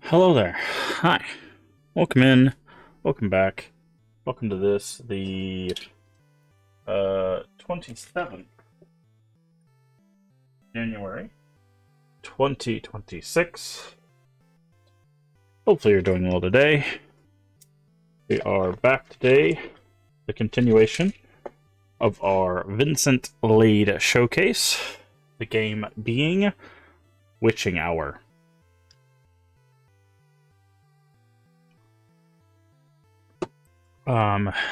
Hello there. Hi. Welcome in. Welcome back. Welcome to this, the 27th January 2026. Hopefully you're doing well today. We are back today, the continuation of our Vincent Lade showcase, the game being Witching Hour.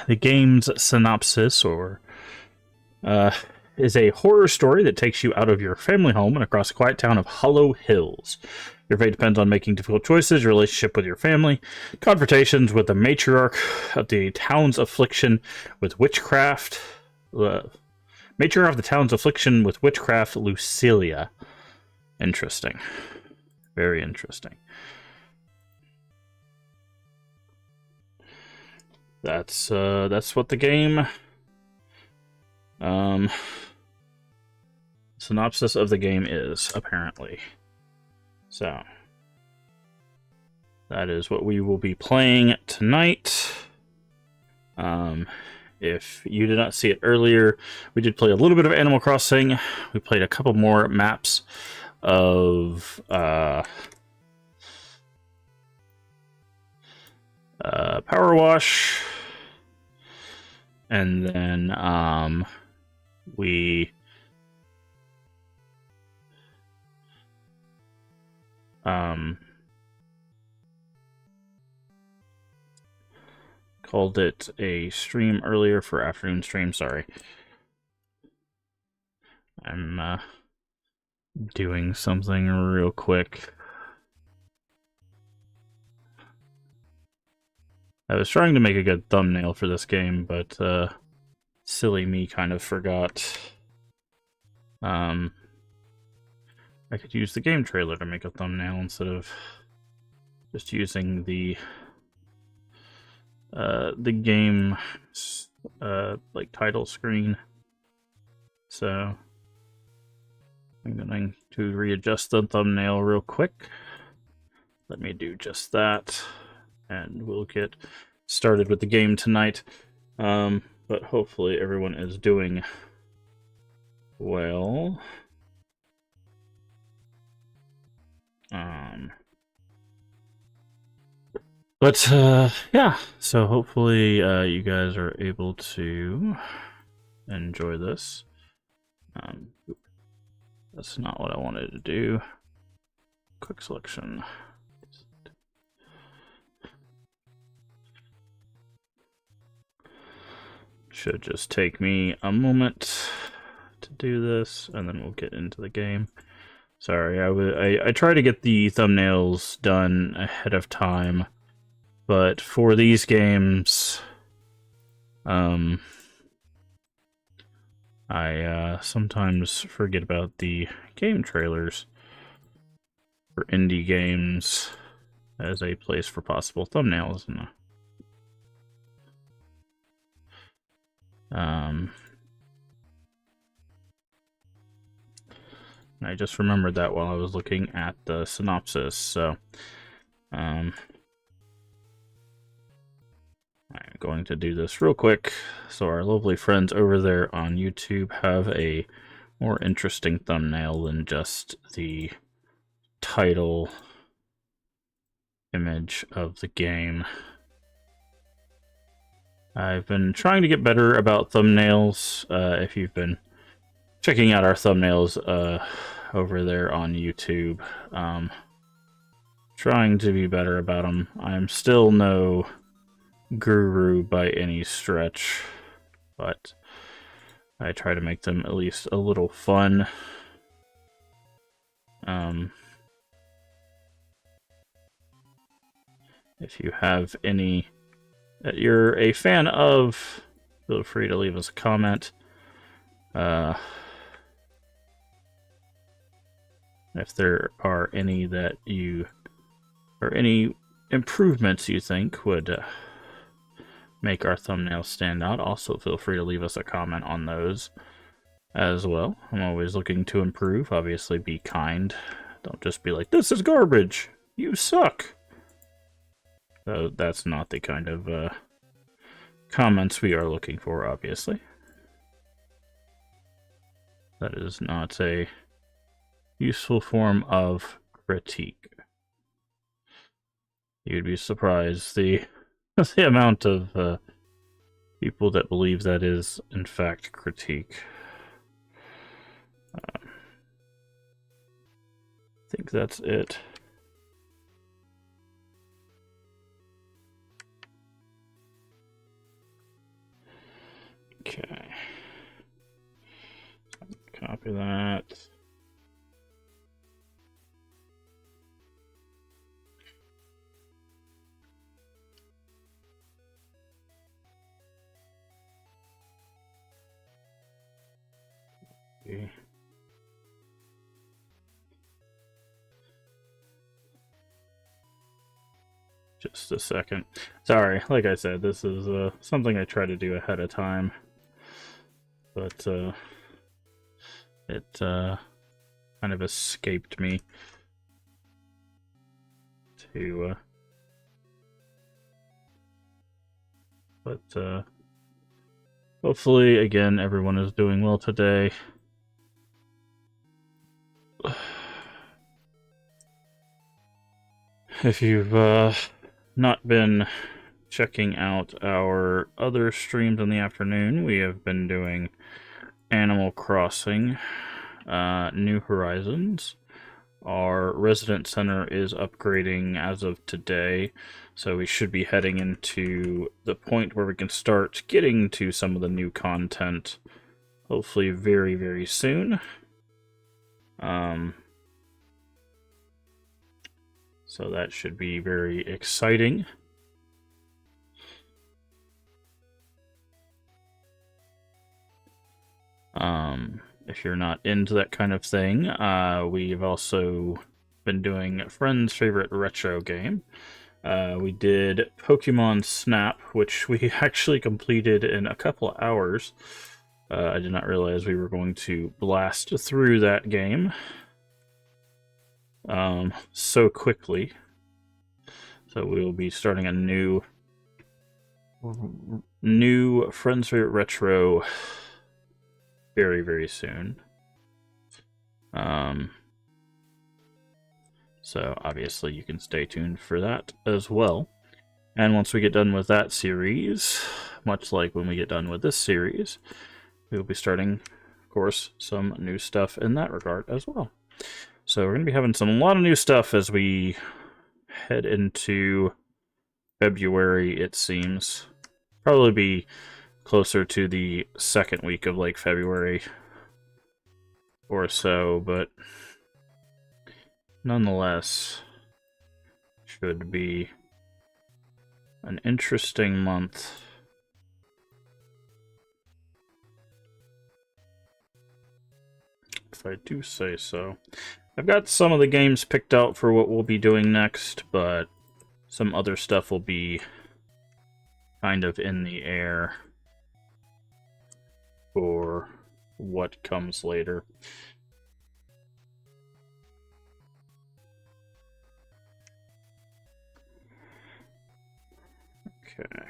The game's synopsis is a horror story that takes you out of your family home and across the quiet town of Hollow Hills. Your fate depends on making difficult choices, your relationship with your family, confrontations with the matriarch of the town's affliction with witchcraft. Matriarch of the town's affliction with witchcraft, Lucilia. Interesting. Very interesting. That's what the game synopsis of the game is, apparently. So that is what we will be playing tonight. If you did not see it earlier, we did play a little bit of Animal Crossing. We played a couple more maps of Power Wash. And then we called it a stream earlier for afternoon stream. Sorry. I'm doing something real quick. I was trying to make a good thumbnail for this game, but silly me kind of forgot. I could use the game trailer to make a thumbnail instead of just using the game like title screen. So I'm going to readjust the thumbnail real quick. Let me do just that. And we'll get started with the game tonight. But hopefully everyone is doing well. Yeah, so hopefully you guys are able to enjoy this. That's not what I wanted to do. Quick selection. Should just take me a moment to do this, and then we'll get into the game. Sorry, I try to get the thumbnails done ahead of time, but for these games, I sometimes forget about the game trailers for indie games as a place for possible thumbnails. And I just remembered that while I was looking at the synopsis, so I'm going to do this real quick so our lovely friends over there on YouTube have a more interesting thumbnail than just the title image of the game. I've been trying to get better about thumbnails. If you've been checking out our thumbnails over there on YouTube, trying to be better about them. I'm still no guru by any stretch, but I try to make them at least a little fun. If you have any that you're a fan of, feel free to leave us a comment. If there are any that you, or any improvements you think would make our thumbnail stand out, also feel free to leave us a comment on those as well. I'm always looking to improve. Obviously, be kind. Don't just be like, this is garbage. You suck. So that's not the kind of comments we are looking for, obviously. That is not a useful form of critique. You'd be surprised the amount of people that believe that is, in fact, critique. I think that's it. Okay. Copy that. Okay. Just a second. Sorry, like I said, this is something I try to do ahead of time. But it kind of escaped me to but hopefully again everyone is doing well today. If you've not been checking out our other streams in the afternoon, we have been doing Animal Crossing New Horizons. Our resident center is upgrading as of today, so we should be heading into the point where we can start getting to some of the new content, hopefully very, very soon. So that should be very exciting. If you're not into that kind of thing, we've also been doing a friend's favorite retro game. We did Pokemon Snap, which we actually completed in a couple of hours. I did not realize we were going to blast through that game so quickly. So we will be starting a new Friends Favorite Retro very, very soon. So obviously you can stay tuned for that as well. And once we get done with that series, much like when we get done with this series, we will be starting, of course, some new stuff in that regard as well. So we're going to be having a lot of new stuff as we head into February, it seems. Probably be closer to the second week of like February or so, but nonetheless should be an interesting month. If I do say so. I've got some of the games picked out for what we'll be doing next, but some other stuff will be kind of in the air for what comes later. Okay.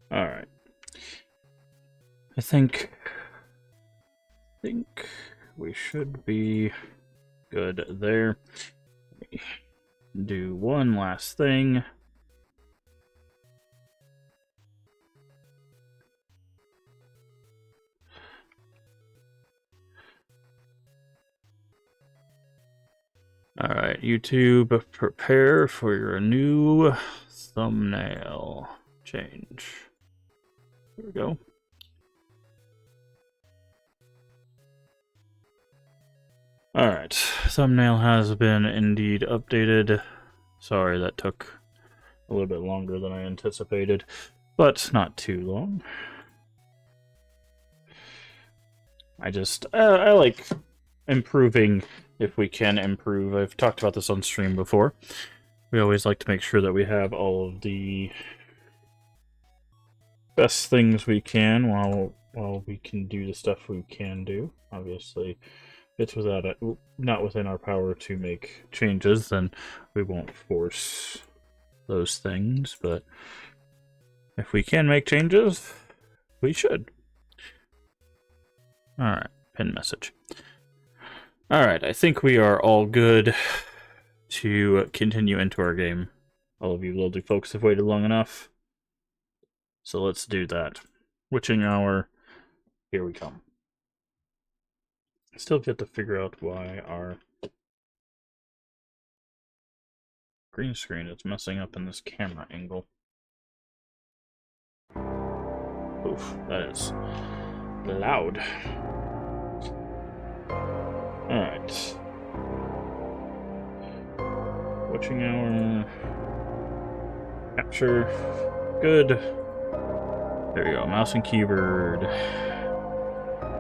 All right. I think we should be good there. Do one last thing. Alright, YouTube, prepare for your new thumbnail change. There we go. Alright, thumbnail has been indeed updated. Sorry that took a little bit longer than I anticipated, but not too long. I like improving if we can improve. I've talked about this on stream before. We always like to make sure that we have all of the best things we can while we can do the stuff we can do. Obviously, it's not within our power to make changes, then we won't force those things. But if we can make changes, we should. All right, pin message. All right, I think we are all good to continue into our game. All of you lovely folks have waited long enough. So let's do that. Witching hour. Here we come. I still have to figure out why our green screen is messing up in this camera angle. Oof, that is loud. Alright. Witching hour. Capture. Good. There you go. Mouse and keyboard.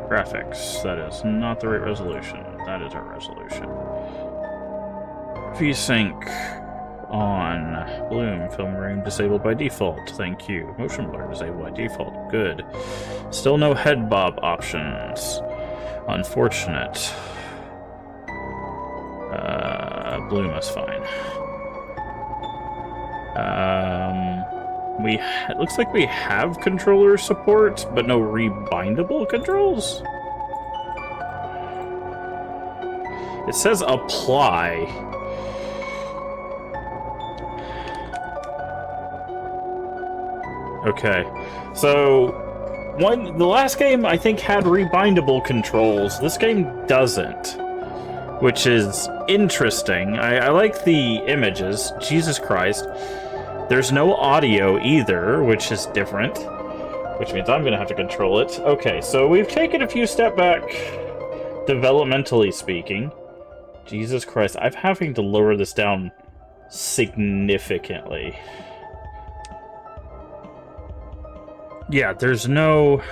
Graphics. That is not the right resolution. That is our resolution. VSync on. Bloom. Film room disabled by default. Thank you. Motion blur disabled by default. Good. Still no head bob options. Unfortunate. Bloom is fine. It looks like we have controller support, but no rebindable controls. It says apply. Okay, so the last game I think had rebindable controls. This game doesn't, which is interesting. I like the images. Jesus Christ. There's no audio either, which is different, which means I'm going to have to control it. Okay, so we've taken a few steps back, developmentally speaking. Jesus Christ, I'm having to lower this down significantly. Yeah, there's no...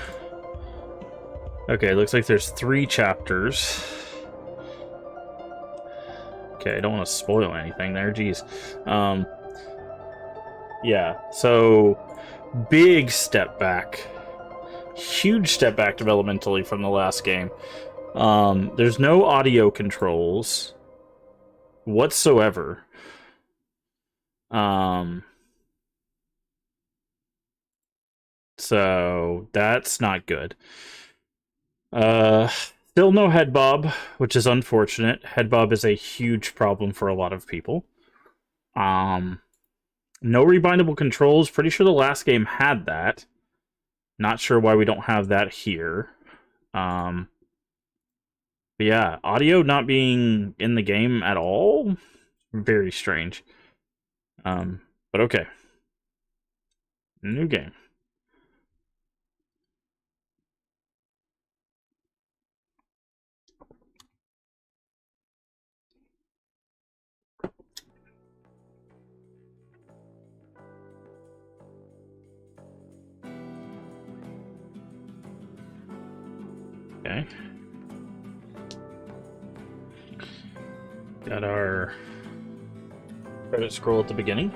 Okay, looks like there's 3 chapters. Okay, I don't want to spoil anything there, jeez. Yeah, so big step back. Huge step back developmentally from the last game. There's no audio controls whatsoever. So that's not good. Still no head bob, which is unfortunate. Head bob is a huge problem for a lot of people. No rebindable controls. Pretty sure the last game had that. Not sure why we don't have that here. But yeah, audio not being in the game at all. Very strange. But okay. New game. Okay. Got our credit scroll at the beginning.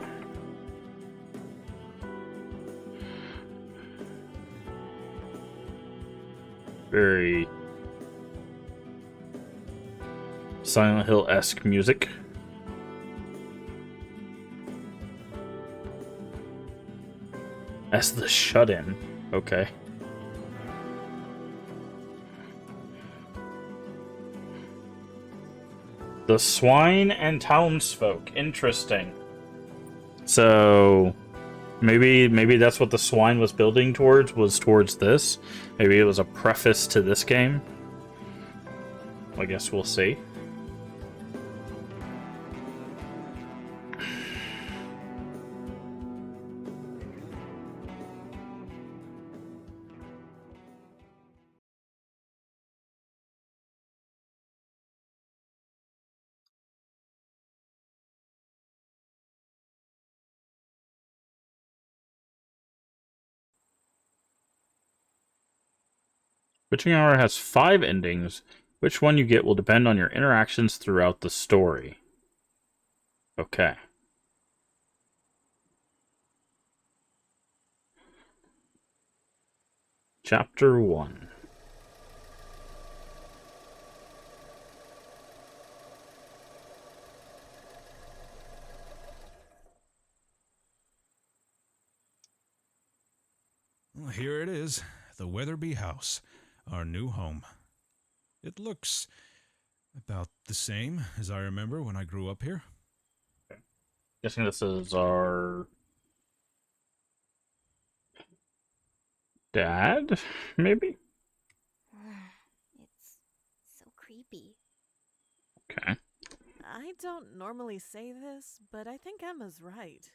Very Silent Hill-esque music. As the shut-in. Okay. The swine and townsfolk. Interesting. So maybe that's what the swine was building towards, was towards this. Maybe it was a preface to this game. I guess we'll see. Witching Hour has 5 endings. Which one you get will depend on your interactions throughout the story. Okay. Chapter 1. here it is, the Weatherby House, our new home. It looks about the same as I remember when I grew up here. Guessing this is our dad, maybe? It's so creepy. Okay. I don't normally say this, but I think Emma's right.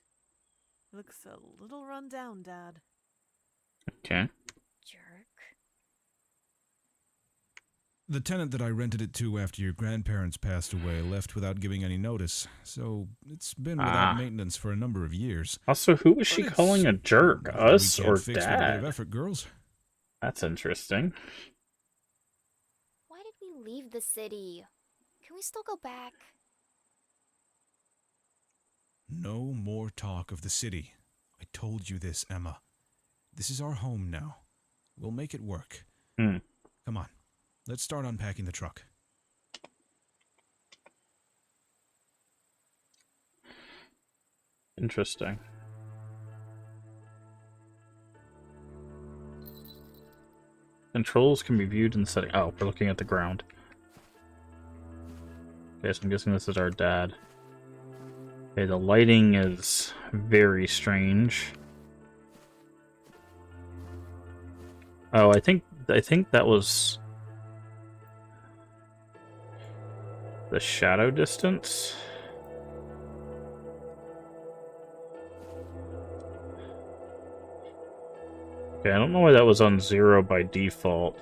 Looks a little run down, Dad. Okay. Jerk. The tenant that I rented it to after your grandparents passed away left without giving any notice, so it's been without maintenance for a number of years. Also, who was she But calling a jerk? nothing we Us can't or fix with a bit of dad? effort, girls. That's interesting. Why did we leave the city? Can we still go back? No more talk of the city. I told you this, Emma. This is our home now. We'll make it work. Hmm. Come on. Let's start unpacking the truck. Interesting. Controls can be viewed in the setting. Oh, we're looking at the ground. Okay, so I'm guessing this is our dad. Okay, the lighting is very strange. Oh, I think that was the shadow distance. Okay, I don't know why that was on 0 by default.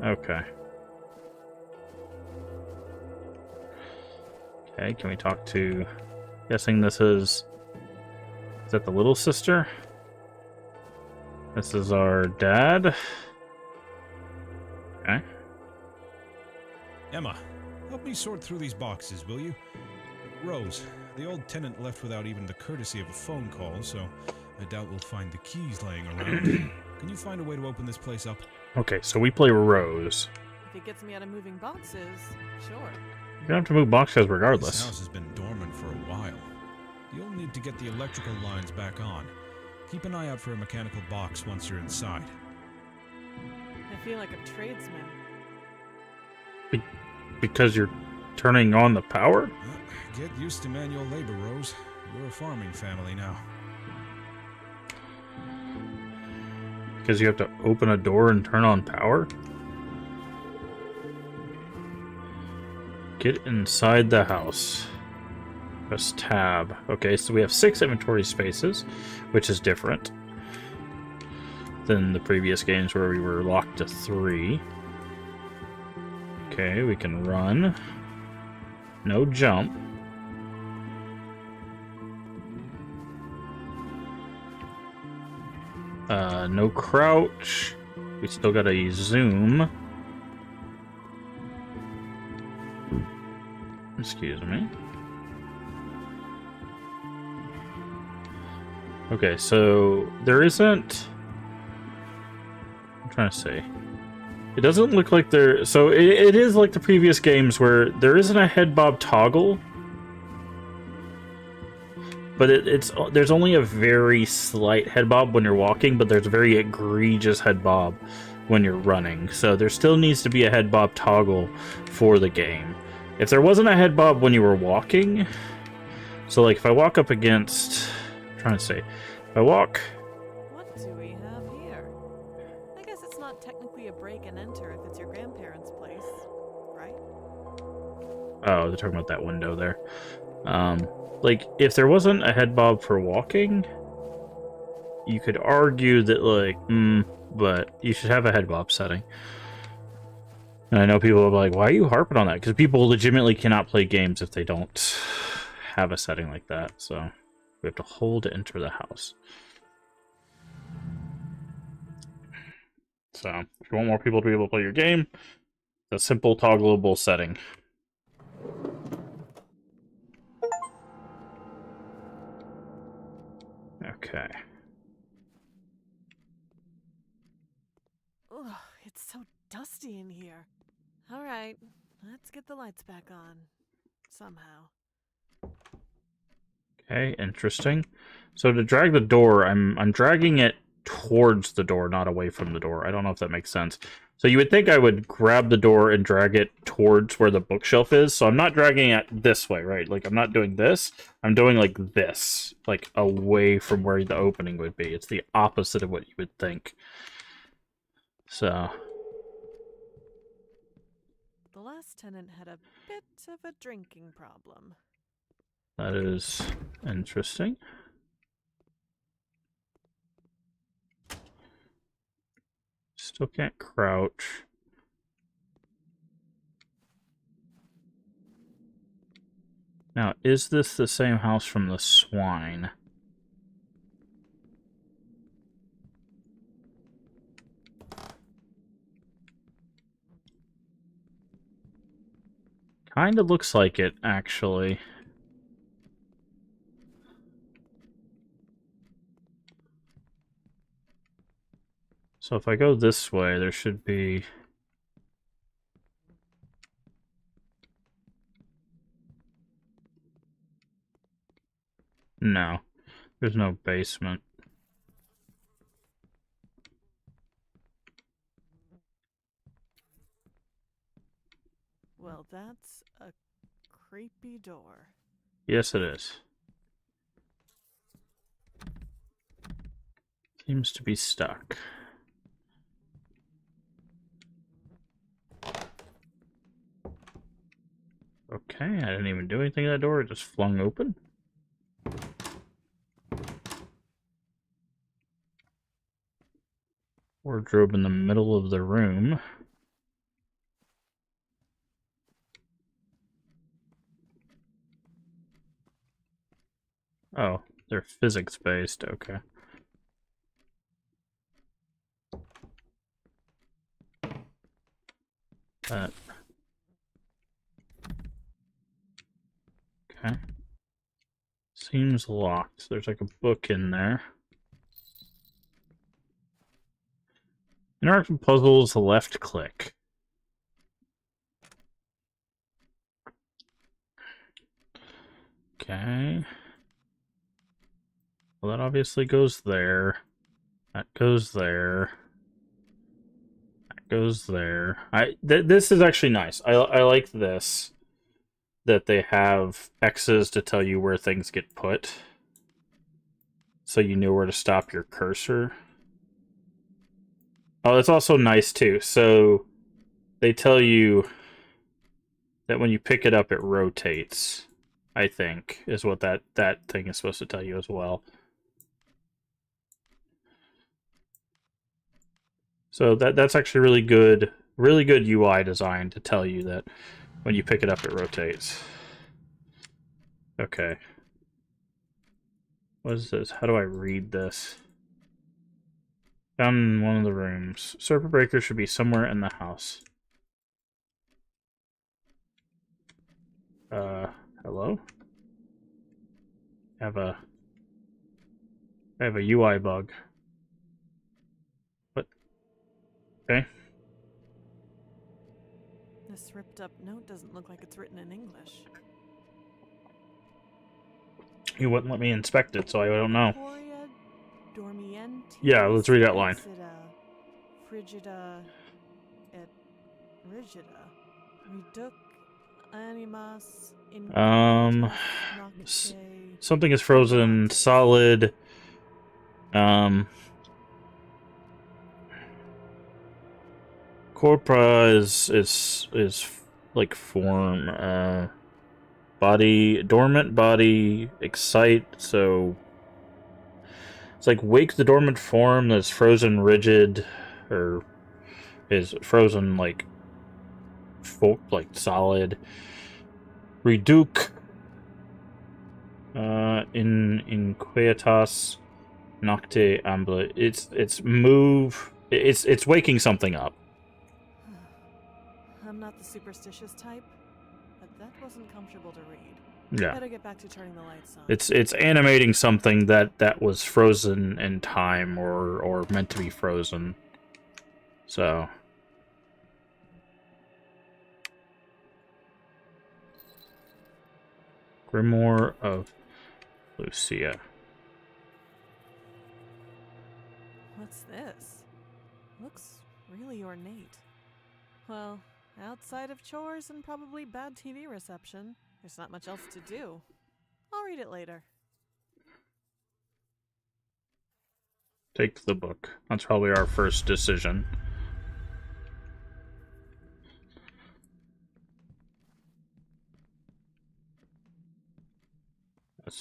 Okay. Okay, can we talk to... Guessing this is... Is that the little sister? This is our dad. Okay. Emma, help me sort through these boxes, will you? Rose, the old tenant left without even the courtesy of a phone call, so I doubt we'll find the keys laying around. Can you find a way to open this place up? Okay, so we play Rose. If it gets me out of moving boxes, sure. You're gonna have to move boxes regardless. This house has been dormant for a while. You'll need to get the electrical lines back on. Keep an eye out for a mechanical box once you're inside. I feel like a tradesman. Because you're turning on the power? Get used to manual labor, Rose. We're a farming family now. Because you have to open a door and turn on power? Get inside the house. Press tab. Okay, so we have 6 inventory spaces, which is different than the previous games where we were locked to 3. Okay, we can run. No jump. No crouch. We still got a zoom. Excuse me. Okay, so there isn't... I'm trying to say. It doesn't look like there... So it is like the previous games where there isn't a head bob toggle. But there's only a very slight head bob when you're walking, but there's a very egregious head bob when you're running. So there still needs to be a head bob toggle for the game. If there wasn't a head bob when you were walking... So like if I walk up against... I'm trying to say... If I walk... What do we have here? I guess it's not technically a break and enter if it's your grandparents' place, right? Oh, they're talking about that window there. Like, if there wasn't a head bob for walking, you could argue that, like, but you should have a head bob setting. And I know people are like, why are you harping on that? Because people legitimately cannot play games if they don't have a setting like that. So we have to hold to enter the house. So if you want more people to be able to play your game, it's a simple toggleable setting. Okay. Ugh, it's so dusty in here. All right, let's get the lights back on. Somehow. Okay, interesting. So to drag the door, I'm dragging it towards the door, not away from the door. I don't know if that makes sense. So you would think I would grab the door and drag it towards where the bookshelf is. So I'm not dragging it this way, right? Like, I'm not doing this. I'm doing like this, like away from where the opening would be. It's the opposite of what you would think. So The last tenant had a bit of a drinking problem. that is interesting. Still can't crouch. Now, is this the same house from the swine? Kinda looks like it, actually. So if I go this way, there should be... No, there's no basement. Well, that's a creepy door. Yes, it is. Seems to be stuck. Okay, I didn't even do anything to that door, it just flung open. Wardrobe in the middle of the room. Oh, they're physics-based, okay. That. Okay. Seems locked. There's like a book in there. Interactive puzzles, left click. Okay. Well, that obviously goes there. That goes there. That goes there. This is actually nice. I like this. That they have X's to tell you where things get put. So you know where to stop your cursor. Oh, that's also nice too. So they tell you that when you pick it up, it rotates. I think is what that thing is supposed to tell you as well. So that's actually really good UI design to tell you that when you pick it up, it rotates. Okay. What is this? How do I read this? Down in one of the rooms. Circuit breaker should be somewhere in the house. Hello? I have a UI bug. What? Okay. This ripped up note doesn't look like it's written in English. You wouldn't let me inspect it, so I don't know. Emporia dormientis Yeah, let's read that line. exida, frigida et rigida, reduc animas in Something is frozen solid. Corpora is like form. Body dormant body excite. So it's like wake the dormant form that's frozen rigid, or is frozen like solid. Reduc. In quietas nocte ambla. It's move. It's waking something up. I'm not the superstitious type, but that wasn't comfortable to read. Yeah. Better get back to turning the lights on. It's animating something that was frozen in time or meant to be frozen. So Grimoire of Lucia. What's this? Looks really ornate. Well, outside of chores and probably bad TV reception, there's not much else to do. I'll read it later. Take the book. That's probably our first decision.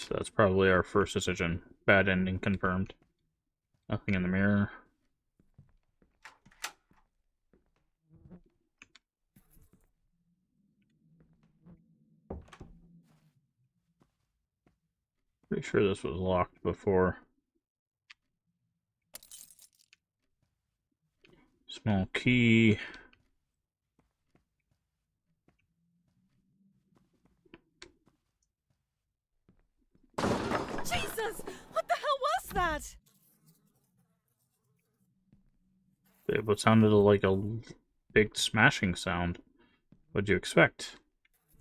That's probably our first decision. Bad ending confirmed. Nothing in the mirror. Pretty sure this was locked before. Small key. Jesus! What the hell was that? It sounded like a big smashing sound. What'd you expect?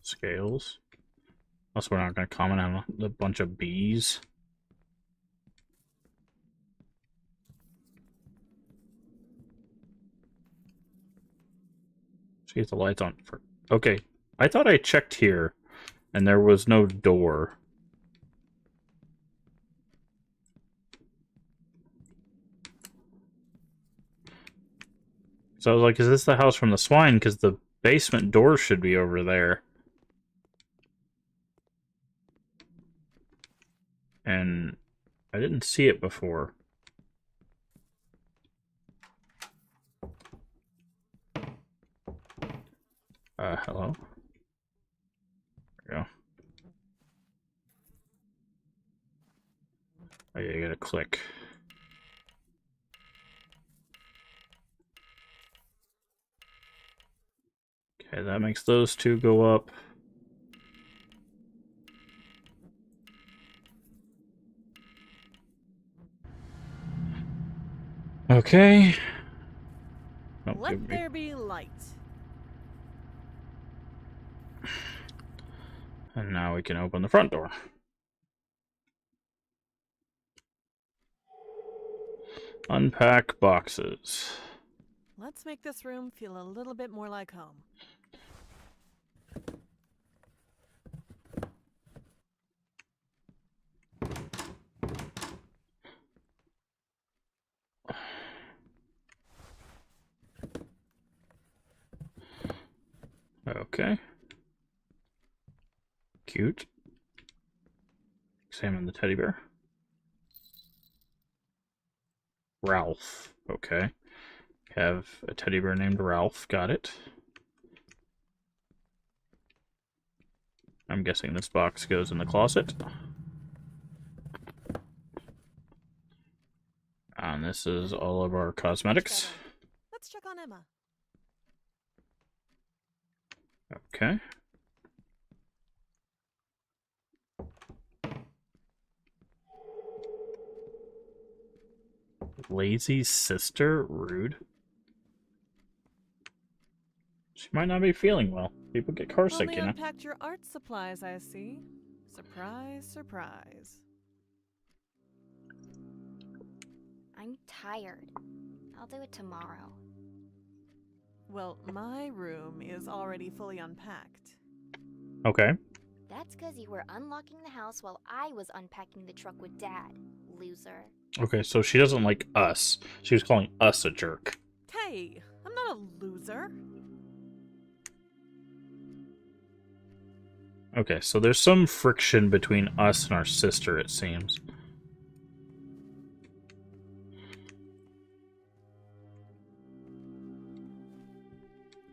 Scales. Also, we're not going to comment on a bunch of bees. See if the light's on. Okay, I thought I checked here, and there was no door. So I was like, is this the house from the swine? Because the basement door should be over there. And I didn't see it before. Hello? There we go. Oh yeah, you gotta click. Okay, that makes those two go up. Okay. Oh, Let there be light. And now we can open the front door. Unpack boxes. Let's make this room feel a little bit more like home. Okay. Cute. Examine the teddy bear. Ralph. Okay. Have a teddy bear named Ralph. Got it. I'm guessing this box goes in the closet. And this is all of our cosmetics. Let's check on Emma. Okay. Lazy sister? Rude. She might not be feeling well. People get car sick, Only you know? unpacked your art supplies, I see. Surprise, surprise. I'm tired. I'll do it tomorrow. Well, my room is already fully unpacked. Okay. That's because you were unlocking the house while I was unpacking the truck with Dad, loser. Okay, so she doesn't like us. She was calling us a jerk. Hey, I'm not a loser. Okay, so there's some friction between us and our sister, it seems.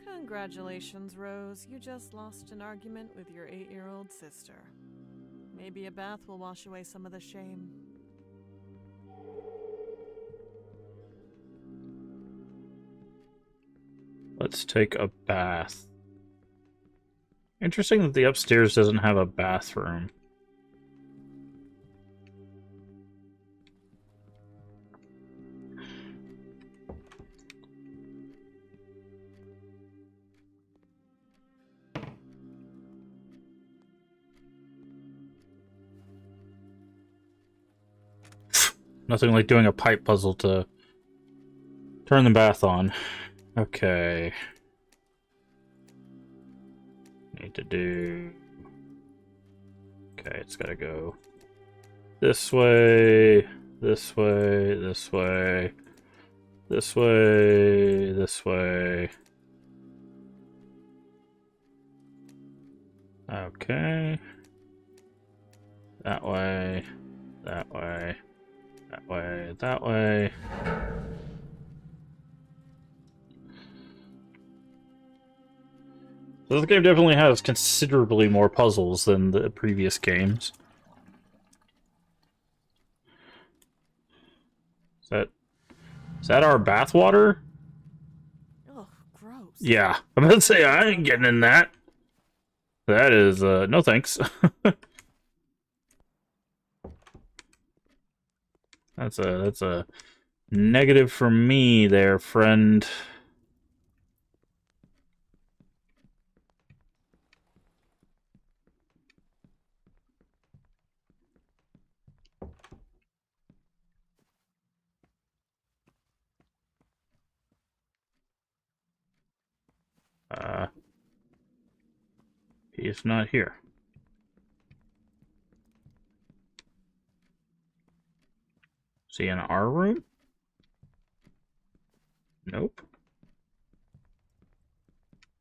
Congratulations, Rose. You just lost an argument with your 8-year-old sister. Maybe a bath will wash away some of the shame. Let's take a bath. Interesting that the upstairs doesn't have a bathroom. Nothing like doing a pipe puzzle to turn the bath on. Okay. Need to do... Okay, it's gotta go this way, this way, this way, this way, this way. Okay. That way, that way, that way, that way. So this game definitely has considerably more puzzles than the previous games. Is that our bathwater? Oh, gross. Yeah, I'm about to say I ain't getting in that. That is no thanks. That's a negative from me there, friend. He's not here. Is he in our room? Nope.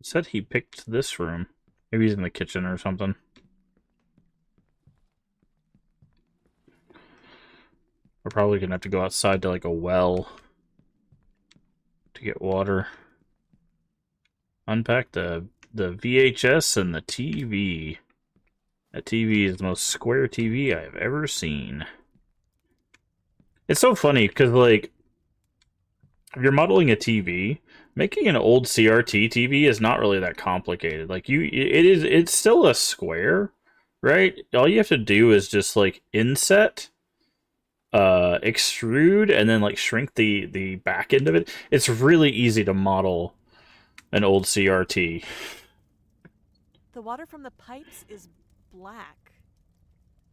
It said he picked this room. Maybe he's in the kitchen or something. We're probably gonna have to go outside to like a well to get water. Unpack the VHS and the TV. That TV is the most square TV I have ever seen. It's so funny because, like, if you're modeling a TV, making an old CRT TV is not really that complicated. Like, it's still a square, right? All you have to do is just like inset, extrude, and then like shrink the back end of it. It's really easy to model an old CRT. The water from the pipes is black.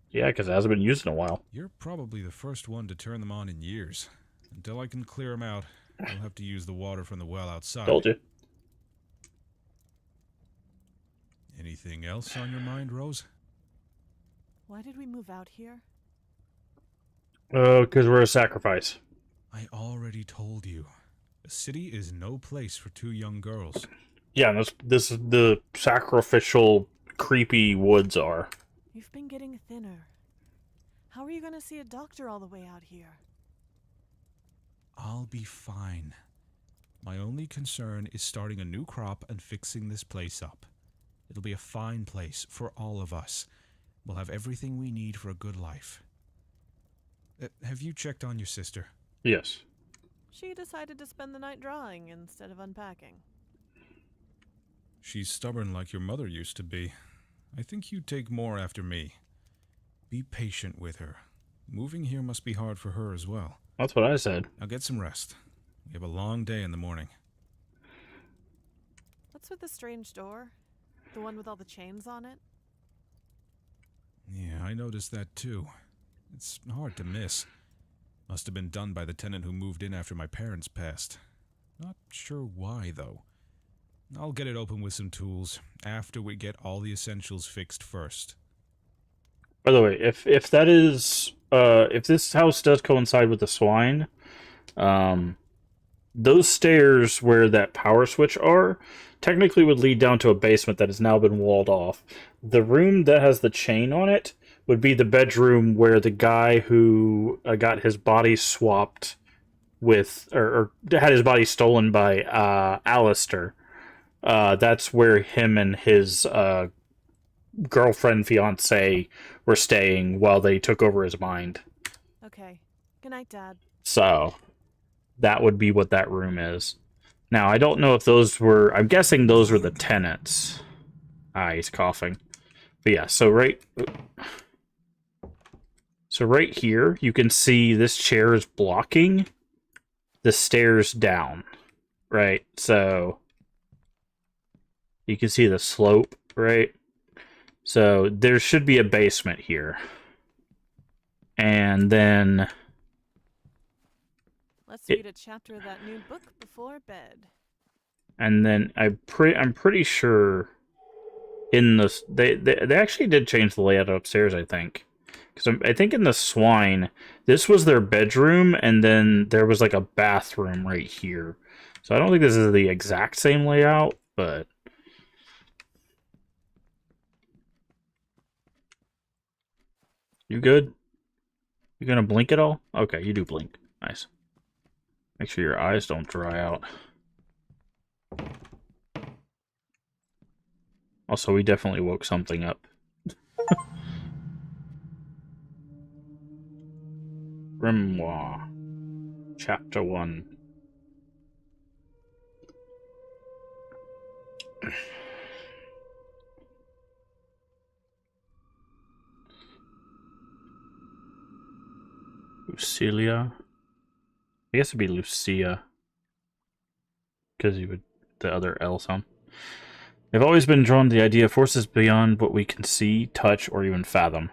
Yeah, because it hasn't been used in a while. You're probably the first one to turn them on in years. Until I can clear them out, I'll have to use the water from the well outside. Told you. Anything else on your mind, Rose? Why did we move out here? Because we're a sacrifice. I already told you. A city is no place for two young girls. Yeah, this is the sacrificial, creepy woods are. You've been getting thinner. How are you going to see a doctor all the way out here? I'll be fine. My only concern is starting a new crop and fixing this place up. It'll be a fine place for all of us. We'll have everything we need for a good life. Have you checked on your sister? Yes. She decided to spend the night drawing instead of unpacking. She's stubborn like your mother used to be. I think you take more after me. Be patient with her. Moving here must be hard for her as well. That's what I said. Now get some rest. We have a long day in the morning. What's with the strange door? The one with all the chains on it? Yeah, I noticed that too. It's hard to miss. Must have been done by the tenant who moved in after my parents passed. Not sure why, though. I'll get it open with some tools, after we get all the essentials fixed first. By the way, if that is if this house does coincide with the swine, those stairs where that power switch are technically would lead down to a basement that has now been walled off. The room that has the chain on it would be the bedroom where the guy who got his body swapped with, or had his body stolen by Alistair. That's where him and his girlfriend, fiance were staying while they took over his mind. Okay. Good night, Dad. So, that would be what that room is. Now, I don't know if those were... I'm guessing those were the tenants. Ah, he's coughing. But yeah, so right here, you can see this chair is blocking the stairs down. Right? So, you can see the slope, right? So, there should be a basement here. And then Let's read a chapter of that new book before bed. And then I'm pretty sure in the they actually did change the layout upstairs, I think. Because I think in the swine, this was their bedroom, and then there was like a bathroom right here. So I don't think this is the exact same layout, but... You good? You gonna blink at all? Okay, you do blink. Nice. Make sure your eyes don't dry out. Also, we definitely woke something up. Grimoire. Chapter 1. Lucilia. I guess it'd be Lucia. Because you would the other L sound. I've always been drawn to the idea of forces beyond what we can see, touch, or even fathom.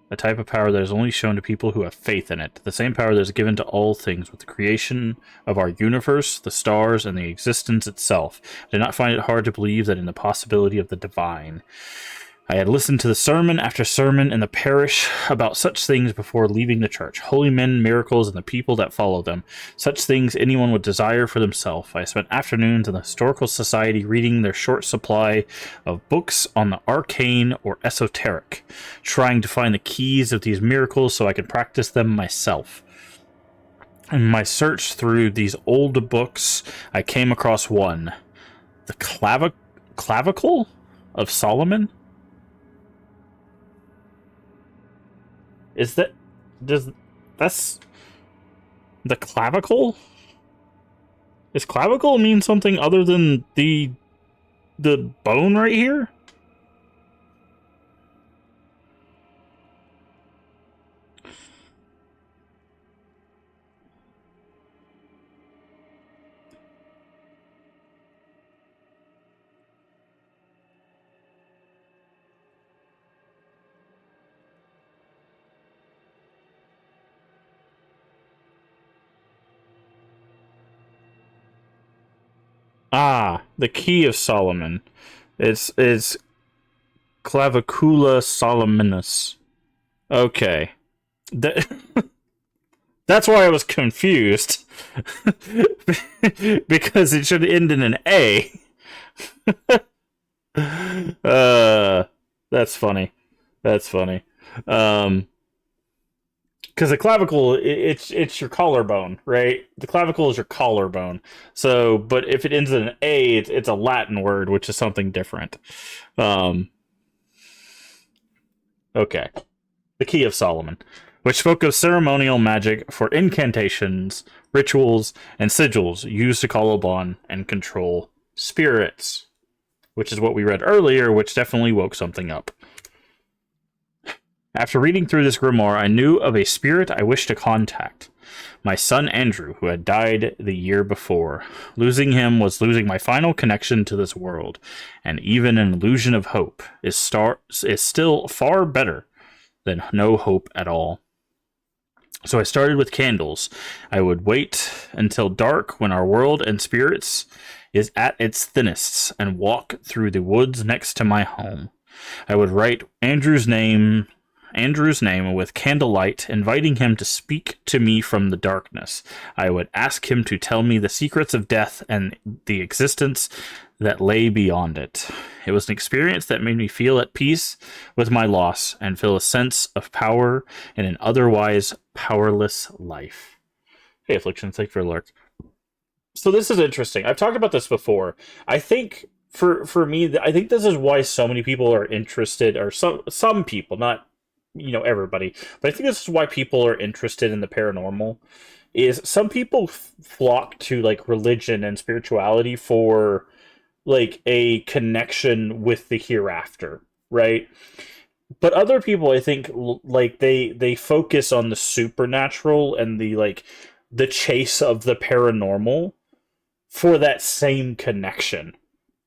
A type of power that is only shown to people who have faith in it. The same power that is given to all things with the creation of our universe, the stars, and the existence itself. I did not find it hard to believe that in the possibility of the divine. I had listened to the sermon after sermon in the parish about such things before leaving the church. Holy men, miracles, and the people that follow them. Such things anyone would desire for themselves. I spent afternoons in the Historical Society reading their short supply of books on the arcane or esoteric, trying to find the keys of these miracles so I could practice them myself. In my search through these old books, I came across one. The Clavicle of Solomon? That's the clavicle? Does clavicle mean something other than the bone right here? Ah, the Key of Solomon. It's Clavicula Solomonus. Okay. That's why I was confused. Because it should end in an A. That's funny. That's funny. Because the clavicle, it's your collarbone, right? The clavicle is your collarbone. So, but if it ends in an A, it's a Latin word, which is something different. Okay. The Key of Solomon, which spoke of ceremonial magic for incantations, rituals, and sigils used to call upon and control spirits, which is what we read earlier, which definitely woke something up. After reading through this grimoire, I knew of a spirit I wished to contact. My son Andrew, who had died the year before. Losing him was losing my final connection to this world, and even an illusion of hope is still far better than no hope at all. So I started with candles. I would wait until dark when our world and spirits is at its thinnest and walk through the woods next to my home. I would write Andrew's name with candlelight, inviting him to speak to me from the darkness. I would ask him to tell me the secrets of death and the existence that lay beyond it. It was an experience that made me feel at peace with my loss and feel a sense of power in an otherwise powerless life. Hey, Affliction, thank you for alert. So this is interesting. I've talked about this before. I think for me, I think this is why so many people are interested, or some people, not everybody, but I think this is why people are interested in the paranormal. Is some people flock to like religion and spirituality for like a connection with the hereafter, right? But other people, I think, like they focus on the supernatural and the chase of the paranormal for that same connection,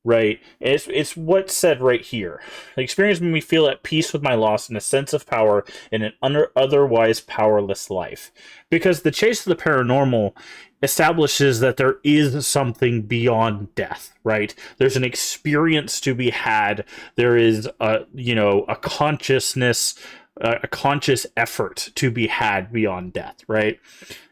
right? It's what's said right here. The experience made me feel at peace with my loss and a sense of power in an otherwise powerless life. Because the chase of the paranormal establishes that there is something beyond death, right? There's an experience to be had. There is a consciousness, a conscious effort to be had beyond death, right?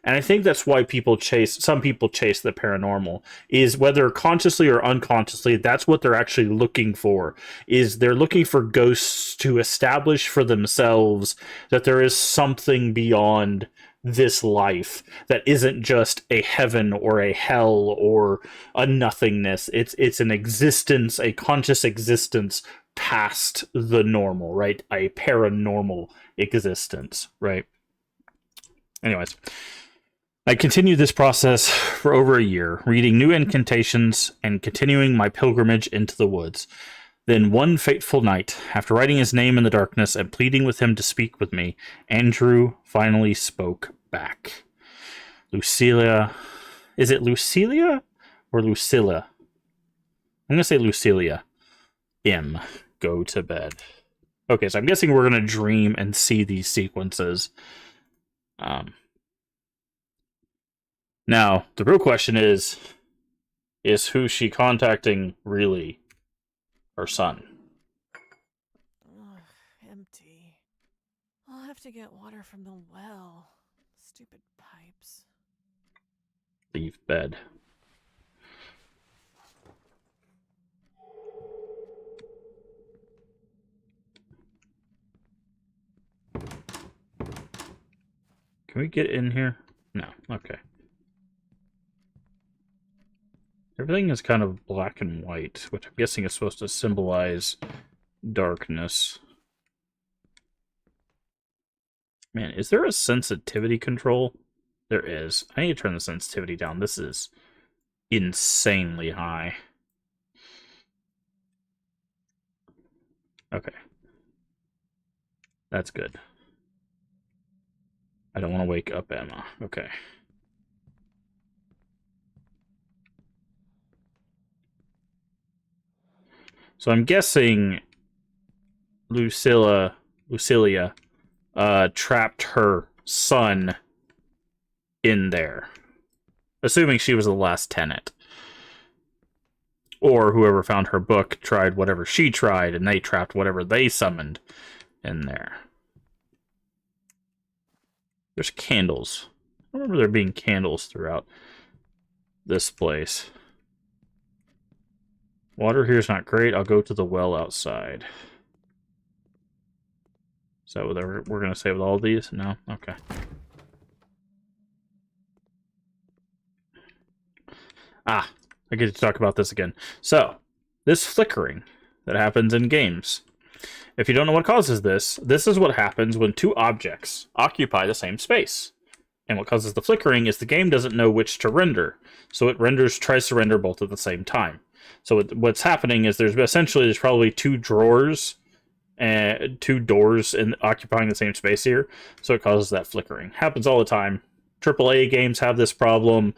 And I think that's why some people chase the paranormal, is whether consciously or unconsciously, that's what they're actually looking for, is they're looking for ghosts to establish for themselves that there is something beyond this life that isn't just a heaven or a hell or a nothingness. It's an existence, a conscious existence past the normal, right? A paranormal existence, right? Anyways, I continued this process for over a year, reading new incantations and continuing my pilgrimage into the woods. Then one fateful night, after writing his name in the darkness and pleading with him to speak with me, Andrew finally spoke back. Lucilia... Is it Lucilia or Lucilla? I'm going to say Lucilia. M. Go to bed. Okay, so I'm guessing we're going to dream and see these sequences. Now, the real question is who she contacting really her son? Ugh, empty. I'll have to get water from the well. Stupid pipes. Leave bed. Can we get in here? No. Okay. Everything is kind of black and white, which I'm guessing is supposed to symbolize darkness. Man, is there a sensitivity control? There is. I need to turn the sensitivity down. This is insanely high. Okay. That's good. I don't want to wake up Emma. Okay. So I'm guessing Lucilia trapped her son in there. Assuming she was the last tenant. Or whoever found her book tried whatever she tried, and they trapped whatever they summoned in there. There's candles. I remember there being candles throughout this place. Water here is not great. I'll go to the well outside. Is that what we're going to say with all these? No? Okay. Ah, I get to talk about this again. So, this flickering that happens in games. If you don't know what causes this, this is what happens when two objects occupy the same space. And what causes the flickering is the game doesn't know which to render. So it tries to render both at the same time. So what's happening is there's probably two drawers and two doors occupying the same space here. So it causes that flickering. Happens all the time. AAA games have this problem.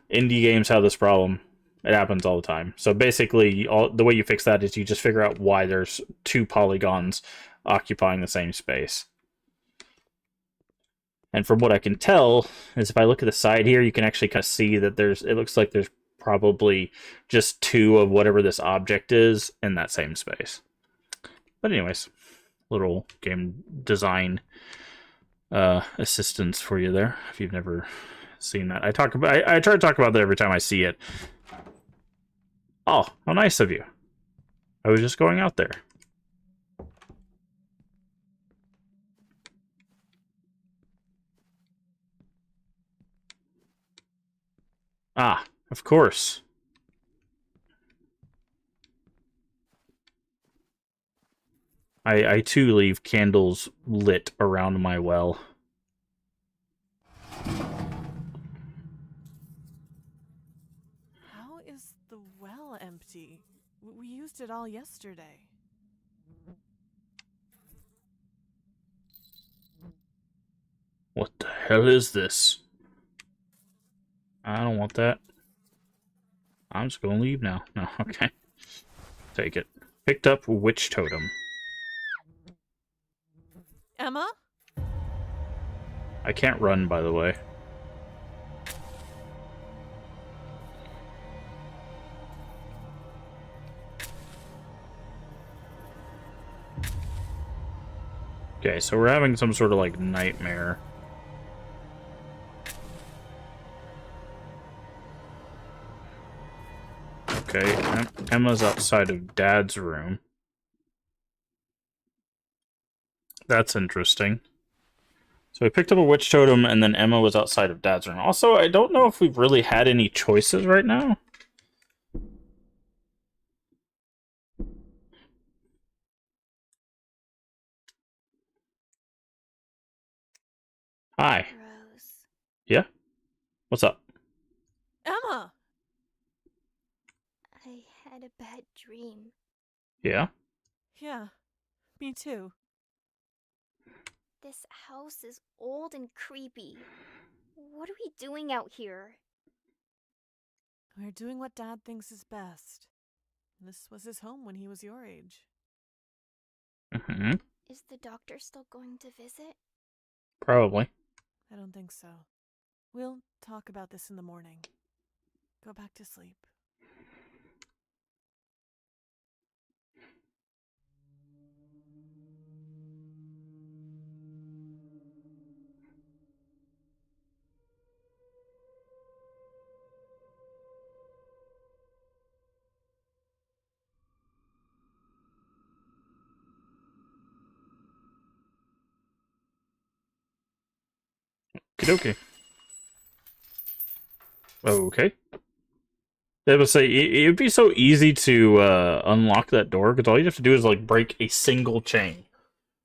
Indie games have this problem. It happens all the time. So basically, the way you fix that is you just figure out why there's two polygons occupying the same space. And from what I can tell, is if I look at the side here, you can actually kind of see that it looks like there's probably just two of whatever this object is in that same space. But anyways, little game design assistance for you there, if you've never seen that. I try to talk about that every time I see it. Oh, how nice of you. I was just going out there. Ah, of course. I too leave candles lit around my well. How is the well empty? We used it all yesterday. What the hell is this? I don't want that. I'm just gonna leave now. No, okay. take it. Picked up witch totem. Emma? I can't run, by the way. Okay, so we're having some sort of, like, nightmare. Okay, Emma's outside of Dad's room. That's interesting. So we picked up a witch totem, and then Emma was outside of Dad's room. Also, I don't know if we've really had any choices right now. Hi. Rose. Yeah? What's up? Emma! I had a bad dream. Yeah? Yeah, me too. This house is old and creepy. What are we doing out here? We're doing what Dad thinks is best. This was his home when he was your age. Mm-hmm. Is the doctor still going to visit? Probably. I don't think so. We'll talk about this in the morning. Go back to sleep. Okie Okay. I would say it would be so easy to unlock that door because all you have to do is like break a single chain,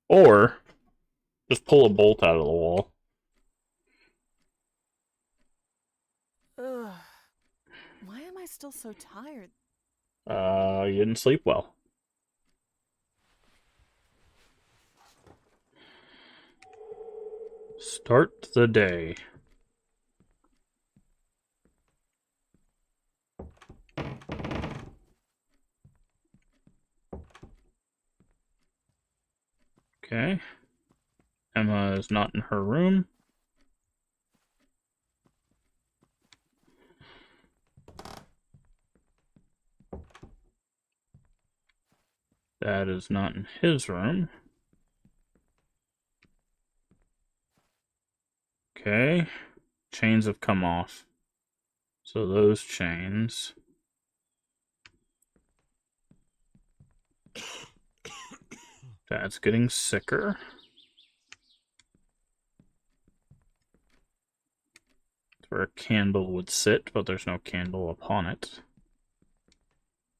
or just pull a bolt out of the wall. Ugh. Why am I still so tired? You didn't sleep well. Start the day. Okay. Emma is not in her room. Dad is not in his room. Okay. Chains have come off. So those chains. Dad's getting sicker. That's where a candle would sit, but there's no candle upon it.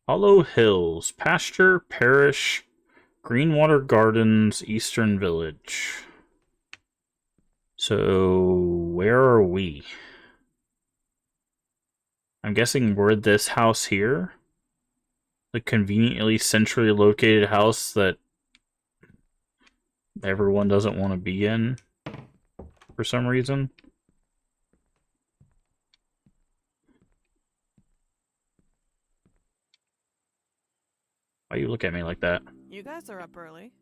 Hollow Hills, Pasture, Parish, Greenwater Gardens, Eastern Village. So, where are we? I'm guessing we're this house here? The conveniently centrally located house that everyone doesn't want to be in for some reason. Why you look at me like that? You guys are up early.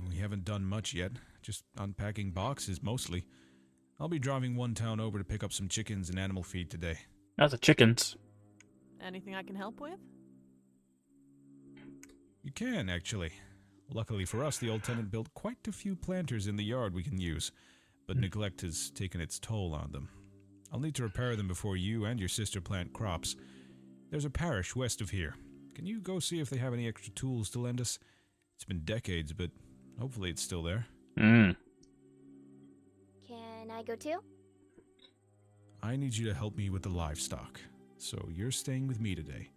We haven't done much yet. Just unpacking boxes, mostly. I'll be driving one town over to pick up some chickens and animal feed today. Not the chickens. Anything I can help with? You can, actually. Luckily for us, the old tenant built quite a few planters in the yard we can use, but neglect has taken its toll on them. I'll need to repair them before you and your sister plant crops. There's a parish west of here. Can you go see if they have any extra tools to lend us? It's been decades, but hopefully it's still there. Can I go too? I need you to help me with the livestock, so you're staying with me today.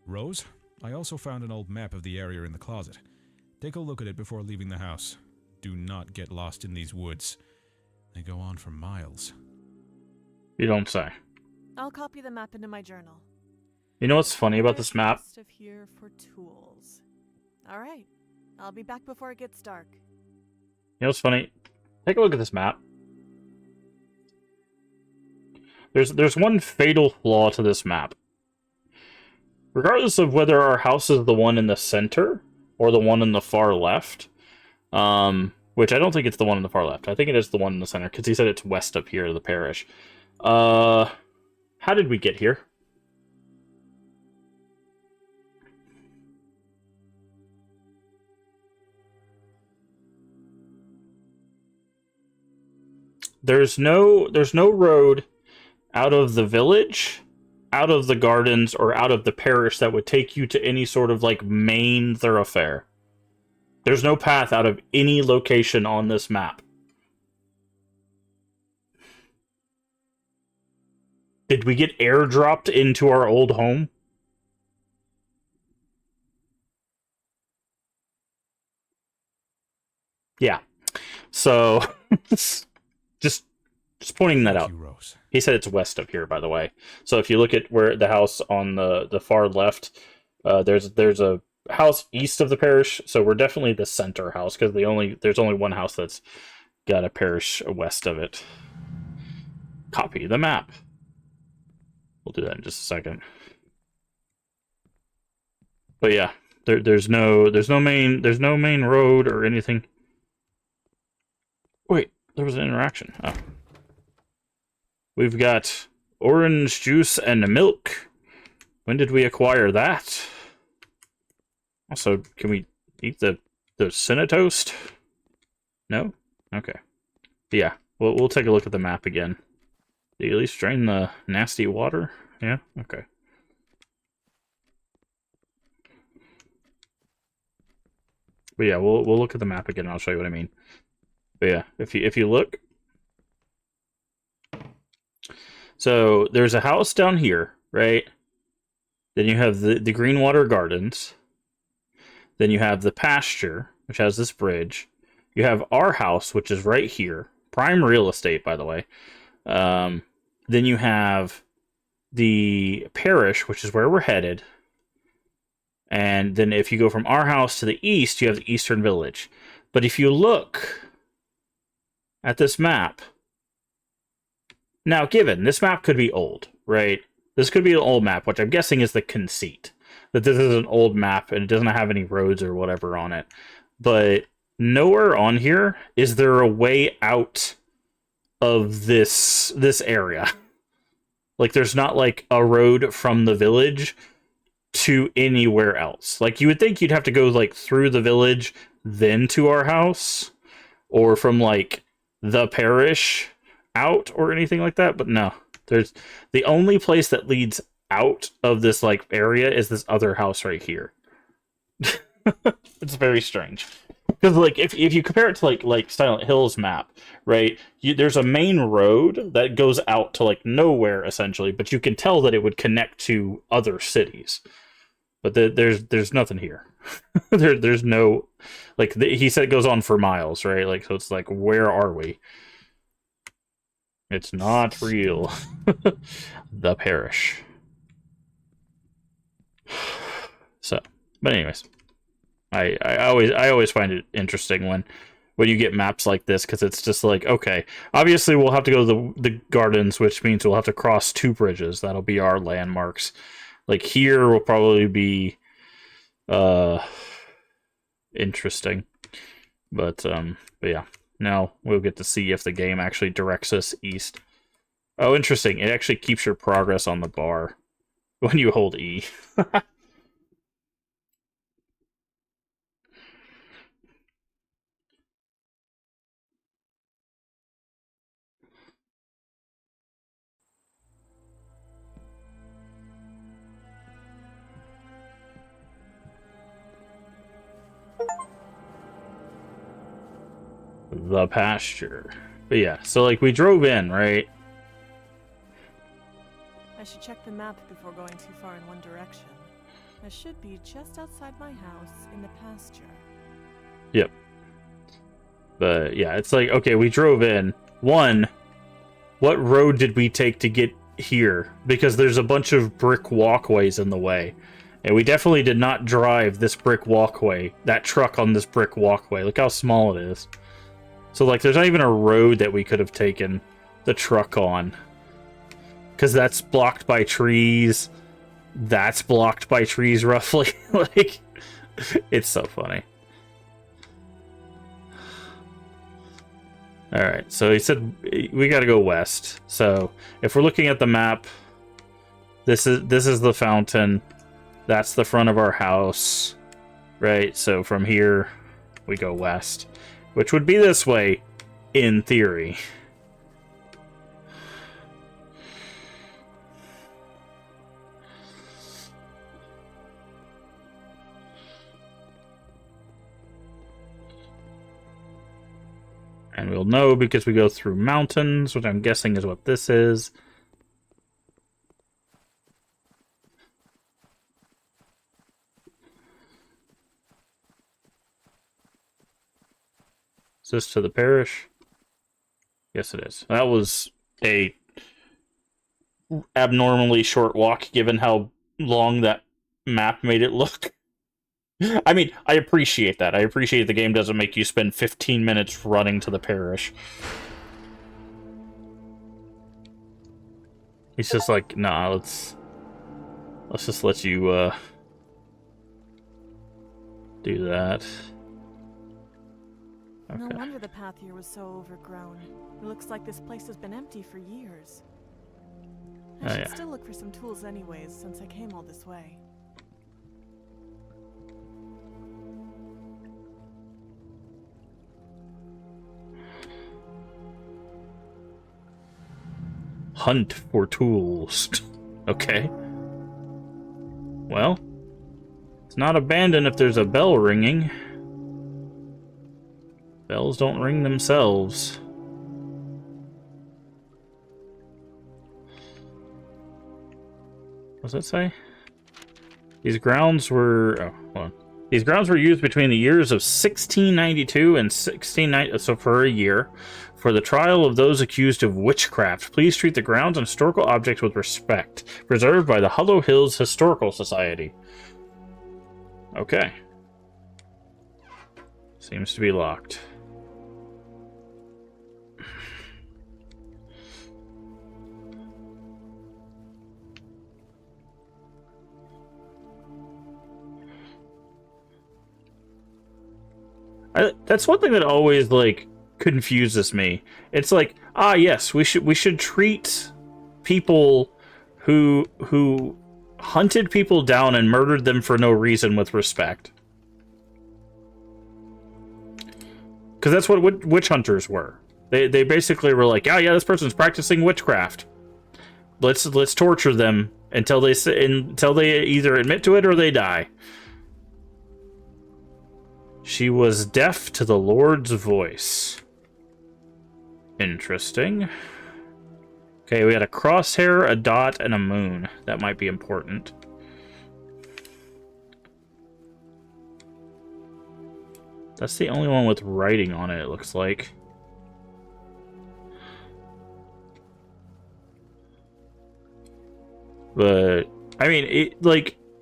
Rose, I also found an old map of the area in the closet. Take a look at it before leaving the house. Do not get lost in these woods. They go on for miles. You don't say. I'll copy the map into my journal. You know what's funny about this map? Rest of here for tools. All right. I'll be back before it gets dark. You know what's funny? Take a look at this map. There's one fatal flaw to this map. regardless of whether our house is the one in the center or the one in the far left, which I don't think it's the one in the far left. I think it is the one in the center, because he said it's west up here, the parish. How did we get here? There's no road out of the village, out of the gardens, or out of the parish that would take you to any sort of like main thoroughfare. There's no path out of any location on this map. Did we get airdropped into our old home? Yeah. So, just pointing that out. Thank you, Rose. He said it's west of here, by the way. So if you look at where the house on the far left, there's a house east of the parish. So we're definitely the center house, because there's only one house that's got a parish west of it. Copy the map. We'll do that in just a second. But yeah, there's no main road or anything. Wait, there was an interaction. Oh. We've got orange juice and milk. When did we acquire that? Also, can we eat the Cinetoast? No? Okay. Yeah, we'll take a look at the map again. Do you at least drain the nasty water? Yeah? Okay. But yeah, we'll look at the map again and I'll show you what I mean. But yeah, if you look, so there's a house down here, right? Then you have the Greenwater Gardens. Then you have the pasture, which has this bridge. You have our house, which is right here. Prime real estate, by the way. Then you have the parish, which is where we're headed. And then if you go from our house to the east, you have the Eastern Village. But if you look at this map, now given, this map could be old, right? This could be an old map, which I'm guessing is the conceit. That this is an old map and it doesn't have any roads or whatever on it. But nowhere on here is there a way out of this area. Like, there's not like a road from the village to anywhere else. Like, you would think you'd have to go like through the village, then to our house, or from like the parish out or anything like that. But no, there's the only place that leads out of this like area is this other house right here. It's very strange. Because like if you compare it to like Silent Hill's map, right? There's a main road that goes out to like nowhere essentially, but you can tell that it would connect to other cities. But there's nothing here. There's no like he said it goes on for miles, right? Like, so it's like, where are we? It's not real. The parish. So, but anyways. I always find it interesting when you get maps like this, because it's just like, okay, obviously we'll have to go to the gardens, which means we'll have to cross 2 bridges. That'll be our landmarks. Like, here will probably be interesting. But yeah, now we'll get to see if the game actually directs us east. Oh, interesting. It actually keeps your progress on the bar when you hold E. The pasture. But yeah, so like we drove in, right? I should check the map before going too far in one direction. I should be just outside my house in the pasture. Yep. But yeah, it's like, okay, we drove in. One, what road did we take to get here? Because there's a bunch of brick walkways in the way. And we definitely did not drive this brick walkway, that truck on this brick walkway. Look how small it is. So, like, there's not even a road that we could have taken the truck on. Because that's blocked by trees. that's blocked by trees roughly. Like, it's so funny. Alright, so he said we gotta go west. So if we're looking at the map, this is the fountain. That's the front of our house. Right? So from here we go west. Which would be this way, in theory. And we'll know because we go through mountains, which I'm guessing is what this is. Is this to the parish? Yes, it is. That was a abnormally short walk, given how long that map made it look. I mean, I appreciate that. I appreciate the game doesn't make you spend 15 minutes running to the parish. He's just like, nah, let's just let you do that. Okay. No wonder the path here was so overgrown. It looks like this place has been empty for years. I should still look for some tools anyways, since I came all this way. Hunt for tools. Okay. Well, it's not abandoned if there's a bell ringing. Bells don't ring themselves. What does that say? These grounds were... Oh, hold on. These grounds were used between the years of 1692 and 1690, so for a year, for the trial of those accused of witchcraft. Please treat the grounds and historical objects with respect. Preserved by the Hollow Hills Historical Society. Okay. Seems to be locked. That's one thing that always, like, confuses me. It's like, ah, yes, we should treat people who hunted people down and murdered them for no reason with respect. Because that's what witch hunters were. They basically were like, oh yeah, this person's practicing witchcraft. Let's torture them until they either admit to it or they die. She was deaf to the Lord's voice. Interesting. Okay, we had a crosshair, a dot, and a moon. That might be important. That's the only one with writing on it, it looks like. But, I mean,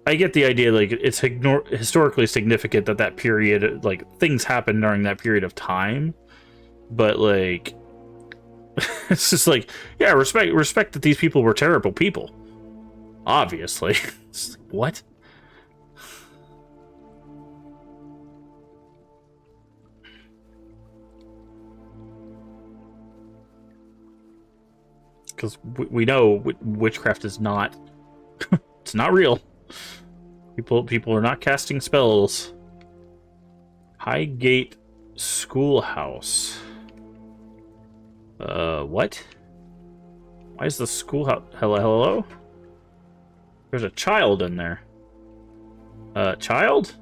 I get the idea, like, it's historically significant that period, like, things happen during that period of time. But, like, it's just like, yeah, respect that these people were terrible people. Obviously. It's like, what? Because we know witchcraft is not... it's not real. People are not casting spells. Highgate Schoolhouse. What? Why is the schoolhouse... Hello? There's a child in there. Child?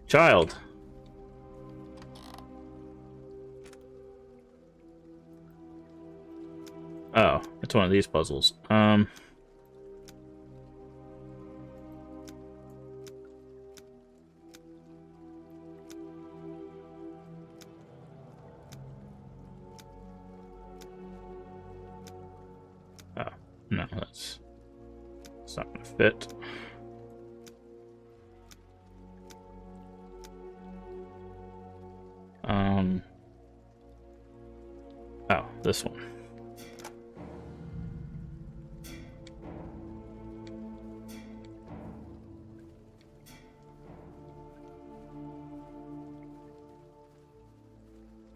Child. Oh, it's one of these puzzles. Oh, no, that's not gonna fit. Oh, this one.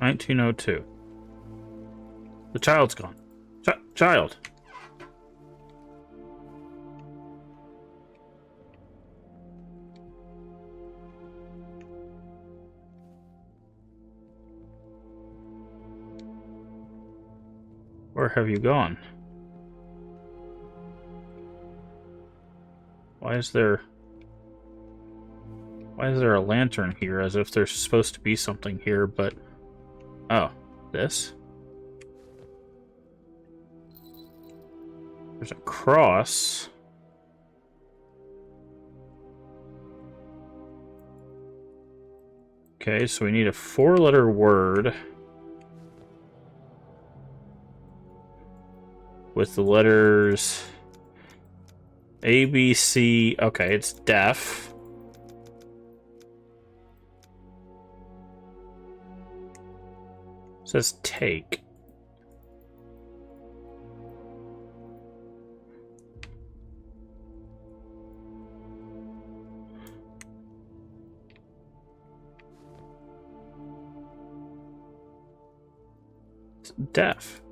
1902. The child's gone. Child. Where have you gone? Why is there a lantern here as if there's supposed to be something here, but... Oh, this? There's a cross. Okay, so we need a 4-letter word with the letters A, B, C. Okay, it's deaf. It says take. It's deaf.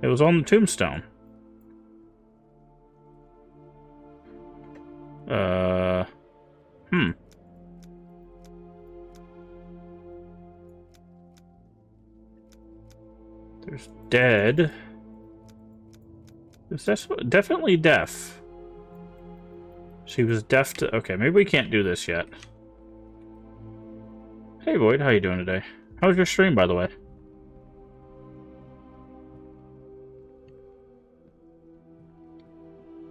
It was on the tombstone. There's dead. Is that definitely deaf? She was deaf to... Okay, maybe we can't do this yet. Hey, Void, how you doing today? How was your stream, by the way?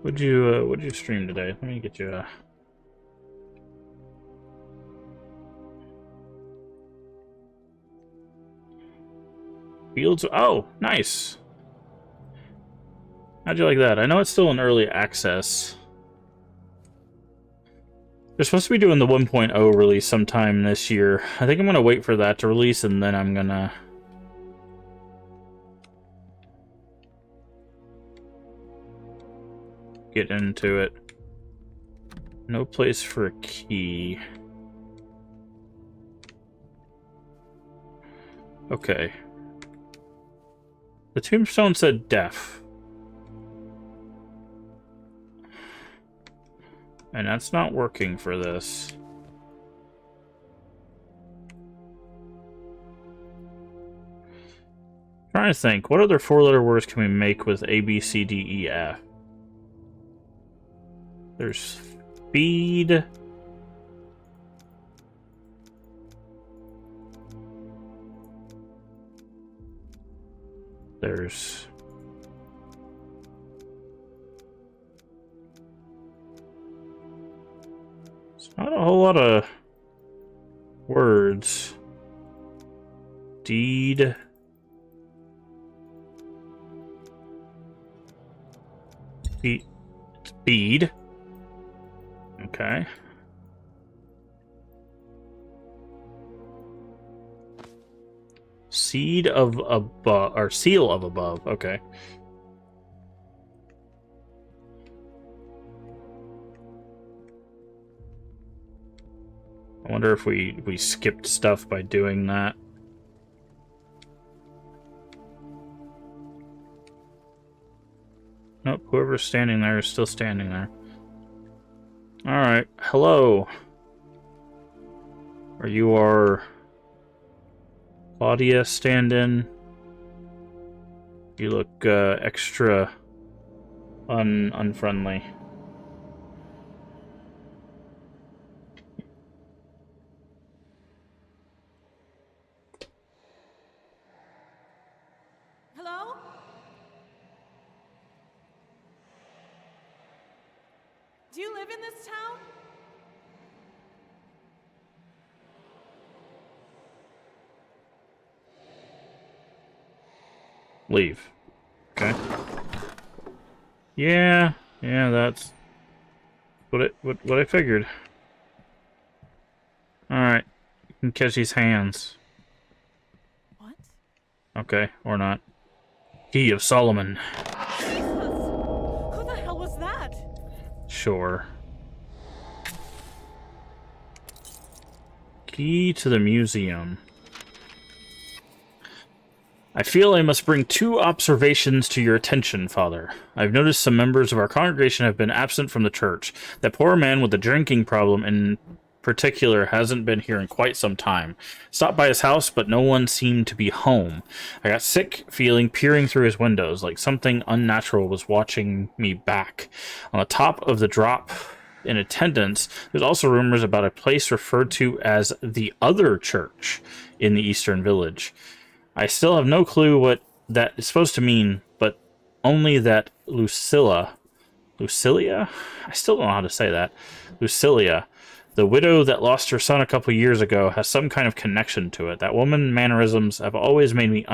What'd you stream today? Let me get you a... Fields... Oh, nice! How'd you like that? I know it's still in early access. They're supposed to be doing the 1.0 release sometime this year. I think I'm gonna wait for that to release, and then I'm gonna... get into it. No place for a key. Okay. The tombstone said deaf. And that's not working for this. Trying to think, what other 4-letter words can we make with A, B, C, D, E, F? There's feed. There's... It's not a whole lot of words. Deed. Bead. Okay. Seed of above, or seal of above. Okay. I wonder if we skipped stuff by doing that. Nope, whoever's standing there is still standing there. Alright, hello. Are you our Claudia stand-in? You look extra unfriendly. Hello? Do you live in this town? Leave. Okay. Yeah, that's what I figured. Alright. You can catch these hands. What? Okay, or not. Key of Solomon. Jesus! Who the hell was that? Sure. Key to the museum. I feel I must bring two observations to your attention, Father. I've noticed some members of our congregation have been absent from the church. That poor man with the drinking problem in particular hasn't been here in quite some time. Stopped by his house, but no one seemed to be home. I got sick feeling peering through his windows, like something unnatural was watching me back. On the top of the drop in attendance, there's also rumors about a place referred to as the Other Church in the Eastern Village. I still have no clue what that is supposed to mean, but only that Lucilia? I still don't know how to say that. Lucilia, the widow that lost her son a couple years ago, has some kind of connection to it. That woman's mannerisms have always made me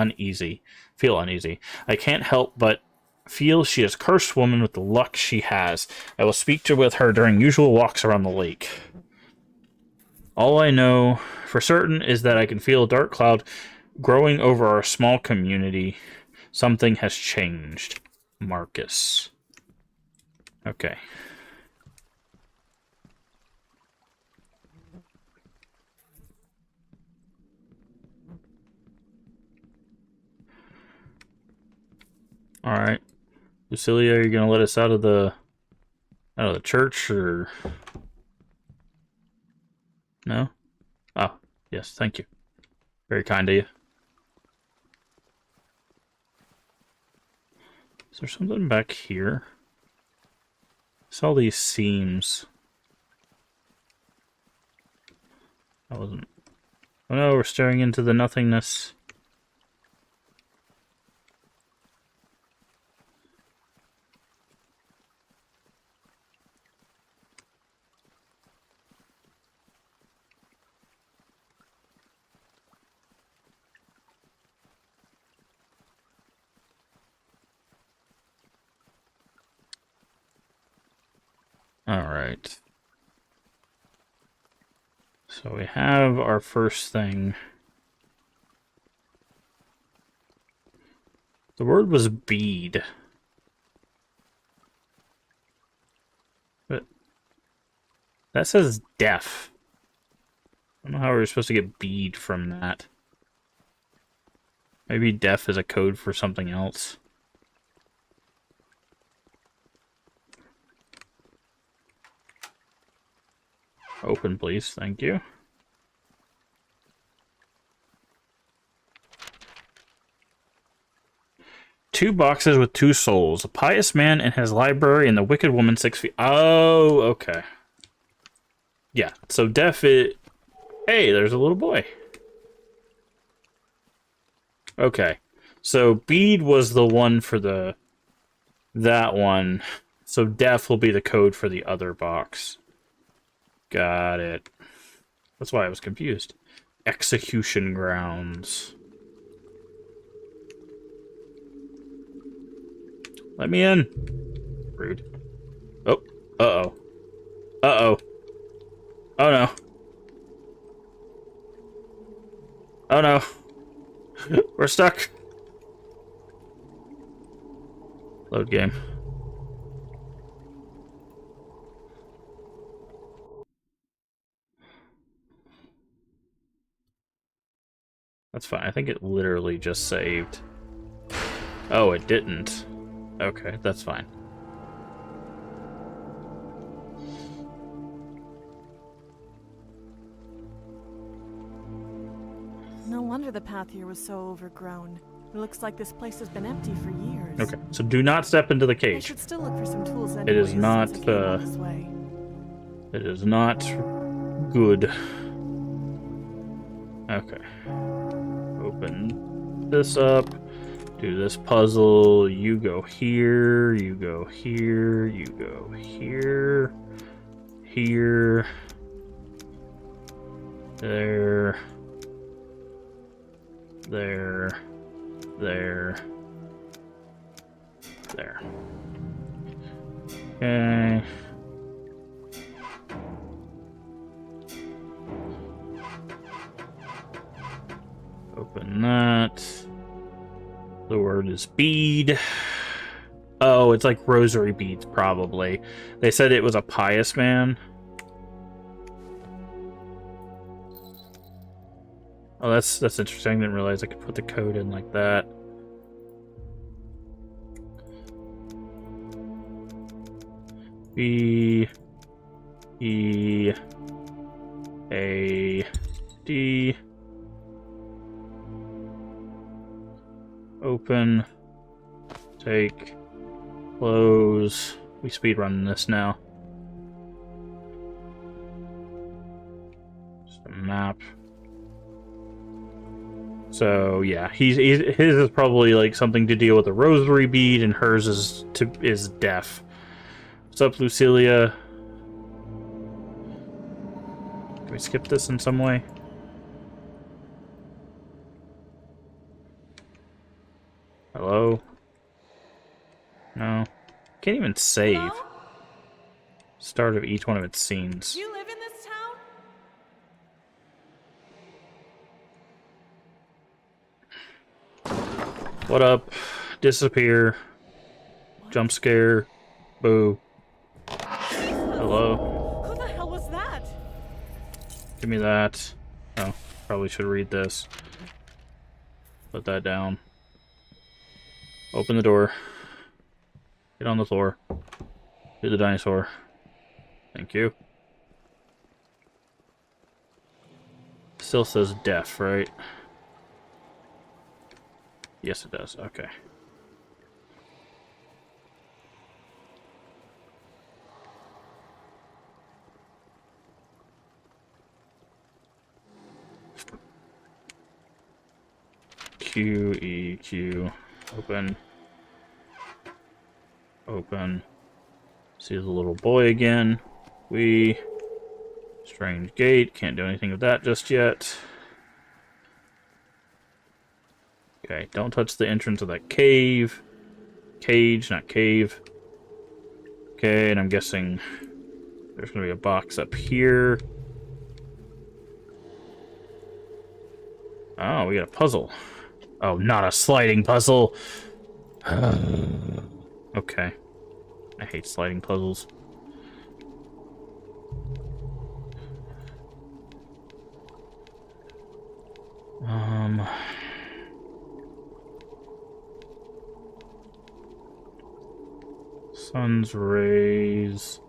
feel uneasy. I can't help but feel she is a cursed woman with the luck she has. I will speak with her during usual walks around the lake. All I know for certain is that I can feel a dark cloud growing over our small community. Something has changed. Marcus. Okay. Alright. Lucilia, are you gonna let us out of the church, or no? Oh, yes, thank you. Very kind of you. Is there something back here? I saw these seams. That wasn't... Oh no, we're staring into the nothingness. Alright. So we have our first thing. The word was bead. But that says deaf. I don't know how we were supposed to get bead from that. Maybe deaf is a code for something else. Open, please. Thank you. Two boxes with two souls. A pious man in his library and the wicked woman 6 feet. Oh, okay. Yeah, so deaf is... Hey, there's a little boy. Okay. So bead was the one for that one. So deaf will be the code for the other box. Got it. That's why I was confused. Execution grounds. Let me in. Rude. Oh. Uh-oh. Uh-oh. Oh no. Oh no. We're stuck. Load game. That's fine. I think it literally just saved. Oh, it didn't. Okay, that's fine. No wonder the path here was so overgrown. It looks like this place has been empty for years. Okay, so do not step into the I cage. should still look for some tools anyways, It is not, since I came all this way. It is not good. Okay. Open this up. Do this puzzle. You go here. You go here. You go here. Here. There. There. There. There. Okay. Open that. The word is bead. Oh, it's like rosary beads, probably. They said it was a pious man. Oh, that's interesting. I didn't realize I could put the code in like that. B E A D. Open. Take. Close. We speedrunning this now. Just a map. So yeah, his is probably like something to deal with a rosary bead, and hers is deaf. What's up, Lucilia? Can we skip this in some way? Hello? No. Can't even save. Hello? Start of each one of its scenes. Do you live in this town? What up? Disappear. Jump scare. Boo. Hello? Who the hell was that? Give me that. Oh, probably should read this. Put that down. Open the door. Get on the floor. Do the dinosaur. Thank you. Still says deaf, right? Yes, it does. Okay. Q, E, Q. Open. Open. See the little boy again. Strange gate. Can't do anything with that just yet. Okay, don't touch the entrance of that cave. Cage, not cave. Okay, and I'm guessing there's gonna be a box up here. Oh, we got a puzzle. Oh, not a sliding puzzle. Okay. I hate sliding puzzles. Sun's rays.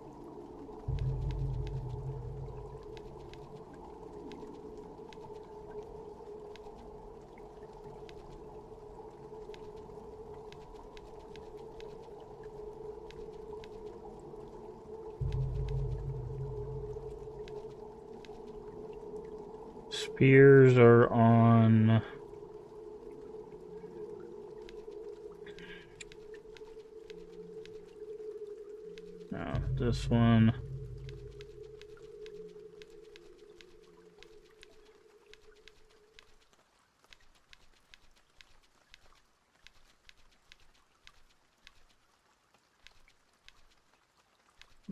Spears are on... No, this one.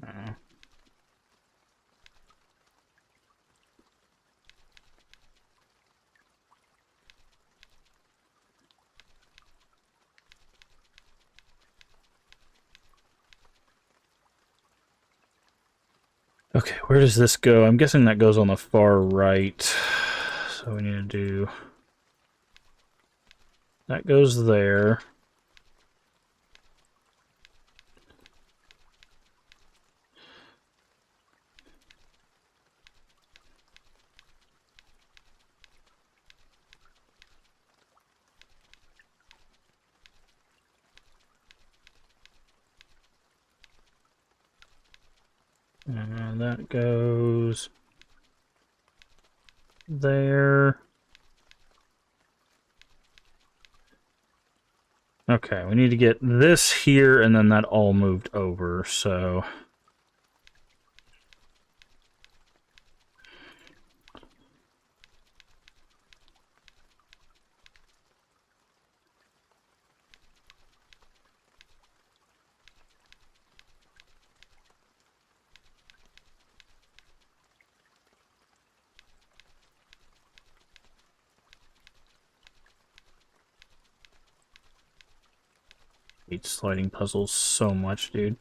No. Okay, where does this go? I'm guessing that goes on the far right. So we need to do... That goes there. And that goes there. Okay, we need to get this here, and then that all moved over, so... I hate sliding puzzles so much, dude.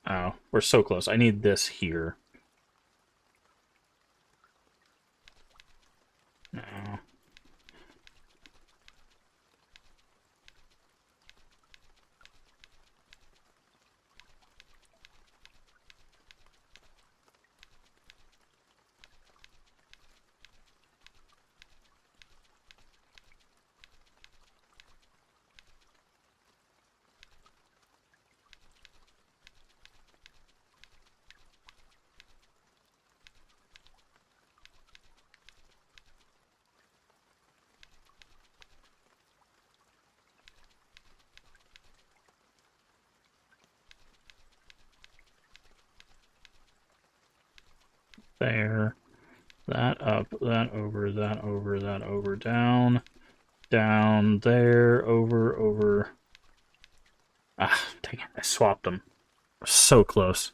Oh, we're so close. I need this here. No. There. That up, that over, that over, that over, down. Down, there, over, over. Ah, dang it, I swapped them. So close.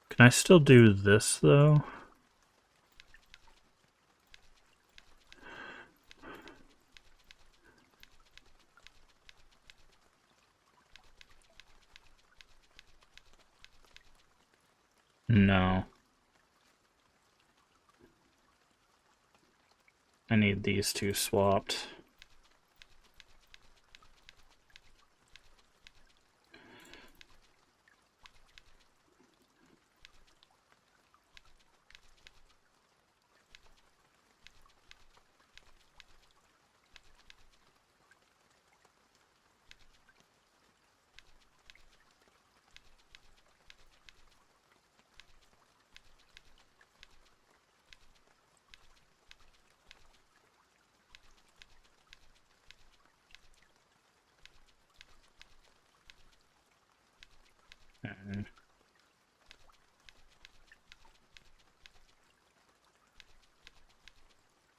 Can I still do this, though? No. I need these two swapped.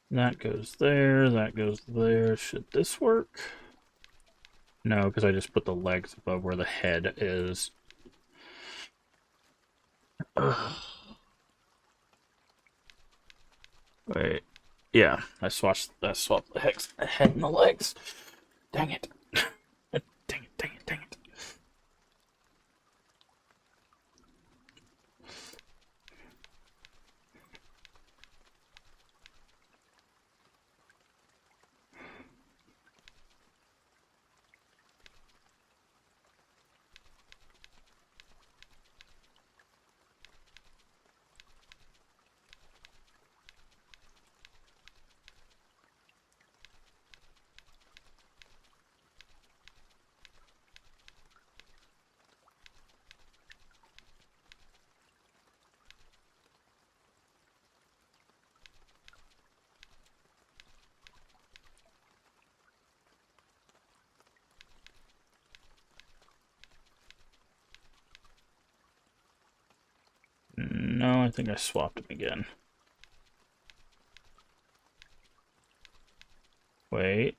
And that goes there, that goes there. Should this work? No, because I just put the legs above where the head is. Ugh. Wait. Yeah, I swapped the head and the legs. Dang it. Dang it, dang it, dang it. No, I think I swapped them again. Wait.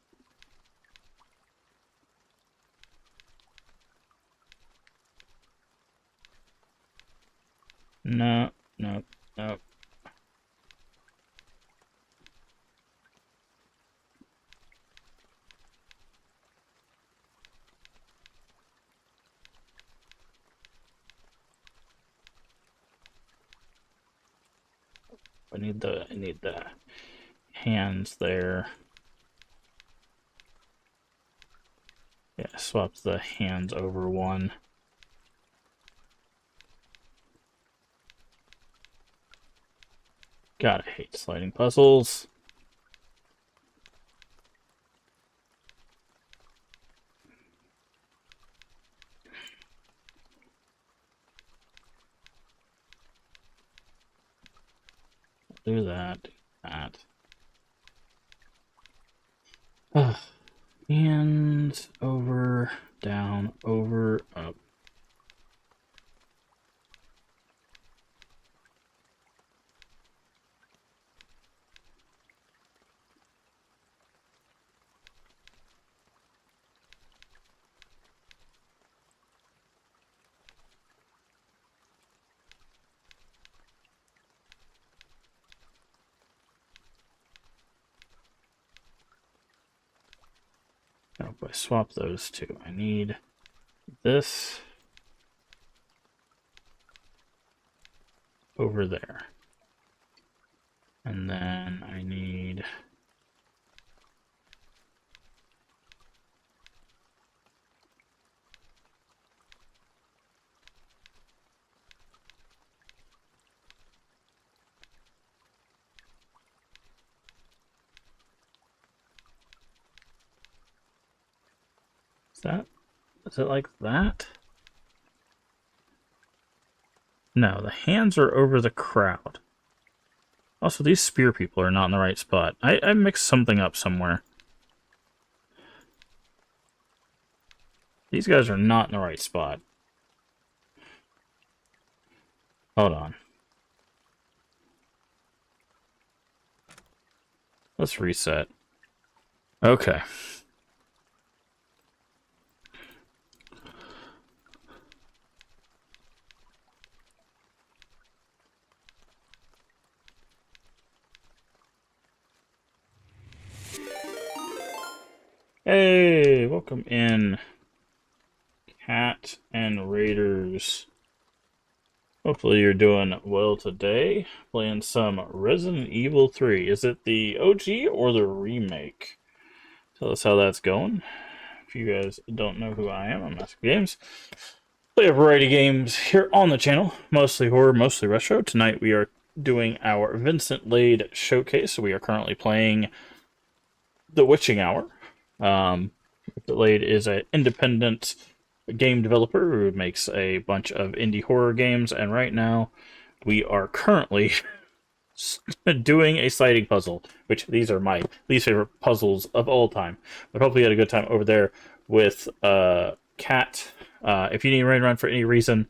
No, no, no. I need the hands there. Yeah, swap the hands over one. God, I hate sliding puzzles. Do that, do that. Hands over, down, over, up. Now, if I swap those two, I need this over there. And then I need Is it like that? No, the hands are over the crowd. Also, these spear people are not in the right spot. I mixed something up somewhere. These guys are not in the right spot. Hold on. Let's reset. Okay. Hey, welcome in, Cat and Raiders. Hopefully you're doing well today. Playing some Resident Evil 3. Is it the OG or the remake? Tell us how that's going. If you guys don't know who I am, I'm Master Games. Play a variety of games here on the channel. Mostly horror, mostly retro. Tonight we are doing our Vincent Lade showcase. We are currently playing The Witching Hour. Lade is an independent game developer who makes a bunch of indie horror games, and right now we are currently doing a sliding puzzle, which these are my least favorite puzzles of all time. But hopefully you had a good time over there with Cat. If you need to run around for any reason,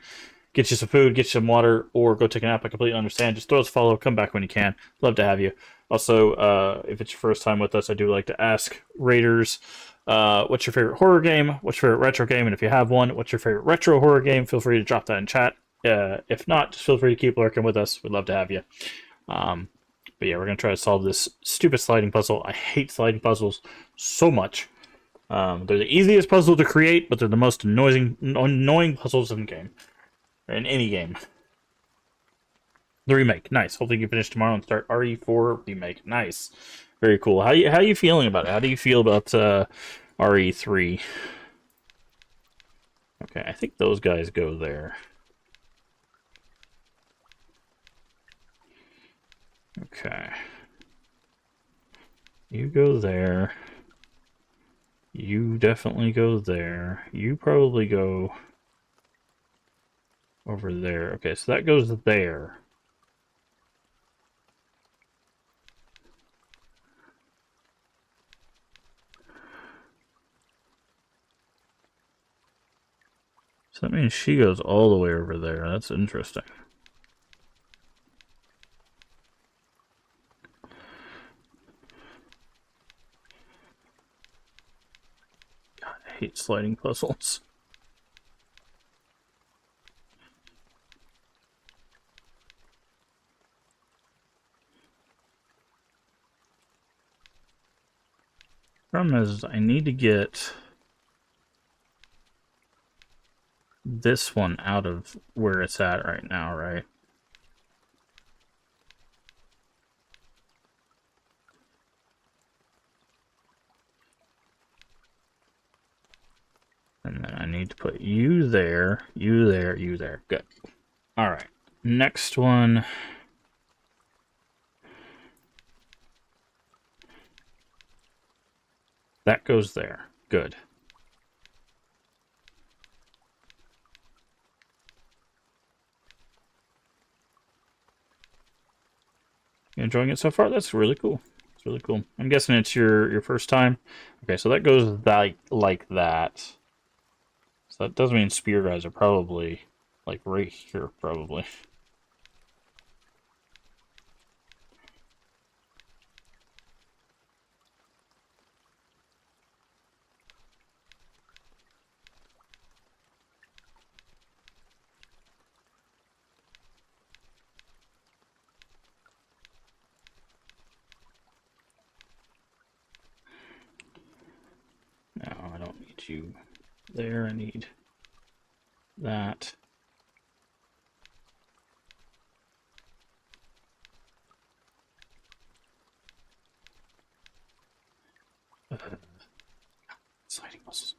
get you some food, get you some water, or go take a nap, I completely understand. Just throw us a follow, come back when you can. Love to have you. Also, if it's your first time with us, I do like to ask Raiders, what's your favorite horror game? What's your favorite retro game? And if you have one, what's your favorite retro horror game? Feel free to drop that in chat. If not, just feel free to keep lurking with us. We'd love to have you. But yeah, we're going to try to solve this stupid sliding puzzle. I hate sliding puzzles so much. They're the easiest puzzle to create, but they're the most annoying puzzles in the game. In any game. The remake, nice. Hopefully you can finish tomorrow and start RE4 remake. Nice, very cool. How you feeling about it? How do you feel about RE3? Okay, I think those guys go there. Okay, you go there. You definitely go there. You probably go over there. Okay, so that goes there. So that means she goes all the way over there. That's interesting. God, I hate sliding puzzles. Problem is, I need to get this one out of where it's at right now, right? And then I need to put you there, you there, you there. Good. All right. Next one. That goes there. Good. You enjoying it so far? That's really cool. It's really cool. I'm guessing it's your first time. Okay, so that goes like that. So that does mean spear guys are probably like right here, probably. No, I don't need you there. I need that. Sliding muscles.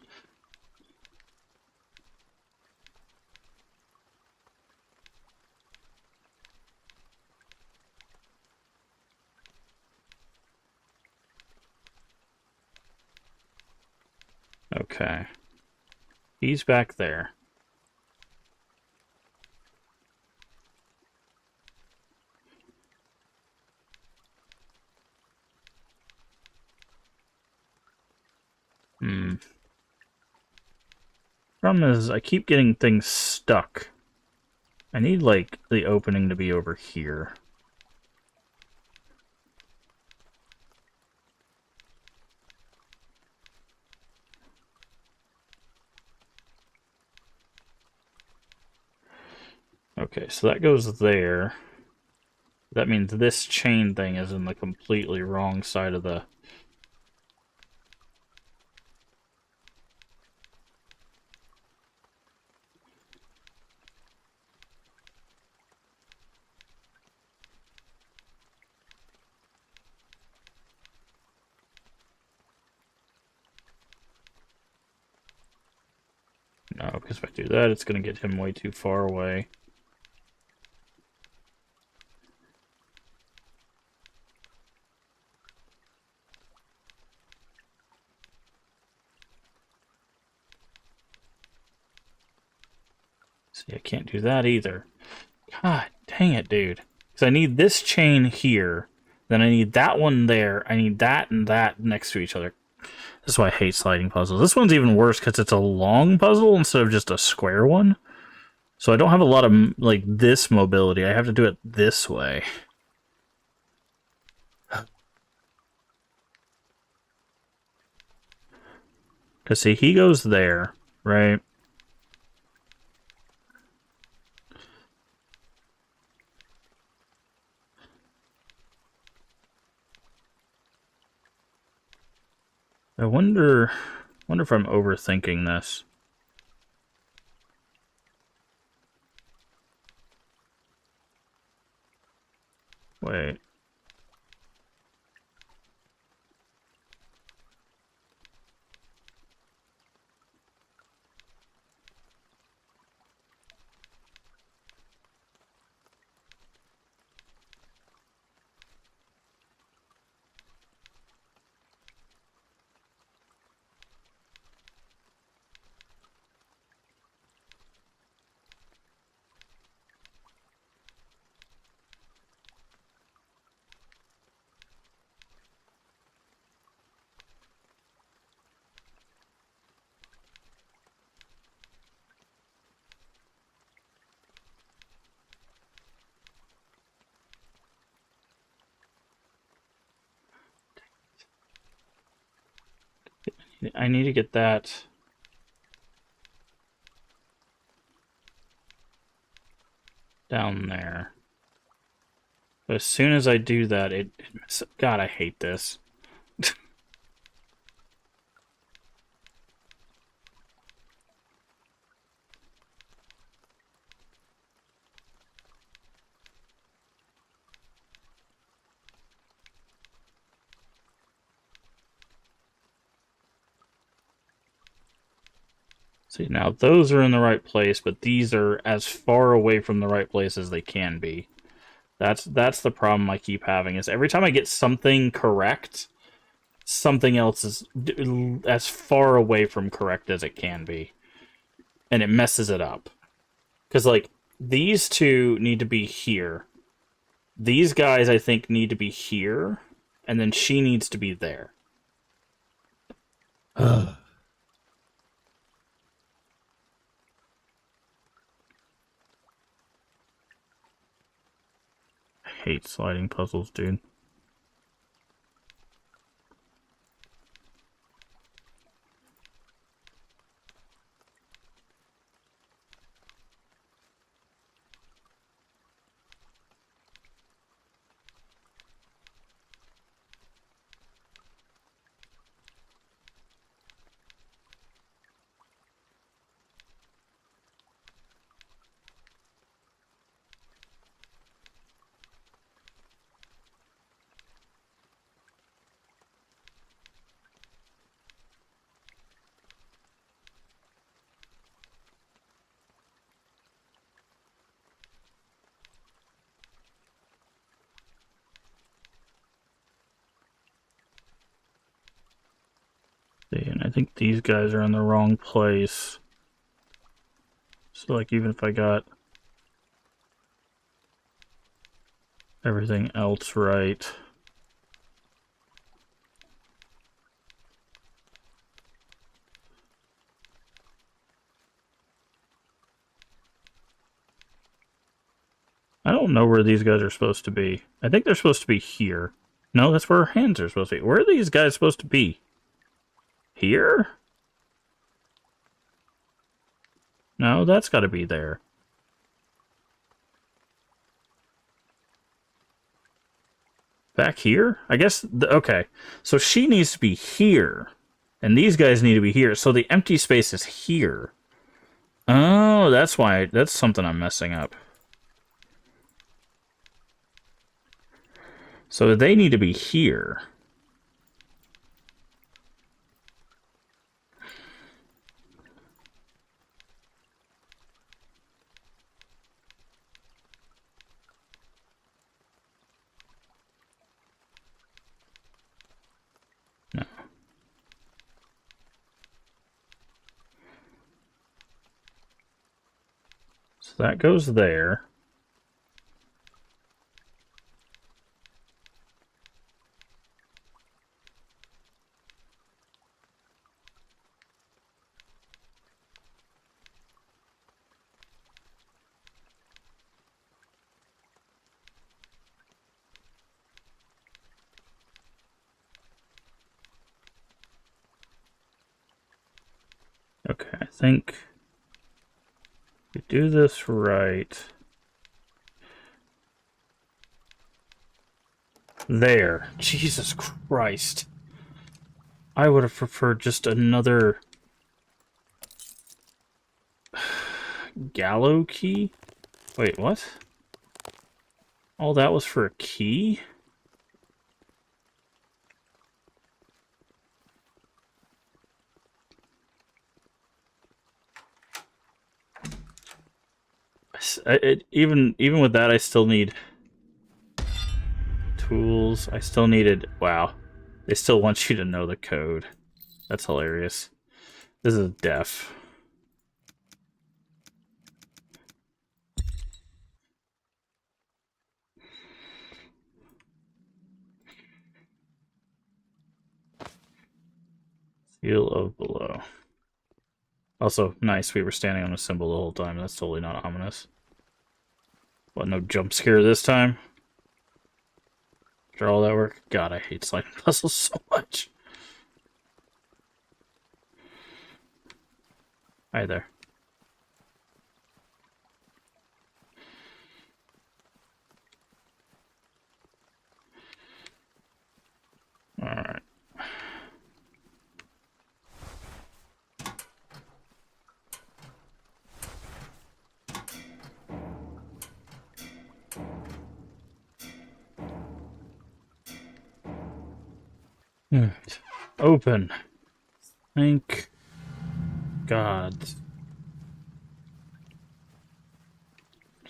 Okay. He's back there. Problem is, I keep getting things stuck. I need, like, the opening to be over here. Okay, so that goes there. That means this chain thing is in the completely wrong side of the... No, because if I do that, it's going to get him way too far away. See, I can't do that either. God dang it, dude. Because I need this chain here, then I need that one there, I need that and that next to each other. This is why I hate sliding puzzles. This one's even worse because it's a long puzzle instead of just a square one. So I don't have a lot of, like, this mobility. I have to do it this way. Because, see, he goes there, right? I wonder if I'm overthinking this. Wait. I need to get that down there. But as soon as I do that, God, I hate this. See, now those are in the right place, but these are as far away from the right place as they can be. That's the problem I keep having, is every time I get something correct, something else is as far away from correct as it can be. And it messes it up. Because, like, these two need to be here. These guys, I think, need to be here. And then she needs to be there. I hate sliding puzzles, dude. See, and I think these guys are in the wrong place. So, like, even if I got everything else right... I don't know where these guys are supposed to be. I think they're supposed to be here. No, that's where our hands are supposed to be. Where are these guys supposed to be? Here? No, that's got to be there. Back here? I guess... okay. So she needs to be here. And these guys need to be here. So the empty space is here. Oh, that's why... that's something I'm messing up. So they need to be here. No. So that goes there. Okay, I think we do this right. There. Jesus Christ. I would have preferred just another gallow key? Wait, what? All that was for a key? Even with that, I still need tools. I still needed... wow. They still want you to know the code. That's hilarious. This is deaf. Seal of below. Also, nice, we were standing on a symbol the whole time. That's totally not ominous. What, no jump scare this time? After all that work? God, I hate sliding puzzles so much. Hi there. Alright. Open. Thank God. Let's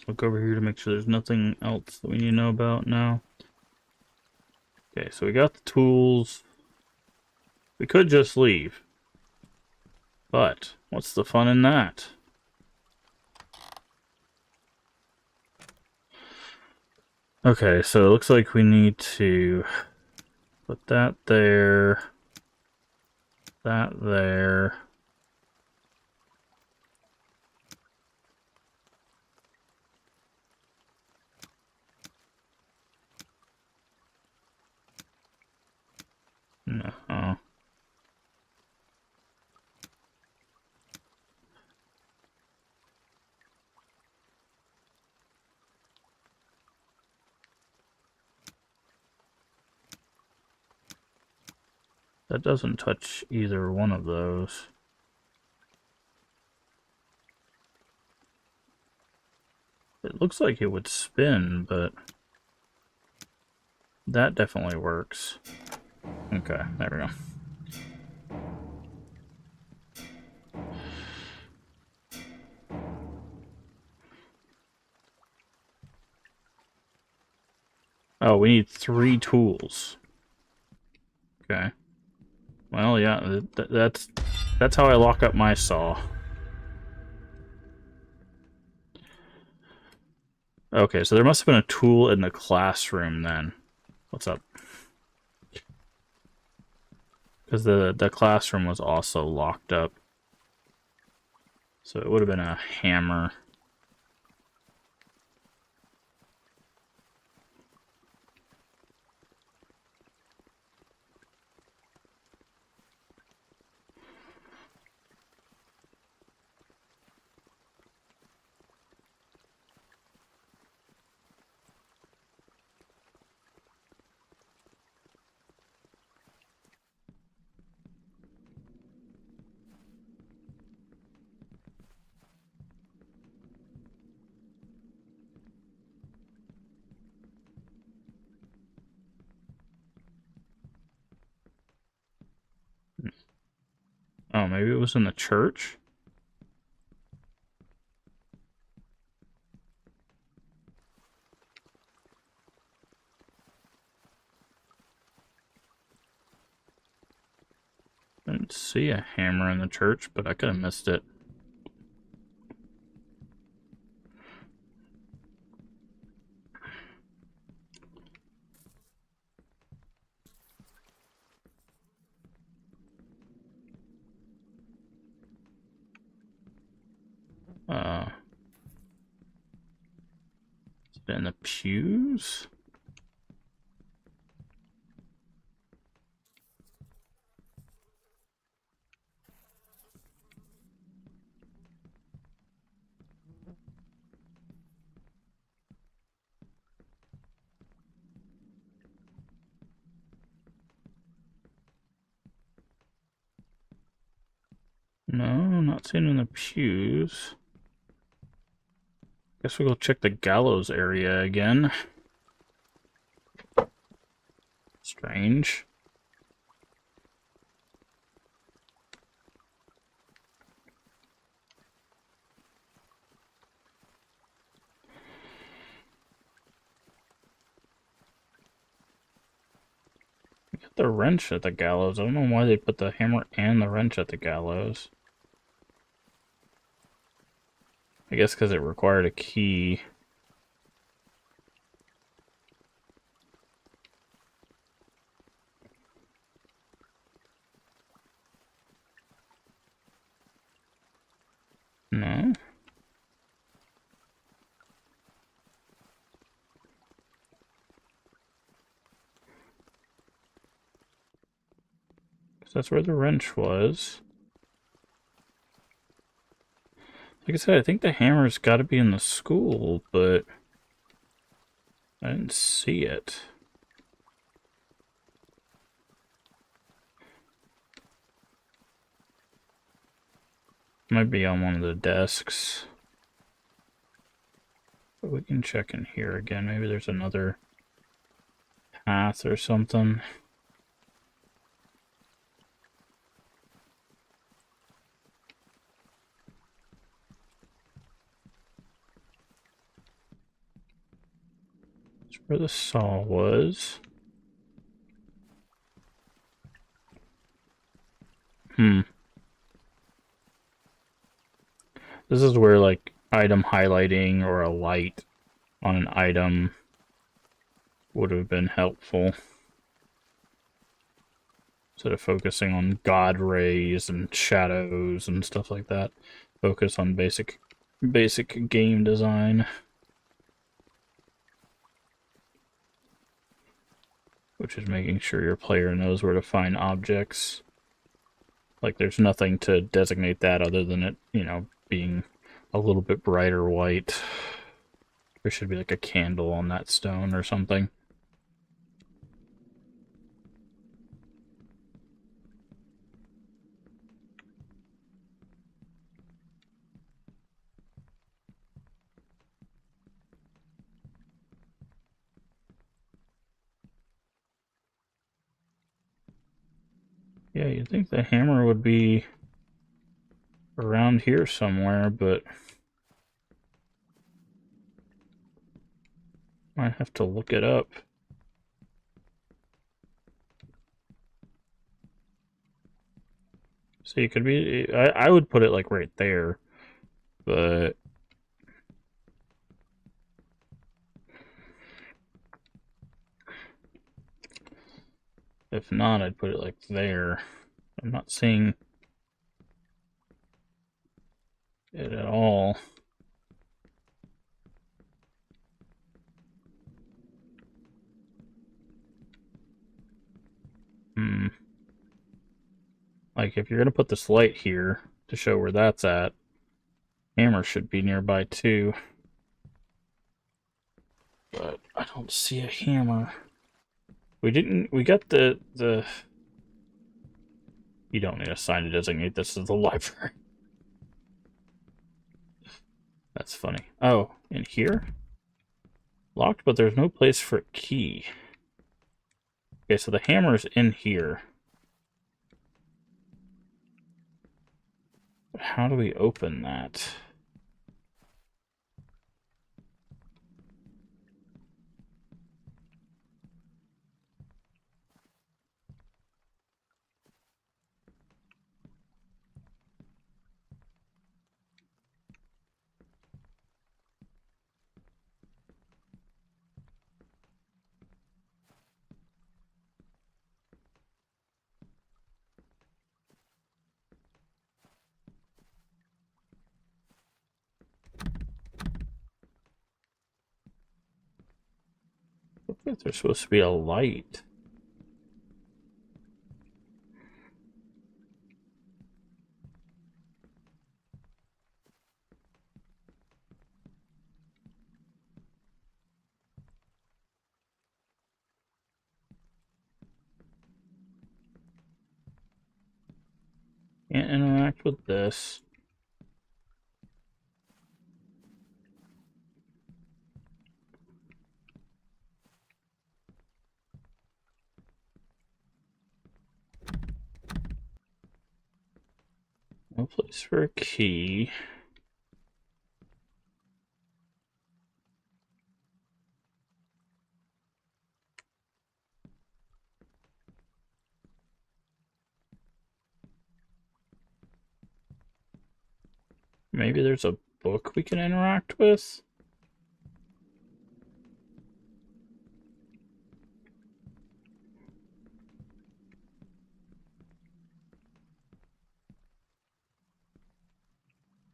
look over here to make sure there's nothing else that we need to know about now. Okay, so we got the tools. We could just leave. But, what's the fun in that? Okay, so it looks like we need to put that there. That there. No. That doesn't touch either one of those. It looks like it would spin, but that definitely works. Okay, there we go. Oh, we need 3 tools. Okay. Well, yeah, that's how I lock up my saw. Okay, so there must have been a tool in the classroom then. What's up? Because the classroom was also locked up. So it would have been a hammer. Oh, maybe it was in the church? I didn't see a hammer in the church, but I could have missed it. Is it in the pews? No, not seen in the pews. Guess we'll go check the gallows area again. Strange. We got the wrench at the gallows. I don't know why they put the hammer and the wrench at the gallows. I guess because it required a key. No? Because that's where the wrench was. Like I said, I think the hammer's got to be in the school, but I didn't see it. Might be on one of the desks. But we can check in here again. Maybe there's another path or something. That's where the saw was. This is where, like, item highlighting or a light on an item would have been helpful. Instead of focusing on god rays and shadows and stuff like that. Focus on basic game design. Which is making sure your player knows where to find objects. Like, there's nothing to designate that other than it, you know, being a little bit brighter white. There should be like a candle on that stone or something. Yeah, you'd think the hammer would be around here somewhere, but might have to look it up. See, it could be... I would put it, like, right there, but... If not, I'd put it like there. I'm not seeing it at all. Like, if you're going to put this light here to show where that's at, hammer should be nearby too. But I don't see a hammer. We got the... You don't need a sign to designate this as the library. That's funny. Oh, in here? Locked, but there's no place for a key. Okay, so the hammer's in here. But how do we open that? Looks like there's supposed to be a light. Can't interact with this. No place for a key. Maybe there's a book we can interact with?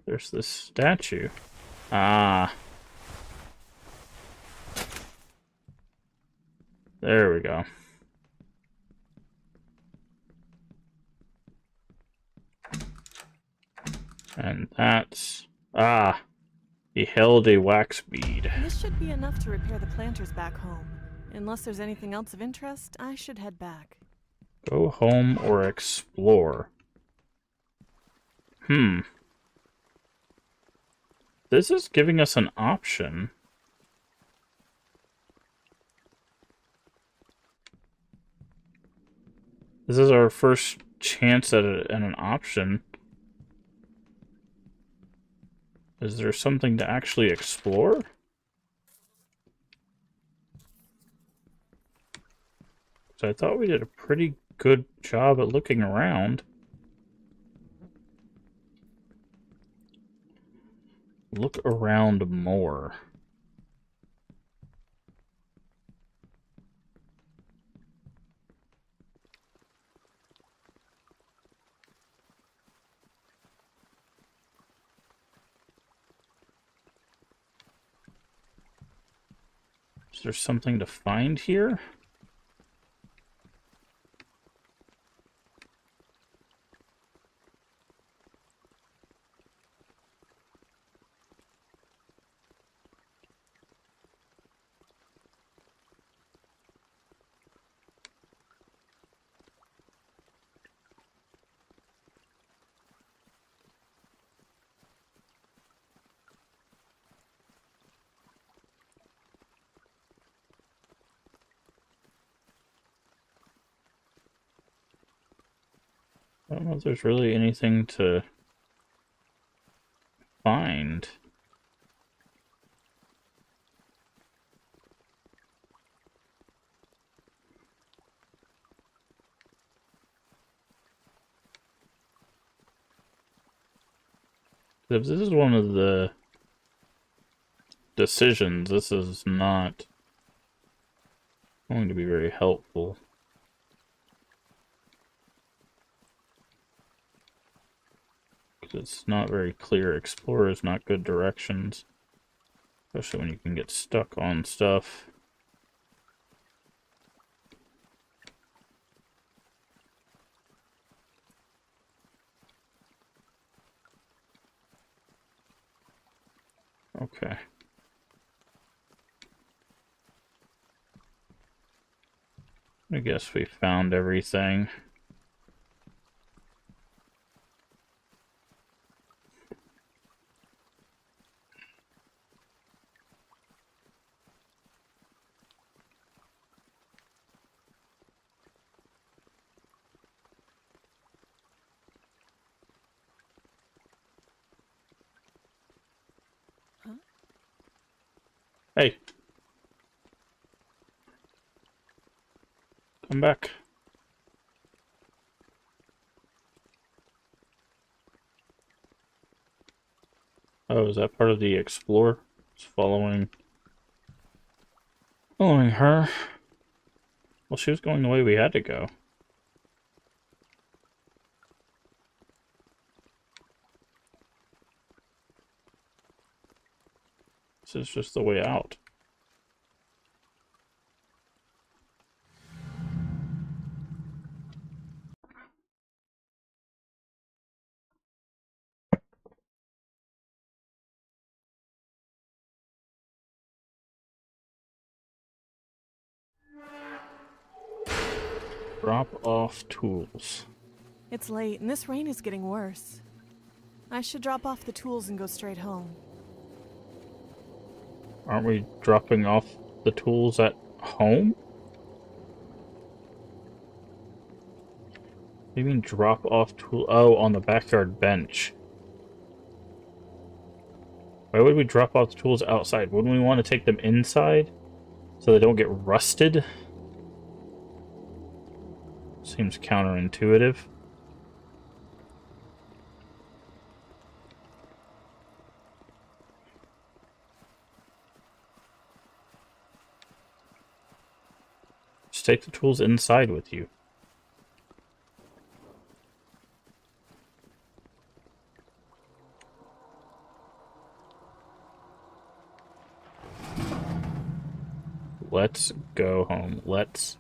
There's this statue. Ah. There we go. And that's... Ah. He held a wax bead. This should be enough to repair the planters back home. Unless there's anything else of interest, I should head back. Go home or explore. This is giving us an option. This is our first chance at an option. Is there something to actually explore? So I thought we did a pretty good job at looking around. Look around more. Is there something to find here? I don't know if there's really anything to find. If this is one of the decisions, this is not going to be very helpful. It's not very clear. Explorer is not good directions. Especially when you can get stuck on stuff. Okay. I guess we found everything. Hey. Come back. Oh, is that part of the Explorer? It's following her. Well, she was going the way we had to go. This is just the way out. Drop off tools. It's late, and this rain is getting worse. I should drop off the tools and go straight home. Aren't we dropping off the tools at home? What do you mean drop off tool? Oh, on the backyard bench. Why would we drop off the tools outside? Wouldn't we want to take them inside so they don't get rusted? Seems counterintuitive. Just take the tools inside with you. Let's go home. Let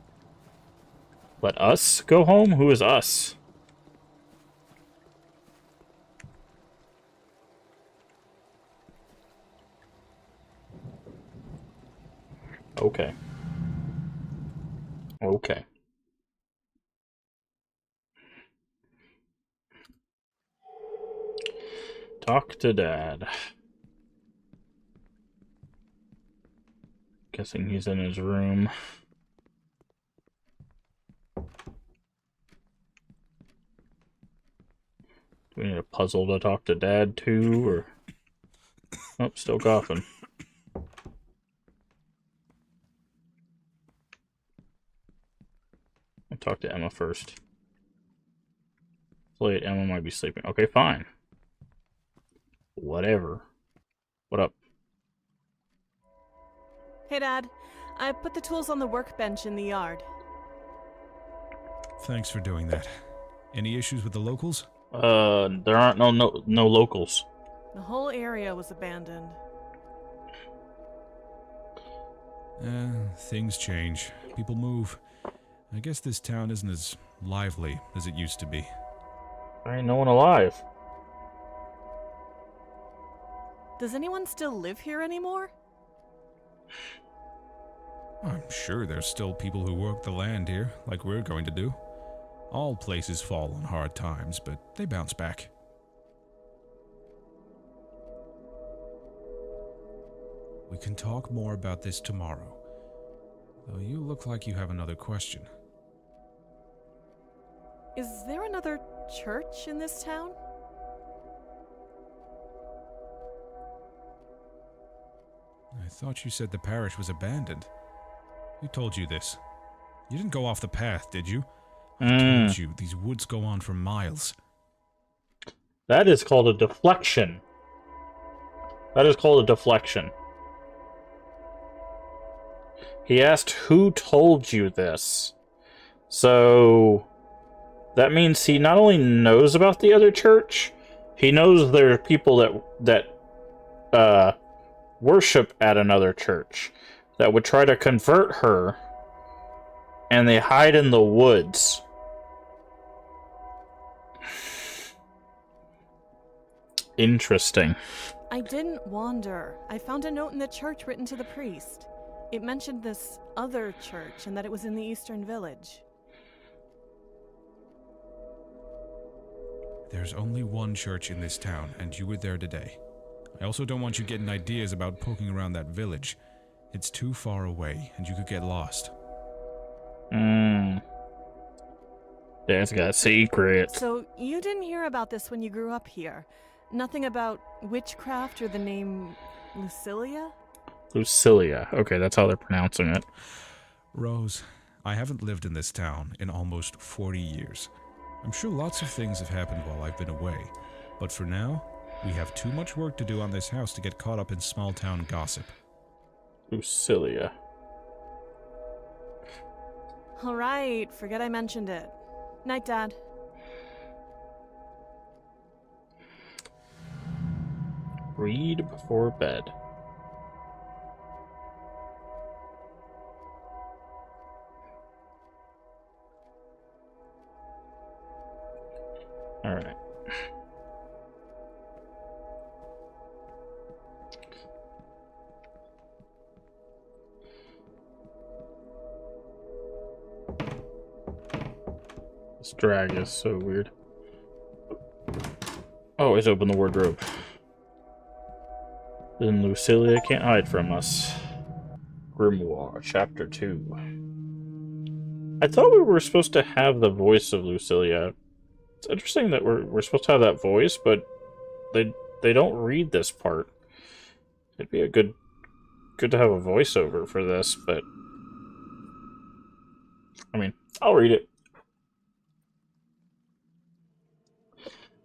us go home? Who is us? Okay. Okay. Talk to Dad. Guessing he's in his room. Do we need a puzzle to talk to Dad too, or... Oh, still coughing. I'll talk to Emma first. It's late, Emma might be sleeping. Okay, fine. Whatever. What up? Hey, Dad. I put the tools on the workbench in the yard. Thanks for doing that. Any issues with the locals? There aren't no locals. The whole area was abandoned. Things change. People move. I guess this town isn't as lively as it used to be. There ain't no one alive. Does anyone still live here anymore? I'm sure there's still people who work the land here, like we're going to do. All places fall on hard times, but they bounce back. We can talk more about this tomorrow. Though you look like you have another question. Is there another church in this town? I thought you said the parish was abandoned. Who told you this? You didn't go off the path, did you? I told you, these woods go on for miles. That is called a deflection. That is called a deflection. He asked, who told you this? So, that means he not only knows about the other church, He knows there are people that worship at another church that would try to convert her, and they hide in the woods. Interesting. I didn't wander. I found a note in the church written to the priest. It mentioned this other church and that it was in the Eastern Village. There's only one church in this town, and you were there today. I also don't want you getting ideas about poking around that village. It's too far away, and you could get lost. Dad's got secrets. So you didn't hear about this when you grew up here? Nothing about witchcraft or the name Lucilia? Lucilia. Okay, that's how they're pronouncing it. Rose, I haven't lived in this town in almost 40 years. I'm sure lots of things have happened while I've been away, but for now, we have too much work to do on this house to get caught up in small-town gossip. Lucilia. All right, forget I mentioned it. Night, Dad. Read before bed. All right. This drag is so weird. Oh, it's opened the wardrobe. Then Lucilia can't hide from us. Grimoire, Chapter 2. I thought we were supposed to have the voice of Lucilia. It's interesting that we're supposed to have that voice, but they don't read this part. It'd be a good to have a voiceover for this, but I mean, I'll read it.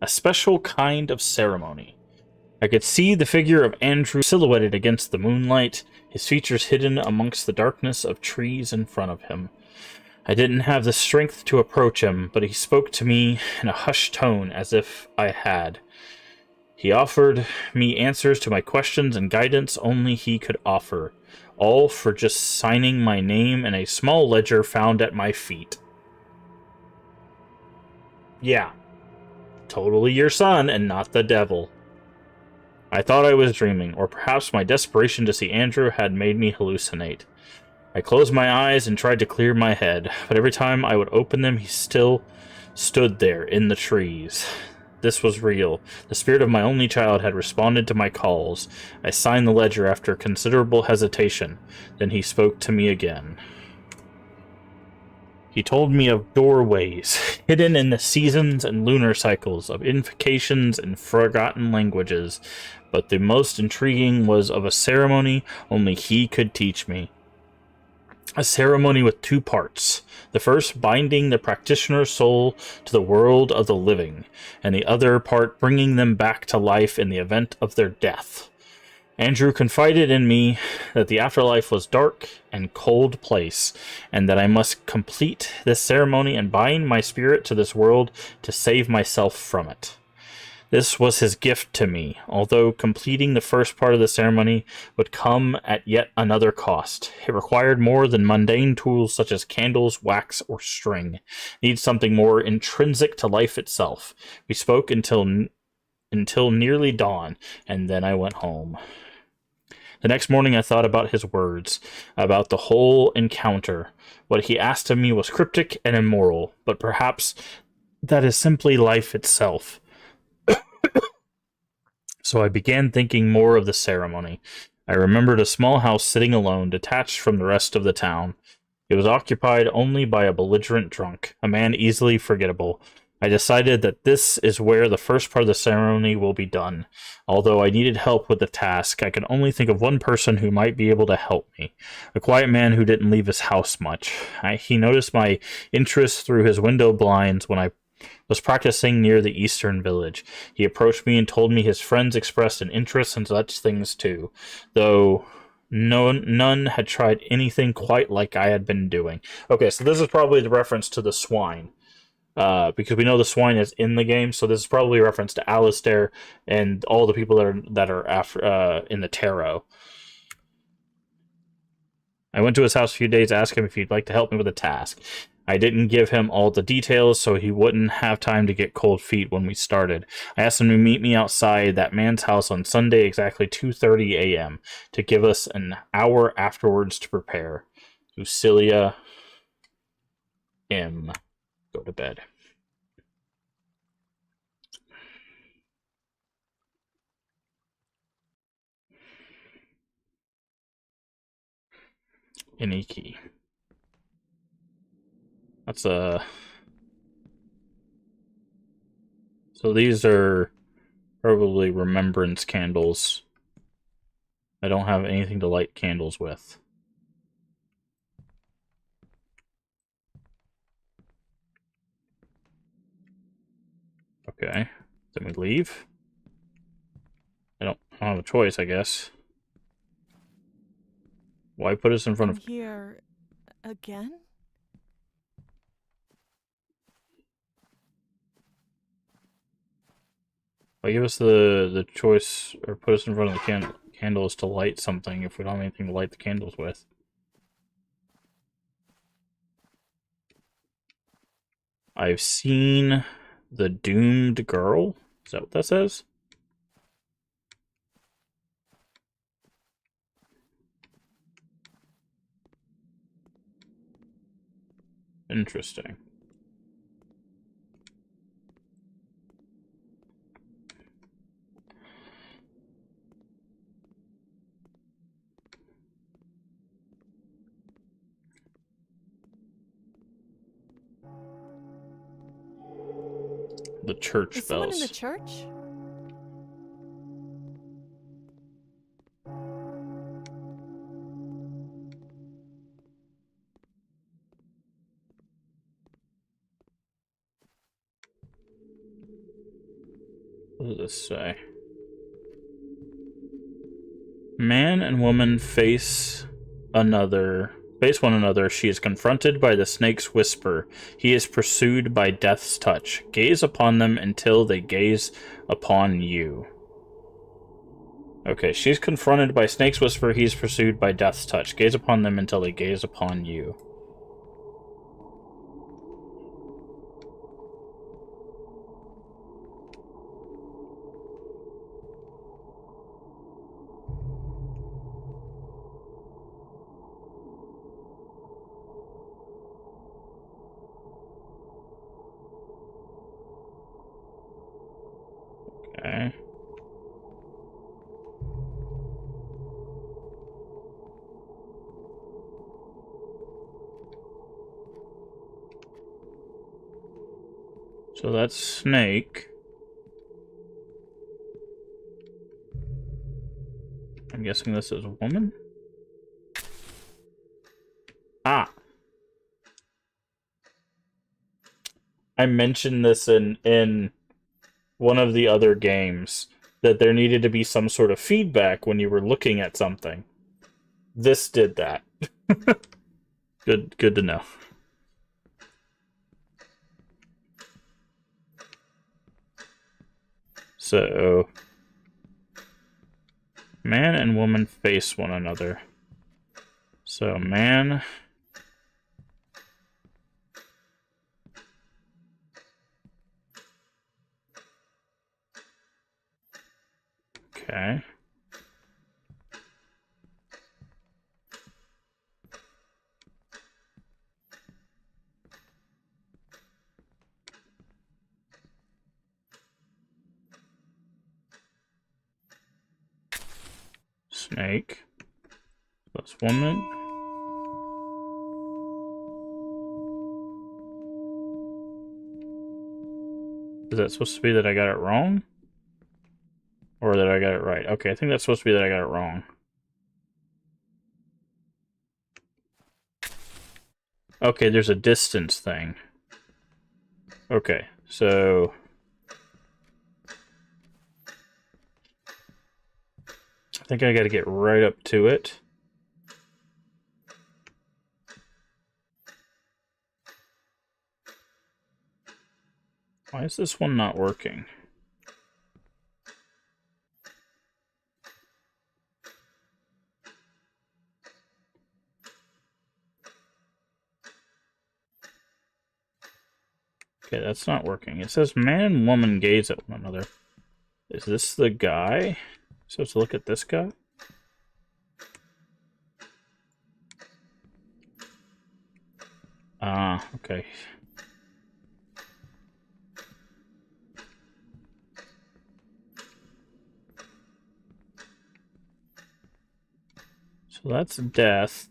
A special kind of ceremony. I could see the figure of Andrew silhouetted against the moonlight, his features hidden amongst the darkness of trees in front of him. I didn't have the strength to approach him, but he spoke to me in a hushed tone as if I had. He offered me answers to my questions and guidance only he could offer, all for just signing my name in a small ledger found at my feet. Yeah, totally your son and not the devil. I thought I was dreaming, or perhaps my desperation to see Andrew had made me hallucinate. I closed my eyes and tried to clear my head, but every time I would open them, he still stood there in the trees. This was real. The spirit of my only child had responded to my calls. I signed the ledger after considerable hesitation. Then he spoke to me again. He told me of doorways, hidden in the seasons and lunar cycles, of invocations and forgotten languages, but the most intriguing was of a ceremony only he could teach me. A ceremony with two parts, the first binding the practitioner's soul to the world of the living, and the other part bringing them back to life in the event of their death. Andrew confided in me that the afterlife was dark and cold place, and that I must complete this ceremony and bind my spirit to this world to save myself from it. This was his gift to me, although completing the first part of the ceremony would come at yet another cost. It required more than mundane tools such as candles, wax, or string. It needs something more intrinsic to life itself. We spoke until nearly dawn, and then I went home. The next morning I thought about his words, about the whole encounter. What he asked of me was cryptic and immoral, but perhaps that is simply life itself. So I began thinking more of the ceremony. I remembered a small house sitting alone, detached from the rest of the town. It was occupied only by a belligerent drunk, a man easily forgettable. I decided that this is where the first part of the ceremony will be done. Although I needed help with the task, I could only think of one person who might be able to help me. A quiet man who didn't leave his house much. He noticed my interest through his window blinds when I was practicing near the Eastern Village. He approached me and told me his friends expressed an interest in such things too, though none had tried anything quite like I had been doing. Okay, so this is probably the reference to the swine. because we know the swine is in the game, so this is probably a reference to Alistair and all the people that are after in the tarot. I went to his house a few days, asked him if he'd like to help me with a task. I didn't give him all the details, so he wouldn't have time to get cold feet when we started. I asked him to meet me outside that man's house on Sunday, exactly 2:30 a.m., to give us an hour afterwards to prepare. Lucilia M. Go to bed. Iniki. That's a... So these are probably remembrance candles. I don't have anything to light candles with. Okay. Then we leave. I don't have a choice, I guess. Why put us in front of... Here again? Why give us the choice, or put us in front of the candles to light something if we don't have anything to light the candles with? I've seen the doomed girl. Is that what that says? Interesting. The church Is bells. someone in the church? What does this say? Man and woman face one another. She is confronted by the snake's whisper. He is pursued by death's touch. Gaze upon them until they gaze upon you. Okay, she's confronted by snake's whisper. He is pursued by death's touch. Gaze upon them until they gaze upon you. Okay. So that's Snake. I'm guessing this is a woman? Ah! I mentioned this in one of the other games, that there needed to be some sort of feedback when you were looking at something. This did that. Good to know. So, man and woman face one another. So, man... Okay. Snake. Plus woman. Is that supposed to be that I got it wrong? Or that I got it right? Okay, I think that's supposed to be that I got it wrong. Okay, there's a distance thing. Okay, so... I think I gotta get right up to it. Why is this one not working? Okay, that's not working. It says man and woman gaze at one another. Is this the guy? So to look at this guy? Ah, okay. So that's death.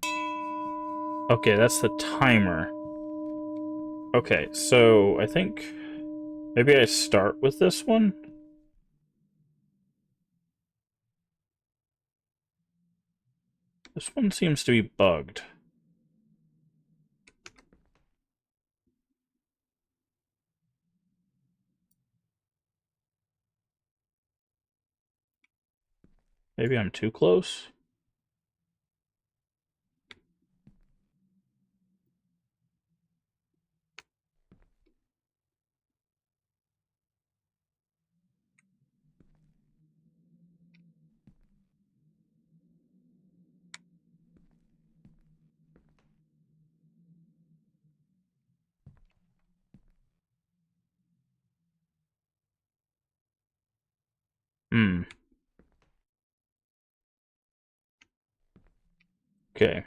Okay, that's the timer. Okay, so I think maybe I start with this one. This one seems to be bugged. Maybe I'm too close? Hmm. Okay.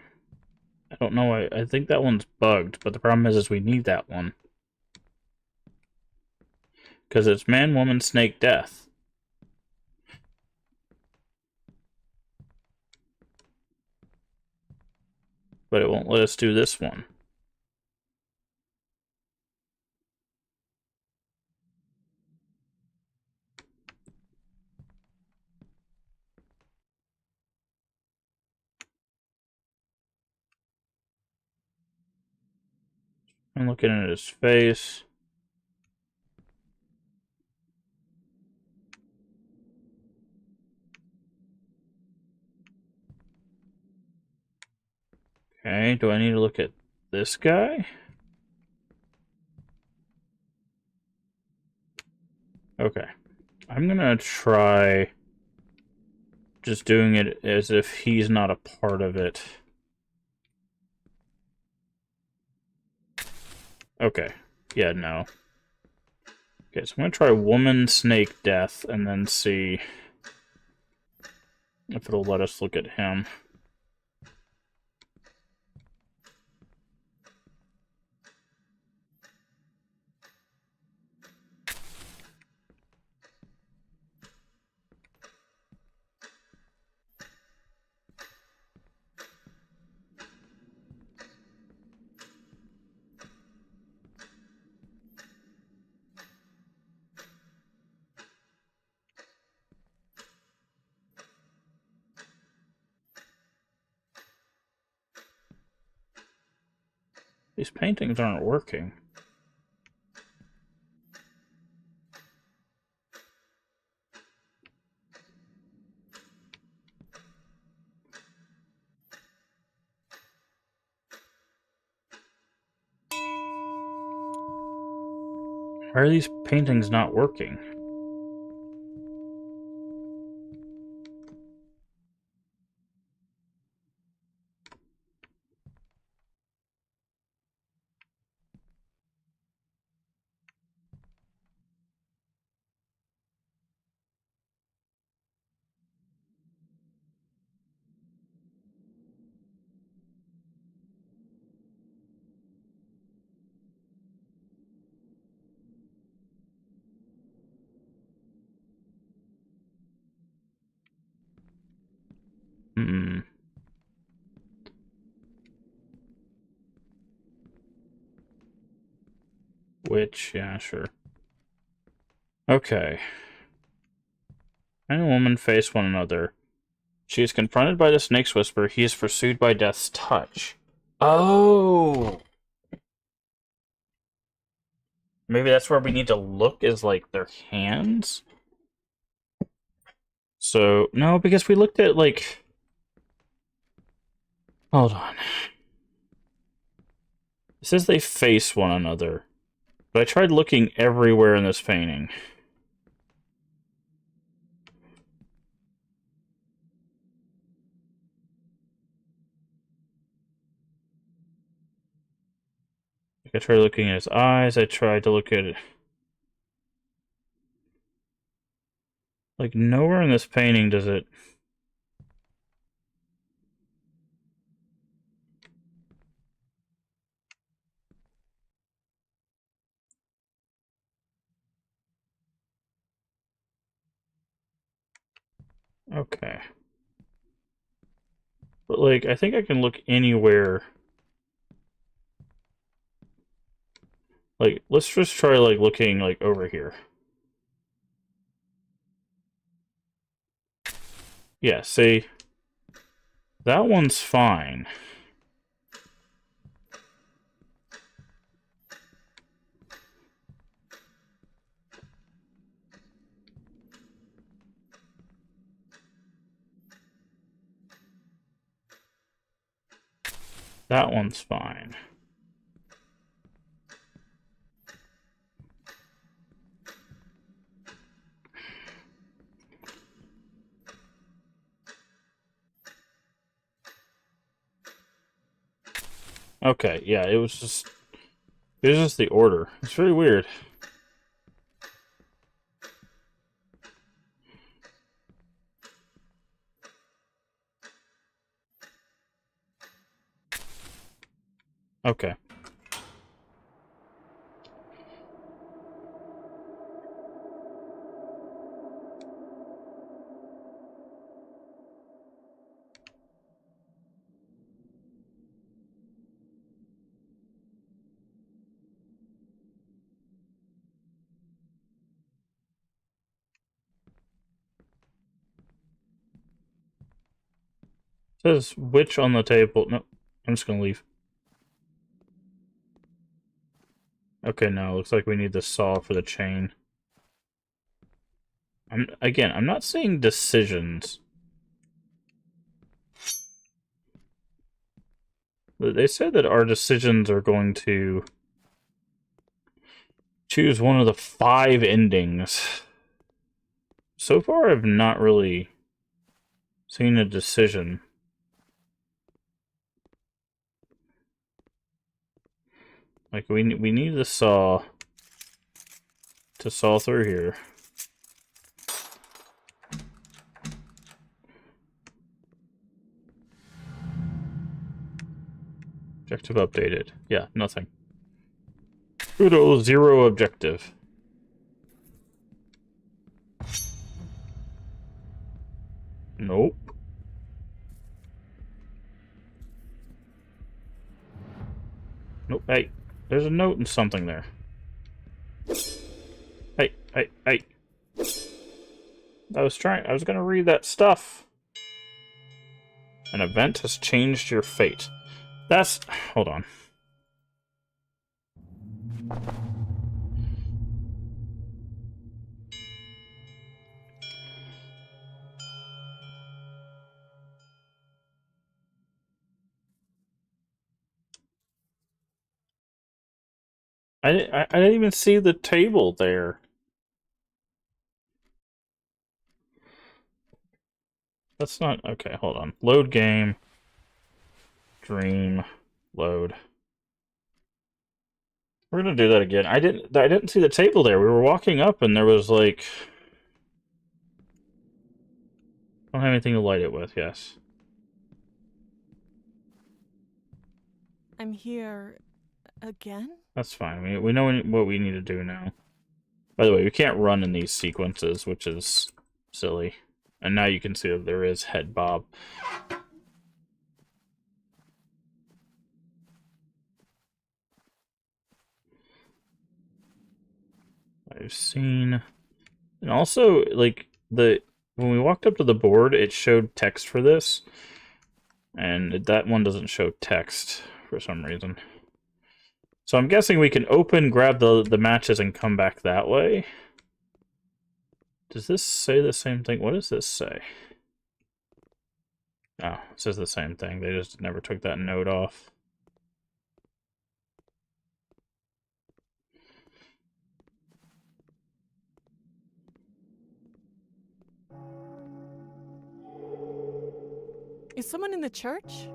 I don't know. I think that one's bugged, but the problem is we need that one. Because it's man, woman, snake, death. But it won't let us do this one. I'm looking at his face. Okay, do I need to look at this guy? Okay. I'm gonna try just doing it as if he's not a part of it. Okay. Yeah, no. Okay, so I'm gonna try woman, snake, death, and then see if it'll let us look at him. These paintings aren't working. Why are these paintings not working? Hmm. Which, yeah, sure. Okay. Man and woman face one another. She is confronted by the snake's whisper. He is pursued by death's touch. Oh! Maybe that's where we need to look, is like their hands? So, no, because we looked at like... Hold on. It says they face one another. But I tried looking everywhere in this painting. I tried looking at his eyes. I tried to look at it. Like, nowhere in this painting does it... Okay. But, like, I think I can look anywhere. Like, let's just try, like, looking, like, over here. Yeah, see? That one's fine. That one's fine. Okay, yeah, it was just the order. It's very weird. Okay. It says which on the table. No, I'm just gonna leave. Okay, no, looks like we need the saw for the chain. I'm not seeing decisions. They said that our decisions are going to choose one of the 5 endings. So far, I've not really seen a decision. Like, we need the saw to saw through here. Objective updated. Yeah, nothing. Kudo 0 objective. Nope. Nope. Hey, there's a note and something there. Hey. I was gonna read that stuff. An event has changed your fate. Hold on. I didn't even see the table there. That's not... Okay, hold on. Load game. Dream. Load. We're gonna do that again. I didn't see the table there. We were walking up and there was like... I don't have anything to light it with, yes. I'm here again? That's fine. We know what we need to do now. By the way, we can't run in these sequences, which is silly. And now you can see that there is head bob. I've seen... And also, like, when we walked up to the board, it showed text for this. And that one doesn't show text for some reason. So I'm guessing we can grab the matches, and come back that way. Does this say the same thing? What does this say? Oh, it says the same thing. They just never took that note off. Is someone in the church?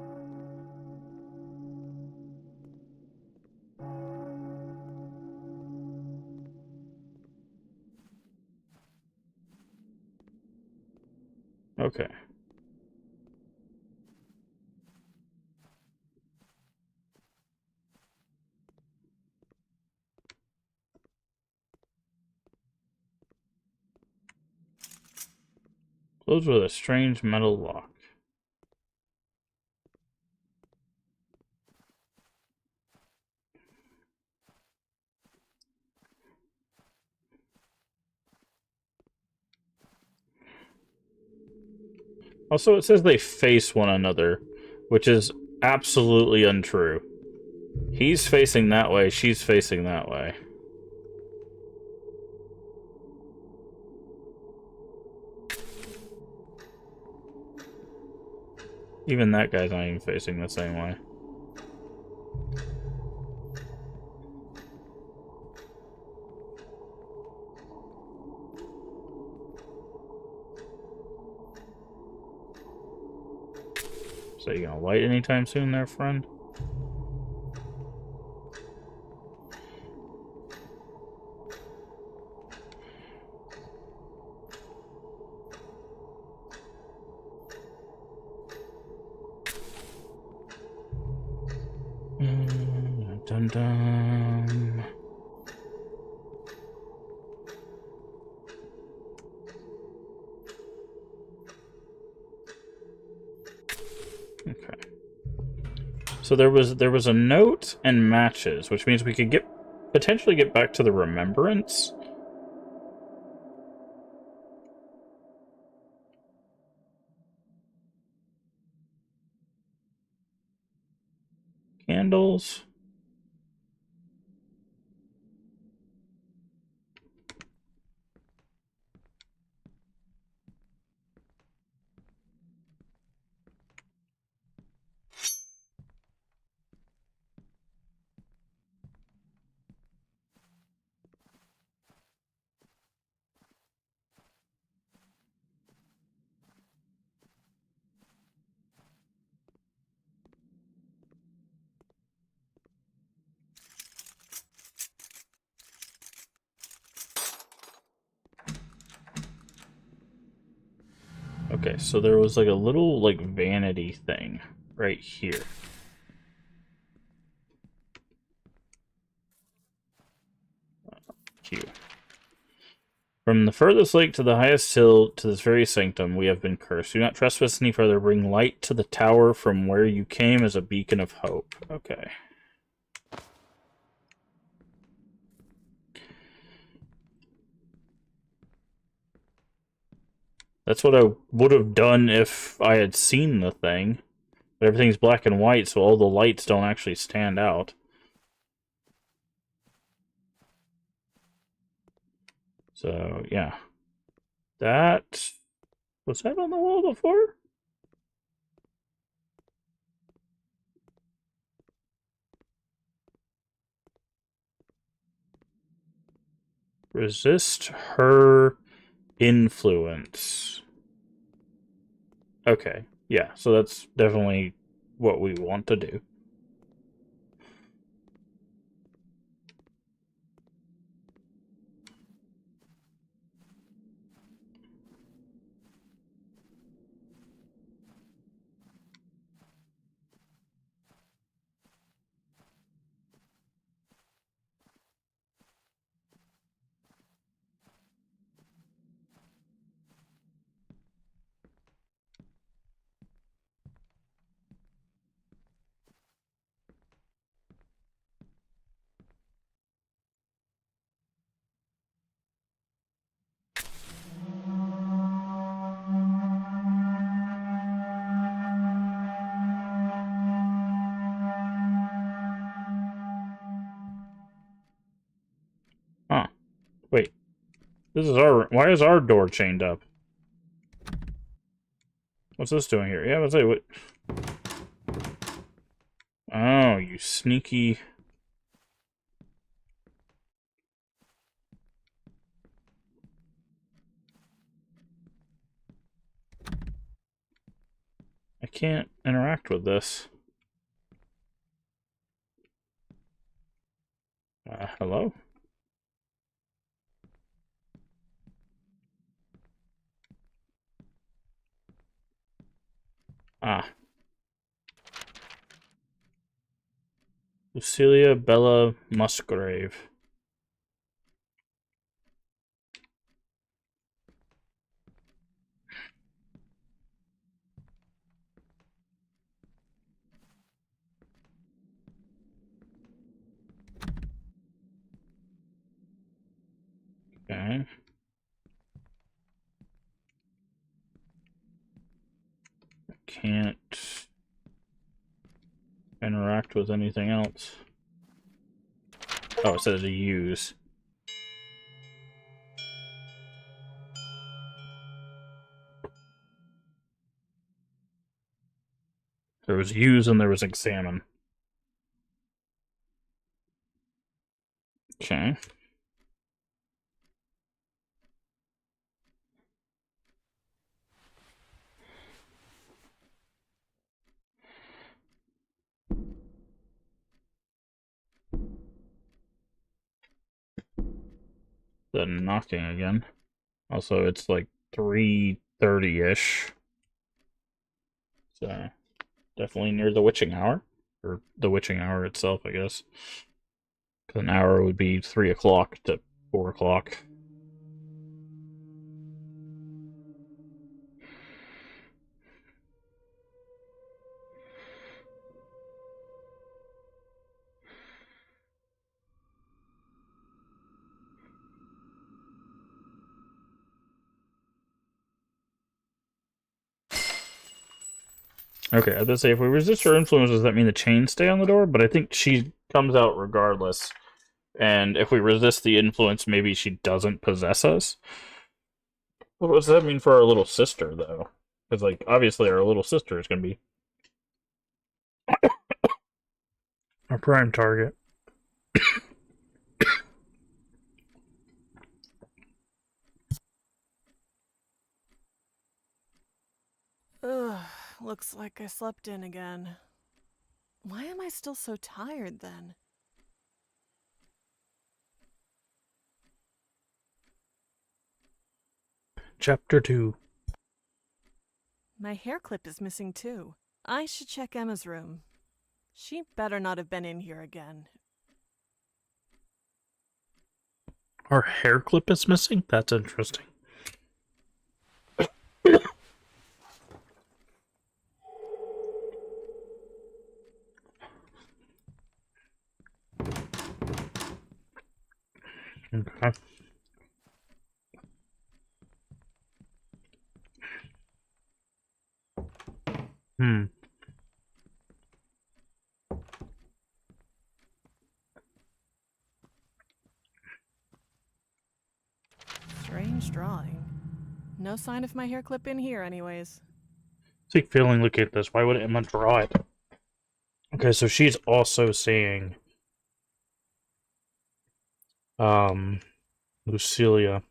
Okay. Closed with a strange metal lock. Also, it says they face one another, which is absolutely untrue. He's facing that way, she's facing that way. Even that guy's not even facing the same way. So you gonna light anytime soon there, friend? Dun dun. Okay. So there was a note and matches, which means we could potentially get back to the remembrance. Candles. Okay, so there was like a little like vanity thing right here. Q. From the furthest lake to the highest hill to this very sanctum, we have been cursed. Do not trespass any further. Bring light to the tower from where you came as a beacon of hope. Okay. That's what I would have done if I had seen the thing. But everything's black and white, so all the lights don't actually stand out. So, yeah. That... Was that on the wall before? Resist her influence. Okay, yeah, so that's definitely what we want to do. Huh. Wait. This is our... Why is our door chained up? What's this doing here? Yeah, let's say what... Oh, you sneaky... I can't interact with this. Hello? Ah. Lucilia Bella Musgrave. Okay. Can't interact with anything else. Oh, it says use. There was use and there was examine. Okay. The knocking again. Also, it's like 3:30-ish. So, definitely near the witching hour. Or the witching hour itself, I guess. Because an hour would be 3 o'clock to 4 o'clock. Okay, I was gonna say, if we resist her influence, does that mean the chains stay on the door? But I think she comes out regardless. And if we resist the influence, maybe she doesn't possess us. What does that mean for our little sister, though? Because, like, obviously our little sister is going to be our prime target. Ugh, looks like I slept in again. Why am I still so tired then? Chapter 2. My hair clip is missing too. I should check Emma's room. She better not have been in here again. Our hair clip is missing? That's interesting. Okay. Hmm. Strange drawing. No sign of my hair clip in here anyways. See, feeling, look at this. Why would Emma draw it? Okay, so she's also seeing Lucilia.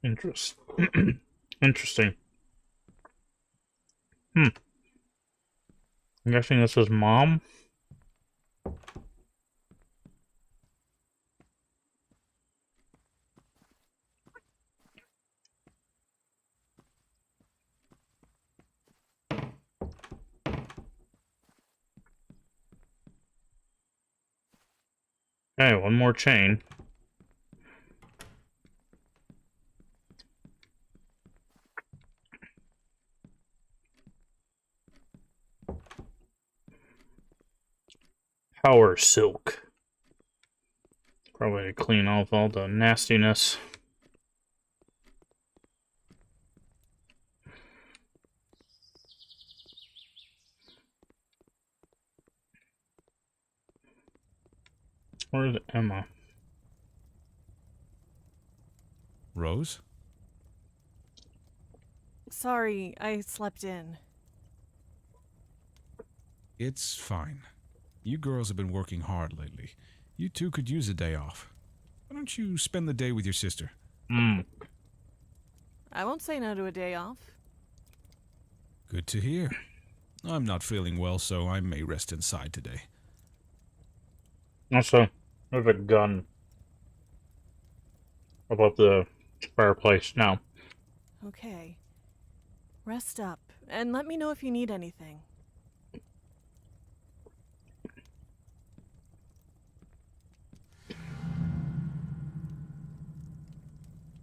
Interesting. I'm guessing this is mom. Hey, one more chain. Power silk. Probably to clean off all the nastiness. Where's Emma? Rose? Sorry, I slept in. It's fine. You girls have been working hard lately. You two could use a day off. Why don't you spend the day with your sister? Hmm. I won't say no to a day off. Good to hear. I'm not feeling well, so I may rest inside today. Also, there's a gun above the fireplace now. Okay. Rest up, and let me know if you need anything.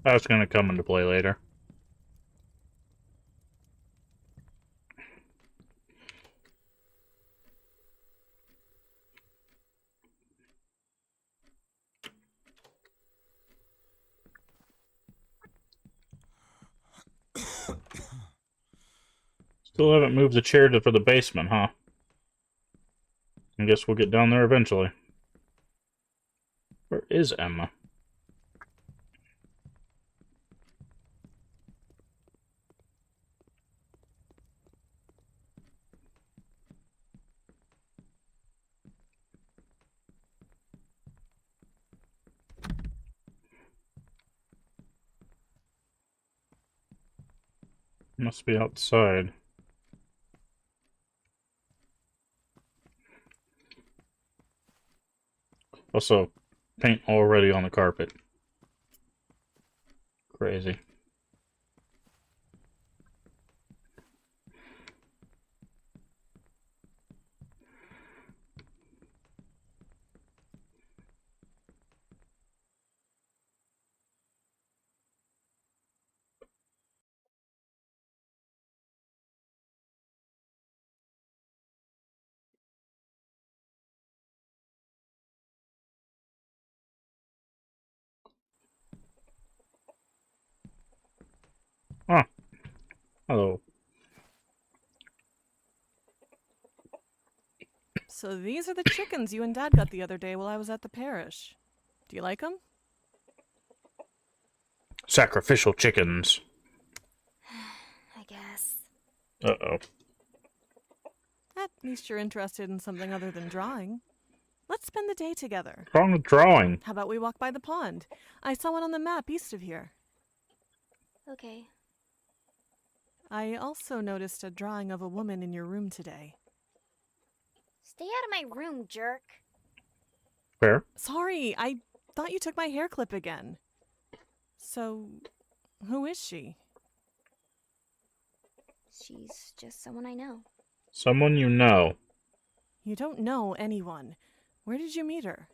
That's going to come into play later. Still haven't moved the chair for the basement, huh? I guess we'll get down there eventually. Where is Emma? Must be outside. Also, paint already on the carpet. Crazy. Ah, hello. So these are the chickens you and Dad got the other day while I was at the parish. Do you like them? Sacrificial chickens. I guess. Uh-oh. At least you're interested in something other than drawing. Let's spend the day together. What's wrong with drawing? How about we walk by the pond? I saw one on the map east of here. Okay. I also noticed a drawing of a woman in your room today. Stay out of my room, jerk. Fair. Sorry, I thought you took my hair clip again. So, who is she? She's just someone I know. Someone you know. You don't know anyone. Where did you meet her?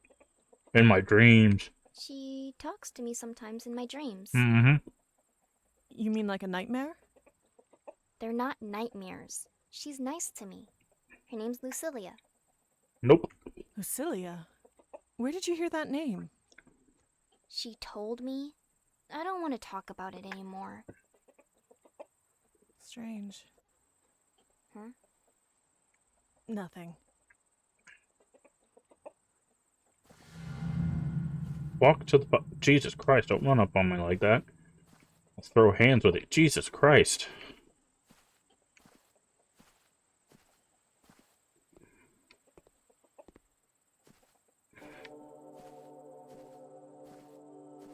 In my dreams. She talks to me sometimes in my dreams. Mm-hmm. You mean like a nightmare? They're not nightmares. She's nice to me. Her name's Lucilia. Nope. Lucilia? Where did you hear that name? She told me. I don't want to talk about it anymore. Strange. Huh? Nothing. Walk to the... Jesus Christ, don't run up on me like that. I'll throw hands with it. Jesus Christ.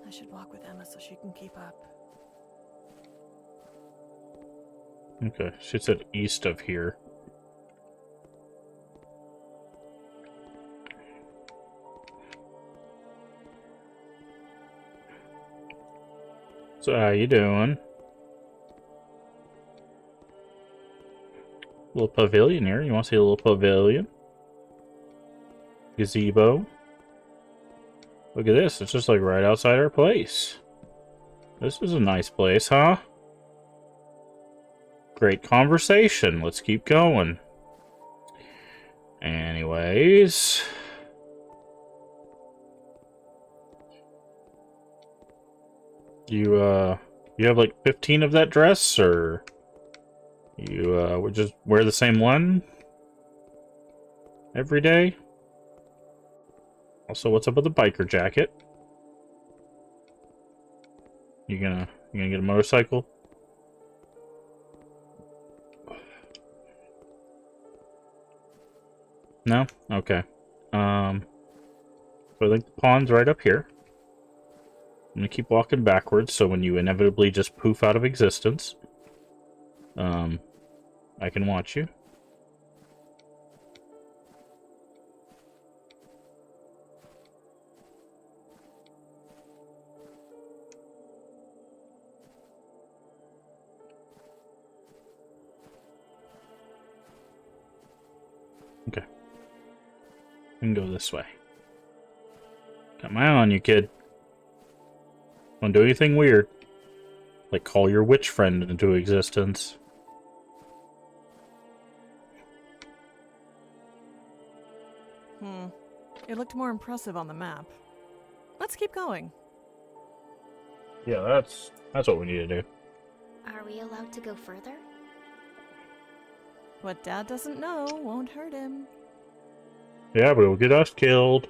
I should walk with Emma so she can keep up. Okay, she said east of here. So how you doing? Little pavilion here. You want to see a little pavilion? Gazebo. Look at this. It's just like right outside our place. This is a nice place, huh? Great conversation. Let's keep going. Anyways. You have like 15 of that dress, or you would just wear the same one every day? Also, what's up with the biker jacket? You gonna get a motorcycle? No? Okay. So I think the pond's right up here. I'm gonna keep walking backwards, so when you inevitably just poof out of existence, I can watch you. Okay. I can go this way. Got my eye on you, kid. Don't do anything weird. Like call your witch friend into existence. It looked more impressive on the map. Let's keep going. Yeah, that's what we need to do. Are we allowed to go further? What Dad doesn't know won't hurt him. Yeah, but it'll get us killed.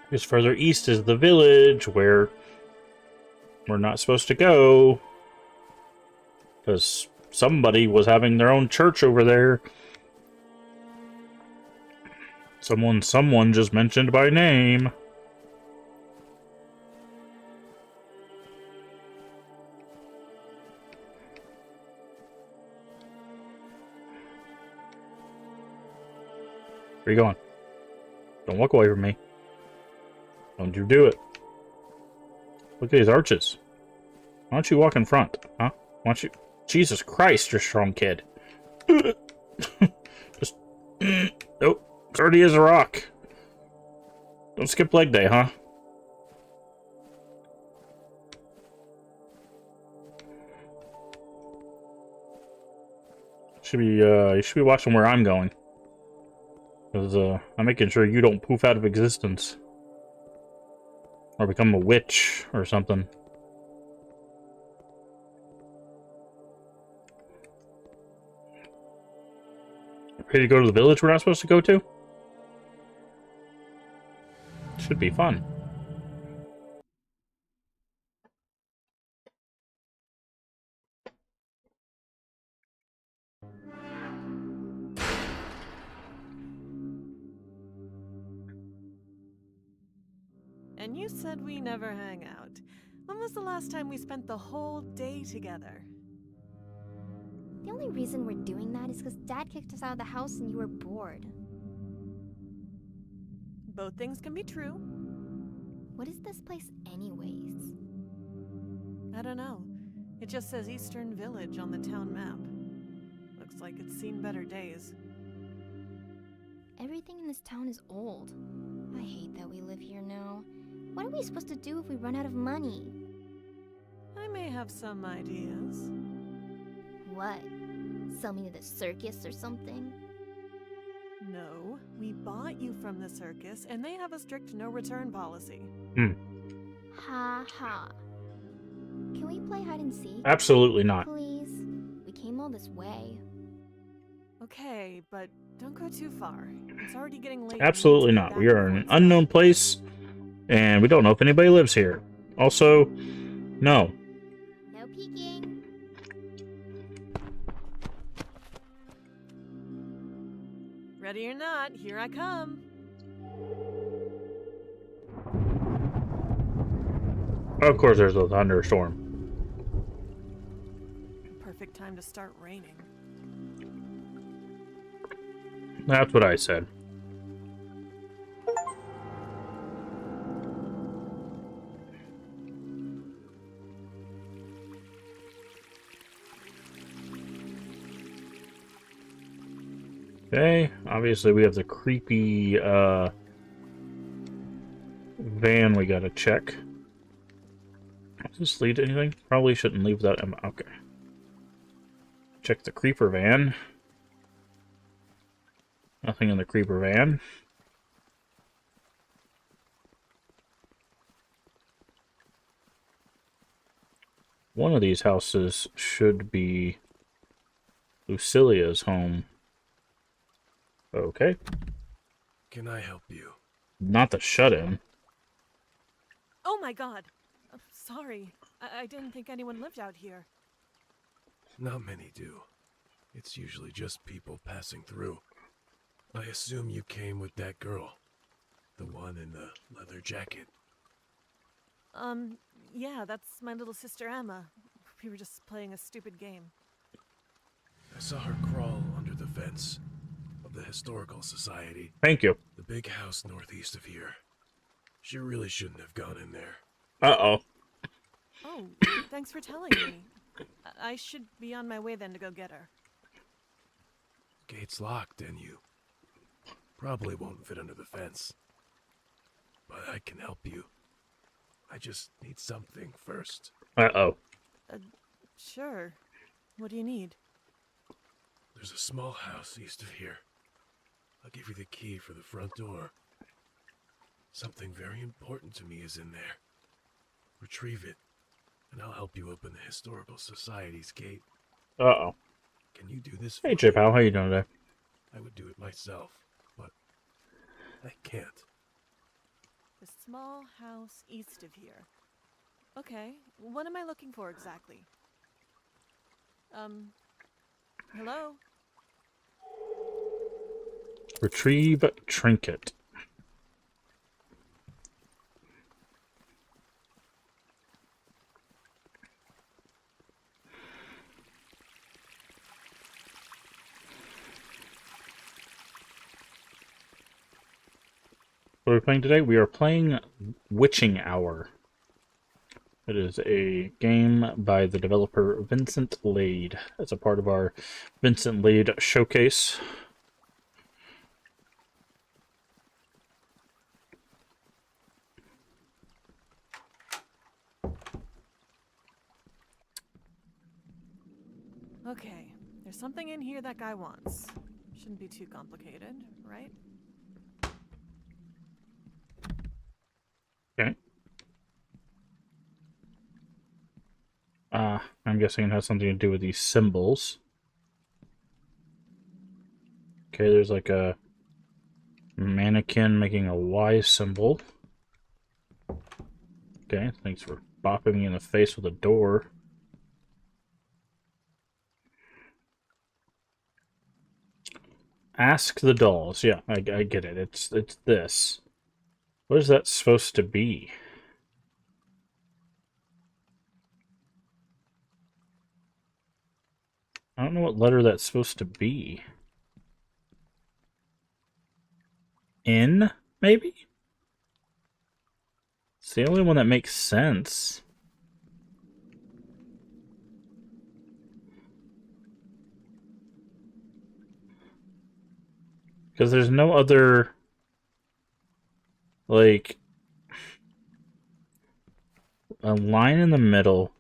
Because further east is the village where we're not supposed to go. Because somebody was having their own church over there. Someone just mentioned by name. Where you going? Don't walk away from me. Don't you do it. Look at these arches. Why don't you walk in front? Huh? Why don't you... Jesus Christ, you're a strong kid. Just... Nope. Sturdy as a rock. Don't skip leg day, huh? You should be watching where I'm going. Because, I'm making sure you don't poof out of existence. Or become a witch or something. Ready to go to the village we're not supposed to go to? Should be fun. And you said we never hang out. When was the last time we spent the whole day together? The only reason we're doing that is because Dad kicked us out of the house and you were bored. Both things can be true. What is this place anyways? I don't know. It just says Eastern Village on the town map. Looks like it's seen better days. Everything in this town is old. I hate that we live here now. What are we supposed to do if we run out of money? I may have some ideas. What? Sell me to the circus or something? No, we bought you from the circus, and they have a strict no-return policy. Ha ha. Can we play hide and seek? Absolutely not. Please? We came all this way. Okay, but don't go too far. It's already getting late. Absolutely not. We are in an unknown place, and we don't know if anybody lives here. Also, no. No peeking. Ready or not, here I come. Of course there's a thunderstorm. Perfect time to start raining. That's what I said. Okay, obviously we have the creepy van we gotta check. Does this lead to anything? Probably shouldn't leave that. Okay. Check the creeper van. Nothing in the creeper van. One of these houses should be Lucilia's home. Okay. Can I help you? Not the shut-in. Oh my god! Sorry. I didn't think anyone lived out here. Not many do. It's usually just people passing through. I assume you came with that girl. The one in the leather jacket. Yeah, that's my little sister Emma. We were just playing a stupid game. I saw her crawl under the fence of the Historical Society. Thank you. The big house northeast of here. She really shouldn't have gone in there. Uh-oh. Oh, thanks for telling me. I should be on my way then to go get her. Gate's locked, and you probably won't fit under the fence. But I can help you. I just need something first. Uh-oh. Sure. What do you need? There's a small house east of here. I'll give you the key for the front door. Something very important to me is in there. Retrieve it, and I'll help you open the Historical Society's gate. Uh-oh. Can you do this? Hey, Chip, how you doing today? I would do it myself, but I can't. The small house east of here. Okay, what am I looking for exactly? Hello? Retrieve trinket. What are we playing today? We are playing Witching Hour. It is a game by the developer Vincent Lade. As a part of our Vincent Lade showcase. Okay, there's something in here that guy wants. Shouldn't be too complicated, right? Okay. I'm guessing it has something to do with these symbols. Okay, there's like a mannequin making a Y symbol. Okay, thanks for bopping me in the face with a door. Ask the dolls. Yeah, I get it. It's this. What is that supposed to be? I don't know what letter that's supposed to be. N, maybe? It's the only one that makes sense. Because there's no other, like, a line in the middle.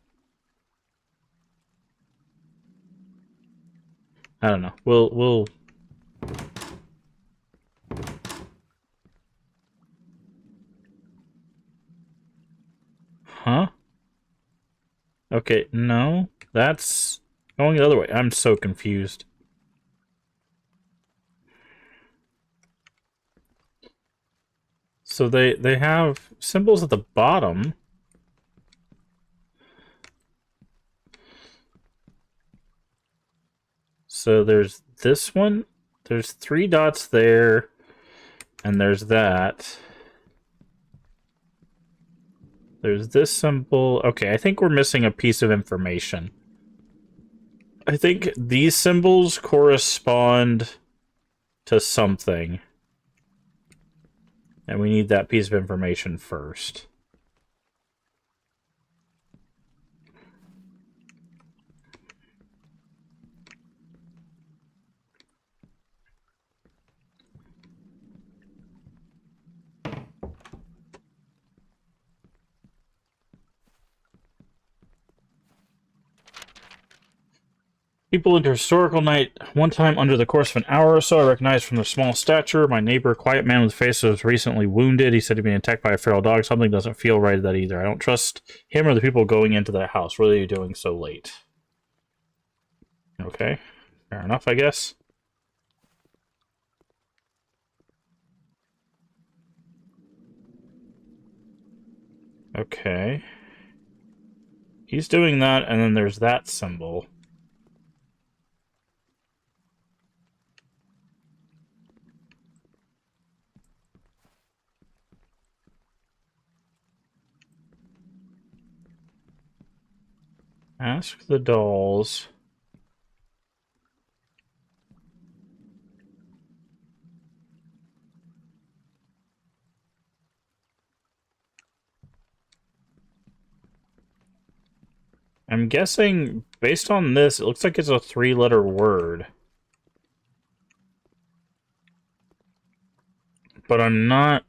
I don't know. We'll Huh? Okay, no. That's going the other way. I'm so confused. So they have symbols at the bottom. So there's this one. There's 3 dots there. And there's that. There's this symbol. Okay, I think we're missing a piece of information. I think these symbols correspond to something. And we need that piece of information first. People into historical night. One time, under the course of an hour or so, I recognized from their small stature my neighbor, quiet man with a face that was recently wounded. He said he'd been attacked by a feral dog. Something doesn't feel right at that either. I don't trust him or the people going into that house. What are you doing so late? Okay, fair enough, I guess. Okay. He's doing that, and then there's that symbol. Ask the dolls. I'm guessing, based on this, it looks like it's a 3-letter word. But I'm not...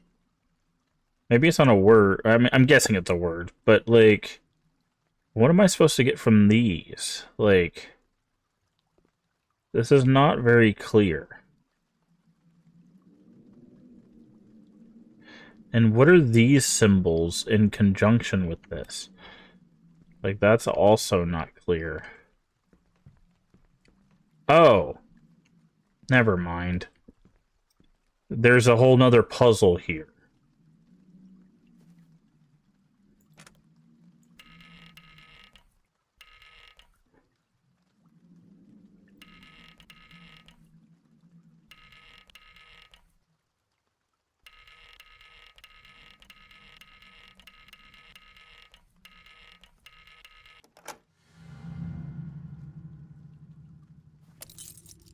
Maybe it's not a word. I mean, I'm guessing it's a word. But, like, what am I supposed to get from these? Like, this is not very clear. And what are these symbols in conjunction with this? Like, that's also not clear. Oh. Never mind. There's a whole nother puzzle here.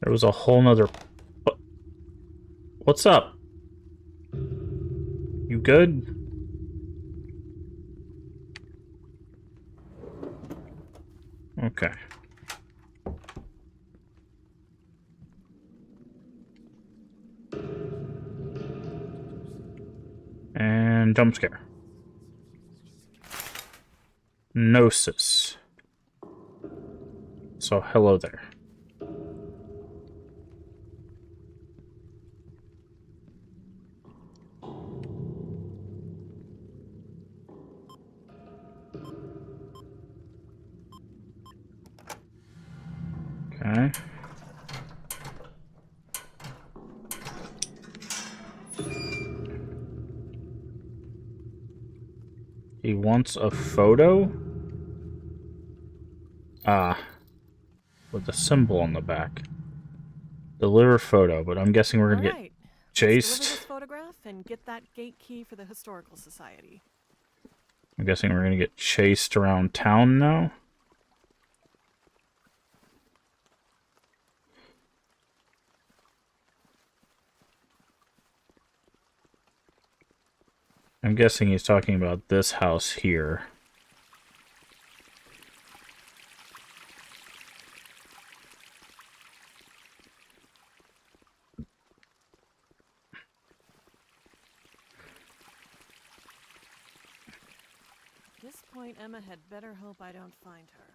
There was a whole nother... What's up? You good? Okay. And jump scare. Gnosis. So hello there. Okay. He wants a photo? With a symbol on the back. Deliver photo, but I'm guessing we're gonna get chased. Let's deliver this photograph and get that gate key for the Historical Society. I'm guessing we're gonna get chased around town now. I'm guessing he's talking about this house here. At this point, Emma had better hope I don't find her.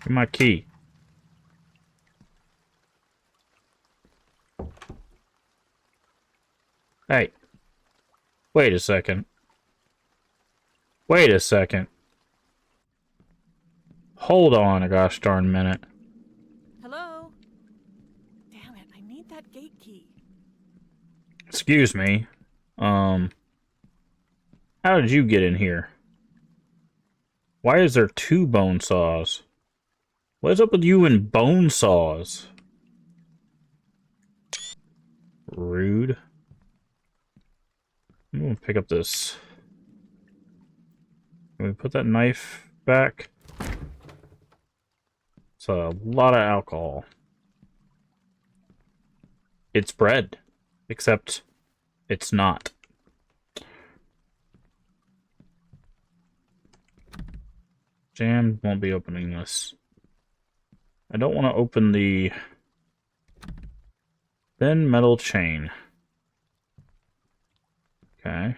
Give me my key. Hey. Wait a second. Wait a second. Hold on a gosh darn minute. Hello? Damn it, I need that gate key. Excuse me. How did you get in here? Why is there 2 bone saws? What's up with you and bone saws? Rude. I'm gonna pick up this. Can we put that knife back? It's a lot of alcohol. It's bread. Except it's not. Jam won't be opening this. I don't want to open the thin metal chain. Okay.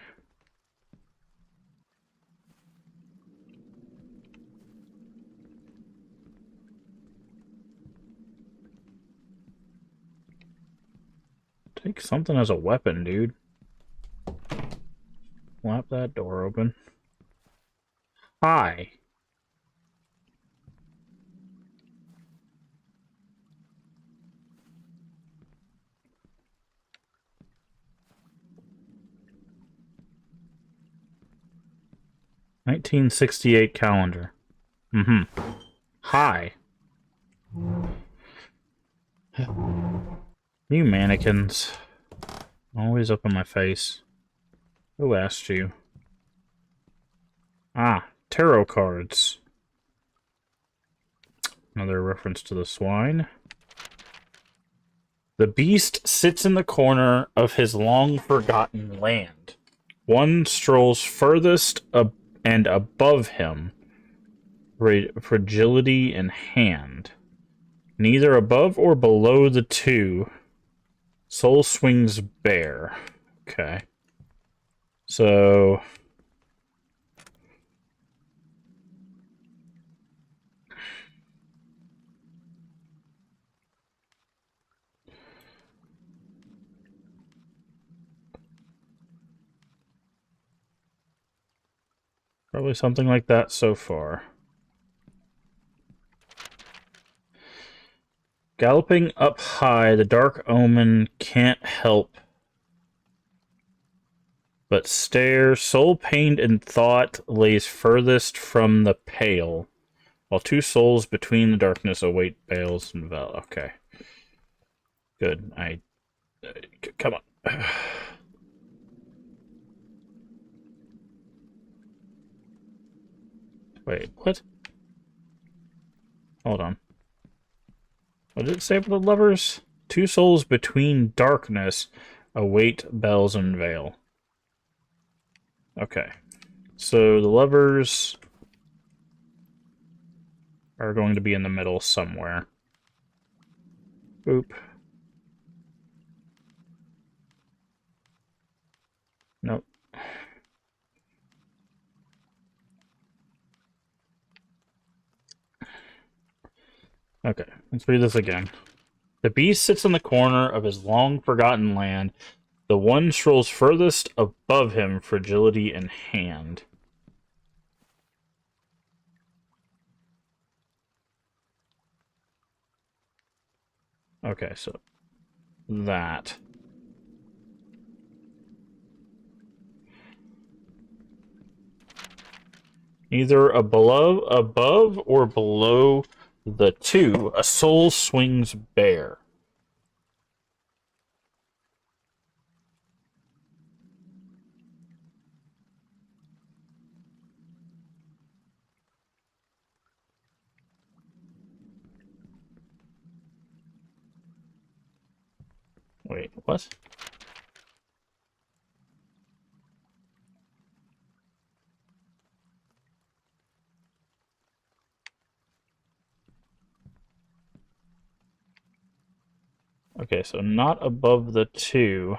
Take something as a weapon, dude. Flap that door open. Hi. (1968) calendar. Hi. You mannequins. Always up in my face. Who asked you? Ah, tarot cards. Another reference to the swine. The beast sits in the corner of his long-forgotten land. One strolls furthest and above him, fragility in hand. Neither above or below the two. Soul swings bare. Okay. So... probably something like that so far. Galloping up high, the dark omen can't help but stare. Soul pained in thought lays furthest from the pale, while two souls between the darkness await bales and vel. Okay. Good. Come on. Wait, what? Hold on. What did it say about the lovers? Two souls between darkness await bells and veil. Okay. So the lovers are going to be in the middle somewhere. Boop. Nope. Okay, let's read this again. The beast sits in the corner of his long-forgotten land. The one strolls furthest above him, fragility in hand. Okay, so that. Either above or below the two, a soul swings bare. Wait, what? Okay, so not above the two.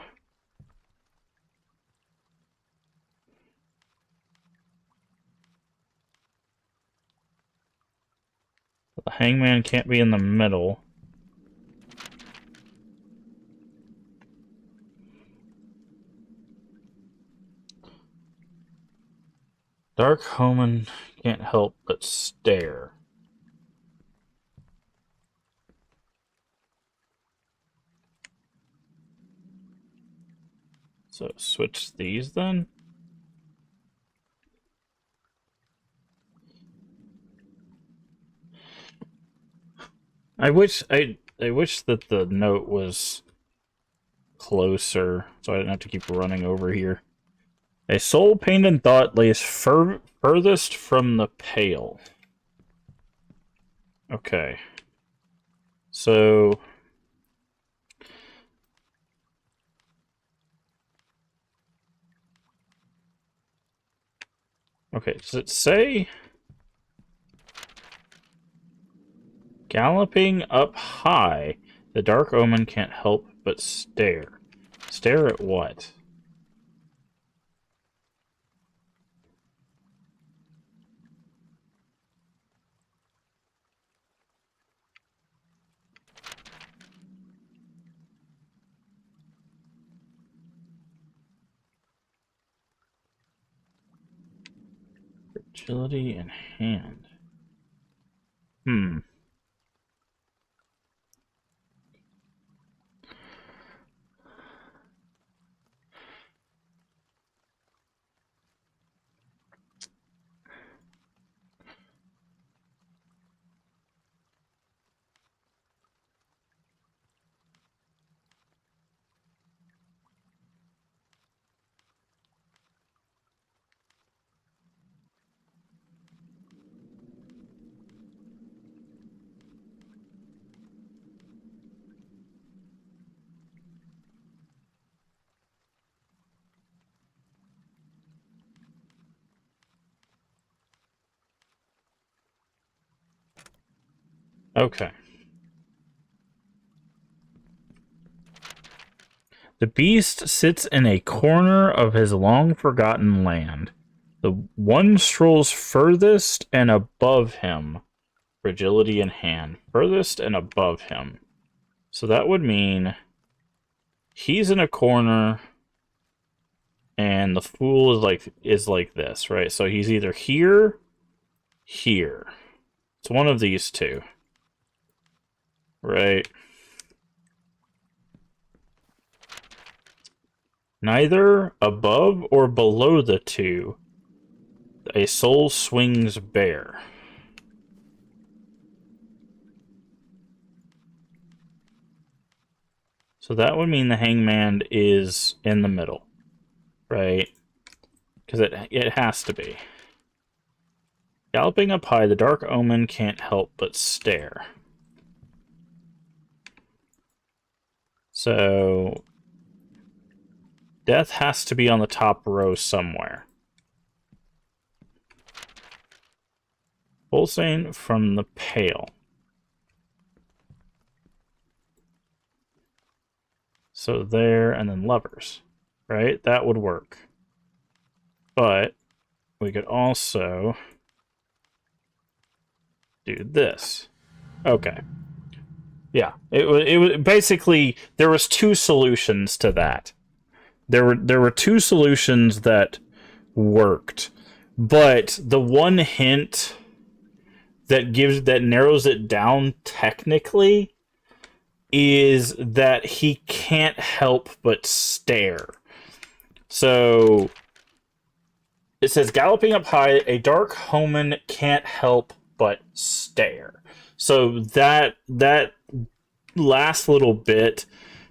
The hangman can't be in the middle. Dark Omen can't help but stare. So switch these then. I wish that the note was closer, so I didn't have to keep running over here. A soul pained in thought lays furthest from the pale. Okay. So... okay, does it say... galloping up high, the dark omen can't help but stare. Stare at what? Agility in hand. Hmm. Okay. The beast sits in a corner of his long-forgotten land. The one strolls furthest and above him. Fragility in hand. Furthest and above him. So that would mean he's in a corner and the fool is like this, right? So he's either here, here. It's one of these two. Right? Neither above or below the two, a soul swings bare. So that would mean the hangman is in the middle, right? Because it has to be. Galloping up high, the dark omen can't help but stare. So death has to be on the top row somewhere. Pulsing from the pale. So there, and then lovers, right? That would work. But we could also do this. Okay. Yeah, it was basically there was two solutions to that. There were two solutions that worked, but the one hint that narrows it down technically is that he can't help but stare. So it says, galloping up high, a dark omen can't help but stare. So that last little bit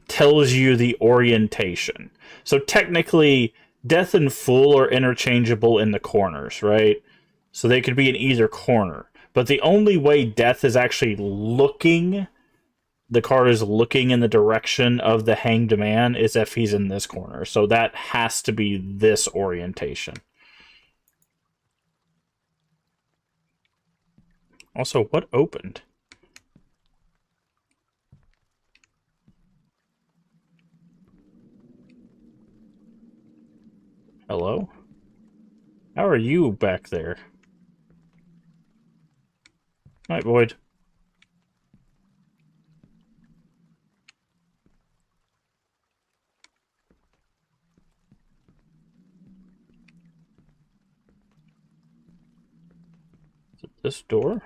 tells you the orientation. So technically, death and fool are interchangeable in the corners, right? So they could be in either corner. But the only way death is actually looking, the card is looking in the direction of the hanged man, is if he's in this corner. So that has to be this orientation. Also, what opened? Hello? How are you back there? Night, Void. Is it this door?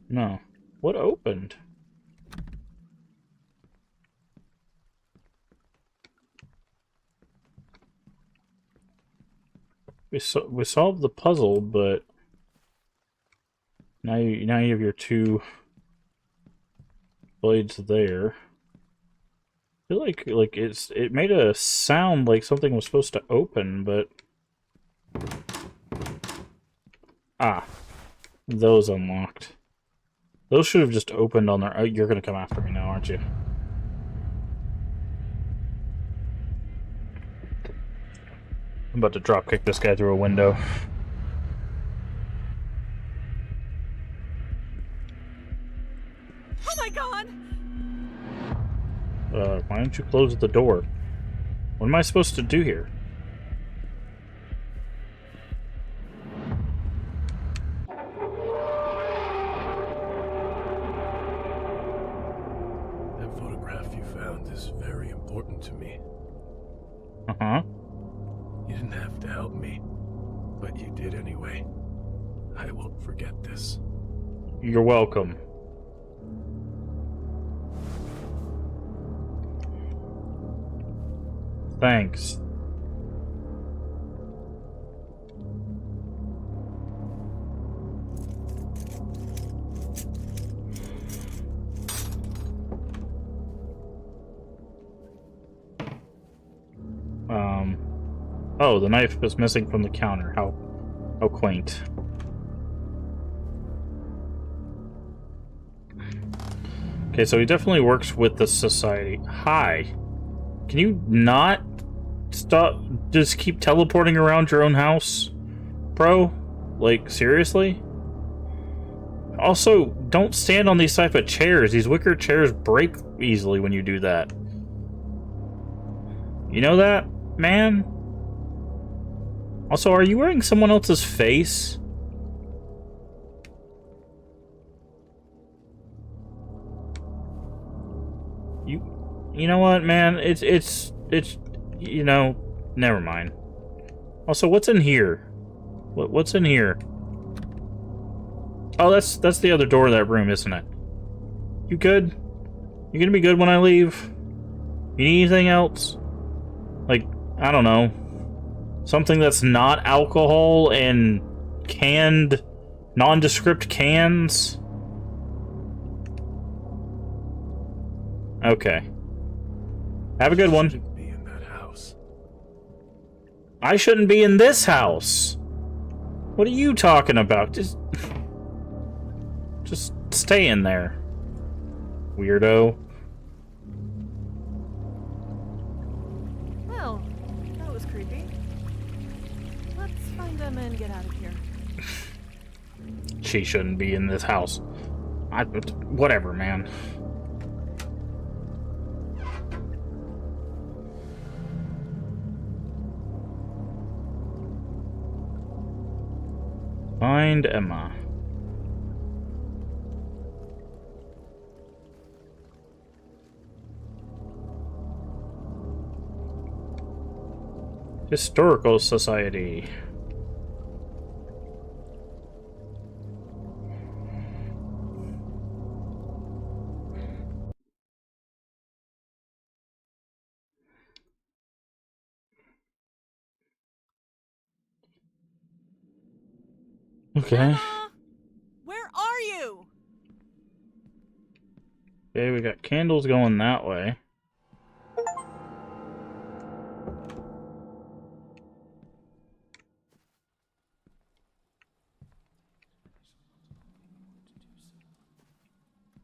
No. What opened? We solved the puzzle, but now you have your two blades there. I feel like it made a sound like something was supposed to open, but those unlocked. Those should have just opened on their. Oh, you're gonna come after me now, aren't you? I'm about to drop kick this guy through a window. Oh my god! Why don't you close the door? What am I supposed to do here? That photograph you found is very important to me. Uh-huh. You didn't have to help me, but you did anyway. I won't forget this. You're welcome. Thanks. Oh, the knife is missing from the counter. How quaint. Okay, so he definitely works with the society. Hi. Can you not stop? Just keep teleporting around your own house? Bro? Like, seriously? Also, don't stand on these type of chairs. These wicker chairs break easily when you do that. You know that, man? Also, are you wearing someone else's face? You know what, man? It's you know, never mind. Also, what's in here? What's in here? Oh, that's the other door of that room, isn't it? You good? You gonna be good when I leave? You need anything else? Like, I don't know. Something that's not alcohol and canned, nondescript cans? Okay. Have a good one. Shouldn't be in that house. I shouldn't be in this house. What are you talking about? Just stay in there, weirdo. Well, that was creepy. Let's find them and get out of here. She shouldn't be in this house. Whatever, man. Find Emma. Historical Society. Okay. Emma! Where are you? Okay, we got candles going that way.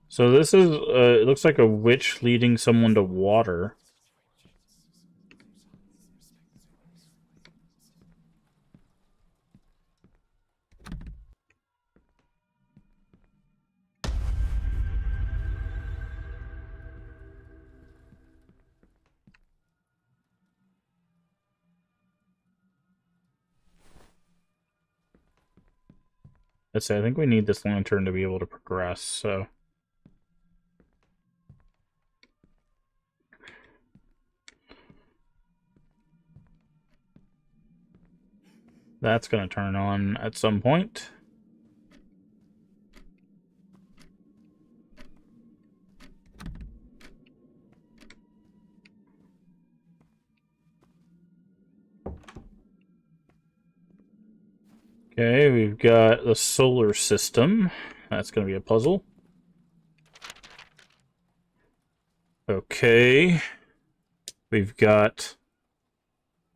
So this is, it looks like a witch leading someone to water. Let's see, I think we need this lantern to be able to progress, so... That's going to turn on at some point. Okay, we've got the solar system. That's going to be a puzzle. Okay. We've got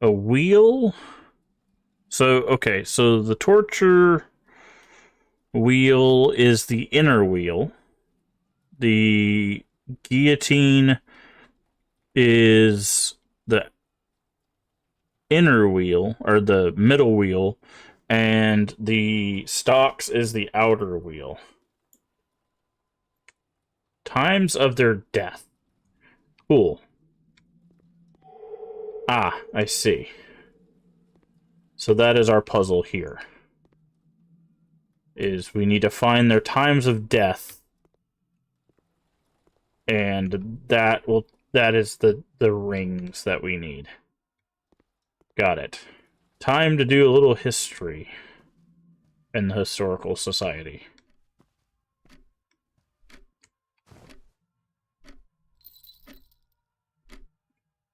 a wheel. So, okay, so the torture wheel is the inner wheel. The guillotine is the inner wheel, or the middle wheel, and the stocks is the outer wheel. Times of their death. Cool. Ah, I see. So that is our puzzle here. Is we need to find their times of death. And that is the rings that we need. Got it. Time to do a little history in the Historical Society.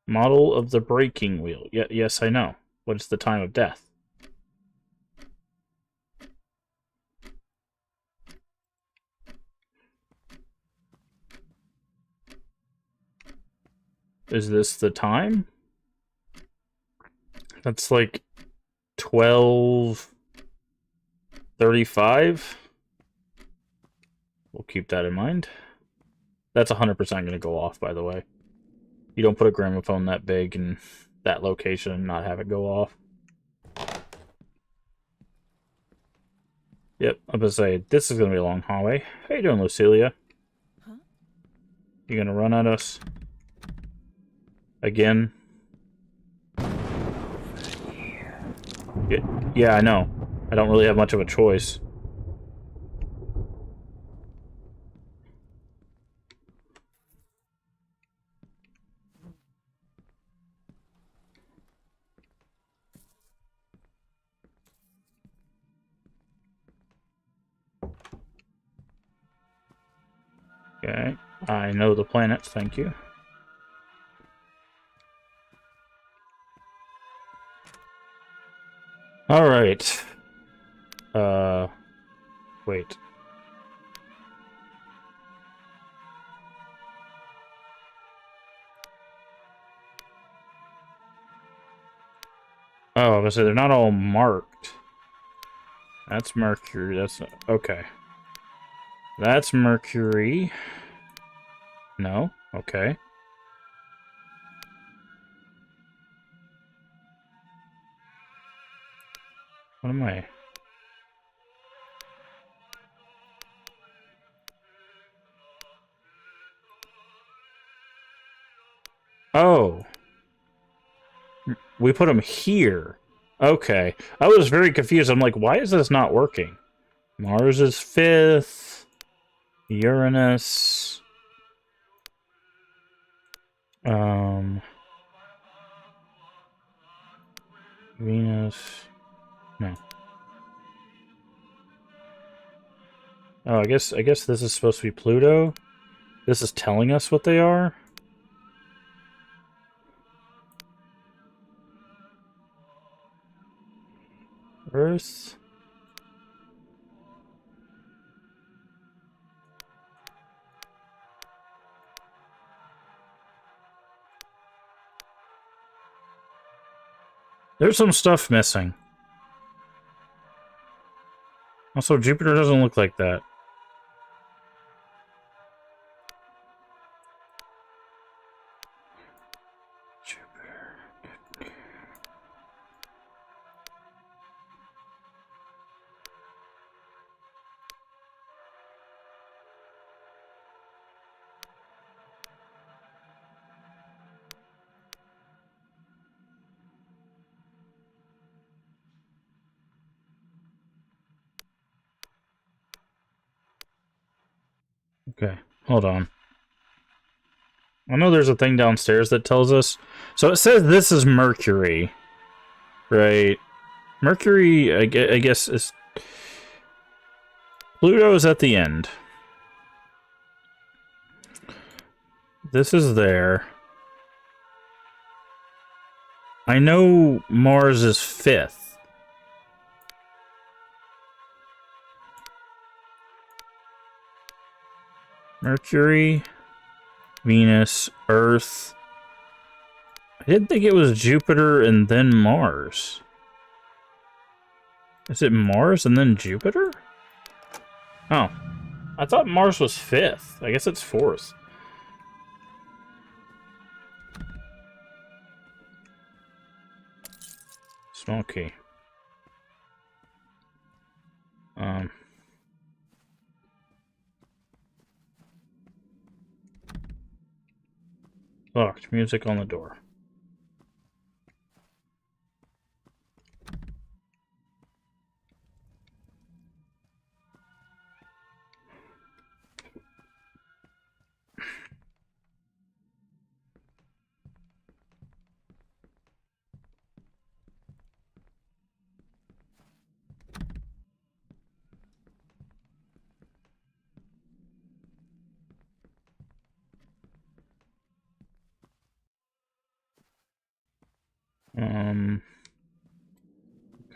Model of the breaking wheel. Yes, I know. What is the time of death? Is this the time? That's like 12:35. We'll keep that in mind. That's 100% going to go off, by the way. You don't put a gramophone that big in that location and not have it go off. Yep, I'm gonna say this is gonna be a long hallway. How you doing, Lucilia? Huh? You gonna run at us again? Yeah, I know. I don't really have much of a choice. Okay, I know the planets, thank you. Alright. Wait. Oh, I was gonna say, they're not all marked. That's Mercury, that's... Okay. That's Mercury. No? Okay. What am I... Oh. We put them here. Okay. I was very confused. I'm like, why is this not working? Mars is 5th. Uranus. Venus. No. Oh, I guess this is supposed to be Pluto. This is telling us what they are. Earth. There's some stuff missing. Also, Jupiter doesn't look like that. Jupiter. Okay, hold on. I know there's a thing downstairs that tells us. So it says this is Mercury, right? Mercury, I guess, is... Pluto's at the end. This is there. I know Mars is 5th. Mercury, Venus, Earth. I didn't think it was Jupiter and then Mars. Is it Mars and then Jupiter? Oh. I thought Mars was 5th. I guess it's 4th. Small key. Locked. Music on the door.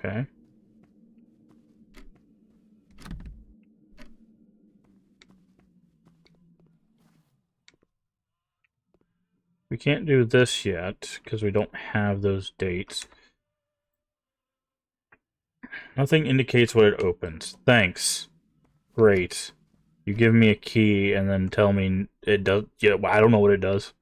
Okay. We can't do this yet, because we don't have those dates. Nothing indicates what it opens. Thanks. Great. You give me a key and then tell me it does... Yeah, I don't know what it does.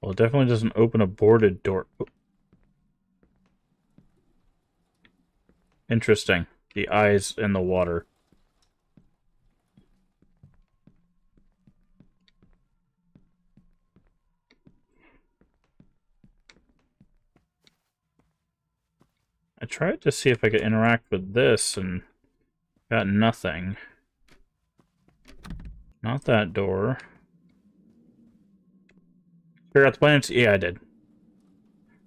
Well, it definitely doesn't open a boarded door. Interesting. The eyes in the water. I tried to see if I could interact with this and got nothing. Not that door. Figure out the planets? Yeah, I did.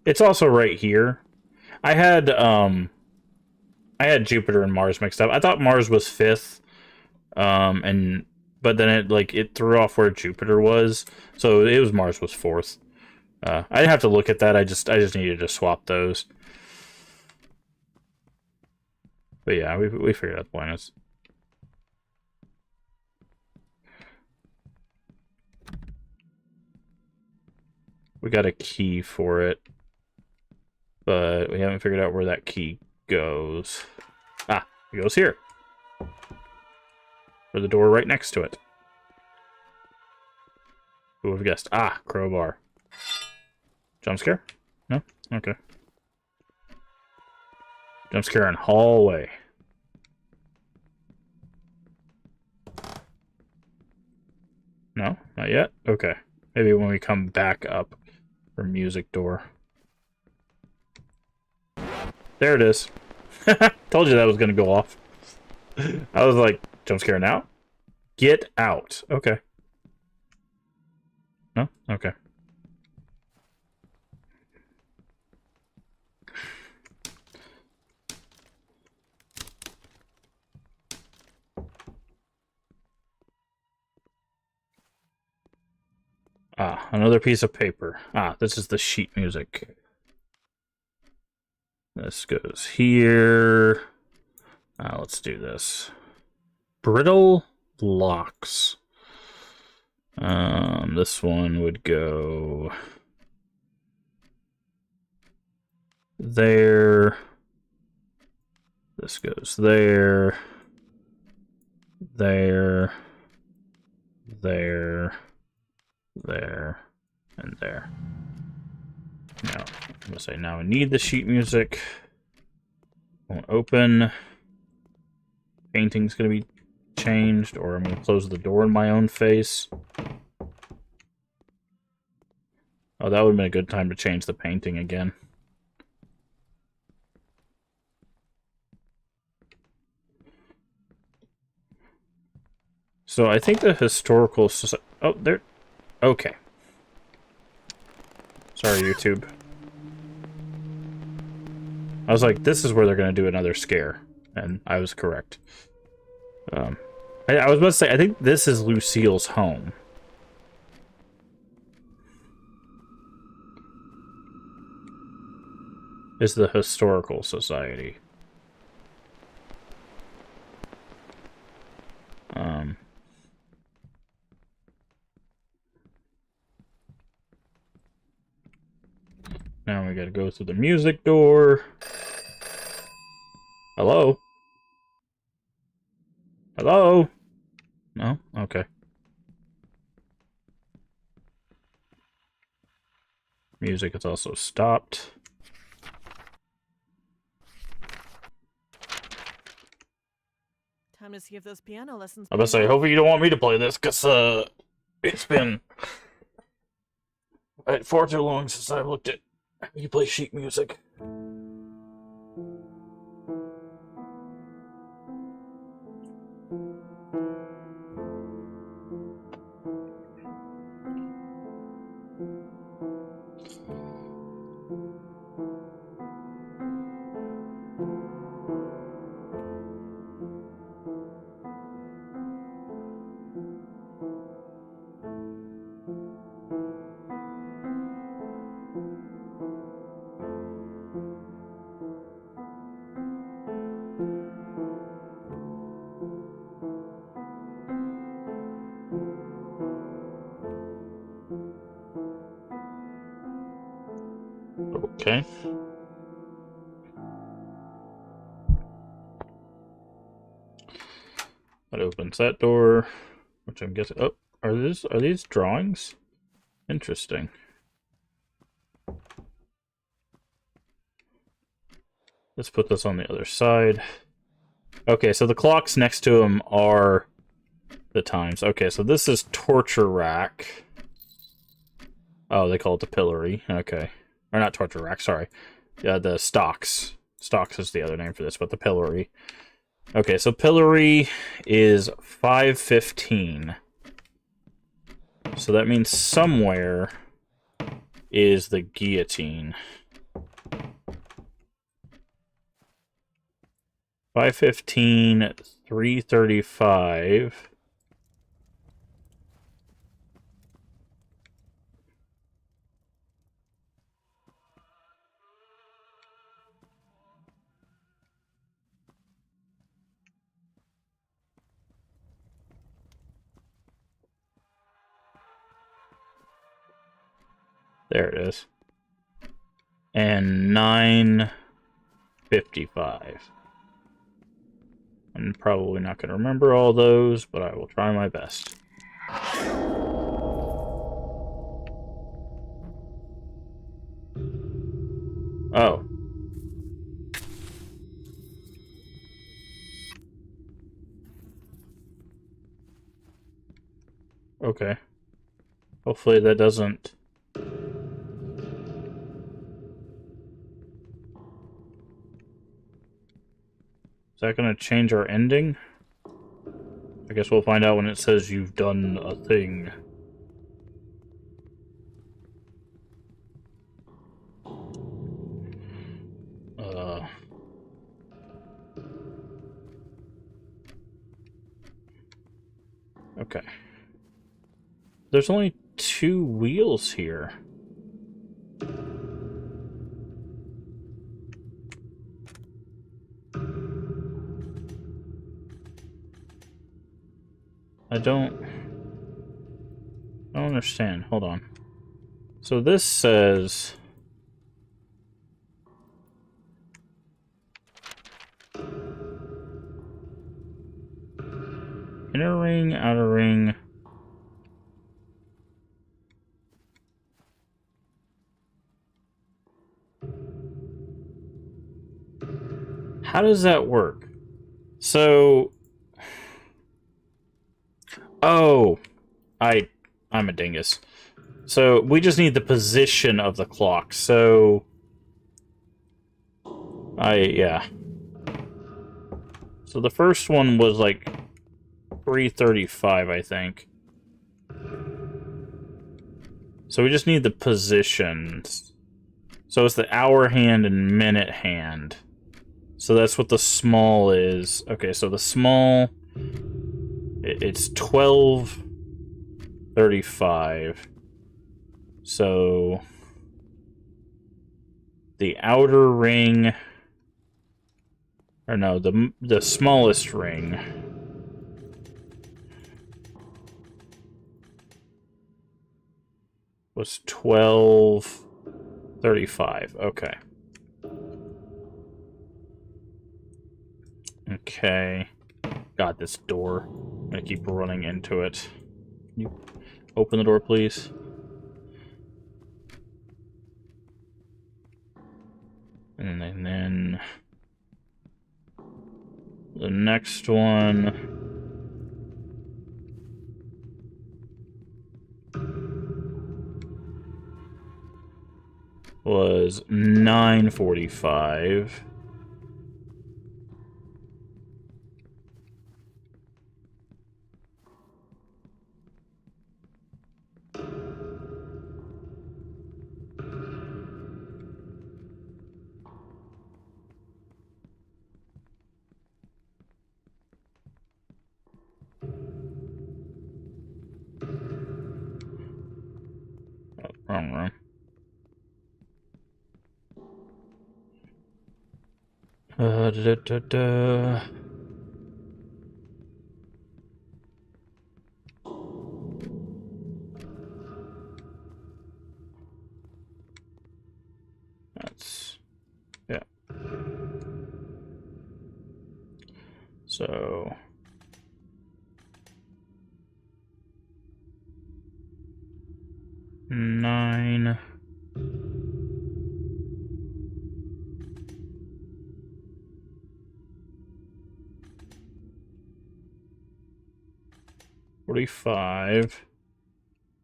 It's also right here. I had Jupiter and Mars mixed up. I thought Mars was 5th. But then it threw off where Jupiter was. So it was Mars was 4th. I'd have to look at that. I just needed to swap those. But yeah, we figured out the planets. We got a key for it, but we haven't figured out where that key goes. Ah, it goes here. Or the door right next to it. Who would have guessed? Ah, crowbar. Jump scare? No? Okay. Jump scare in hallway. No? Not yet? Okay. Maybe when we come back up for music door. There it is. Told you that was going to go off. I was like, jump scare now? Get out. Okay. No? Okay. Ah, another piece of paper. Ah, this is the sheet music. This goes here. Let's do this. Brittle locks. This one would go there. This goes there. There. There. There. And there. Now, I'm gonna say now I need the sheet music. Won't open. Painting's gonna be changed, or I'm gonna close the door in my own face. Oh, that would have been a good time to change the painting again. So I think the historical society... Oh, there... Okay. Sorry, YouTube. I was like, this is where they're going to do another scare. And I was correct. I was about to say, I think this is Lucille's home. Is the Historical Society. Now we gotta go through the music door. Hello? Hello? No? Okay. Music is also stopped. Time to see if those piano lessons. I'm gonna say, hopefully you don't want me to play this, because, it's been far too long since I looked at you play sheet music. Okay. That opens that door, which I'm guessing. Oh, are these drawings? Interesting. Let's put this on the other side. Okay, so the clocks next to them are the times. Okay, so this is torture rack. Oh, they call it the pillory. Okay. Or not torture rack, sorry. Yeah, the stocks. Stocks is the other name for this, but the pillory. Okay, so pillory is 5:15. So that means somewhere is the guillotine. 5:15, 3:35. There it is. And 9:55. I'm probably not going to remember all those, but I will try my best. Oh. Okay. Hopefully that doesn't... Is that going to change our ending? I guess we'll find out when it says you've done a thing. Okay. There's only 2 wheels here. I don't understand. Hold on. So this says... Inner ring, outer ring... How does that work? So... Oh! I'm a dingus. So, we just need the position of the clock, so... yeah. So the first one was like 3:35, I think. So we just need the positions. So it's the hour hand and minute hand. So that's what the small is. Okay, so the small... It's 12:35. So... The outer ring... Or no, the smallest ring... was 12:35. Okay. Okay. God, this door. I'm gonna keep running into it. Can you open the door, please? And then the next one was 9:45. Oh, wrong room. Da, da, da, da. That's... yeah. So... 9... 45.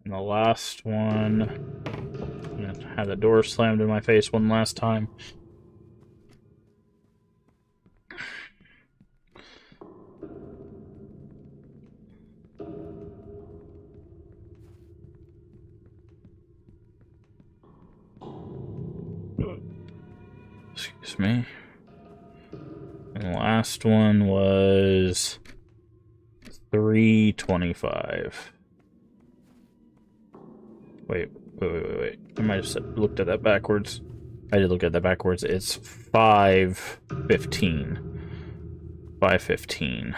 And the last one, I'm gonna have the door slammed in my face one last time. Excuse me. And the last one was 325. Wait. I might have looked at that backwards. I did look at that backwards. It's 515. 515.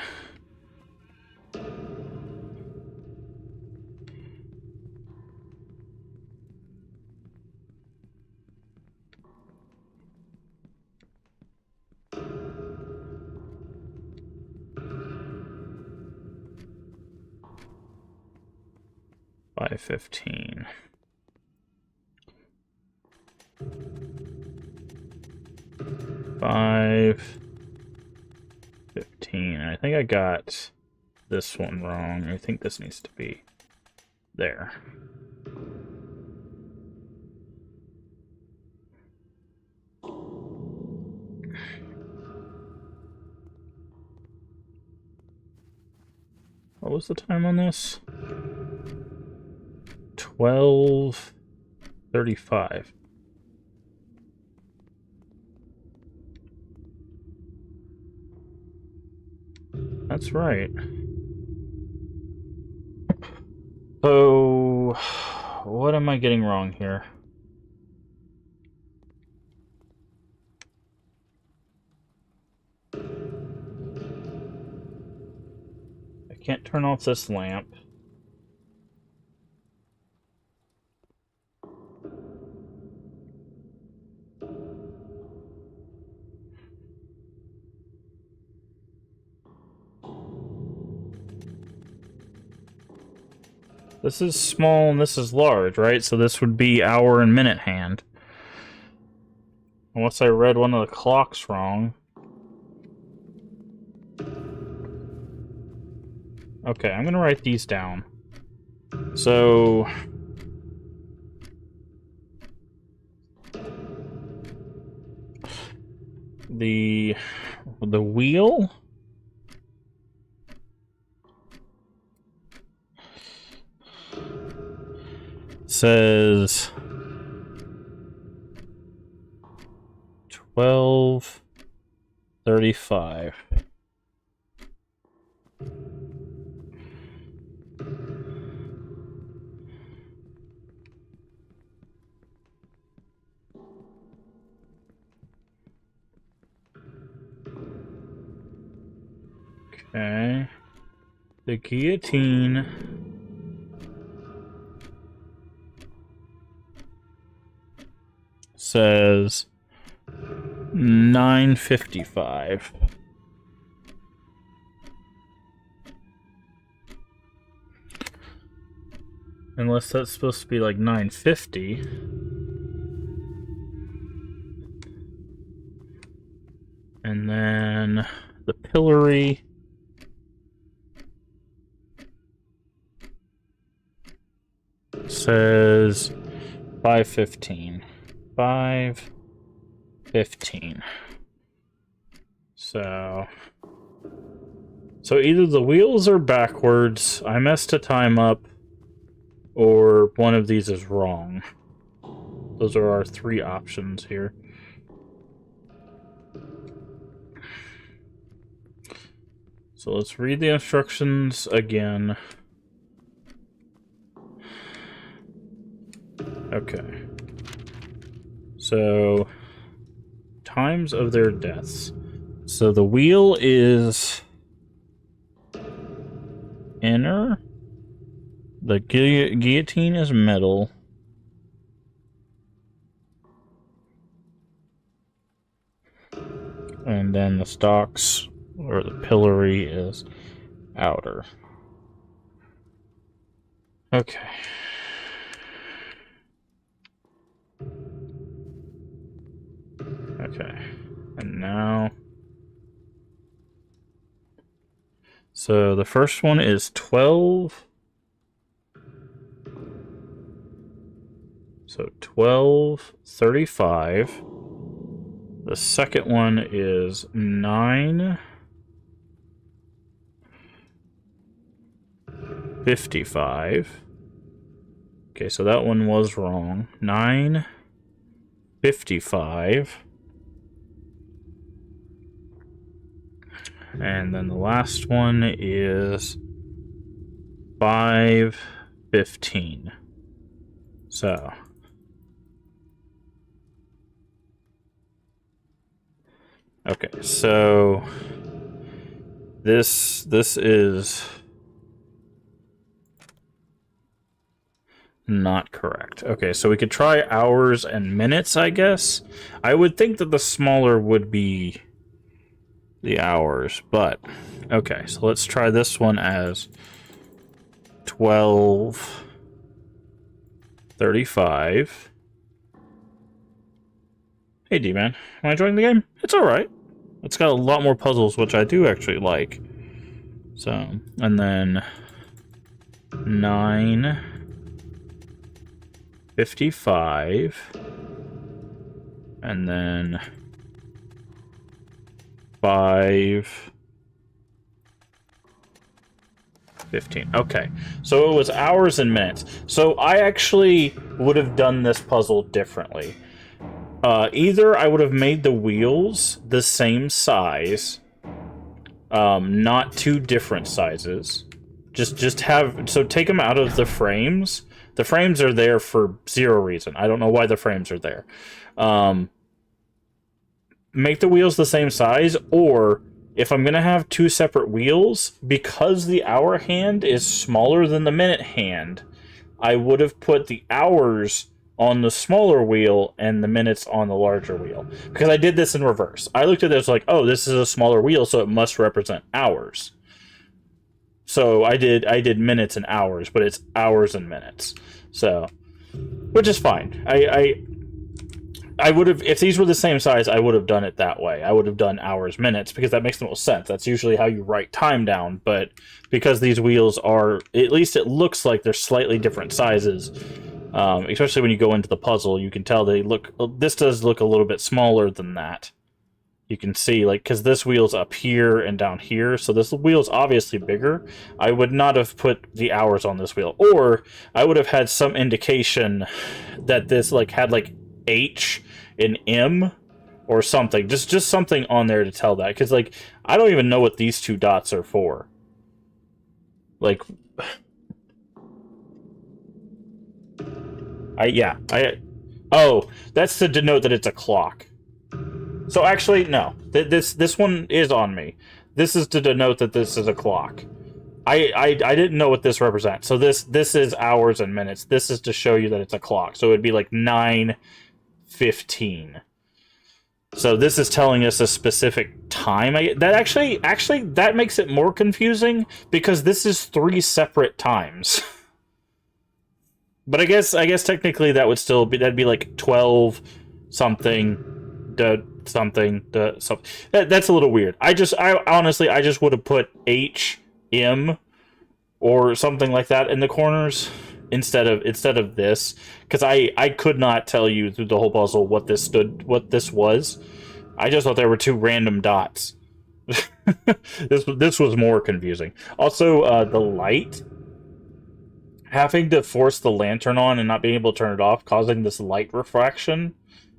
$5.15. $5.15. I think I got this one wrong. I think this needs to be there. What was the time on this? 12:35. That's right. So, what am I getting wrong here? I can't turn off this lamp. This is small and this is large, right? So this would be hour and minute hand. Unless I read one of the clocks wrong. Okay, I'm gonna write these down. So... The wheel... says 12:35. Okay. The guillotine says 9:55. Unless that's supposed to be like 9:50. And then the pillory says 5:15. 5:15. So either the wheels are backwards, I messed a time up, or one of these is wrong. Those are our three options here. So let's read the instructions again. Okay. So, times of their deaths. So the wheel is inner. The guillotine is metal. And then the stocks, or the pillory, is outer. Okay. Okay. And now... So the first one is 12. So 12:35. The second one is 9:55. Okay, so that one was wrong. 9:55. And then the last one is 5:15. So okay, so this is not correct. Okay, so we could try hours and minutes, I guess. I would think that the smaller would be the hours, but okay, so let's try this one as 12:35. Hey D-Man, am I enjoying the game? It's alright. It's got a lot more puzzles, which I do actually like. So, and then 9:55, and then 5:15. Okay, so it was hours and minutes. So I actually would have done this puzzle differently. Either I would have made the wheels the same size, not two different sizes. Just have, so take them out of the frames. The frames are there for zero reason. I don't know why the frames are there. Make the wheels the same size, or if I'm gonna have two separate wheels, because the hour hand is smaller than the minute hand, I would have put the hours on the smaller wheel and the minutes on the larger wheel. Because I did this in reverse. I looked at this like, oh, this is a smaller wheel, so it must represent hours. So I did minutes and hours, but it's hours and minutes. So, which is fine. I would have, if these were the same size, I would have done it that way. I would have done hours, minutes, because that makes the most sense. That's usually how you write time down, but because these wheels are, at least it looks like they're slightly different sizes, especially when you go into the puzzle, you can tell they look, this does look a little bit smaller than that. You can see, like, because this wheel's up here and down here, so this wheel's obviously bigger. I would not have put the hours on this wheel, or I would have had some indication that this, like, had, like, H and M or something. Just something on there to tell that. Because, like, I don't even know what these two dots are for. Like, oh, that's to denote that it's a clock. So actually, no. This one is on me. This is to denote that this is a clock. I didn't know what this represents. So this is hours and minutes. This is to show you that it's a clock. So it'd be like 9:15. So this is telling us a specific time. That makes it more confusing because this is 3 separate times. But I guess technically that would still be, that'd be like 12 something something. That's a little weird. I honestly would have put HM or something like that in the corners instead of this, because I could not tell you through the whole puzzle what this was. I just thought there were 2 random dots. This was more confusing. Also, the light, having to force the lantern on and not being able to turn it off, causing this light refraction,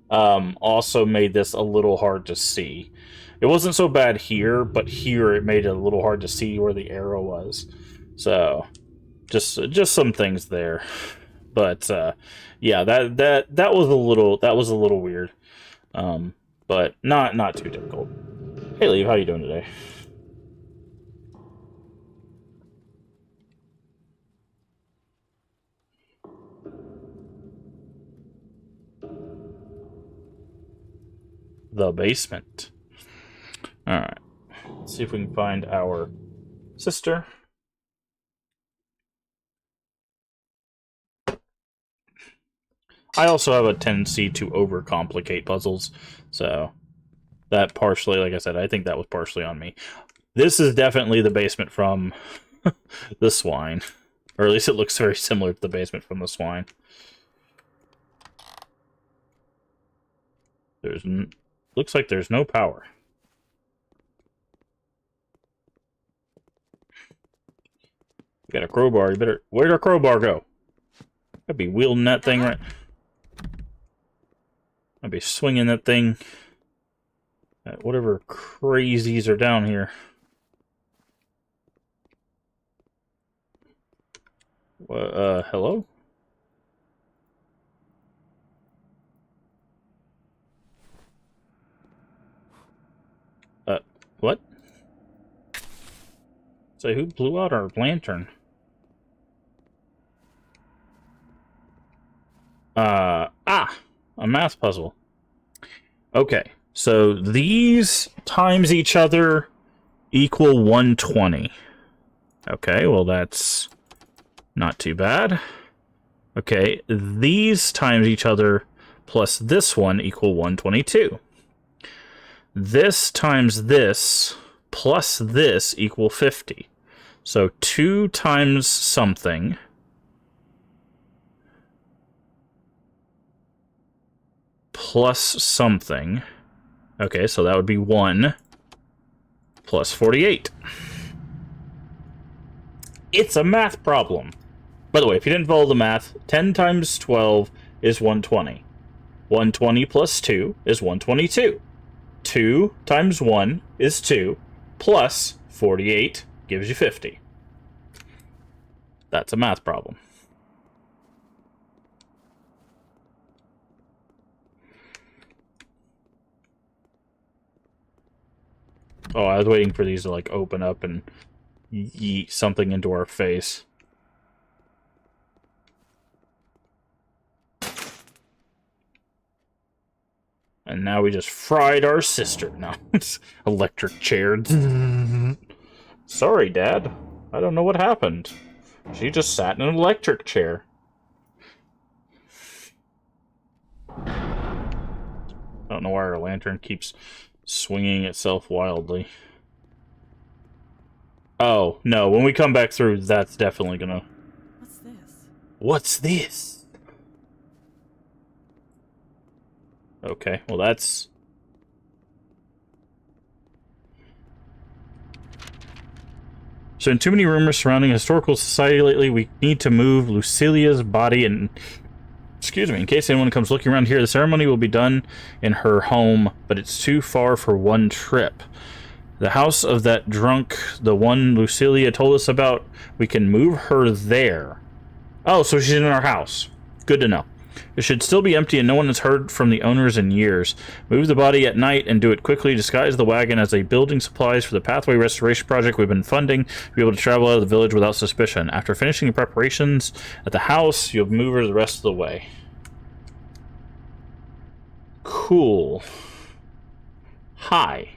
also made this a little hard to see. It wasn't so bad here, but here it made it a little hard to see where the arrow was. So, just some things there. But yeah, that was a little weird. But not too difficult. Hey, Leave, how you doing today? The basement. Alright. Let's see if we can find our sister. I also have a tendency to overcomplicate puzzles, so that partially, like I said, I think that was partially on me. This is definitely the basement from the swine. Or at least it looks very similar to the basement from the swine. Looks like there's no power. You got a crowbar, you better... Where'd our crowbar go? I'd be wielding that thing right... I'd be swinging that thing at whatever crazies are down here. Hello? What? Say, who blew out our lantern? A math puzzle. Okay, so these times each other equal 120. Okay, well that's not too bad. Okay, these times each other plus this one equal 122. This times this plus this equal 50. So 2 times something plus something. Okay, so that would be 1 plus 48. It's a math problem. By the way, if you didn't follow the math, 10 times 12 is 120. 120 plus 2 is 122. 2 times 1 is 2, plus 48 gives you 50. That's a math problem. Oh, I was waiting for these to, like, open up and yeet something into our face. And now we just fried our sister. No, it's electric chair. Sorry, Dad. I don't know what happened. She just sat in an electric chair. I don't know why our lantern keeps swinging itself wildly. Oh, no. When we come back through, that's definitely gonna... What's this? What's this? Okay, well that's... So in too many rumors surrounding historical society lately, we need to move Lucilia's body and... Excuse me, in case anyone comes looking around here, the ceremony will be done in her home, but it's too far for one trip. The house of that drunk, the one Lucilia told us about, we can move her there. Oh, so she's in our house. Good to know. It should still be empty and no one has heard from the owners in years. Move the body at night and do it quickly. Disguise the wagon as a building supplies for the pathway restoration project we've been funding to be able to travel out of the village without suspicion. After finishing the preparations at the house, you'll move her the rest of the way. Cool. Hi.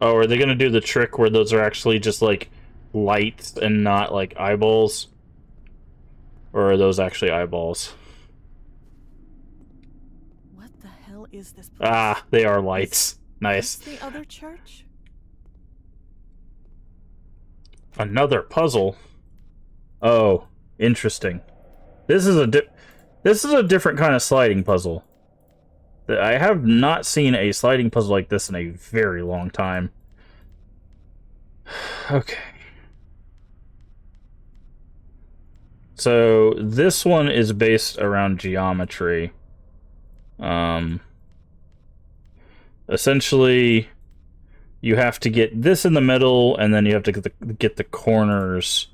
Oh, are they gonna do the trick where those are actually just, like, lights and not, like, eyeballs? Or are those actually eyeballs? What the hell is this place? Ah, they are lights. Nice. Is the other church? Another puzzle? Oh, interesting. This is a different kind of sliding puzzle. I have not seen a sliding puzzle like this in a very long time. Okay. So, this one is based around geometry. Essentially, you have to get this in the middle, and then you have to get the corners.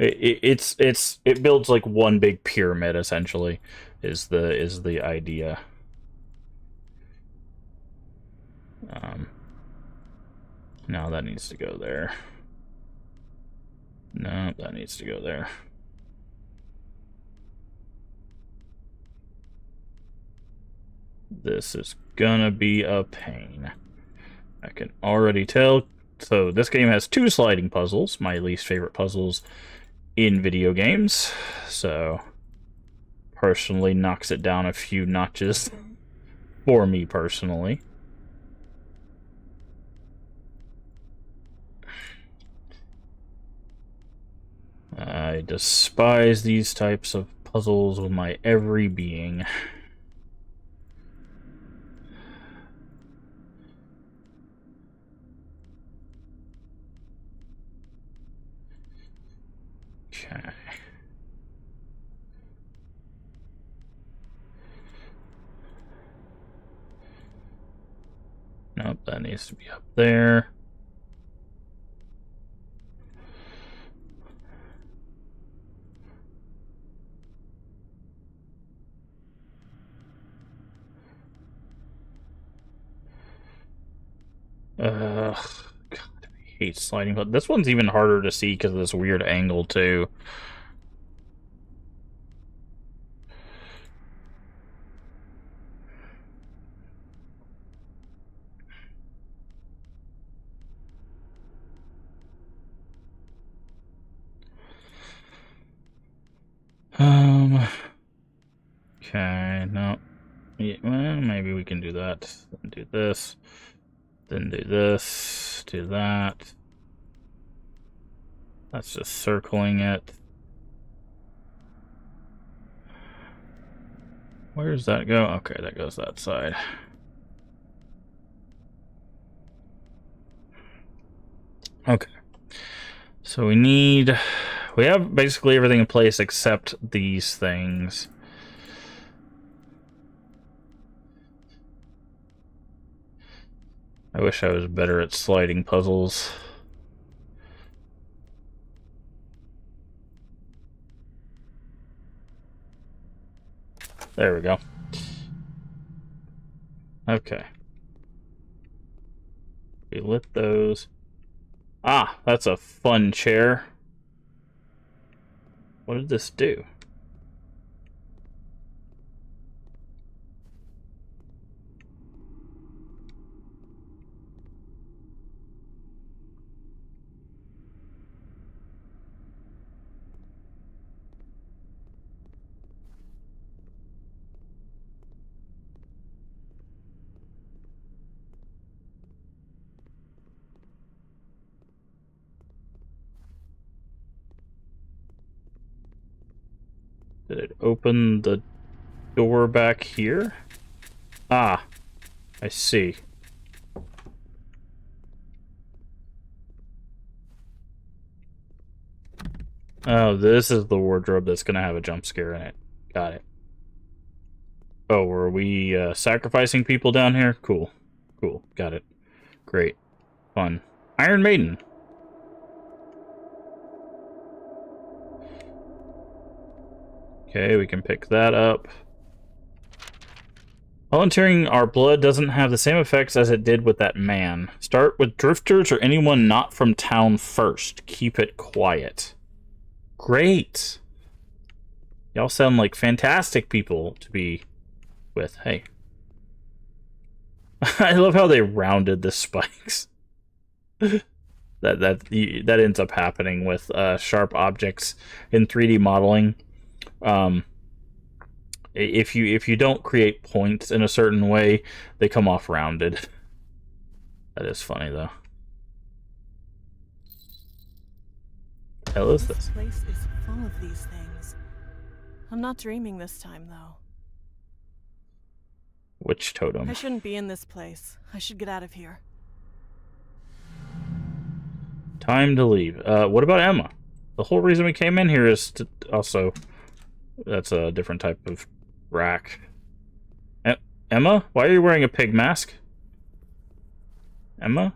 It builds like one big pyramid, essentially, is the idea. No, that needs to go there. No, that needs to go there. This is gonna be a pain. I can already tell, So this game has 2 sliding puzzles, my least favorite puzzles in video games. So personally knocks it down a few notches for me personally. I despise these types of puzzles with my every being. Okay. Nope, that needs to be up there. God, I hate sliding, but this one's even harder to see because of this weird angle, too. Okay, no. Yeah, well, maybe we can do that. Then do this. Then do this. Do that. That's just circling it. Where does that go? Okay, that goes that side. Okay. So we have basically everything in place except these things. I wish I was better at sliding puzzles. There we go. Okay. We lit those. Ah, that's a fun chair. What did this do? Did it open the door back here? Ah, I see. Oh, this is the wardrobe that's gonna have a jump scare in it. Got it. Oh, were we sacrificing people down here? Cool. Cool. Got it. Great. Fun. Iron Maiden. Okay, we can pick that up. Volunteering our blood doesn't have the same effects as it did with that man. Start with drifters or anyone not from town first. Keep it quiet. Great. Y'all sound like fantastic people to be with. Hey. I love how they rounded the spikes. that ends up happening with sharp objects in 3D modeling. If you don't create points in a certain way, they come off rounded. That is funny though. What the hell is this? This place is full of these things. I'm not dreaming this time though. Which totem? I shouldn't be in this place. I should get out of here. Time to leave. What about Emma? The whole reason we came in here is to also... That's a different type of rack. Emma? Why are you wearing a pig mask? Emma?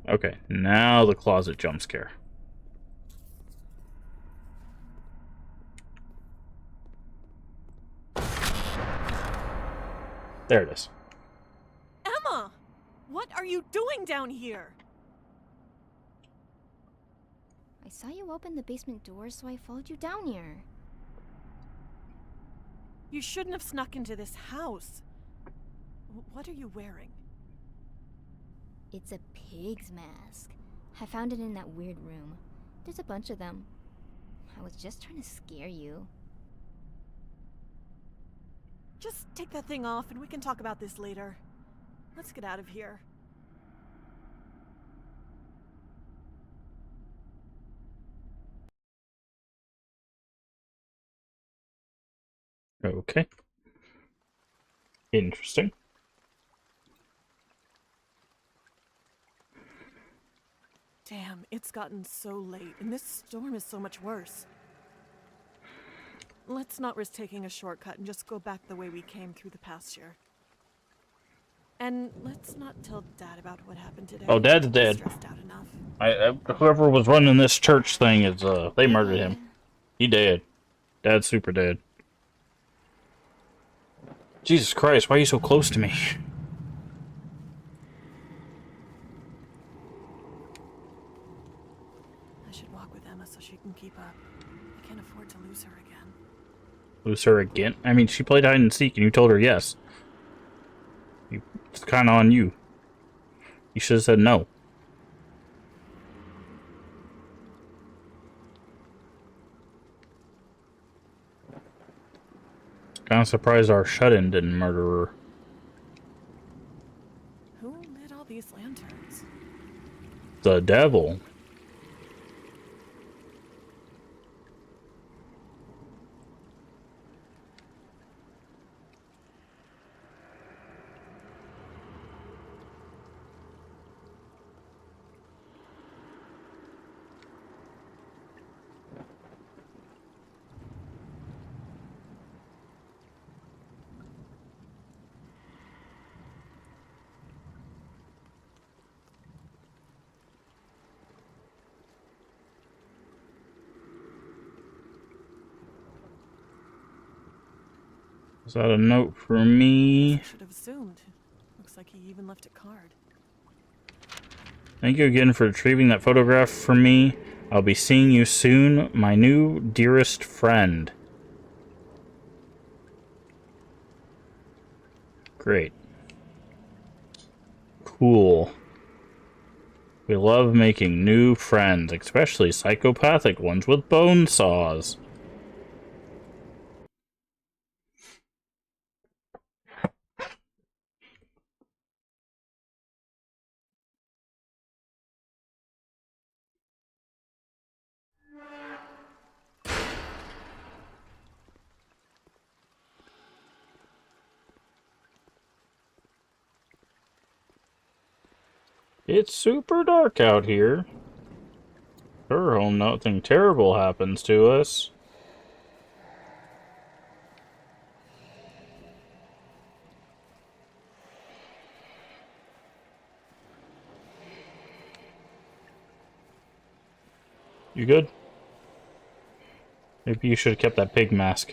Okay, now the closet jump scare. There it is. Emma! What are you doing down here? I saw you open the basement door, so I followed you down here. You shouldn't have snuck into this house. What are you wearing? It's a pig's mask. I found it in that weird room. There's a bunch of them. I was just trying to scare you. Just take that thing off and we can talk about this later. Let's get out of here. Okay. Interesting. Damn, it's gotten so late, and this storm is so much worse. Let's not risk taking a shortcut and just go back the way we came through the pasture. And let's not tell Dad about what happened today. Oh, Dad's He's dead. stressed out enough. Whoever was running this church thing is, they murdered him. He dead. Dad's super dead. Jesus Christ, why are you so close to me? I should walk with Emma so she can keep up. I can't afford to lose her again. Lose her again? I mean, she played hide and seek and you told her yes. It's kind of on you. You should have said no. Kind of surprised our shut-in didn't murder her. Who lit all these lanterns? The devil. Is that a note for me? I should have assumed. Looks like he even left a card. Thank you again for retrieving that photograph for me. I'll be seeing you soon, my new dearest friend. Great. Cool. We love making new friends, especially psychopathic ones with bone saws. It's super dark out here. Sure, hope nothing terrible happens to us. You good? Maybe you should have kept that pig mask.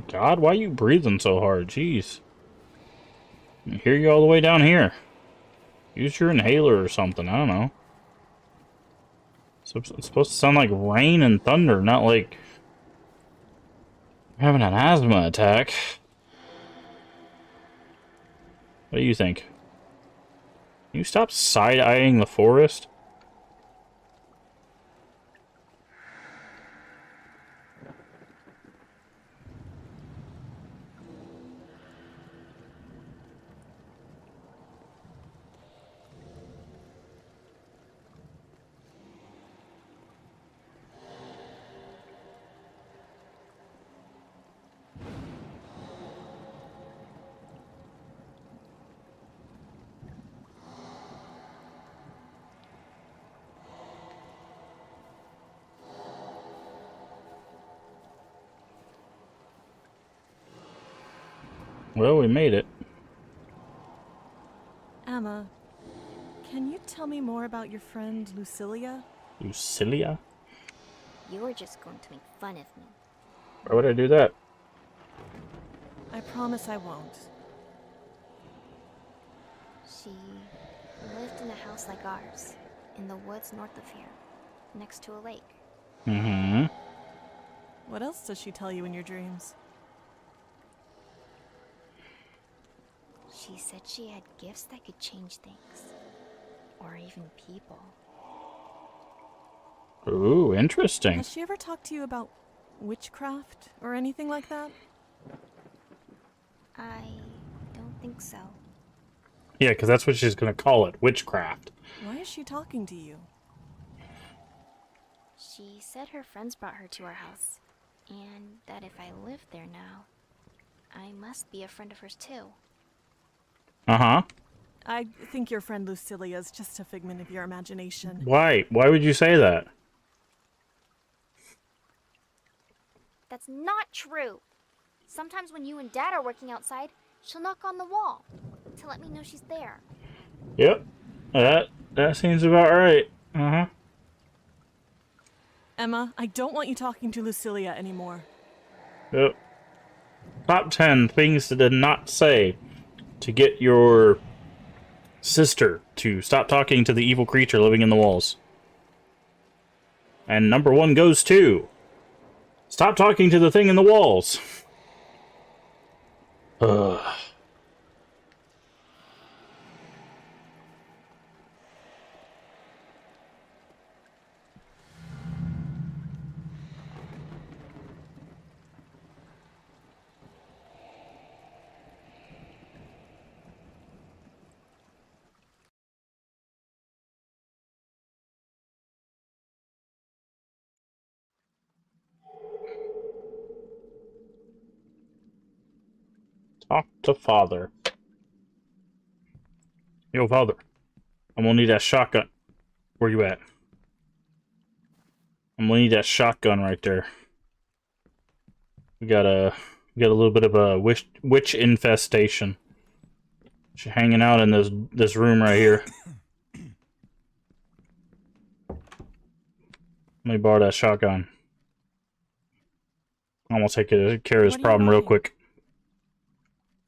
God, why are you breathing so hard? Jeez. I hear you all the way down here. Use your inhaler or something. I don't know. So it's supposed to sound like rain and thunder, not like you're having an asthma attack. What do you think? Can you stop side-eyeing the forest? Well, we made it. Emma, can you tell me more about your friend Lucilia? Lucilia? You were just going to make fun of me. Why would I do that? I promise I won't. She lived in a house like ours, in the woods north of here, next to a lake. Mm-hmm. What else does she tell you in your dreams? She said she had gifts that could change things. Or even people. Ooh, interesting. Has she ever talked to you about witchcraft or anything like that? I don't think so. Yeah, because that's what she's going to call it, witchcraft. Why is she talking to you? She said her friends brought her to our house, and that if I live there now, I must be a friend of hers too. Uh-huh. I think your friend Lucilia is just a figment of your imagination. Why? Why would you say that? That's not true. Sometimes when you and Dad are working outside, she'll knock on the wall to let me know she's there. Yep. That seems about right. Uh-huh. Emma, I don't want you talking to Lucilia anymore. Yep. Top 10 things to not say to get your sister to stop talking to the evil creature living in the walls. And number 1 goes to... Stop talking to the thing in the walls. Ugh. Talk to father. Yo, father. I'm gonna need that shotgun. Where you at? I'm gonna need that shotgun right there. We got a little bit of a witch infestation. She's hanging out in this room right here. Let me borrow that shotgun. I'm gonna take care of this What are you problem real buying? quick.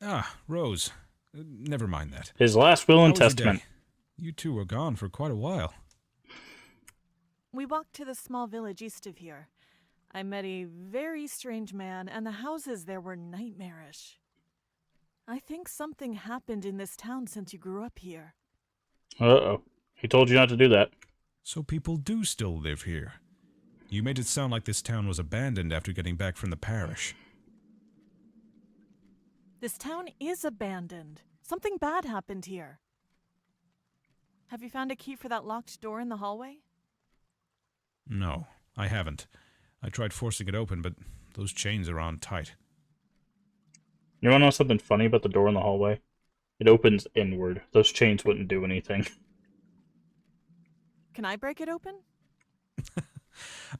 Ah, Rose. Never mind that. His last will How and was your testament. day? You two were gone for quite a while. We walked to the small village east of here. I met a very strange man, and the houses there were nightmarish. I think something happened in this town since you grew up here. Uh-oh. He told you not to do that. So people do still live here. You made it sound like this town was abandoned after getting back from the parish. This town is abandoned. Something bad happened here. Have you found a key for that locked door in the hallway? No, I haven't. I tried forcing it open, but those chains are on tight. You wanna know something funny about the door in the hallway? It opens inward. Those chains wouldn't do anything. Can I break it open?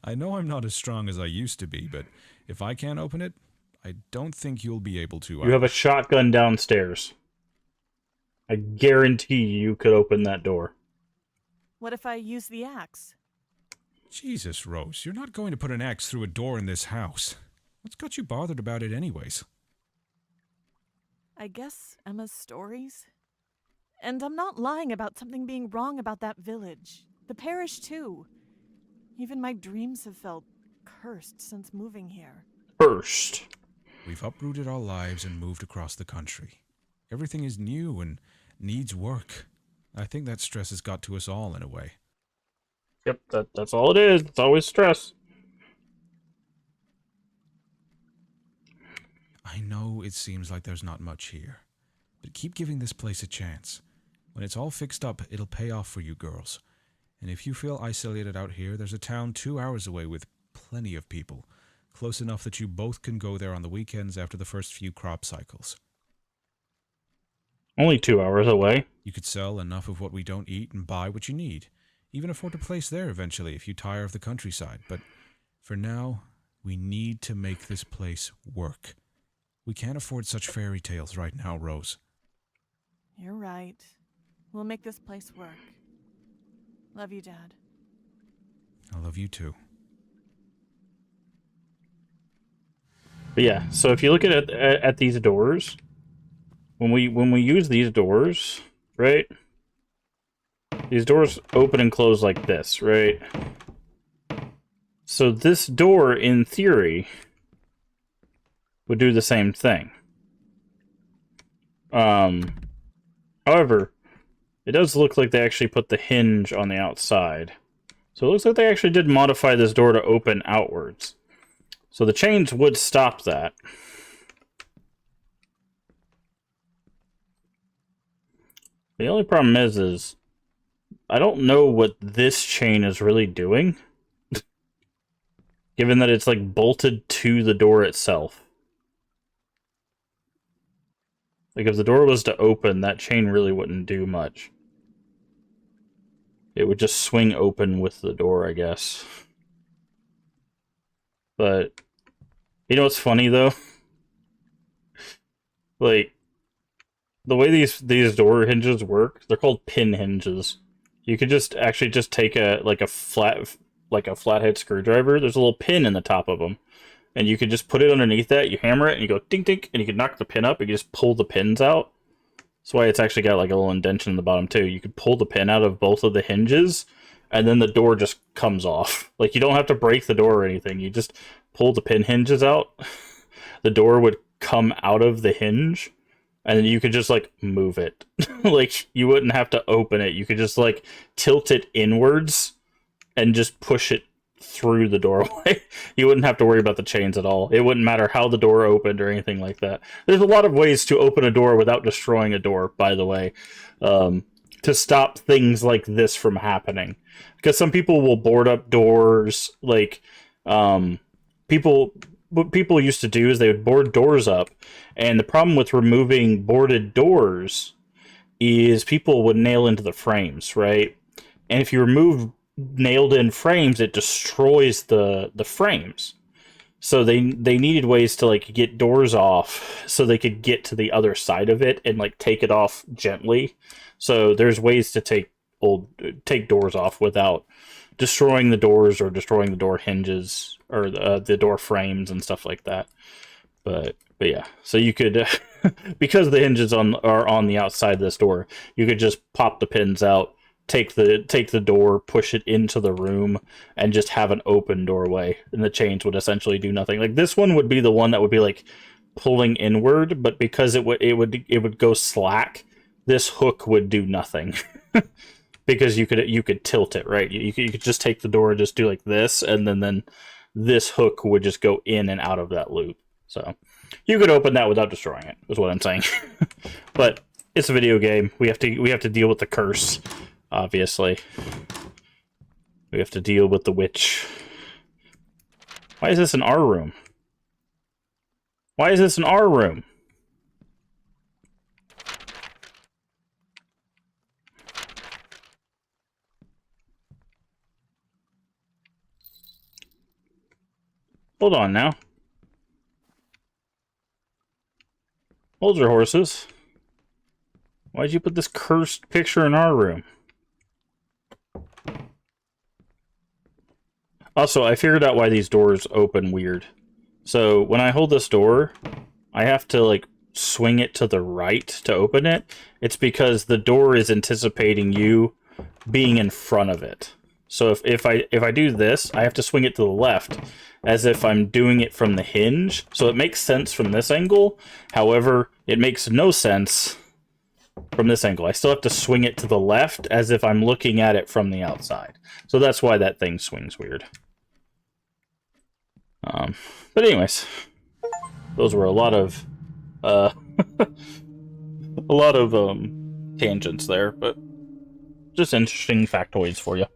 I know I'm not as strong as I used to be, but if I can't open it, I don't think you'll be able to. You have a shotgun downstairs. I guarantee you could open that door. What if I use the axe? Jesus, Rose, you're not going to put an axe through a door in this house. What's got you bothered about it anyways? I guess Emma's stories. And I'm not lying about something being wrong about that village. The parish, too. Even my dreams have felt cursed since moving here. First. We've uprooted our lives and moved across the country. Everything is new and needs work. I think that stress has got to us all in a way. Yep, that's all it is. It's always stress. I know it seems like there's not much here, but keep giving this place a chance. When it's all fixed up, it'll pay off for you girls. And if you feel isolated out here, there's a town 2 hours away with plenty of people, close enough that you both can go there on the weekends after the first few crop cycles. Only 2 hours away. You could sell enough of what we don't eat and buy what you need. Even afford a place there eventually if you tire of the countryside. But for now, we need to make this place work. We can't afford such fairy tales right now, Rose. You're right. We'll make this place work. Love you, Dad. I love you too. But yeah, so if you look at these doors, when we use these doors, right? These doors open and close like this, right? So this door, in theory, would do the same thing. However, it does look like they actually put the hinge on the outside. So it looks like they actually did modify this door to open outwards. So the chains would stop that. The only problem is I don't know what this chain is really doing. Given that it's like bolted to the door itself. Like if the door was to open, that chain really wouldn't do much. It would just swing open with the door, I guess. But you know what's funny though? Like the way these door hinges work, they're called pin hinges. You could just actually just take a flathead screwdriver. There's a little pin in the top of them, and you could just put it underneath that. You hammer it, and you go ding ding, and you can knock the pin up. You can just pull the pins out. That's why it's actually got like a little indentation in the bottom too. You could pull the pin out of both of the hinges, and then the door just comes off. Like you don't have to break the door or anything. You just pull the pin hinges out. The door would come out of the hinge, and then you could just like move it. Like you wouldn't have to open it. You could just like tilt it inwards and just push it through the doorway. You wouldn't have to worry about the chains at all. It wouldn't matter how the door opened or anything like that. There's a lot of ways to open a door without destroying a door, by the way, to stop things like this from happening. Because some people will board up doors, like what people used to do is they would board doors up, and the problem with removing boarded doors is people would nail into the frames, right? And if you remove nailed in frames, it destroys the frames. So they needed ways to like get doors off so they could get to the other side of it and like take it off gently. So there's ways to take doors off without destroying the doors or destroying the door hinges or the door frames and stuff like that. But yeah, so you could because the hinges are on the outside of this door, you could just pop the pins out, take the door, push it into the room, and just have an open doorway, and the chains would essentially do nothing. Like this one would be the one that would be like pulling inward, but because it would go slack, this hook would do nothing. Because you could tilt it, right? You could just take the door and just do like this, and then this hook would just go in and out of that loop. So you could open that without destroying it, is what I'm saying. But it's a video game. We have to deal with the curse, obviously. We have to deal with the witch. Why is this in our room? Why is this in our room? Hold on now. Hold your horses. Why'd you put this cursed picture in our room? Also, I figured out why these doors open weird. So, when I hold this door, I have to, like, swing it to the right to open it. It's because the door is anticipating you being in front of it. So if I do this, I have to swing it to the left, as if I'm doing it from the hinge. So it makes sense from this angle. However, it makes no sense from this angle. I still have to swing it to the left, as if I'm looking at it from the outside. So that's why that thing swings weird. But anyways, those were a lot of tangents there, but just interesting factoids for you.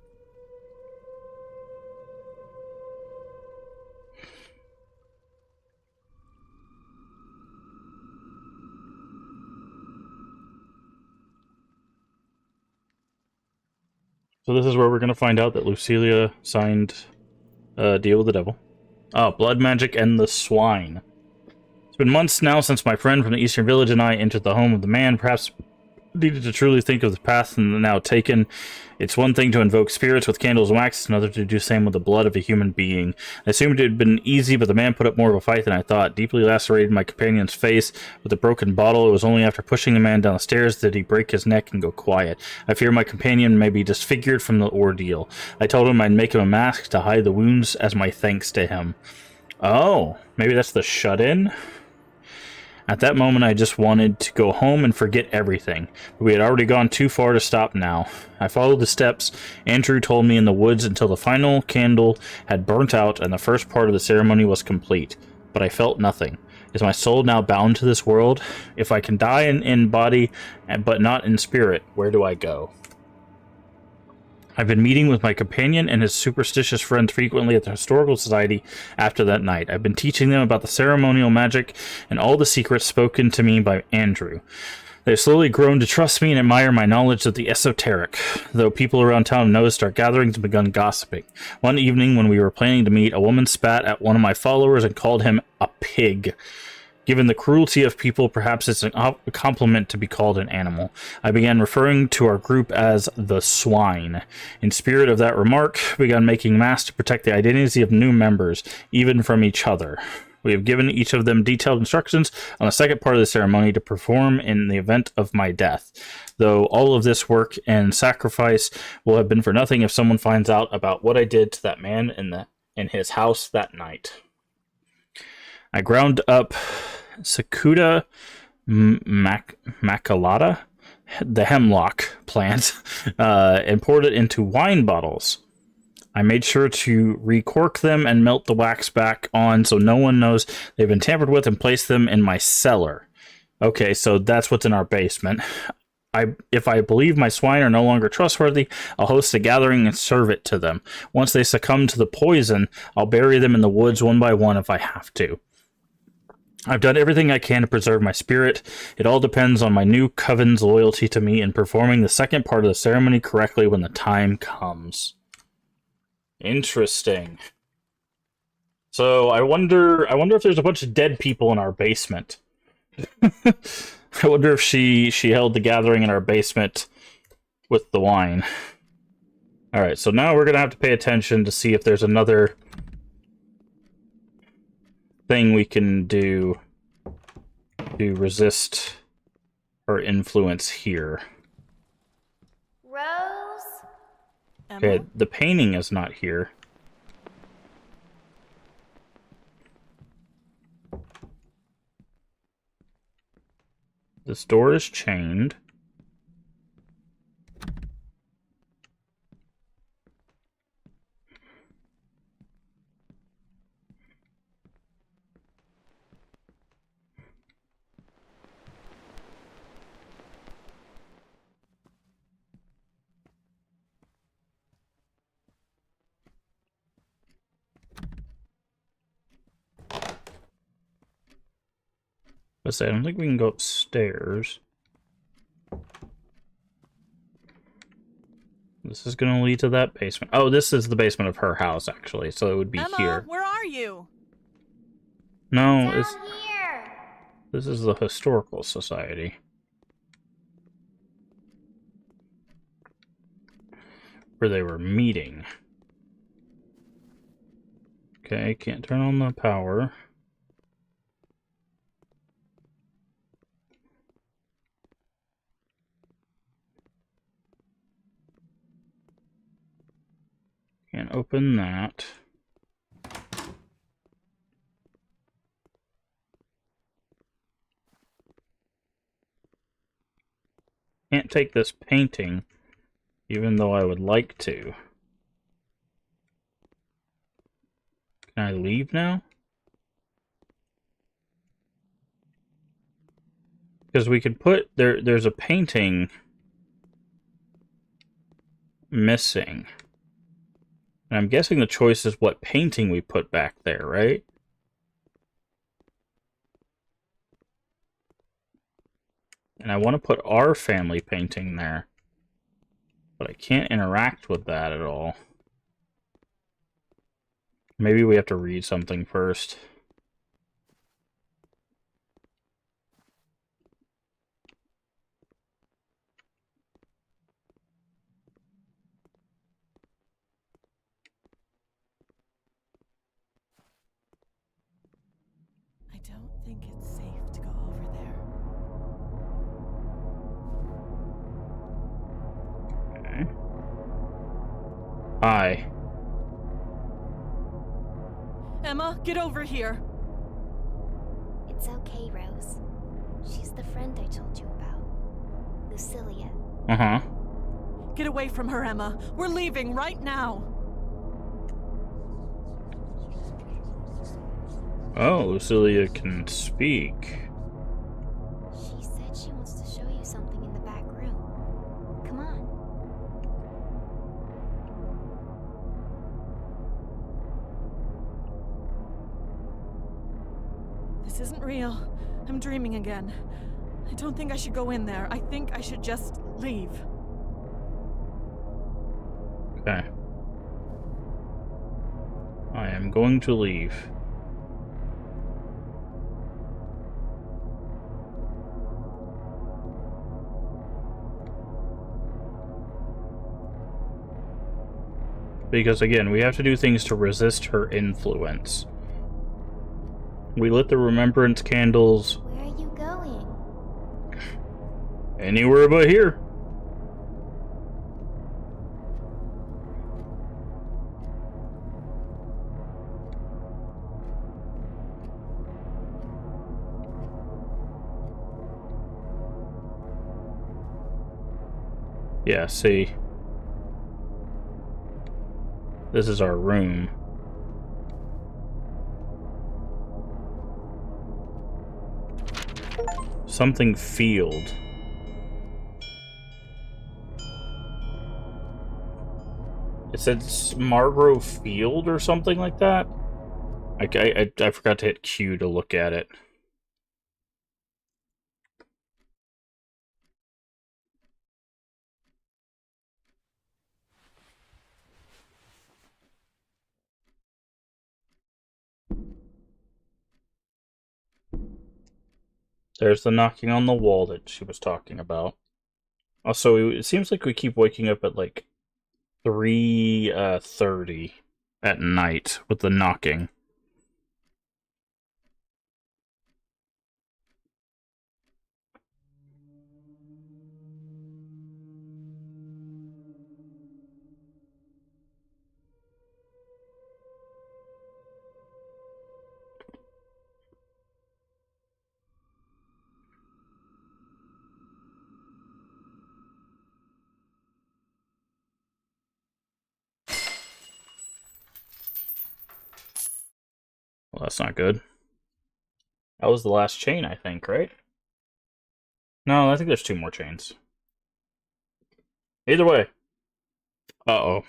So this is where we're going to find out that Lucilia signed a deal with the devil. Oh, blood magic and the swine. It's been months now since my friend from the eastern village and I entered the home of the man. Perhaps needed to truly think of the path now taken. It's one thing to invoke spirits with candles and wax, it's another to do the same with the blood of a human being. I assumed it had been easy, but the man put up more of a fight than I thought. Deeply lacerated my companion's face with a broken bottle. It was only after pushing the man down the stairs that he break his neck and go quiet. I fear my companion may be disfigured from the ordeal. I told him I'd make him a mask to hide the wounds as my thanks to him. Oh, maybe that's the shut-in? At that moment, I just wanted to go home and forget everything. But we had already gone too far to stop now. I followed the steps Andrew told me in the woods until the final candle had burnt out and the first part of the ceremony was complete. But I felt nothing. Is my soul now bound to this world? If I can die in body, but not in spirit, where do I go? I've been meeting with my companion and his superstitious friends frequently at the Historical Society after that night. I've been teaching them about the ceremonial magic and all the secrets spoken to me by Andrew. They've slowly grown to trust me and admire my knowledge of the esoteric, though people around town have noticed our gatherings and begun gossiping. One evening when we were planning to meet, a woman spat at one of my followers and called him a pig. Given the cruelty of people, perhaps it's a compliment to be called an animal. I began referring to our group as the swine. In spirit of that remark, we began making masks to protect the identity of new members, even from each other. We have given each of them detailed instructions on the second part of the ceremony to perform in the event of my death. Though all of this work and sacrifice will have been for nothing if someone finds out about what I did to that man in his house that night. I ground up Cicuta maculata, the hemlock plant, and poured it into wine bottles. I made sure to recork them and melt the wax back on so no one knows they've been tampered with, and place them in my cellar. Okay, so that's what's in our basement. If I believe my swine are no longer trustworthy, I'll host a gathering and serve it to them. Once they succumb to the poison, I'll bury them in the woods one by one if I have to. I've done everything I can to preserve my spirit. It all depends on my new coven's loyalty to me in performing the second part of the ceremony correctly when the time comes. Interesting. So I wonder if there's a bunch of dead people in our basement. I wonder if she held the gathering in our basement with the wine. Alright, so now we're going to have to pay attention to see if there's another thing we can do to resist her influence here. Rose? Okay, the painting is not here. This door is chained. Let's say I don't think we can go upstairs. This is going to lead to that basement. Oh, this is the basement of her house, actually. So it would be Emma, here. where are you? No, Down it's, here! this is the Historical Society. Where they were meeting. Okay, can't turn on the power. Can't open that. Can't take this painting, even though I would like to. Can I leave now? Because we could put... There's a painting missing. And I'm guessing the choice is what painting we put back there, right? And I want to put our family painting there. But I can't interact with that at all. Maybe we have to read something first. don't think it's safe to go over there. Okay. Hi. Emma, get over here! It's okay, Rose. She's the friend I told you about. Lucilia. Uh-huh. Get away from her, Emma. We're leaving right now. Oh, Lucilia can speak. She said she wants to show you something in the back room. Come on. This isn't real. I'm dreaming again. I don't think I should go in there. I think I should just leave. Okay. I am going to leave. Because again, we have to do things to resist her influence. We lit the remembrance candles Where are you going? anywhere but here. Yeah, see. This is our room. Something field. It said Margrove Field or something like that. I forgot to hit Q to look at it. There's the knocking on the wall that she was talking about. Also, it seems like we keep waking up at like 3:30 at night with the knocking. Well, that's not good. That was the last chain, I think, right? No, I think there's 2 more chains. Either way. Uh-oh.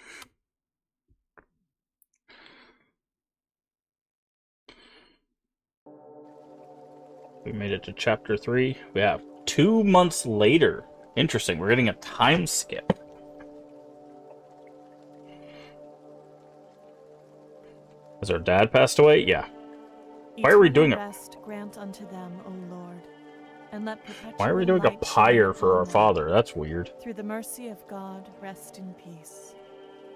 We made it to chapter 3. We have 2 months later. Interesting, we're getting a time skip. Has our dad passed away? Yeah. Why are we doing a... rest grant unto them, O Lord, and let Why are we perpetual doing a light pyre shine for our upon them. father? That's weird. Through the mercy of God, rest in peace.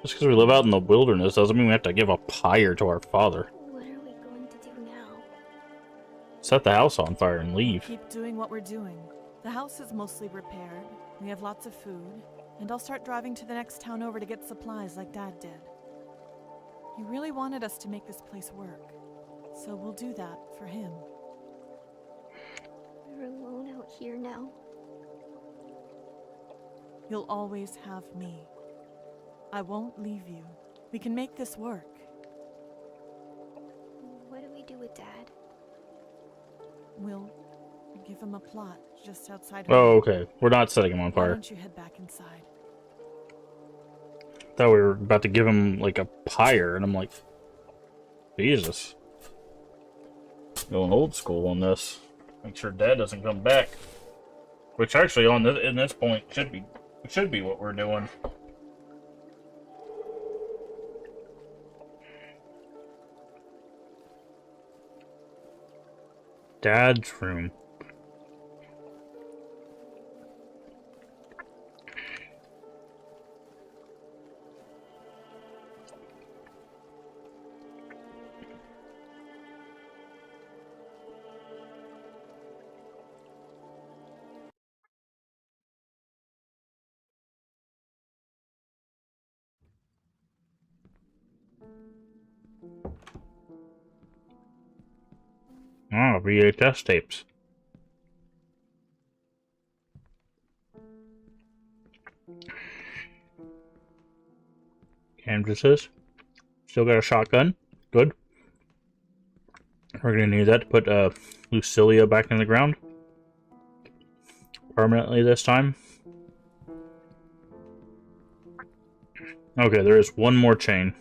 Just because we live out in the wilderness doesn't mean we have to give a pyre to our father. What are we going to do now? Set the house on fire and leave. Keep doing what we're doing. The house is mostly repaired. We have lots of food, and I'll start driving to the next town over to get supplies like Dad did. He really wanted us to make this place work, so we'll do that for him. We're alone out here now. You'll always have me. I won't leave you. We can make this work. What do we do with Dad? We'll give him a plot just outside. Oh, okay. We're not setting him on Why fire. don't you head back inside? Thought we were about to give him like a pyre, and I'm like, Jesus. Going old school on this. Make sure Dad doesn't come back. Which actually, on this, in this point, should be what we're doing. Dad's room. Ah, VHS tapes. Canvases. Still got a shotgun. Good. We're gonna need that to put Lucilia back in the ground. Permanently this time. Okay, there is one more chain.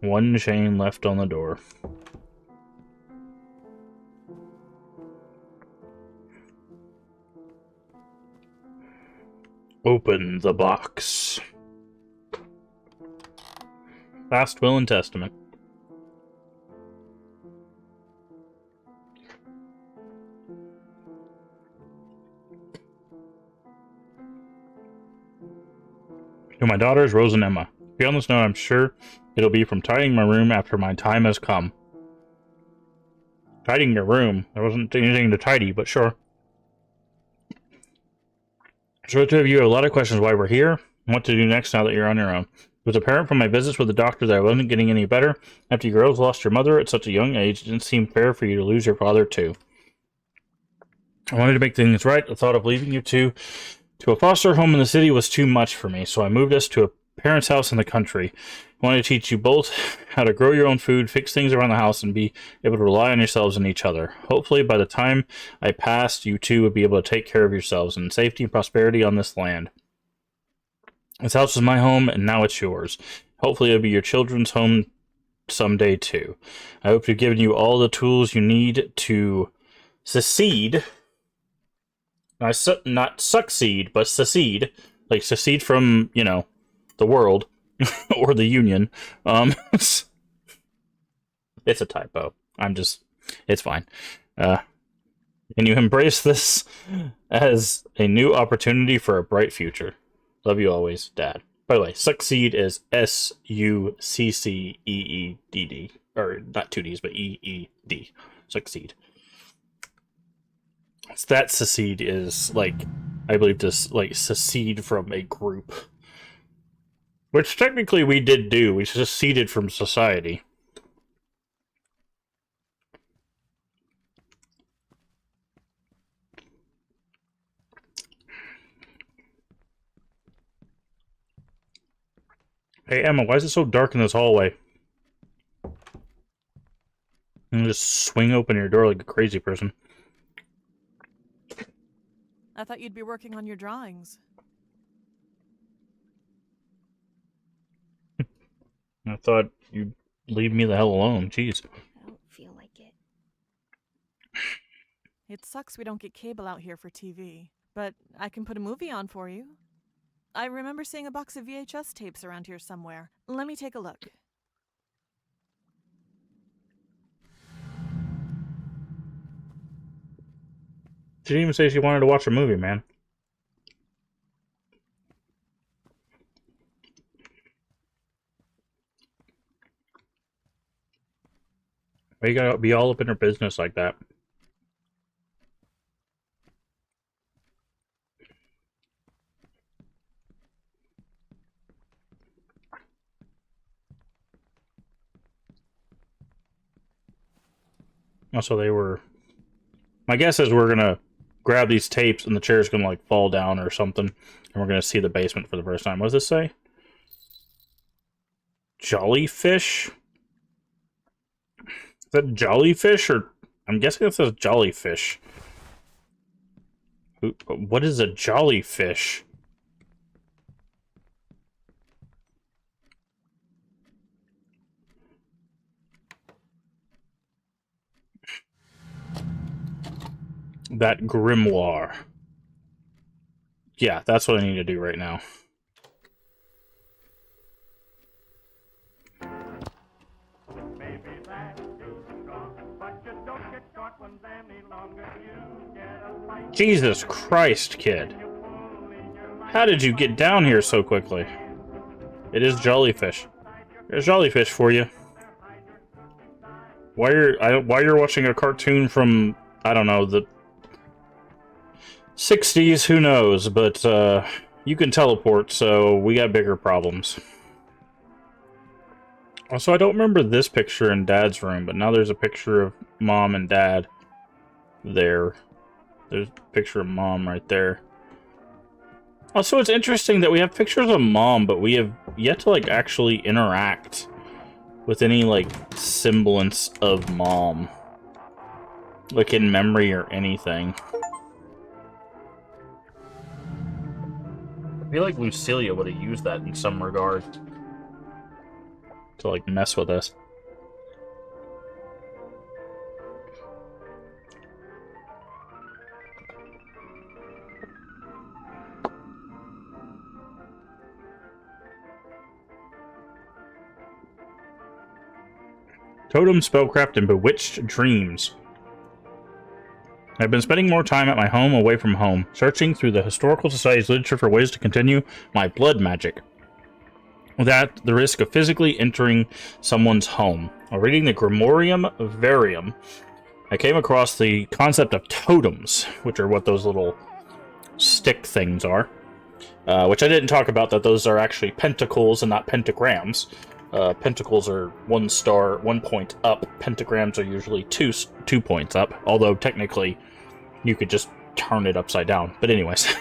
One chain left on the door. Open the box. Last will and testament. To my daughters, Rose and Emma. Beyond this note, I'm sure it'll be from tidying my room after my time has come. Tidying your room? There wasn't anything to tidy, but sure. So the two of you have a lot of questions why we're here and what to do next now that you're on your own. It was apparent from my visits with the doctor that I wasn't getting any better. After you girls lost your mother at such a young age, it didn't seem fair for you to lose your father too. I wanted to make things right. The thought of leaving you two to a foster home in the city was too much for me, so I moved us to a parents' house in the country. I wanted to teach you both how to grow your own food, fix things around the house, and be able to rely on yourselves and each other. Hopefully, by the time I passed, you two would be able to take care of yourselves in safety and prosperity on this land. This house was my home, and now it's yours. Hopefully, it'll be your children's home someday, too. I hope to have given you all the tools you need to succeed. Not succeed, but secede. Like, secede from, you know, the world. Or the Union. It's a typo. It's fine. And you embrace this as a new opportunity for a bright future. Love you always, Dad. By the way, succeed is S-U-C-C-E-E-D-D. Or, not two Ds, but E-E-D. Succeed. So that secede is, like, I believe this, like, secede from a group. Which technically we did do. We seceded from society. Hey, Emma, why is it so dark in this hallway? You just swing open your door like a crazy person. I thought you'd be working on your drawings. I thought you'd leave me the hell alone. Jeez. I don't feel like it. It sucks we don't get cable out here for TV, but I can put a movie on for you. I remember seeing a box of VHS tapes around here somewhere. Let me take a look. She didn't even say she wanted to watch a movie, man. Why you gotta be all up in her business like that? Also, they were... My guess is we're gonna grab these tapes and the chair's gonna, like, fall down or something. And we're gonna see the basement for the first time. What does this say? Jollyfish? Is that Jollyfish or... I'm guessing it says Jollyfish. What is a Jollyfish? That grimoire. Yeah, that's what I need to do right now. Jesus Christ, kid. How did you get down here so quickly? It is Jollyfish. There's Jollyfish for you. Why you're watching a cartoon from, I don't know, the 60s, who knows, but you can teleport, so we got bigger problems. Also, I don't remember this picture in Dad's room, but now there's a picture of Mom and Dad there. There's a picture of Mom right there. Also, it's interesting that we have pictures of Mom, but we have yet to, like, actually interact with any, like, semblance of Mom. Like, in memory or anything. I feel like Lucilia would have used that in some regard. To, like, mess with us. Totem, spellcraft, and bewitched dreams. I've been spending more time at my home away from home, searching through the Historical Society's literature for ways to continue my blood magic, without the risk of physically entering someone's home. While reading the Grimorium Varium, I came across the concept of totems, which are what those little stick things are. Which I didn't talk about, that those are actually pentacles and not pentagrams. Pentacles are 1 star, 1 point up. Pentagrams are usually 2 points up, although technically you could just turn it upside down. But anyways.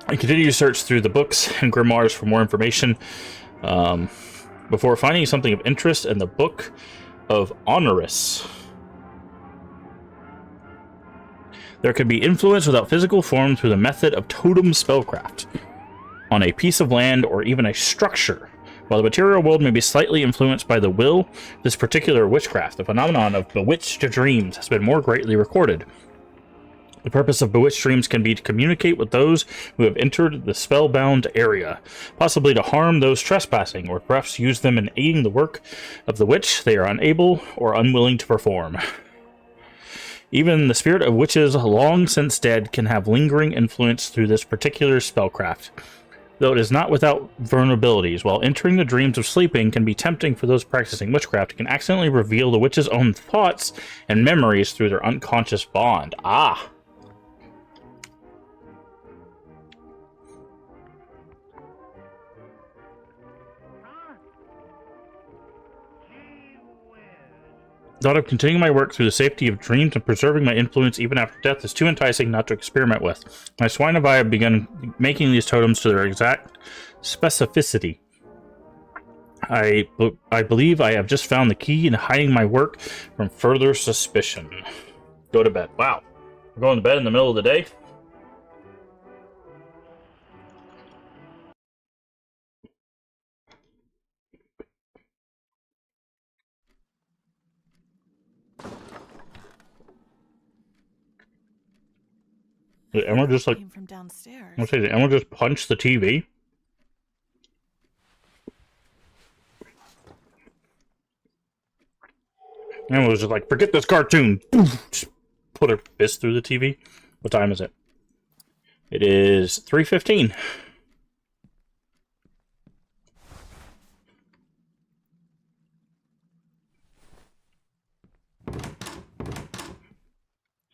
I continue to search through the books and grimoires for more information, before finding something of interest in the Book of Honoris. There can be influence without physical form through the method of totem spellcraft on a piece of land or even a structure. While the material world may be slightly influenced by the will, this particular witchcraft, the phenomenon of bewitched dreams, has been more greatly recorded. The purpose of bewitched dreams can be to communicate with those who have entered the spellbound area, possibly to harm those trespassing, or perhaps use them in aiding the work of the witch they are unable or unwilling to perform. Even the spirit of witches long since dead can have lingering influence through this particular spellcraft, though it is not without vulnerabilities. While entering the dreams of sleeping can be tempting for those practicing witchcraft, it can accidentally reveal the witch's own thoughts and memories through their unconscious bond. Ah! Thought of continuing my work through the safety of dreams and preserving my influence even after death is too enticing not to experiment with. My swine and I have begun making these totems to their exact specificity. I believe I have just found the key in hiding my work from further suspicion. Go to bed. Wow. We're going to bed in the middle of the day? Did Emma just, like, Came from downstairs. I'm gonna say, did Emma just punch the TV? Emma was just like, forget this cartoon! Just put her fist through the TV. What time is it? It is 3:15.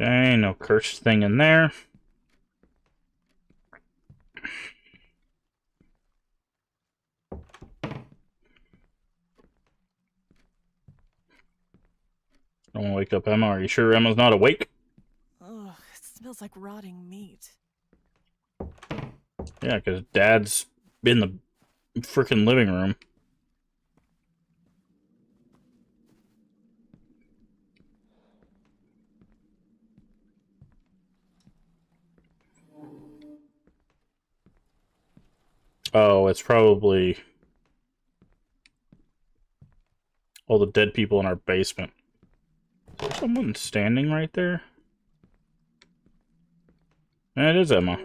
Okay, no cursed thing in there. Don't want to wake up Emma. Are you sure Emma's not awake? Ugh, it smells like rotting meat. Yeah, because Dad's in the freaking living room. Oh, it's probably all the dead people in our basement. Is there someone standing right there? It is Emma.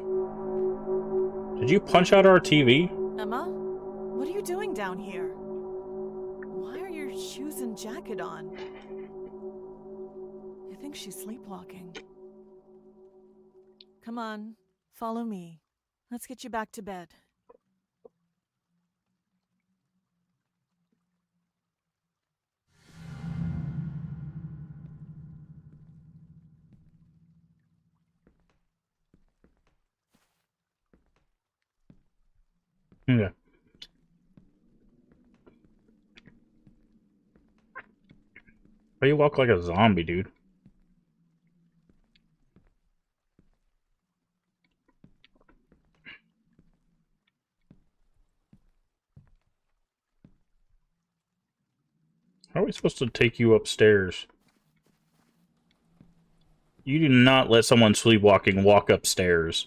Did you punch out our TV? Emma? What are you doing down here? Why are your shoes and jacket on? I think she's sleepwalking. Come on, follow me. Let's get you back to bed. Yeah. Why you walk like a zombie, dude? How are we supposed to take you upstairs? You do not let someone sleepwalking walk upstairs.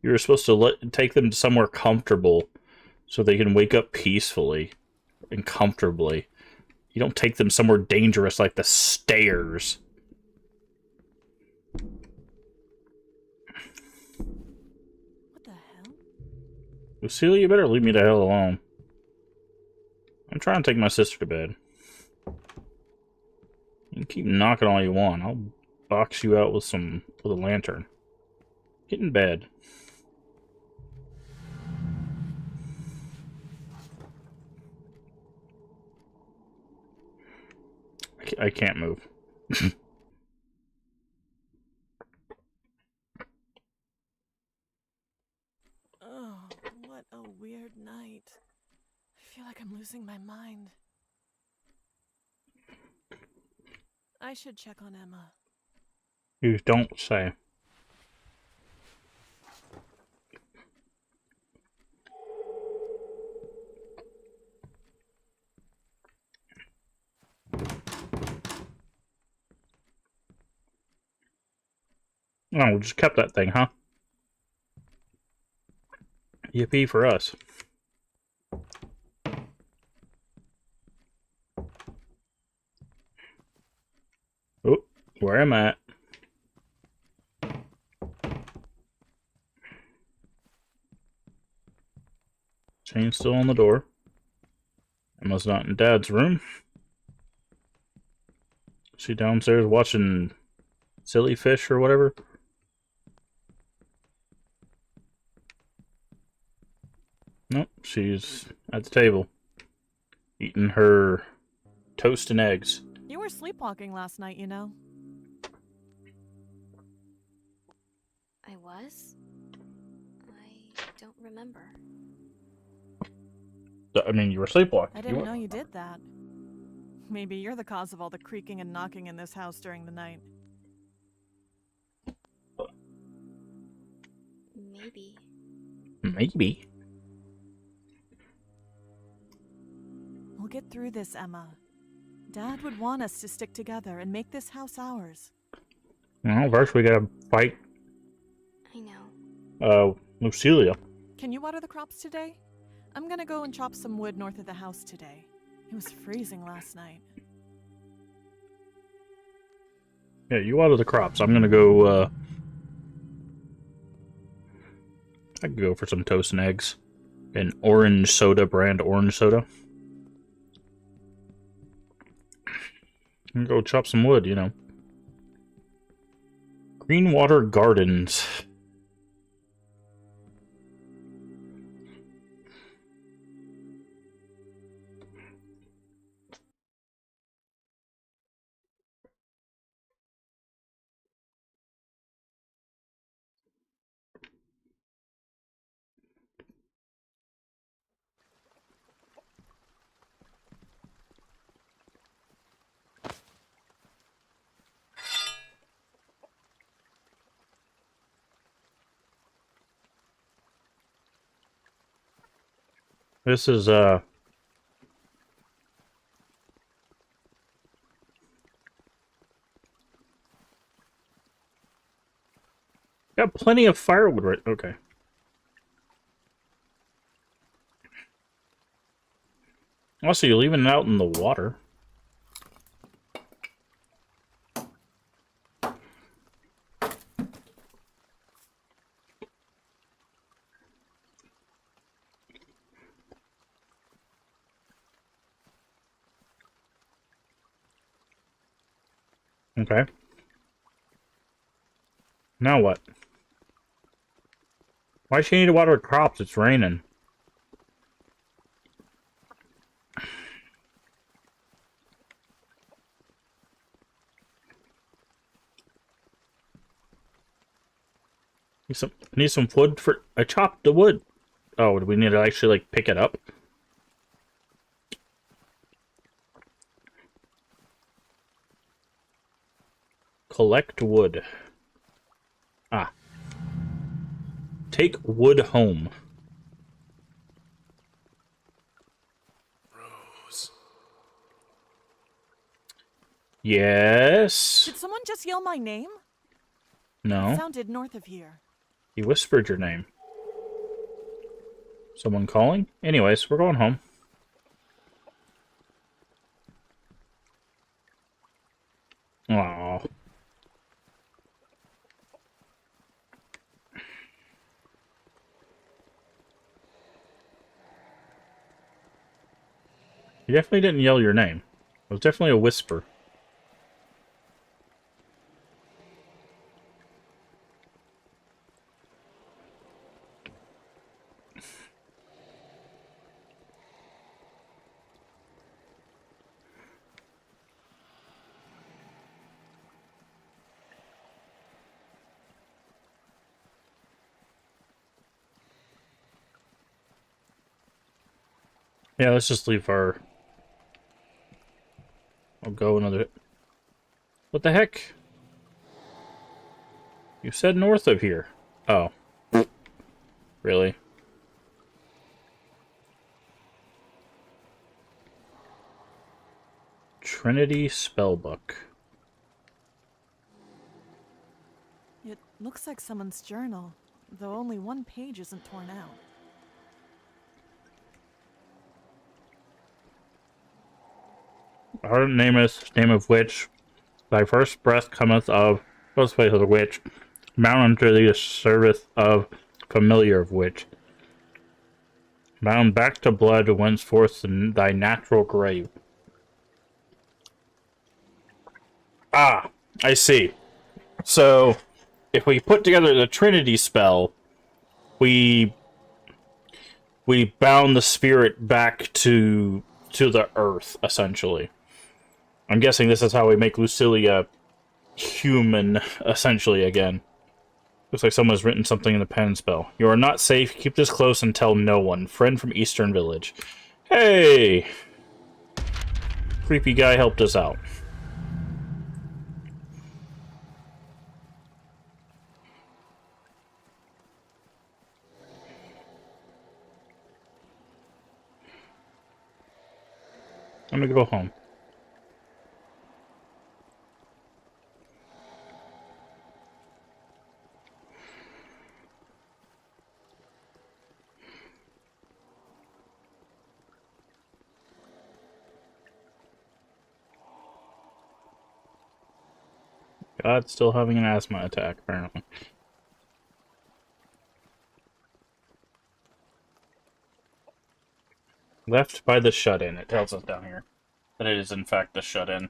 You're supposed to take them somewhere comfortable so they can wake up peacefully and comfortably. You don't take them somewhere dangerous like the stairs. What the hell? Lucille, you better leave me the hell alone. I'm trying to take my sister to bed. You can keep knocking all you want. I'll box you out with a lantern. Get in bed. I can't move. Oh, what a weird night. I feel like I'm losing my mind. I should check on Emma. You don't say. Oh, we just kept that thing, huh? Yippee for us. Oh, where am I at? Chain's still on the door. Emma's not in Dad's room. She downstairs watching Silly Fish or whatever. Nope, she's at the table. Eating her toast and eggs. You were sleepwalking last night, you know. I was? I don't remember. I mean, you were sleepwalking. I didn't know you did that. Maybe you're the cause of all the creaking and knocking in this house during the night. Maybe. Maybe. We'll get through this, Emma. Dad would want us to stick together and make this house ours. Well, first we gotta fight, I know. Lucilia. Can you water the crops today? I'm gonna go and chop some wood north of the house today. It was freezing last night. Yeah, you water the crops. I'm gonna go, I could go for some toast and eggs. An orange soda, brand orange soda. And go chop some wood, you know. Greenwater Gardens. This is, got plenty of firewood right... Okay. Also, you're leaving it out in the water. Okay. Now what? Why she need to water crops? It's raining. Need some wood for... I chopped the wood. Oh, do we need to actually, like, pick it up? Collect wood. Ah. Take wood home. Rose. Yes. Did someone just yell my name? It No. sounded north of here. He whispered your name. Someone calling? Anyways, we're going home. Aww. He definitely didn't yell your name. It was definitely a whisper. Yeah, let's just leave our... I'll go another... What the heck? You said north of here. Oh. Really? Trinity Spellbook. It looks like someone's journal, though only one page isn't torn out. Our nameth, name of which, thy first breath cometh of, first place of the witch, mount unto thee the service of familiar of which, bound back to blood whence forth thy natural grave. Ah, I see. So, if we put together the Trinity spell, we bound the spirit back to the earth, essentially. I'm guessing this is how we make Lucilia human, essentially, again. Looks like someone's written something in the pen spell. You are not safe. Keep this close and tell no one. Friend from Eastern Village. Hey! Creepy guy helped us out. I'm gonna go home. God's still having an asthma attack, apparently. Left by the shut-in. It tells us down here that it is, in fact, the shut-in.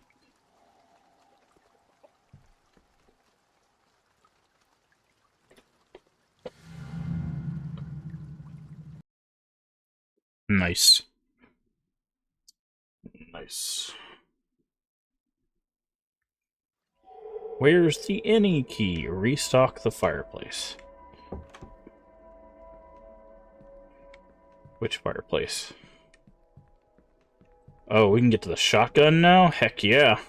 Nice. Nice. Where's the any key? Restock the fireplace. Which fireplace? Oh, we can get to the shotgun now? Heck yeah.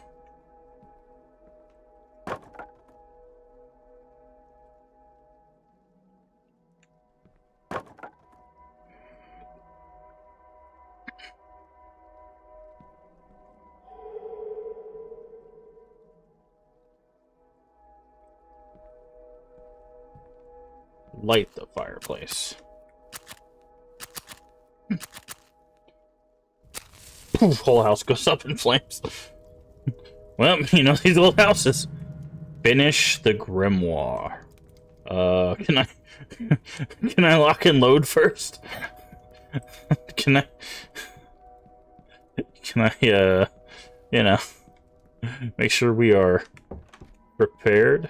Light the fireplace. Poof, whole house goes up in flames. Well, you know these old houses. Finish the grimoire. Can I... can I lock and load first? Can I... Can I, you know, make sure we are prepared?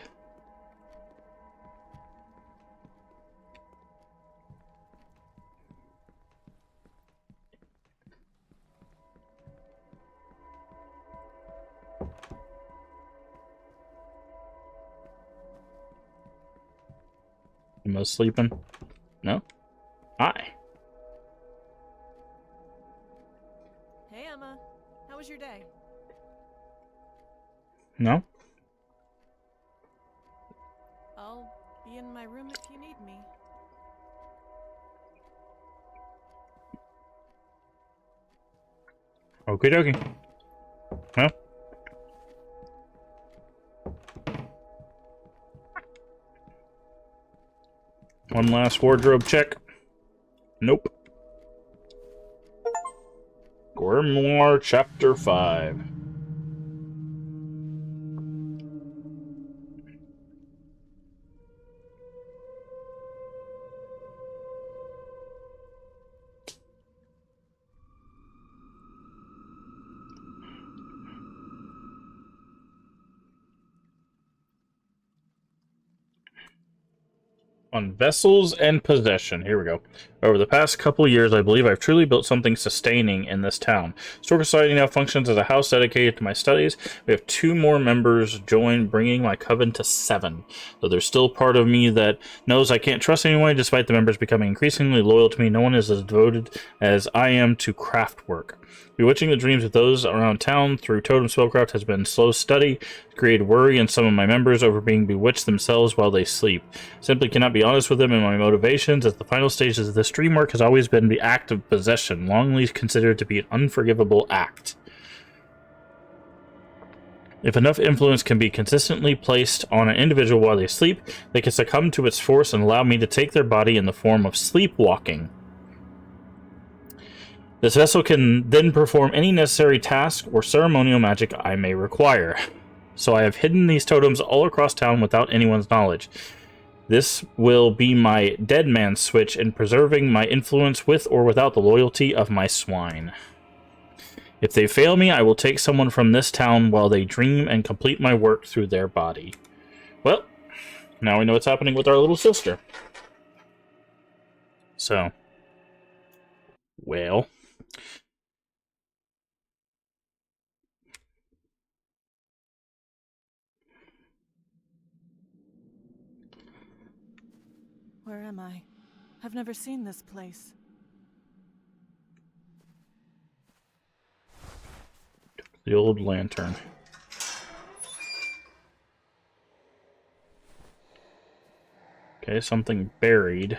Am I sleeping? No? Hi. Hey, Emma. How was your day? No? I'll be in my room if you need me. Okie dokie. Well. One last wardrobe check. Nope. Grimoire Chapter 5. On vessels and possession. Here we go. Over the past couple years, I believe I've truly built something sustaining in this town. Stork Society now functions as a house dedicated to my studies. We have 2 more members join, bringing my coven to 7. Though there's still part of me that knows I can't trust anyone, despite the members becoming increasingly loyal to me. No one is as devoted as I am to craft work. Bewitching the dreams of those around town through totem spellcraft has been slow study, created worry in some of my members over being bewitched themselves while they sleep. Simply cannot be honest with them in my motivations, as the final stages of this dream work has always been the act of possession, longly considered to be an unforgivable act. If enough influence can be consistently placed on an individual while they sleep, they can succumb to its force and allow me to take their body in the form of sleepwalking. This vessel can then perform any necessary task or ceremonial magic I may require. So I have hidden these totems all across town without anyone's knowledge. This will be my dead man switch in preserving my influence with or without the loyalty of my swine. If they fail me, I will take someone from this town while they dream and complete my work through their body. Well, now we know what's happening with our little sister. So, well... Where am I? I've never seen this place. The old lantern. Okay, something buried.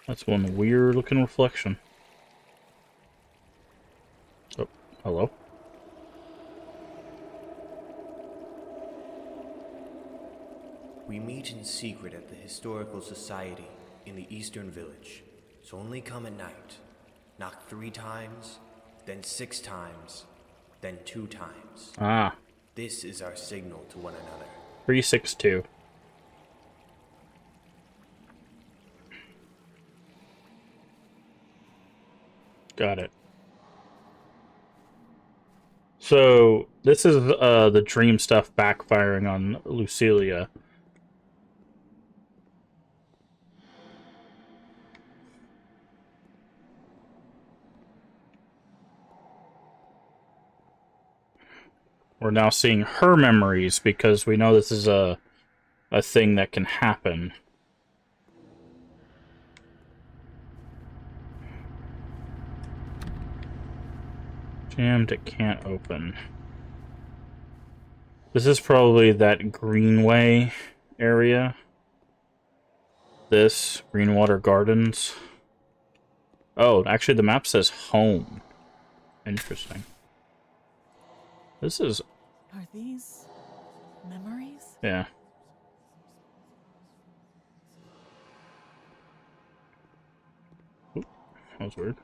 That's one weird looking reflection. Oh, hello. We meet in secret at the Historical Society in the Eastern Village, so only come at night. Knock 3 times, then 6 times, then 2 times. Ah. This is our signal to one another. 362. Got it. So, this is the dream stuff backfiring on Lucilia. We're now seeing her memories because we know this is a thing that can happen. Jammed, it can't open. This is probably that Greenway area. This, Greenwater Gardens. Oh, actually the map says home. Interesting. This is... Are these memories? Yeah. Oop, that was weird.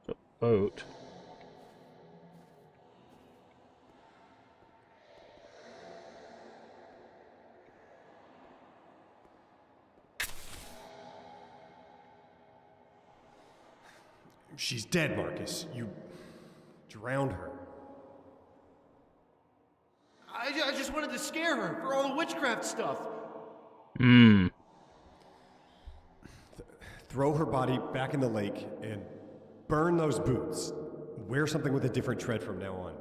The boat. She's dead, Marcus. You drowned her. I just wanted to scare her for all the witchcraft stuff. Throw her body back in the lake and burn those boots Wear something with a different tread from now on.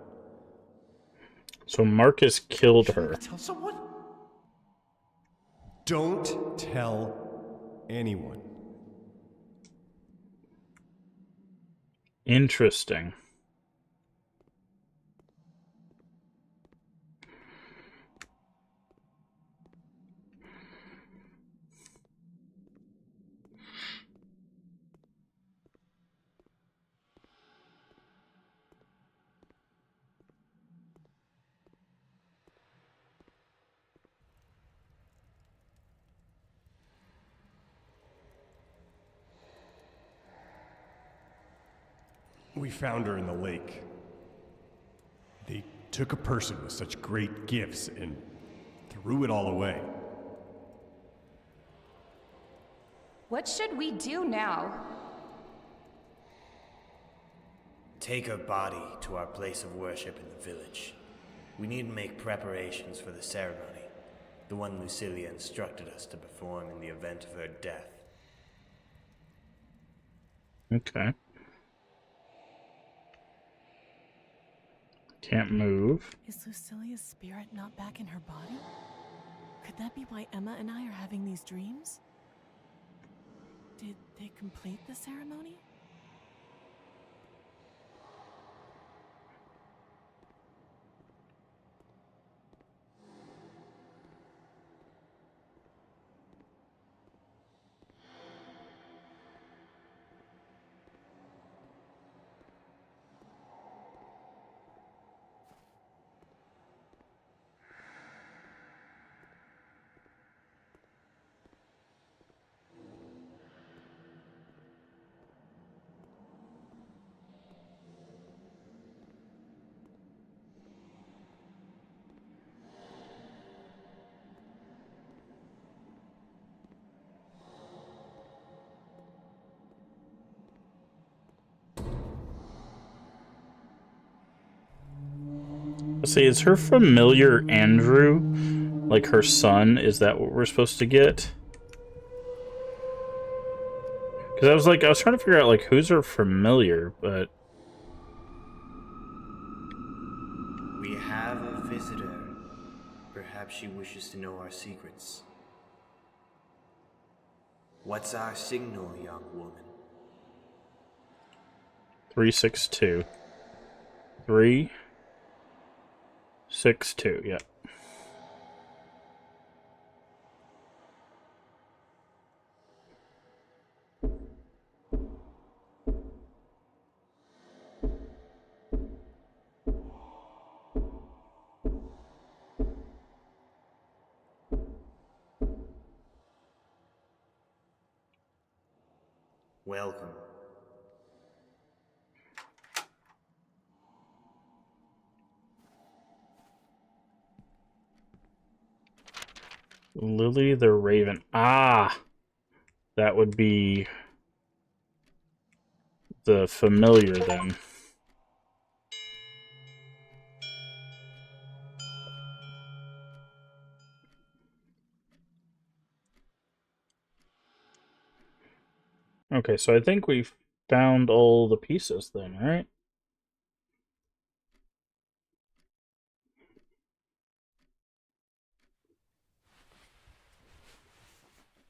So Marcus killed Should I her. tell someone? Don't tell anyone. Interesting. We found her in the lake. They took a person with such great gifts and threw it all away. What should we do now? Take her body to our place of worship in the village. We need to make preparations for the ceremony, the one Lucilia instructed us to perform in the event of her death. Okay. Can't move. Is Lucilia's spirit not back in her body? Could that be why Emma and I are having these dreams? Did they complete the ceremony? Let's see, is her familiar Andrew? Like her son? Is that what we're supposed to get? Because I was trying to figure out, like, who's her familiar, but... We have a visitor. Perhaps she wishes to know our secrets. What's our signal, young woman? 362. 362, yeah. Welcome. Lily the Raven. Ah! That would be the familiar then. Okay, so I think we've found all the pieces then, right?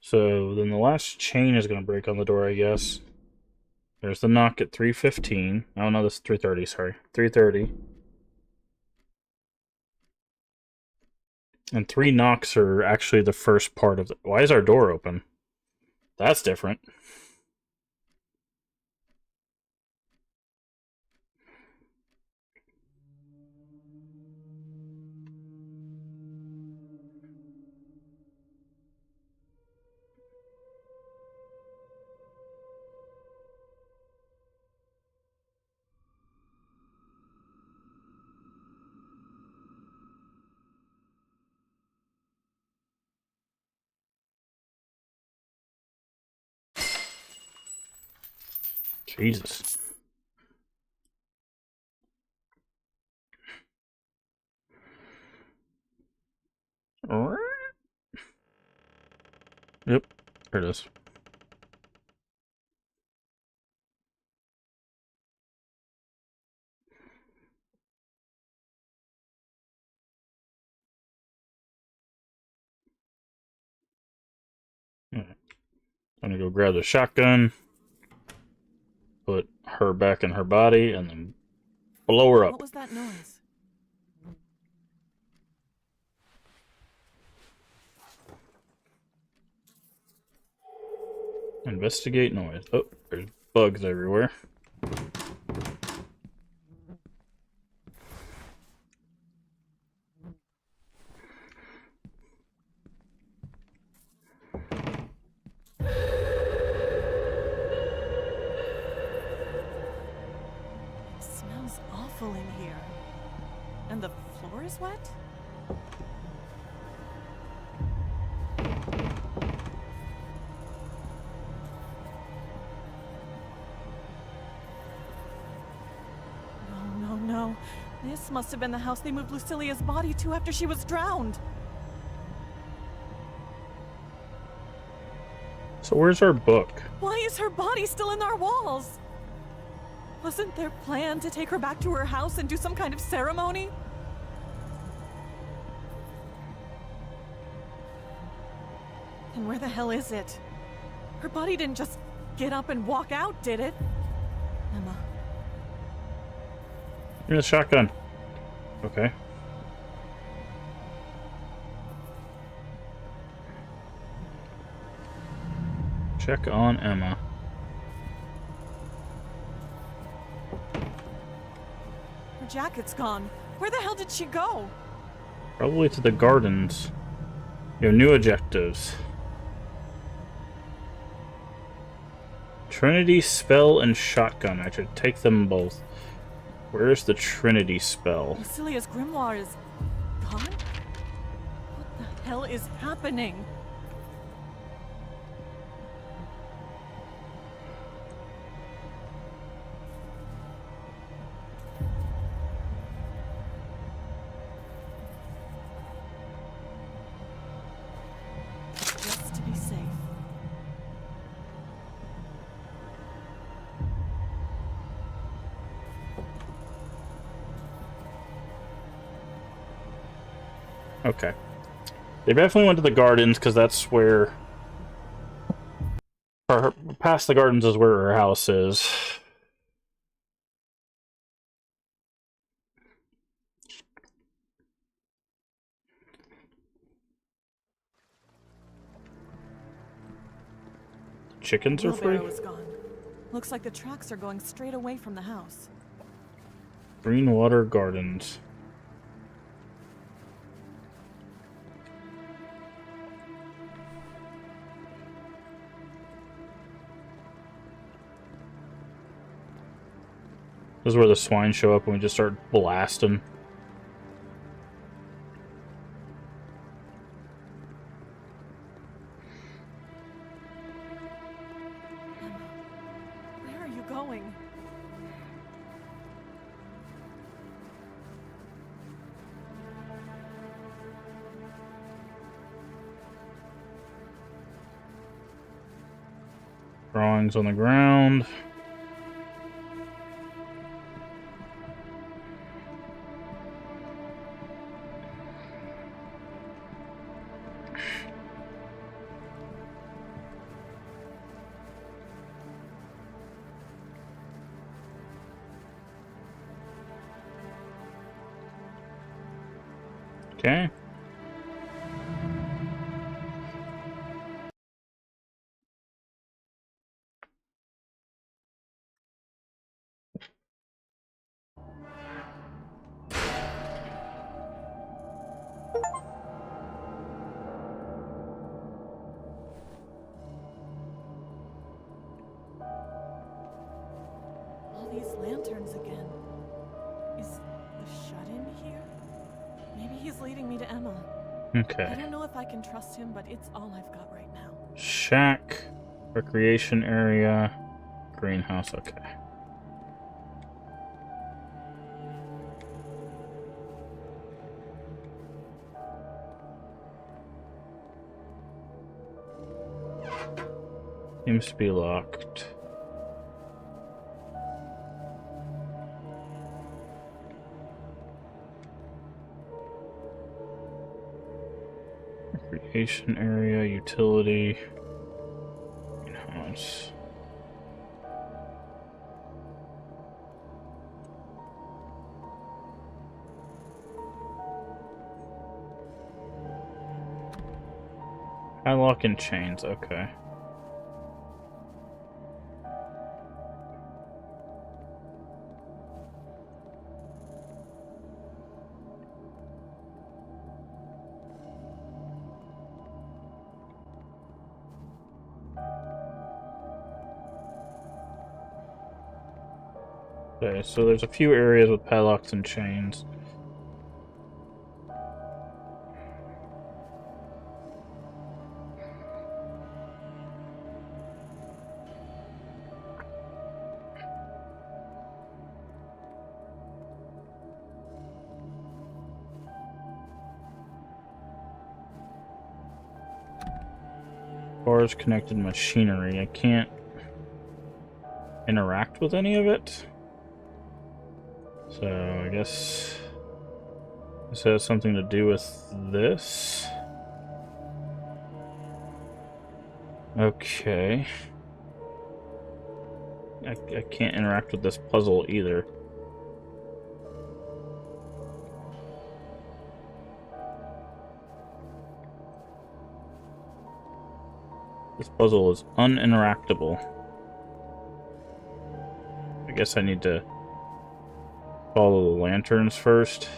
So then the last chain is going to break on the door, I guess. There's the knock at 3:15. Oh no, this is 3:30, sorry. 3:30. And 3 knocks are actually the first part of the... Why is our door open? That's different. Jesus. Yep, there it is. I'm gonna go grab the shotgun, put her back in her body, and then blow her up. What was that noise? Investigate noise. Oh, there's bugs everywhere. It smells awful in here. And the floor is wet? No, no, no. This must have been the house they moved Lucilia's body to after she was drowned. So where's our book? Why is her body still in our walls? Wasn't their plan to take her back to her house and do some kind of ceremony? And where the hell is it? Her body didn't just get up and walk out, did it? Emma. Give me the shotgun. Okay. Check on Emma. Her jacket's gone. Where the hell did she go? Probably to the gardens. You have new objectives. Trinity spell and shotgun. I should take them both. Where's the Trinity spell? Lucilia's grimoire is gone? What the hell is happening? Just to be safe. Okay. They definitely went to the gardens because that's where... Or past the gardens is where her house is. Chickens are free? Wheelbarrow is gone. Looks like the tracks are going straight away from the house. Greenwater Gardens. This is where the swine show up and we just start blasting. Emma, where are you going? Drawings on the ground. Okay. All these lanterns again. Is the shut-in here? Maybe he's leading me to Emma. I Okay. don't know if I can trust him, but it's all I've got right now. Shack. Recreation area. Greenhouse. Okay. Seems to be locked. Recreation area, utility, house. Padlock and chains, okay. Okay, so there's a few areas with padlocks and chains. Bars, connected machinery. I can't interact with any of it. So I guess this has something to do with this. Okay. I can't interact with this puzzle either. This puzzle is uninteractable. I guess I need to follow the lanterns first.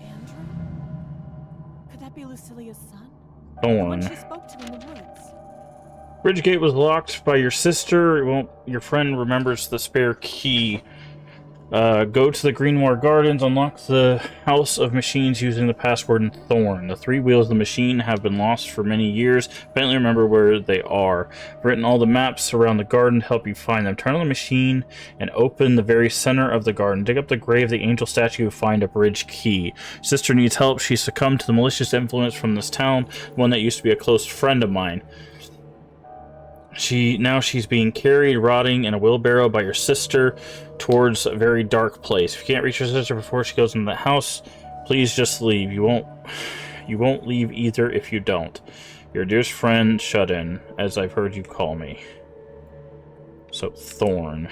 Andrew? Could that be Lucilia's son? Thorn. When she spoke to in the woods. Bridge gate was locked by your sister. Well, your friend remembers the spare key. Go to the Greenmoor Gardens, unlock the House of Machines using the password in Thorn. The 3 wheels of the machine have been lost for many years. Apparently remember where they are. I've written all the maps around the garden to help you find them. Turn on the machine and open the very center of the garden. Dig up the grave of the angel statue, find a bridge key. Sister needs help. She succumbed to the malicious influence from this town, one that used to be a close friend of mine. She's being carried, rotting in a wheelbarrow by your sister towards a very dark place. If you can't reach your sister before she goes into the house, please just leave. You won't leave either if you don't. Your dearest friend, Shut-In, as I've heard you call me. So, Thorn.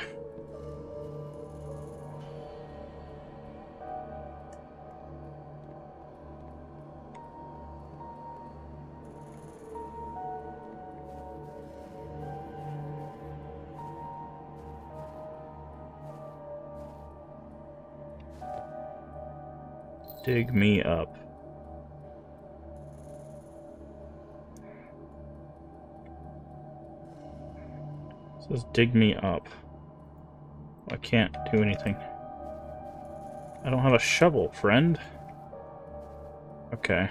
Dig me up. It says dig me up. I can't do anything. I don't have a shovel, friend. Okay.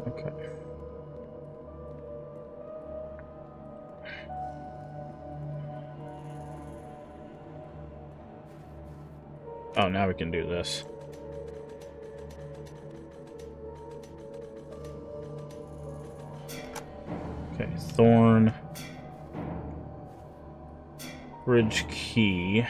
Okay. Oh, now we can do this. Okay, Thorn. Bridge key.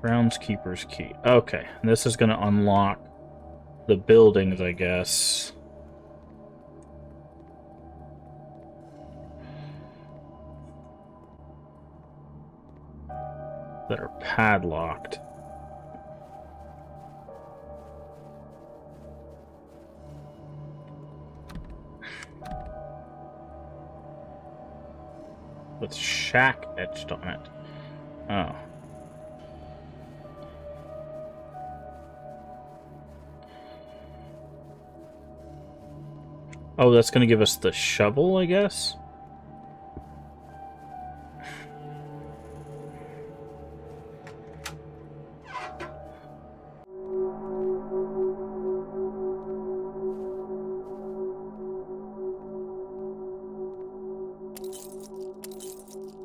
Groundskeeper's key. Okay, this is going to unlock the buildings, I guess. That are padlocked. With shack etched on it. Oh. Oh, that's going to give us the shovel, I guess?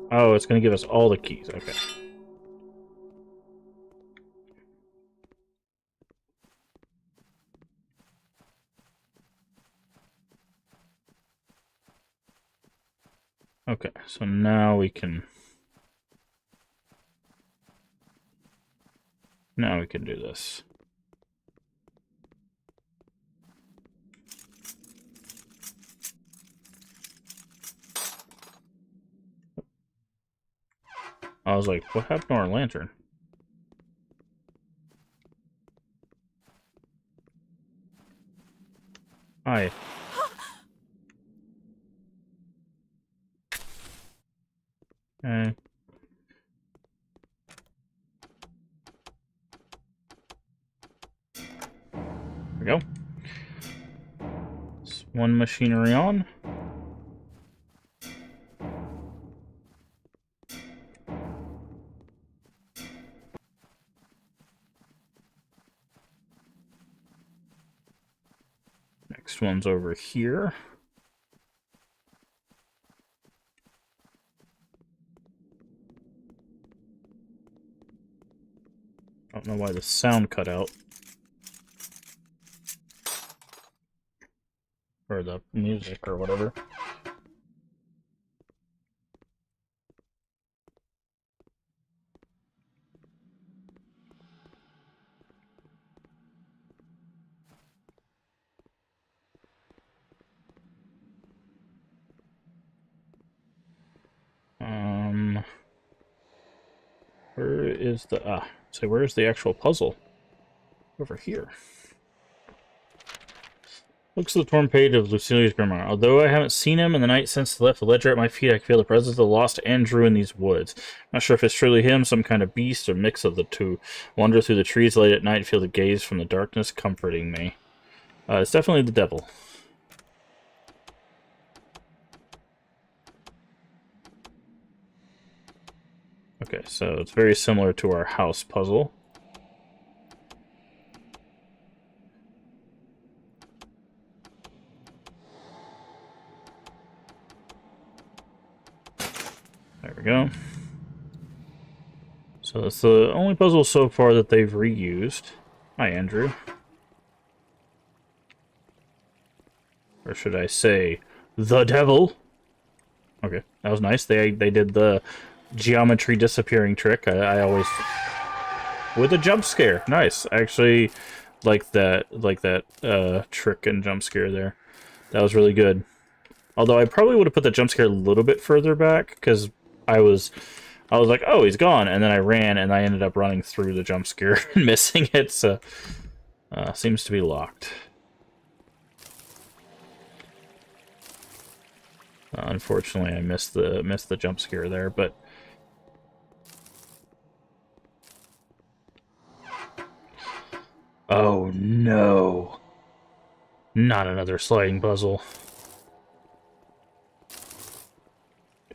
Oh, it's going to give us all the keys. Okay. Okay, so now we can... Now we can do this. I was like, what happened to our lantern? Hi. Okay. There we go. It's one machinery on. Next one's over here. I don't know why the sound cut out. Or the music or whatever. Where is the... so where's the actual puzzle? Over here. Looks at the torn page of Lucilia's grimoire. Although I haven't seen him in the night since he left the ledger at my feet, I can feel the presence of the lost Andrew in these woods. Not sure if it's truly him, some kind of beast, or mix of the two. Wander through the trees late at night, feel the gaze from the darkness comforting me. It's definitely the devil. Okay, so it's very similar to our house puzzle. There we go. So that's the only puzzle so far that they've reused. Hi, Andrew. Or should I say, the devil? Okay, that was nice. They did the geometry disappearing trick. I always... With a jump scare. Nice. I actually like that trick and jump scare there. That was really good. Although I probably would have put the jump scare a little bit further back, because I was like, oh, he's gone, and then I ran, and I ended up running through the jump scare and missing it, so... seems to be locked. Unfortunately, I missed the jump scare there, but... Oh, no. Not another sliding puzzle.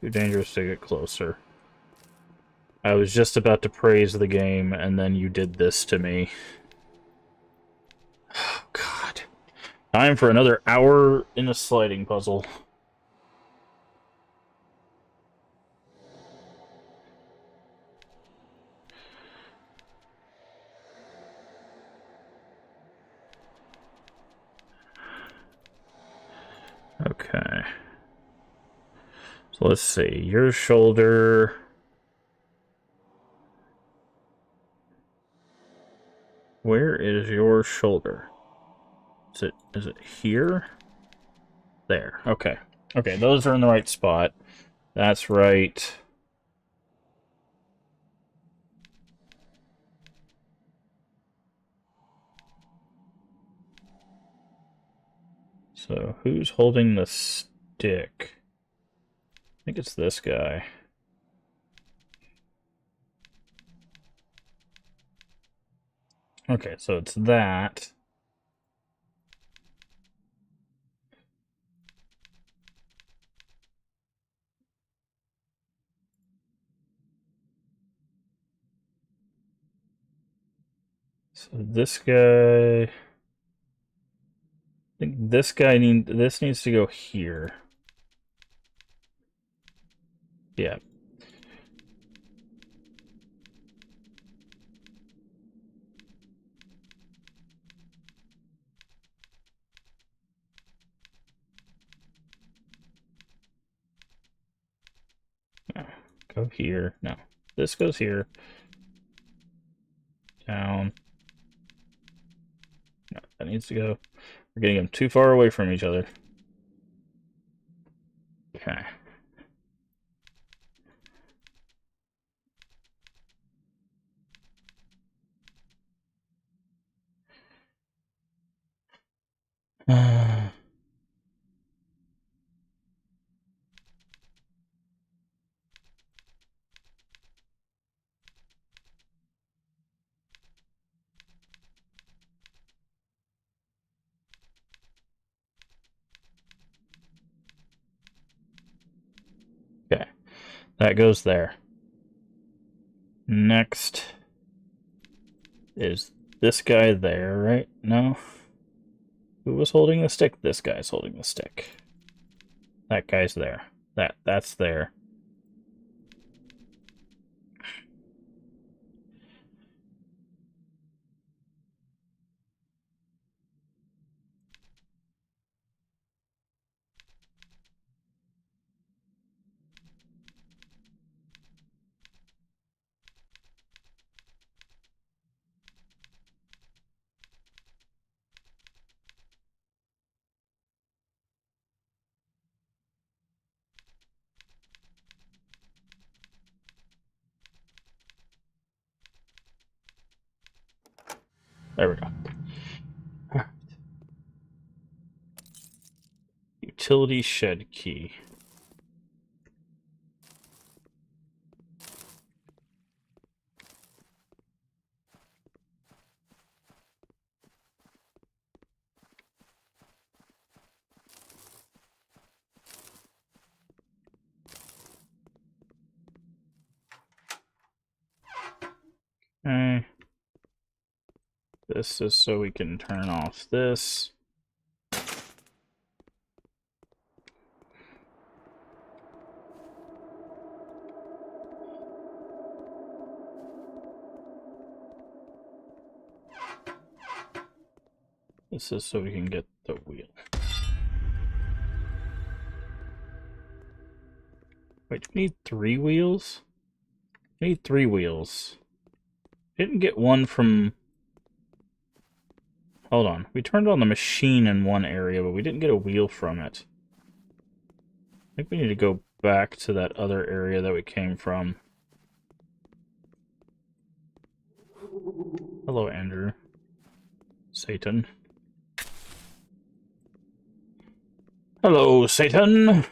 Too dangerous to get closer. I was just about to praise the game, and then you did this to me. Oh, God. Time for another hour in a sliding puzzle. Okay. So let's see. Your shoulder... Where is your shoulder? Is it here? There. Okay. Okay, those are in the right spot. That's right. So, who's holding the stick? I think it's this guy. Okay, so it's that. So this guy... I think this guy needs to go here. Yeah. No. Go here. No. This goes here. Down. No, that needs to go. We're getting them too far away from each other. Okay. Okay. That goes there. Next is this guy there, right? No? Who was holding the stick? This guy's holding the stick. That guy's there. That's there. There we go. Utility shed key. Okay. This is so we can turn off this. This is so we can get the wheel. Wait, do we need 3 wheels? We need 3 wheels. Didn't get one from... Hold on. We turned on the machine in one area, but we didn't get a wheel from it. I think we need to go back to that other area that we came from. Hello, Andrew. Satan. Hello, Satan!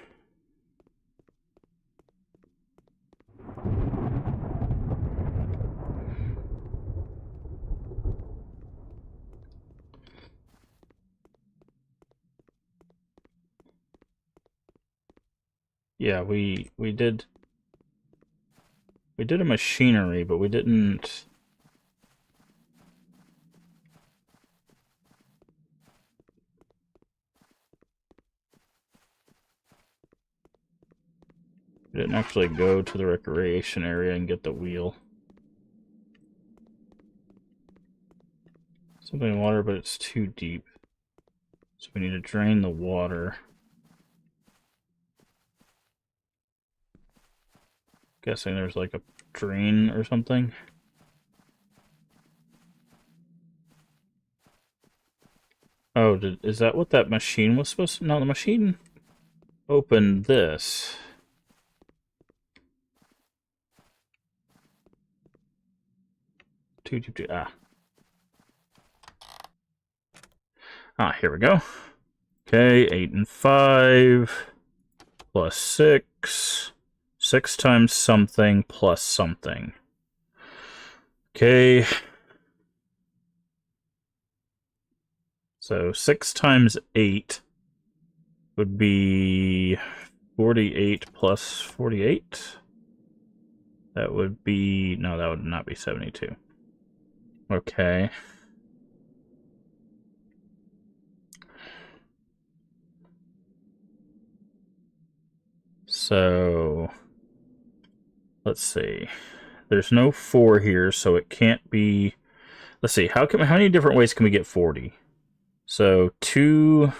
Yeah, we did a machinery, but we didn't... We didn't actually go to the recreation area and get the wheel. Something in water, but it's too deep. So we need to drain the water. Guessing there's like a drain or something. Oh, is that what that machine was supposed to... No, the machine opened this. Here we go. Okay, 8 and 5 plus 6. 6 times something plus something. Okay. So 6 times 8 would be 48 plus 48. That would be... No, that would not be 72. Okay. So let's see. There's no 4 here, so it can't be. Let's see. How many different ways can we get 40? So 2.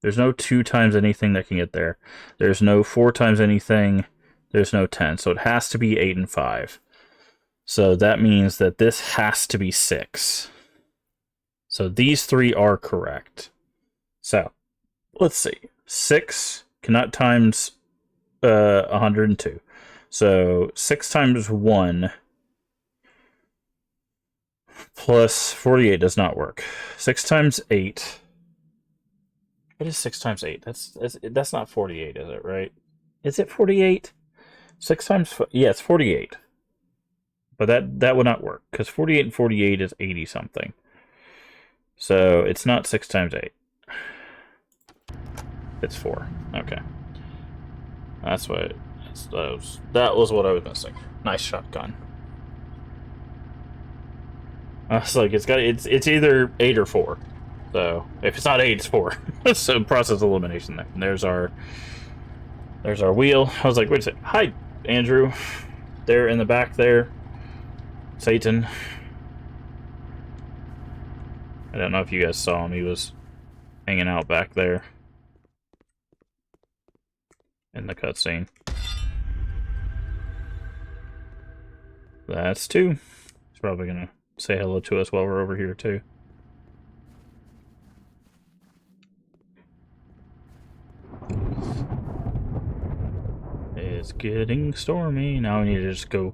There's no 2 times anything that can get there. There's no 4 times anything. There's no 10. So it has to be 8 and 5. So that means that this has to be 6. So these 3 are correct. So let's see. 6 cannot times 102. So 6 times 1 plus 48 does not work. 6 times 8. What is 6 times 8? That's not 48, is it, right? Is it 48? 6 times... Yeah, it's 48. But that would not work, because 48 and 48 is 80-something. So it's not 6 times 8. It's 4. Okay. That's what... That was what I was missing. Nice shotgun. I was like, it's either 8 or 4. So if it's not 8, it's 4. So process elimination there. And there's our wheel. I was like, wait a second. Hi, Andrew. There in the back there. Satan. I don't know if you guys saw him. He was hanging out back there in the cutscene. That's 2. He's probably gonna say hello to us while we're over here too. It's getting stormy. Now we need to just go.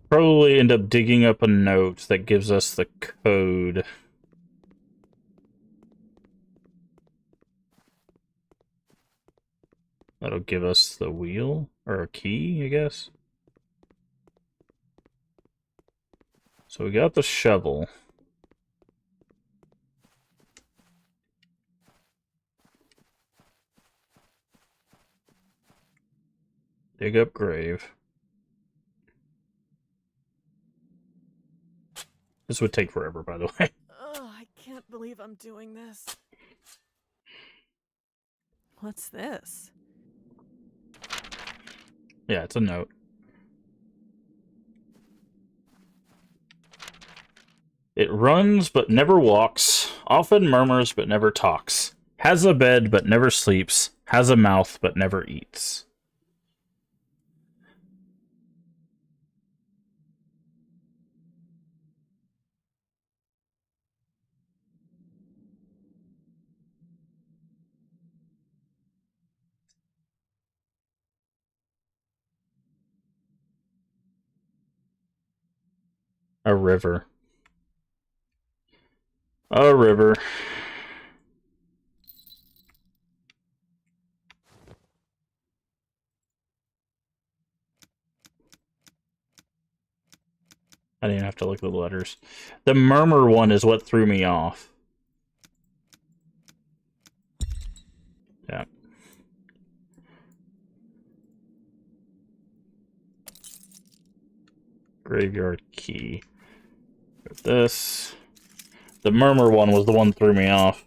Probably end up digging up a note that gives us the code. That'll give us the wheel, or a key, I guess. So we got the shovel. Dig up grave. This would take forever, by the way. Oh, I can't believe I'm doing this. What's this? Yeah, it's a note. It runs but never walks, often murmurs but never talks, has a bed but never sleeps, has a mouth but never eats. A river. A river. I didn't have to look at the letters. The murmur one is what threw me off. Yeah. Graveyard key. With this. The murmur one was the one that threw me off.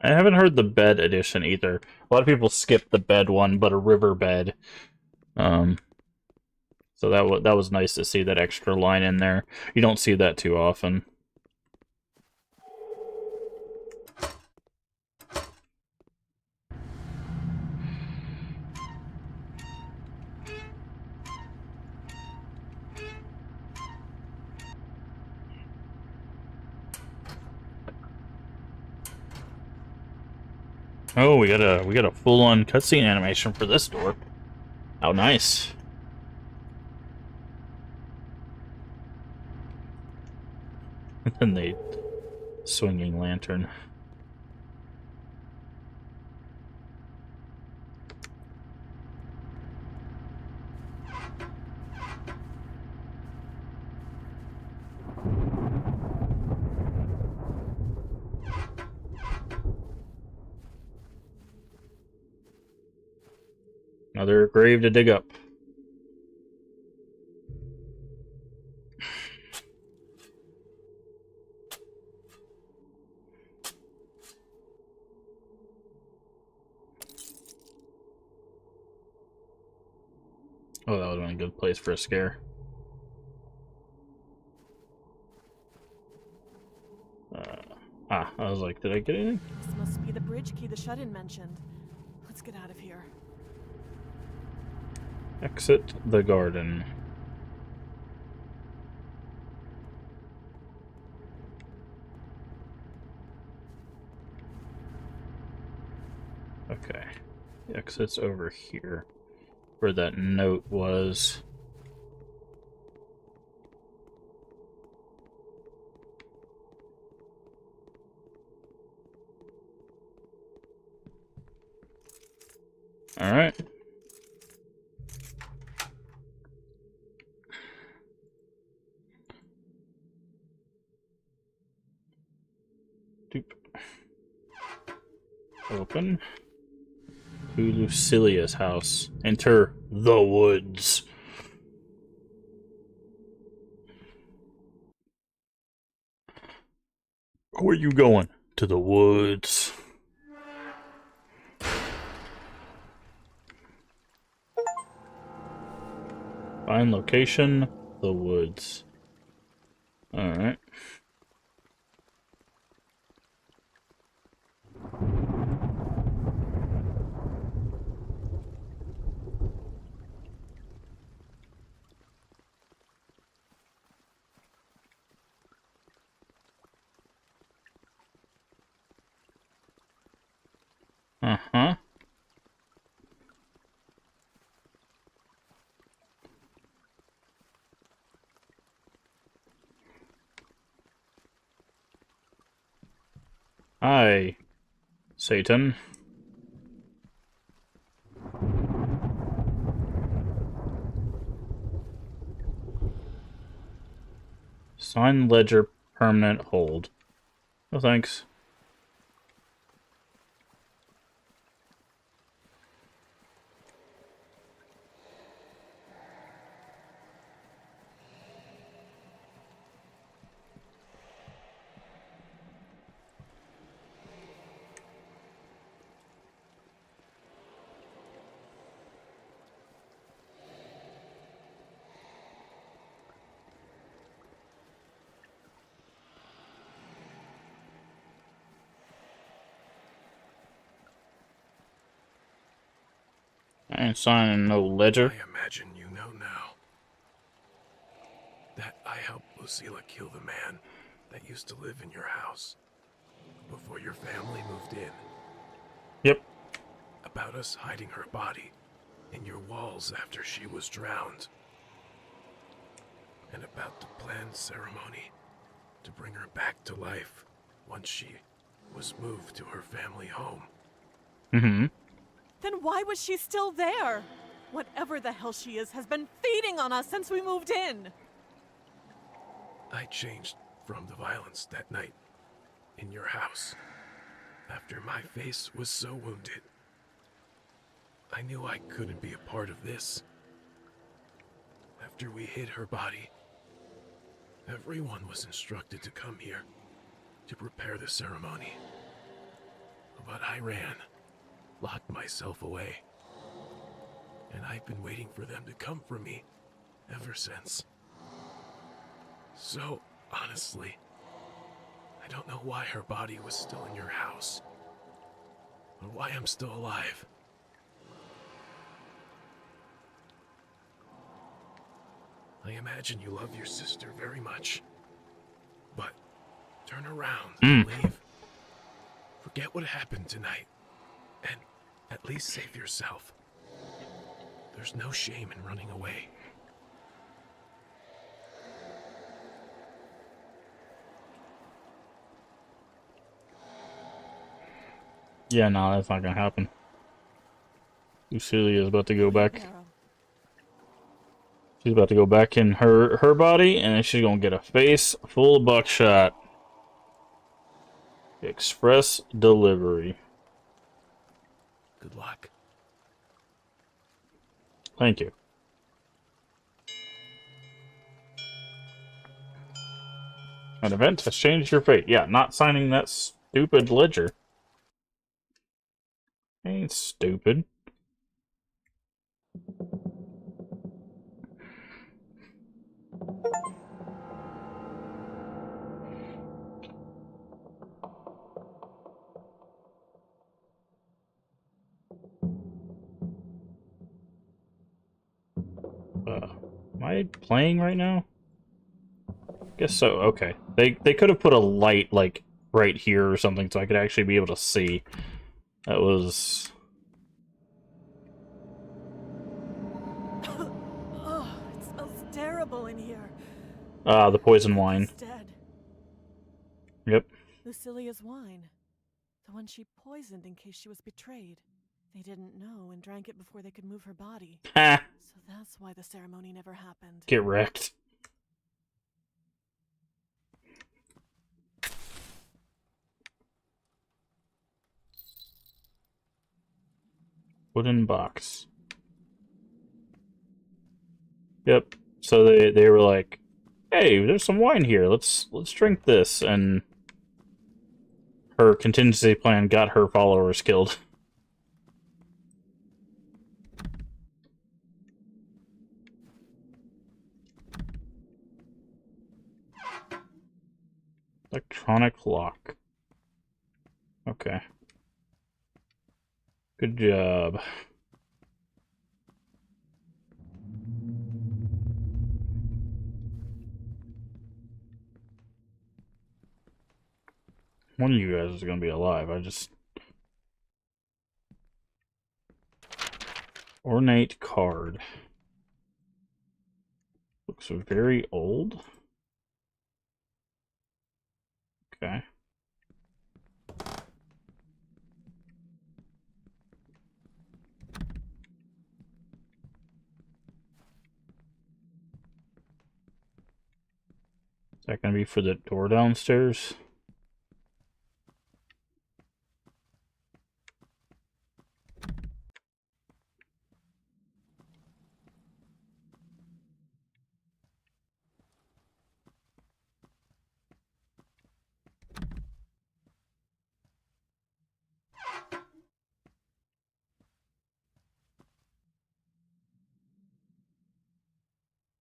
I haven't heard the bed edition either. A lot of people skip the bed one, but a river bed. So that was nice to see that extra line in there. You don't see that too often. Oh, we got a full-on cutscene animation for this door. How nice. And the swinging lantern. Another grave to dig up. Oh, that would have been a good place for a scare. I was like, did I get anything? This must be the bridge key the shut-in mentioned. Let's get out of here. Exit the garden. Okay. The exit's over here, where that note was. Alright. Doop. Open. To Lucilia's house. Enter the woods. Where you going? To the woods. Find location, the woods. Alright. Uh-huh. Hi, Satan. Sign ledger permanent hold. No thanks. I ain't signing no ledger. I imagine you know now that I helped Lucilla kill the man that used to live in your house before your family moved in. Yep. About us hiding her body in your walls after she was drowned. And about the planned ceremony to bring her back to life once she was moved to her family home. Mm-hmm. Then why was she still there? Whatever the hell she is has been feeding on us since we moved in. I changed from the violence that night in your house after my face was so wounded. I knew I couldn't be a part of this. After we hid her body, everyone was instructed to come here to prepare the ceremony. But I ran, locked myself away, and I've been waiting for them to come for me ever since. So, honestly, I don't know why her body was still in your house, or why I'm still alive. I imagine you love your sister very much, but turn around and leave. Forget what happened tonight, and at least save yourself. There's no shame in running away. Yeah, no, that's not gonna happen. Lucilia is about to go back. She's about to go back in her body, and then she's gonna get a face full of buckshot. Express delivery. Good luck. Thank you. An event has changed your fate. Yeah, not signing that stupid ledger. Ain't stupid. Am I playing right now? Guess so. Okay. They could have put a light like right here or something so I could actually be able to see. That was Oh, it smells terrible in here. the poison wine. It's dead. Yep. Lucilia's wine. The one she poisoned in case she was betrayed. They didn't know and drank it before they could move her body. Ha! So that's why the ceremony never happened. Get wrecked. Wooden box. Yep. So they were like, "Hey, there's some wine here. Let's drink this." And her contingency plan got her followers killed. Electronic lock. Okay. Good job. One of you guys is gonna be alive. I just... Ornate card. Looks very old. Okay. Is that gonna be for the door downstairs?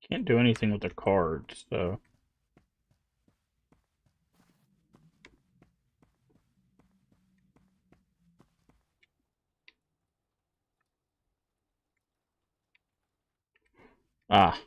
Can't do anything with the card, so... Ah.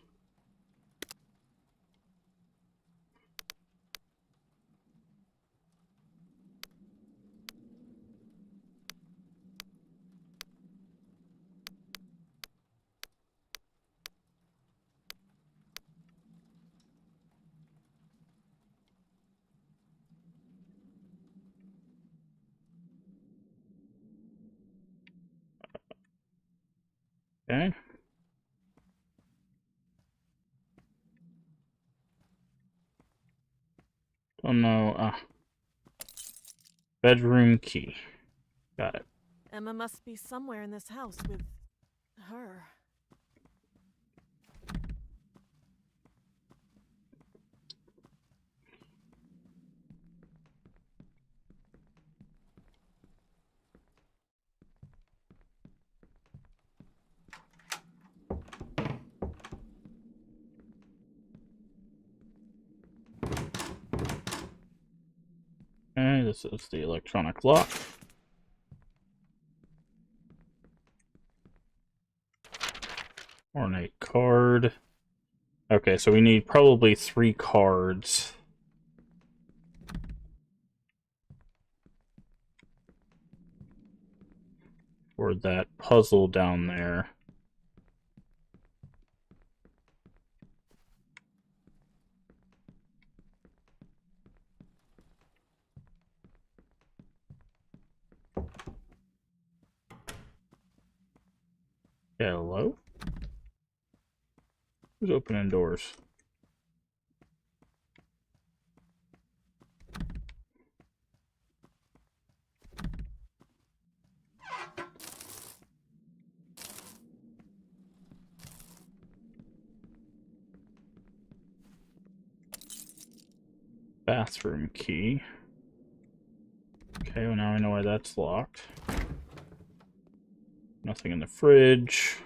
Okay. Don't know. Ah. Bedroom key. Got it. Emma must be somewhere in this house with her. Okay, this is the electronic lock. Ornate card. Okay, so we need probably 3 cards. For that puzzle down there. Hello? Who's opening doors? Bathroom key. Okay, well now I know why that's locked. Nothing in the fridge.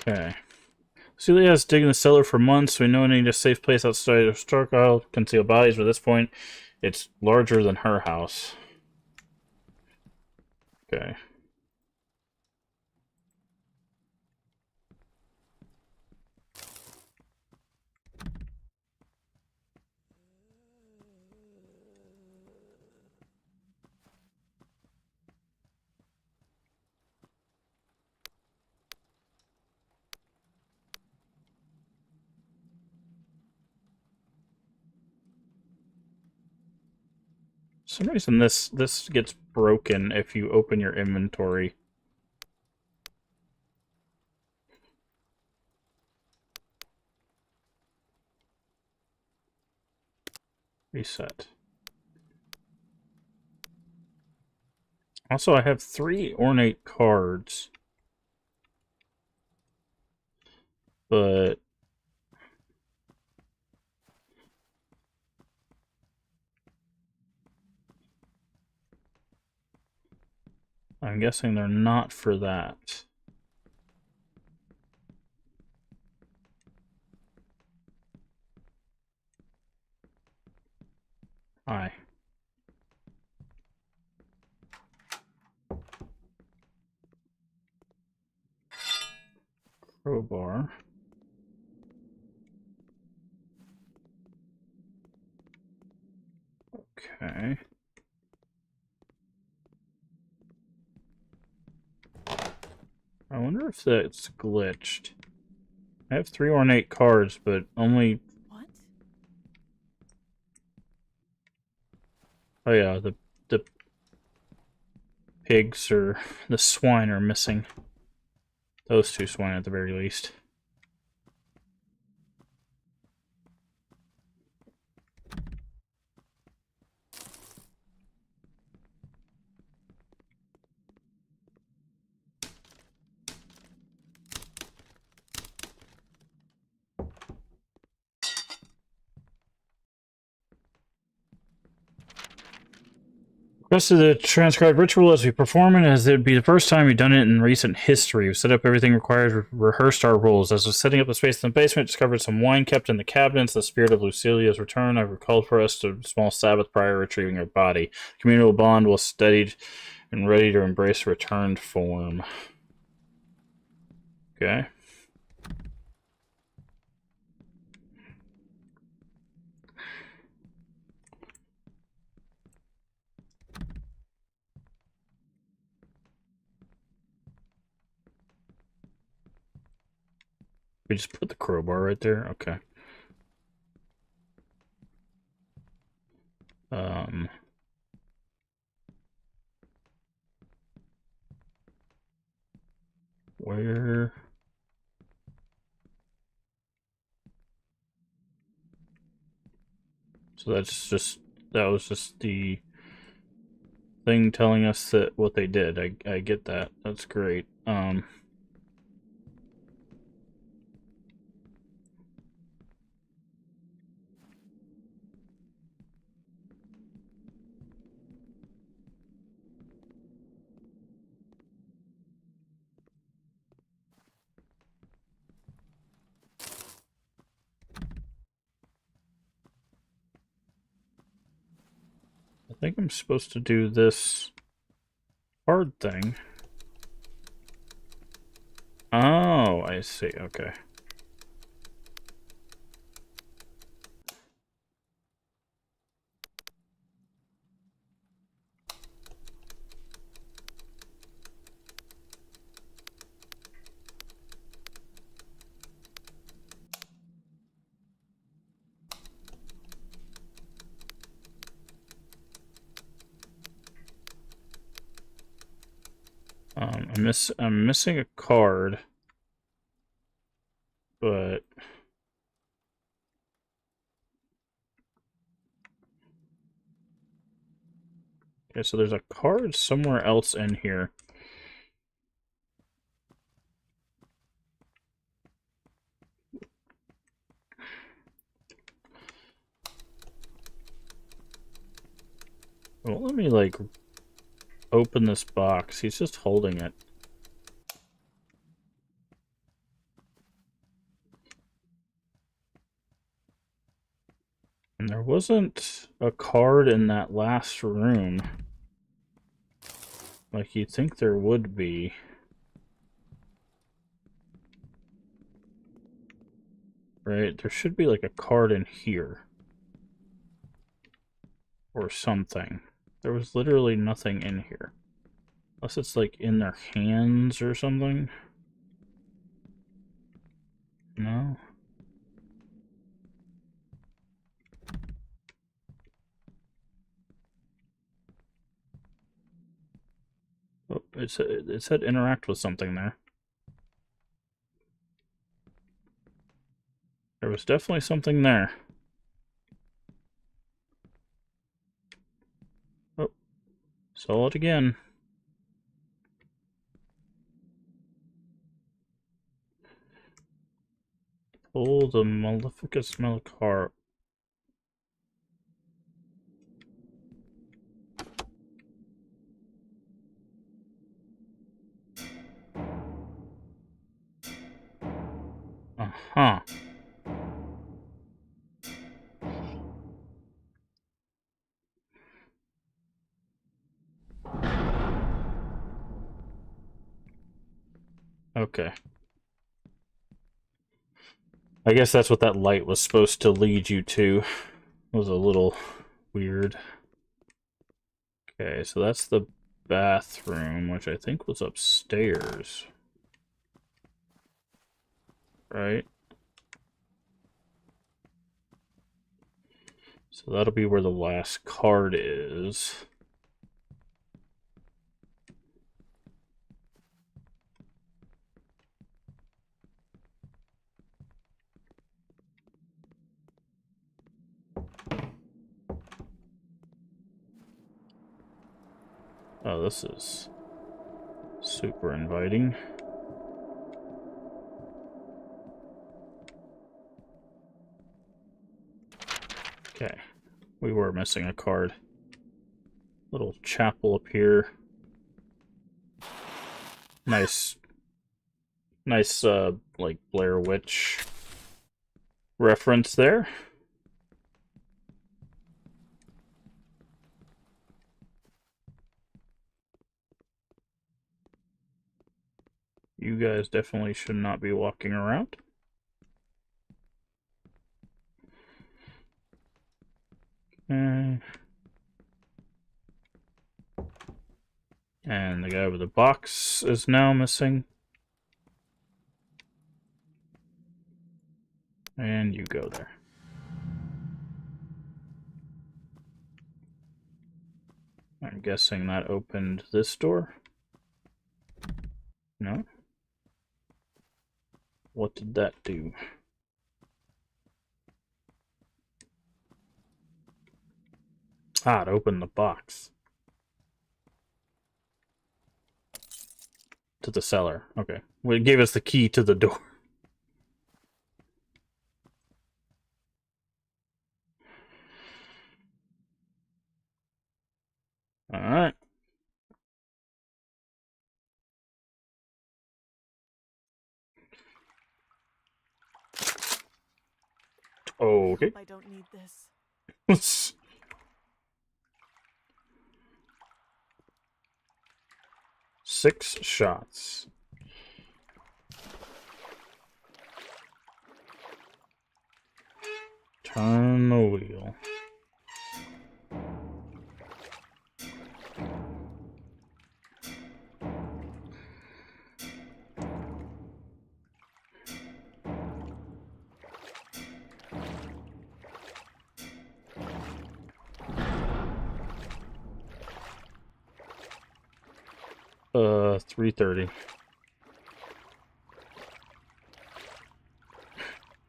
Okay. Celia has digged in the cellar for months. We know we need a safe place outside of Starkile. Conceal bodies, but at this point, it's larger than her house. Okay. For some reason this gets broken if you open your inventory. Reset. Also, I have 3 ornate cards. But I'm guessing they're not for that. Hi. Crowbar. Okay. I wonder if that's glitched. I have 3 ornate cards, but only... What? Oh yeah, the pigs or the swine are missing. Those 2 swine at the very least. Rest of the transcribed ritual as we perform it, as it would be the first time we've done it in recent history. We set up everything required, rehearsed our rules. As we're setting up the space in the basement, discovered some wine kept in the cabinets. The spirit of Lucilia's return, I recalled for us a small Sabbath prior retrieving her body. Communal bond was steadied and ready to embrace returned form. Okay. We just put the crowbar right there? Okay. Where... So that was just the thing telling us that what they did. I get that. That's great. I think I'm supposed to do this hard thing. Oh, I see. Okay. I'm missing a card, but okay, so there's a card somewhere else in here. Well, let me, like, open this box. He's just holding it. And there wasn't a card in that last room. Like you'd think there would be. Right? There should be like a card in here. Or something. There was literally nothing in here. Unless it's like in their hands or something. No? Oh, it said interact with something there. There was definitely something there. Oh, saw it again. Pull the Maleficus Melicar. Uh-huh. Okay. I guess that's what that light was supposed to lead you to. It was a little weird. Okay, so that's the bathroom, which I think was upstairs. Right? So that'll be where the last card is. Oh, this is super inviting. Okay, we were missing a card. Little chapel up here. Nice, like Blair Witch reference there. You guys definitely should not be walking around. Okay. And the guy with the box is now missing. And you go there. I'm guessing that opened this door? No? What did that do? Ah, it opened the box. To the cellar. Okay. Well, it gave us the key to the door. Alright. Okay. I don't need this. 6 shots. Turn the wheel. $330.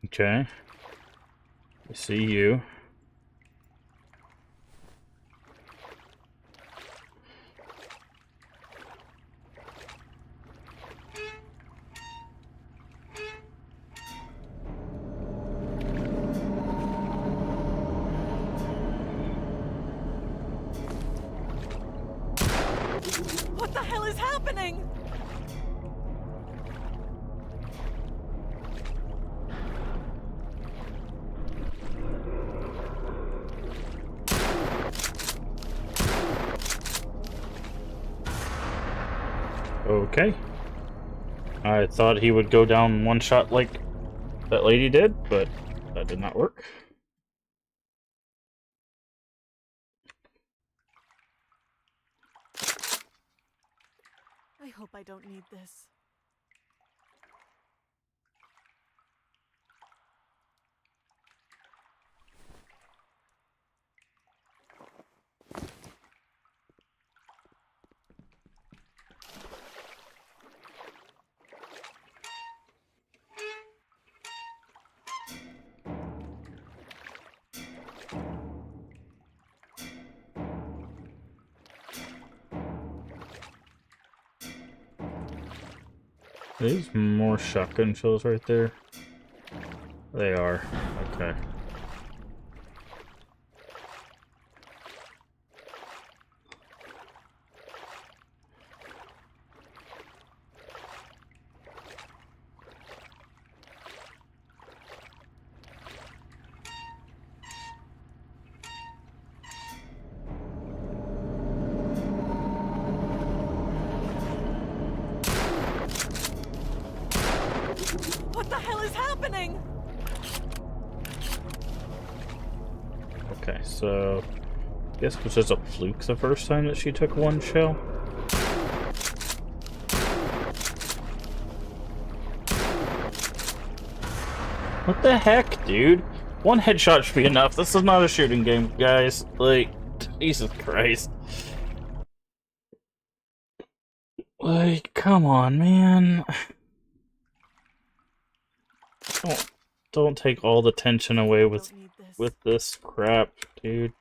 Okay. I see you. happening? Okay. I thought he would go down one shot like that lady did, but that did not work. I hope I don't need this. There's more shotgun shells right there. They are. Okay. What the hell is happening? Okay, so I guess it was just a fluke the first time that she took one shell. What the heck, dude? One headshot should be enough. This is not a shooting game, guys. Like, Jesus Christ. Like, come on, man. Don't take all the tension away with this crap, dude.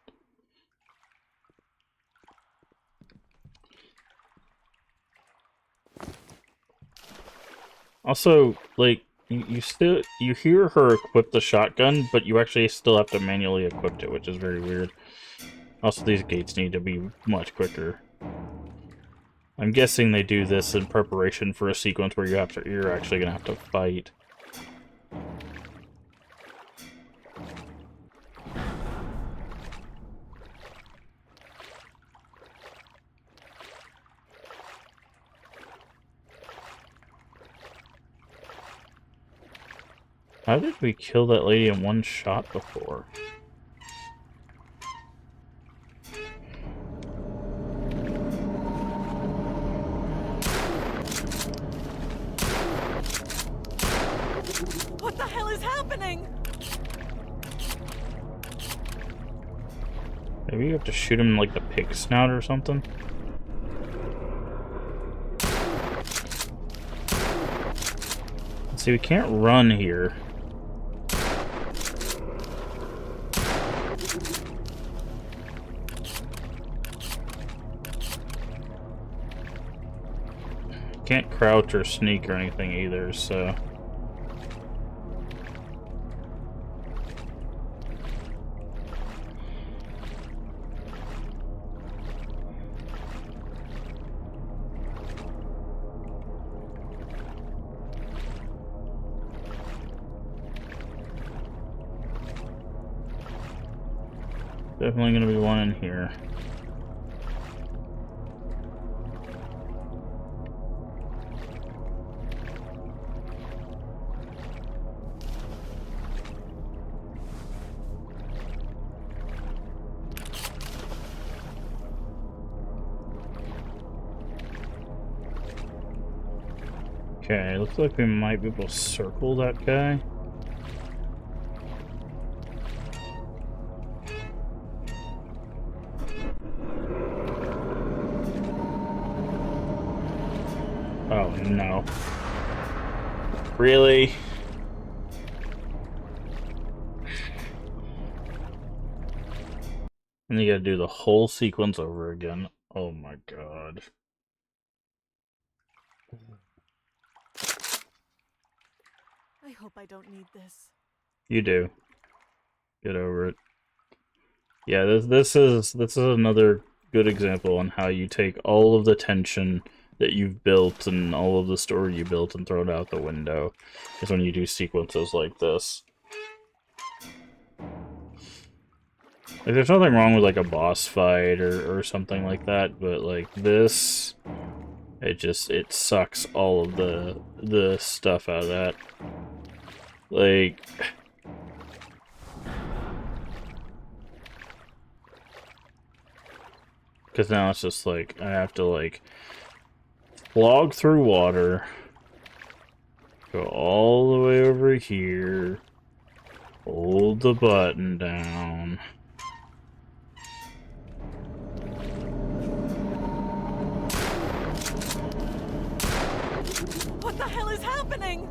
Also, like, you hear her equip the shotgun, but you actually still have to manually equip it, which is very weird. Also, these gates need to be much quicker. I'm guessing they do this in preparation for a sequence where you're actually gonna have to fight. How did we kill that lady in one shot before? What the hell is happening? Maybe you have to shoot him in, like, the pig snout or something? See, we can't run here. Can't crouch or sneak or anything either, so... Definitely gonna be one in here. Okay, looks like we might be able to circle that guy. Oh no. Really? And you gotta do the whole sequence over again. Oh my god. I hope I don't need this. You do. Get over it. Yeah, this is another good example on how you take all of the tension that you've built and all of the story you built and throw it out the window is when you do sequences like this. Like, there's nothing wrong with like a boss fight or something like that, but like this, it sucks all of the stuff out of that. Like, because now it's just like I have to like log through water, go all the way over here, hold the button down. What the hell is happening?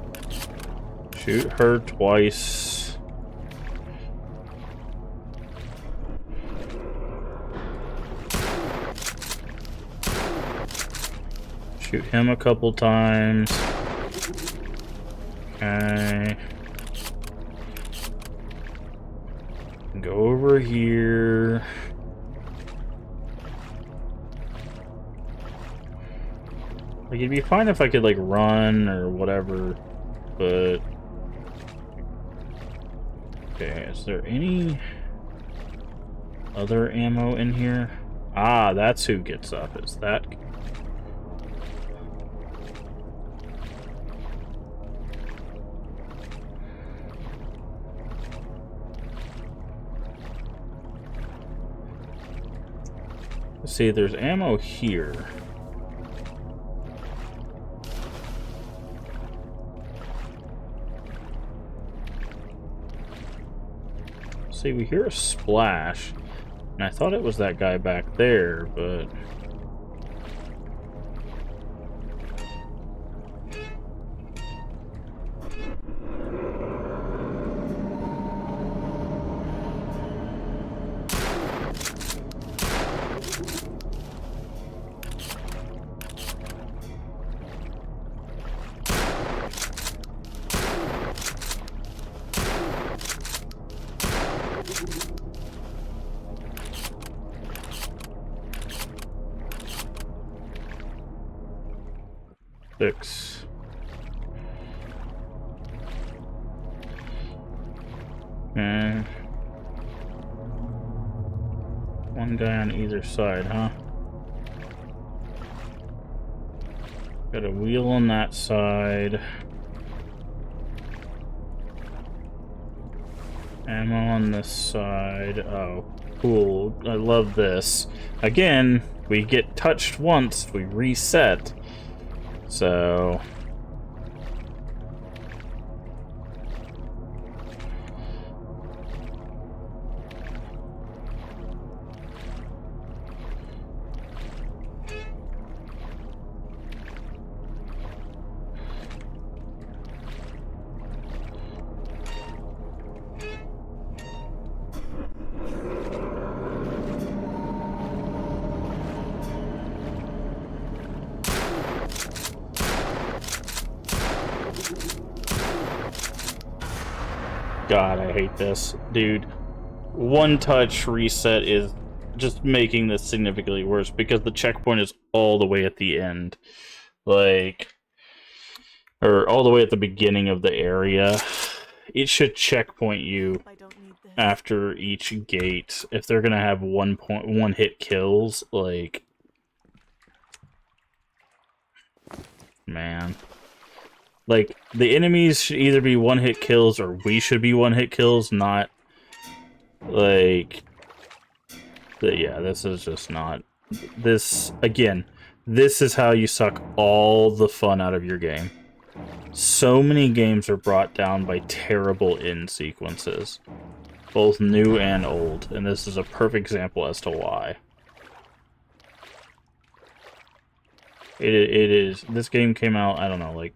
Shoot her twice. Shoot him a couple times. Okay. Go over here. Like, it'd be fine if I could, like, run or whatever, but... Okay, is there any other ammo in here? Ah, that's who gets up, is that... Let's see, there's ammo here. See, we hear a splash, and I thought it was that guy back there, but... Six. Okay. One guy on either side, huh? Got a wheel on that side. Ammo on this side. Oh, cool. I love this. Again, we get touched once, we reset. So... God, I hate this. Dude, one touch reset is just making this significantly worse because the checkpoint is all the way at the end. Like, or all the way at the beginning of the area. It should checkpoint you I don't need this. after each gate if they're gonna have one hit kills. Like, man. Like, the enemies should either be one-hit kills or we should be one-hit kills, not, like... Yeah, this is just not... This, again, this is how you suck all the fun out of your game. So many games are brought down by terrible end sequences. Both new and old, and this is a perfect example as to why. It is... This game came out, I don't know, like,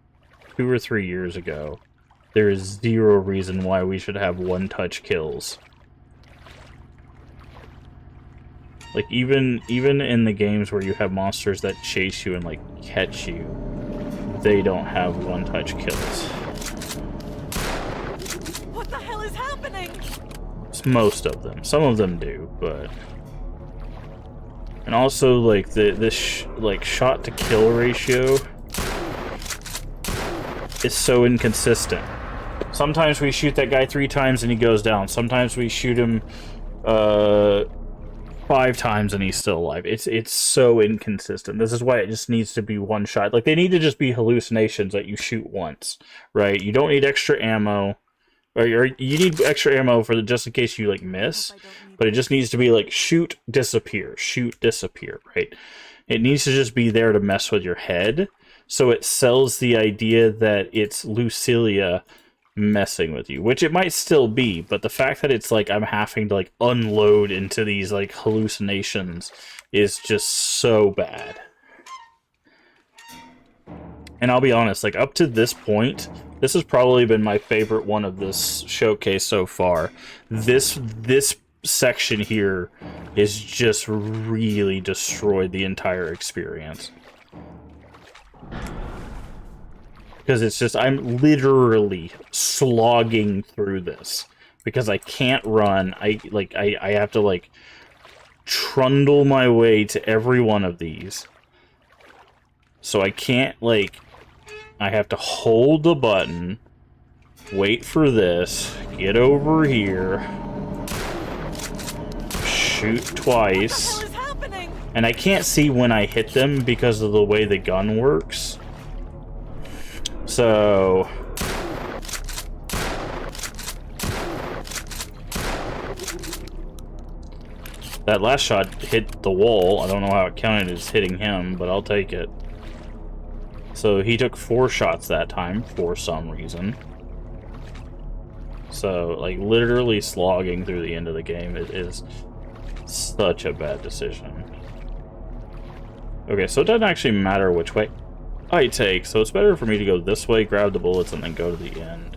2 or 3 years ago. There is zero reason why we should have one-touch kills. Like, even in the games where you have monsters that chase you and, like, catch you, they don't have one-touch kills. What the hell is happening? It's most of them. Some of them do, but... And also, like, this like shot to kill ratio is so inconsistent. Sometimes we shoot that guy 3 times and he goes down. Sometimes we shoot him 5 times and he's still alive. It's so inconsistent. This is why it just needs to be one shot. Like, they need to just be hallucinations that you shoot once, right? You don't need extra ammo. Or you need extra ammo for just in case you, like, miss. But it just needs to be, like, shoot, disappear, right? It needs to just be there to mess with your head. So it sells the idea that it's Lucilia messing with you, which it might still be, but the fact that it's like I'm having to like unload into these like hallucinations is just so bad. And I'll be honest, like up to this point, this has probably been my favorite one of this showcase so far. This section here is just really destroyed the entire experience. Because it's just, I'm literally slogging through this. Because I can't run. I have to, like, trundle my way to every one of these. So I can't, like, I have to hold the button, wait for this, get over here, shoot twice. What the hell is happening? And I can't see when I hit them because of the way the gun works. So that last shot hit the wall. I don't know how it counted as hitting him, but I'll take it. So he took 4 shots that time for some reason. So, like, literally slogging through the end of the game is such a bad decision. Okay, so it doesn't actually matter which way I take, so it's better for me to go this way, grab the bullets, and then go to the end.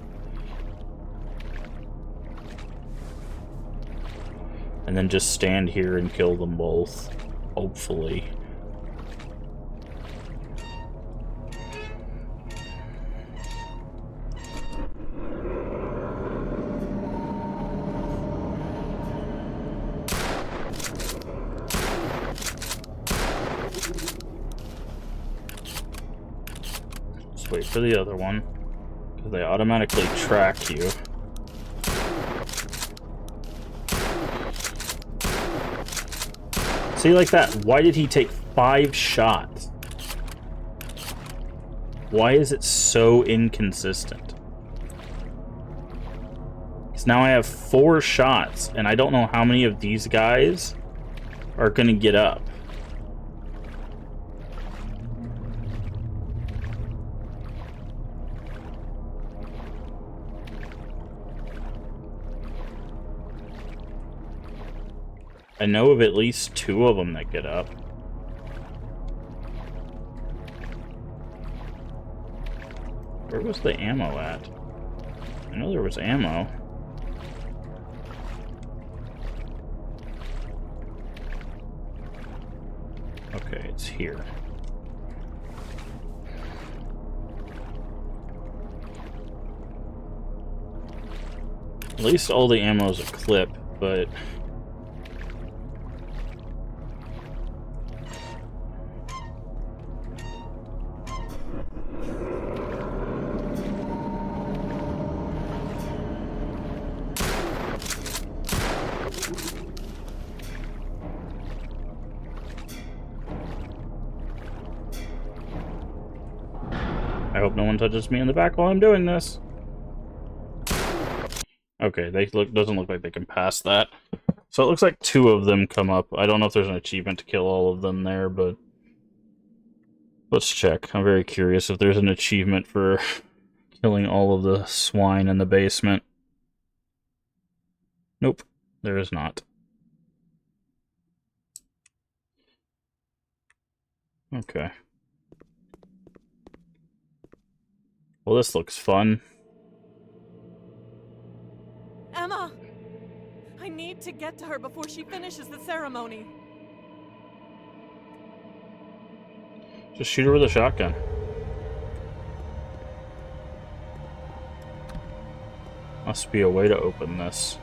And then just stand here and kill them both, hopefully. Wait for the other one, because they automatically track you. See, like that, why did he take 5 shots? Why is it so inconsistent? Because now I have 4 shots, and I don't know how many of these guys are gonna get up. I know of at least 2 of them that get up. Where was the ammo at? I know there was ammo. Okay, it's here. At least all the ammo's a clip, but I hope no one touches me in the back while I'm doing this. Okay, doesn't look like they can pass that. So it looks like 2 of them come up. I don't know if there's an achievement to kill all of them there, but let's check. I'm very curious if there's an achievement for killing all of the swine in the basement. Nope, there is not. Okay. Well, this looks fun. Emma! I need to get to her before she finishes the ceremony. Just shoot her with a shotgun. Must be a way to open this.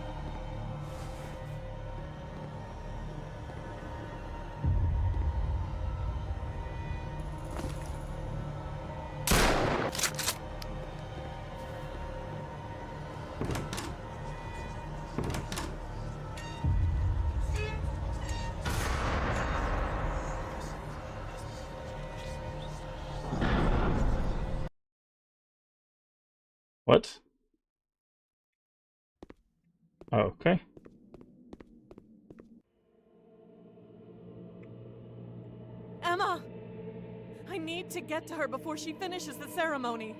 What? Okay. Emma! I need to get to her before she finishes the ceremony.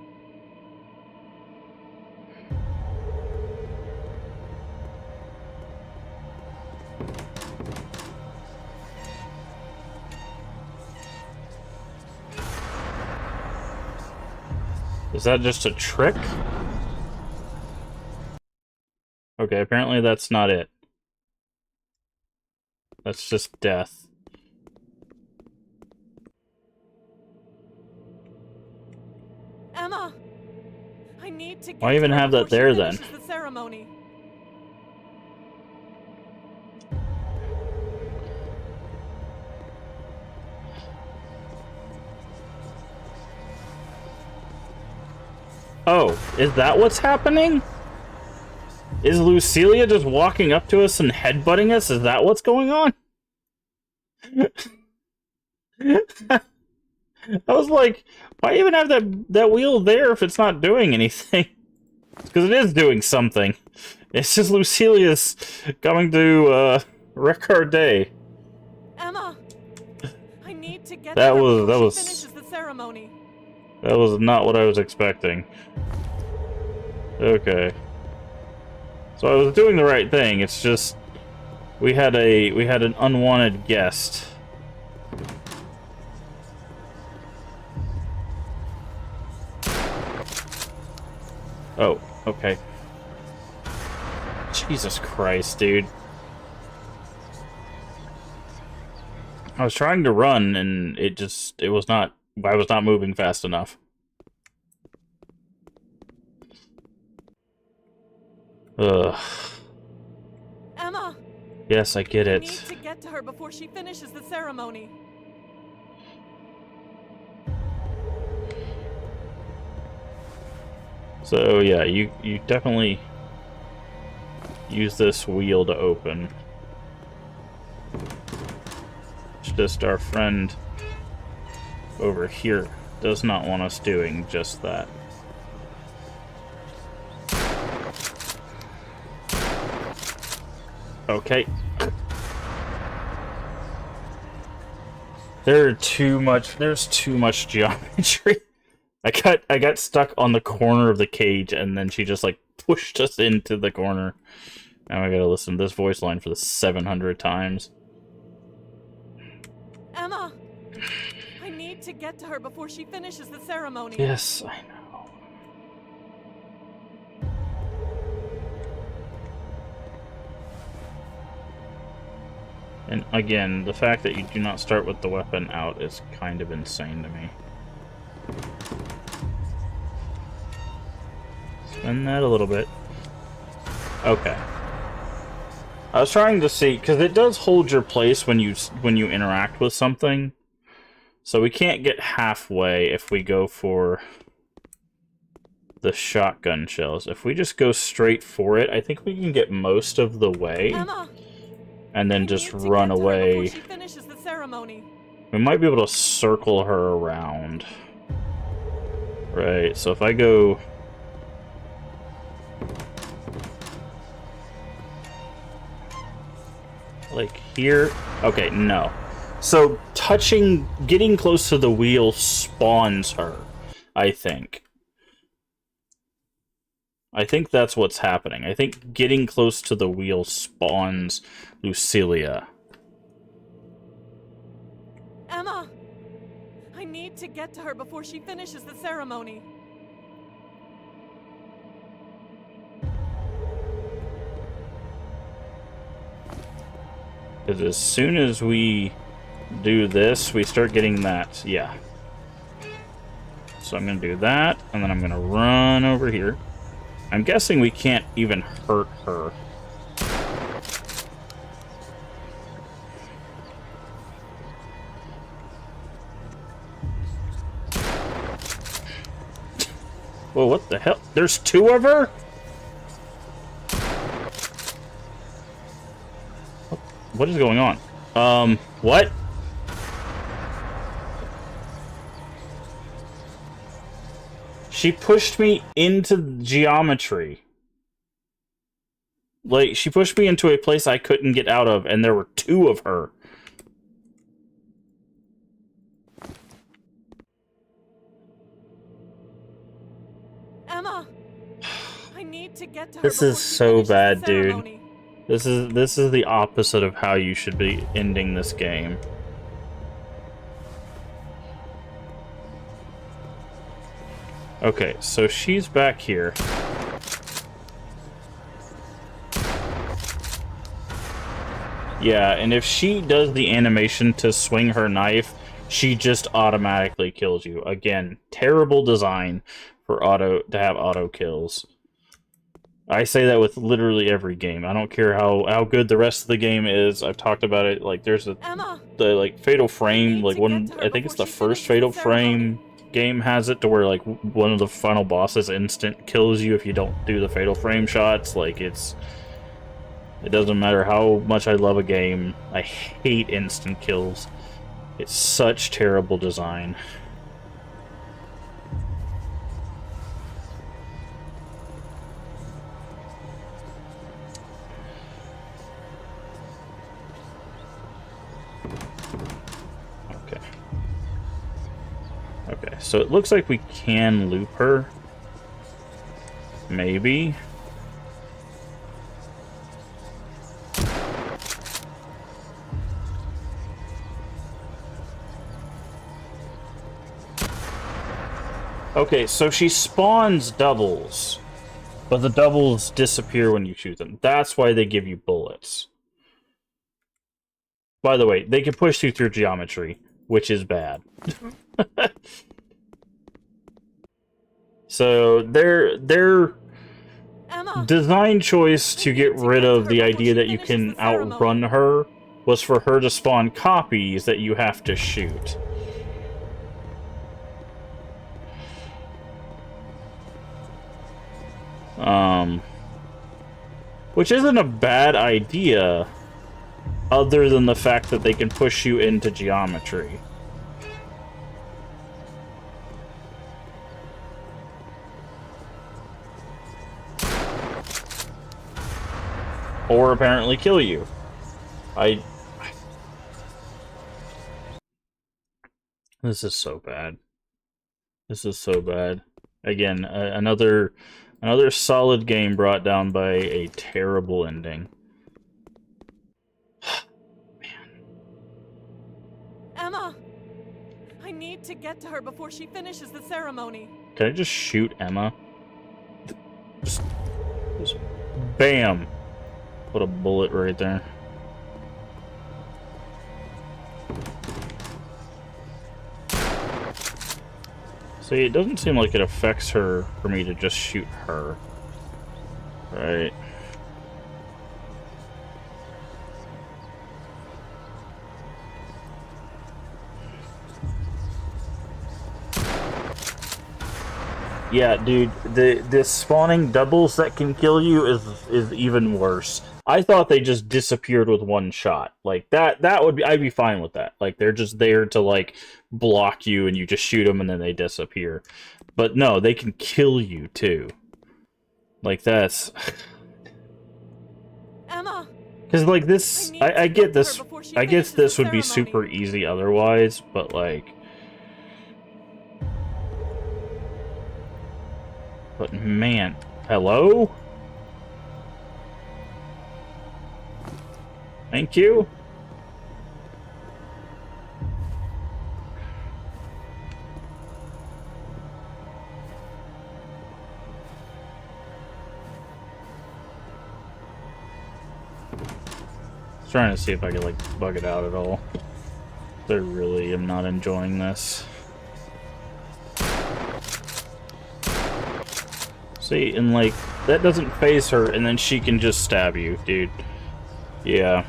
Is that just a trick? Okay, apparently that's not it. That's just death. Emma! I need to get Why even to her have that before there she then? finishes the ceremony. Oh, is that what's happening? Is Lucilia just walking up to us and headbutting us? Is that what's going on? I was like, why even have that wheel there if it's not doing anything? Because it is doing something. It's just Lucilia's coming to wreck our day. Emma! I need to get That to her was- before that was- she finishes the ceremony. That was not what I was expecting. Okay. So I was doing the right thing. It's just we had an unwanted guest. Oh, okay. Jesus Christ, dude. I was trying to run and I was not moving fast enough. Ugh. Emma! Yes, I get I it. need to get to her before she finishes the ceremony. So yeah, you definitely use this wheel to open. It's just our friend over here does not want us doing just that. Okay. There's too much geometry. I got stuck on the corner of the cage and then she just like pushed us into the corner. Now I gotta listen to this voice line for the 700 times. Emma! I need to get to her before she finishes the ceremony. Yes, I know. And again, the fact that you do not start with the weapon out is kind of insane to me. Spin that a little bit. Okay. I was trying to see, because it does hold your place when you interact with something. So we can't get halfway if we go for the shotgun shells. If we just go straight for it, I think we can get most of the way. Emma! And then I just need to run get to her away. before she finishes the ceremony. We might be able to circle her around. Right, so if I go... like here? Okay, no. So getting close to the wheel spawns her, I think. I think that's what's happening. I think getting close to the wheel spawns Lucilia. Emma! I need to get to her before she finishes the ceremony. Because as soon as we do this, we start getting that, yeah. So I'm going to do that, and then I'm going to run over here. I'm guessing we can't even hurt her. Whoa, what the hell? There's two of her? What is going on? What? She pushed me into geometry. Like, she pushed me into a place I couldn't get out of, and there were 2 of her. Emma! I need to get to her This before is she so finishes the bad, dude. ceremony. This is the opposite of how you should be ending this game. Okay, so she's back here. Yeah, and if she does the animation to swing her knife, she just automatically kills you. Again, terrible design for to have auto kills. I say that with literally every game. I don't care how good the rest of the game is. I've talked about it. Like, there's Emma! the like Fatal Frame, like one. I think it's the first Fatal Frame game has it to where like one of the final bosses instant kills you if you don't do the Fatal Frame shots. Like, it doesn't matter how much I love a game, I hate instant kills. It's such terrible design. Okay, so it looks like we can loop her. Maybe. Okay, so she spawns doubles, but the doubles disappear when you shoot them. That's why they give you bullets. By the way, they can push you through geometry, which is bad. So their design choice to get rid of the idea that you can outrun her was for her to spawn copies that you have to shoot. Which isn't a bad idea, other than the fact that they can push you into geometry. Or apparently kill you. This is so bad. This is so bad. Again, another solid game brought down by a terrible ending. Emma! I need to get to her before she finishes the ceremony. Can I just shoot Emma? Just bam! Put a bullet right there. See, it doesn't seem like it affects her for me to just shoot her. Right. Yeah, dude, the spawning doubles that can kill you is even worse. I thought they just disappeared with one shot. Like that would be, I'd be fine with that. Like they're just there to like block you and you just shoot them and then they disappear. But no, they can kill you too. Like that's Emma. Cuz like this I get this I guess this would be super easy otherwise, but like but man, hello? Thank you. Trying to see if I could like bug it out at all. I really am not enjoying this. See, and like that doesn't phase her, and then she can just stab you, dude. Yeah.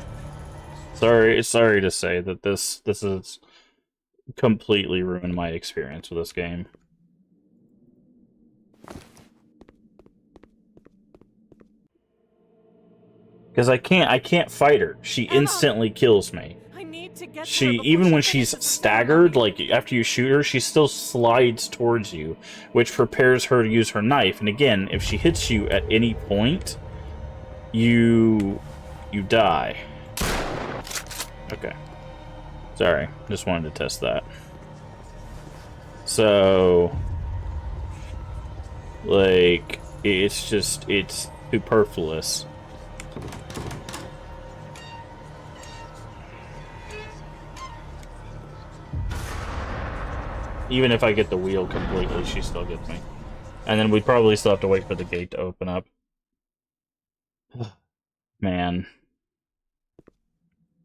Sorry to say that this has completely ruined my experience with this game. Because I can't fight her. She instantly kills me. I need to get to her she, before even she when she's finishes the staggered, ceremony. like after you shoot her, she still slides towards you, which prepares her to use her knife. And again, if she hits you at any point, you die. Okay. Sorry, just wanted to test that. So, like, it's superfluous. Even if I get the wheel completely, she still gets me. And then we'd probably still have to wait for the gate to open up. Man.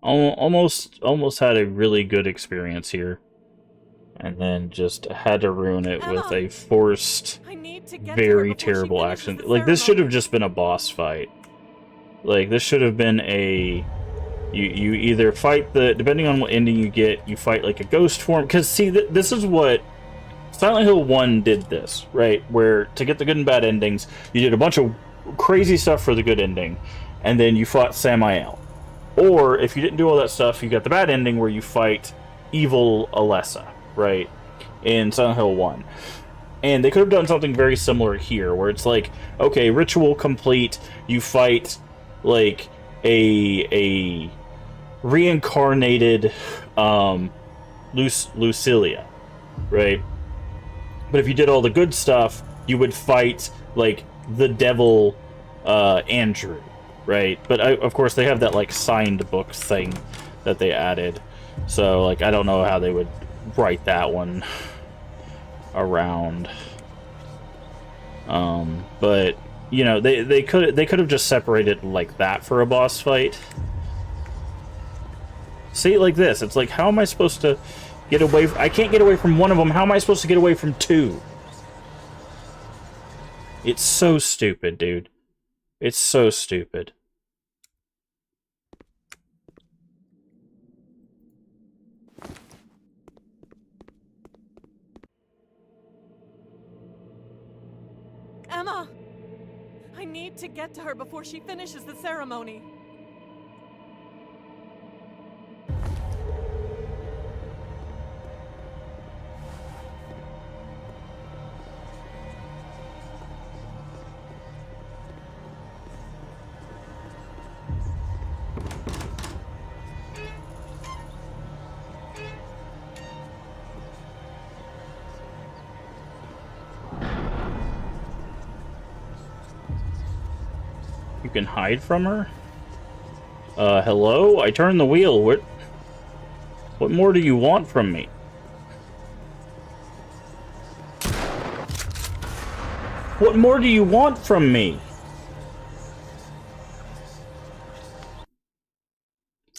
Almost had a really good experience here. And then just had to ruin it with a forced, very terrible action. Like, this should have just been a boss fight. Like, this should have been a... You either fight depending on what ending you get, you fight like a ghost form. Because, see, this is what Silent Hill 1 did this, right? Where, to get the good and bad endings, you did a bunch of crazy stuff for the good ending, and then you fought Samael. Or, if you didn't do all that stuff, you got the bad ending where you fight evil Alessa, right? In Silent Hill 1. And they could have done something very similar here, where it's like, okay, ritual complete, you fight, like, a reincarnated Lucilia, right? But if you did all the good stuff, you would fight like the devil Andrew, right? But of course they have that like signed book thing that they added, so like I don't know how they would write that one around. But you know, they could have just separated like that for a boss fight. See, like this. It's like, how am I supposed to get away? I can't get away from one of them. How am I supposed to get away from two? It's so stupid, dude. It's so stupid. Emma! I need to get to her before she finishes the ceremony. You can hide from her? Hello? I turned the wheel. What more do you want from me? What more do you want from me?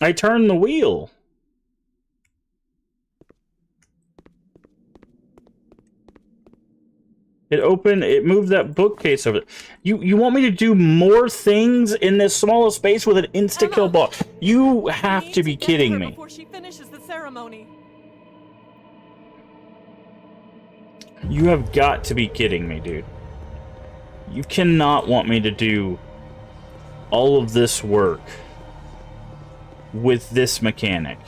I turned the wheel. It moved that bookcase over. You want me to do more things in this small space with an insta-kill boss? You have to be kidding me. Before she finishes the ceremony. You have got to be kidding me, dude. You cannot want me to do all of this work with this mechanic.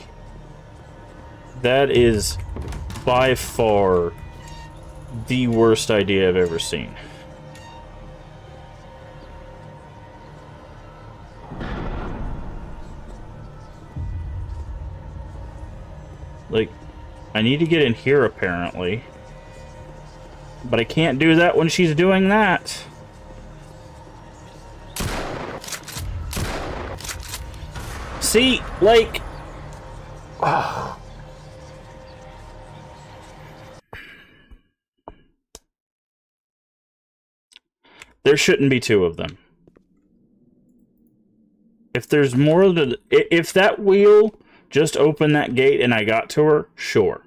That is by far the worst idea I've ever seen. Like, I need to get in here apparently, but I can't do that when she's doing that. See, like, oh. There shouldn't be two of them. If there's more than... If that wheel just opened that gate and I got to her, sure.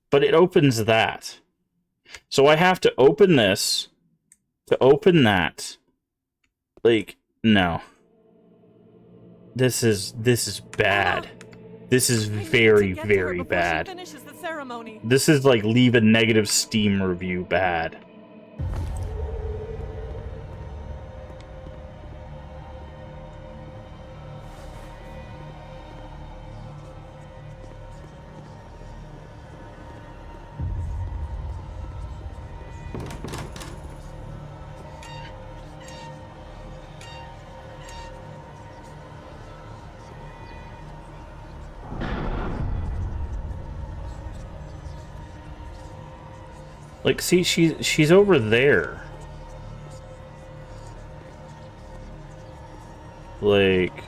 But it opens that. So I have to open this to open that. Like, no. This is bad. This is very, very bad. This is like leave a negative Steam review bad. Like, see, she's over there. Like,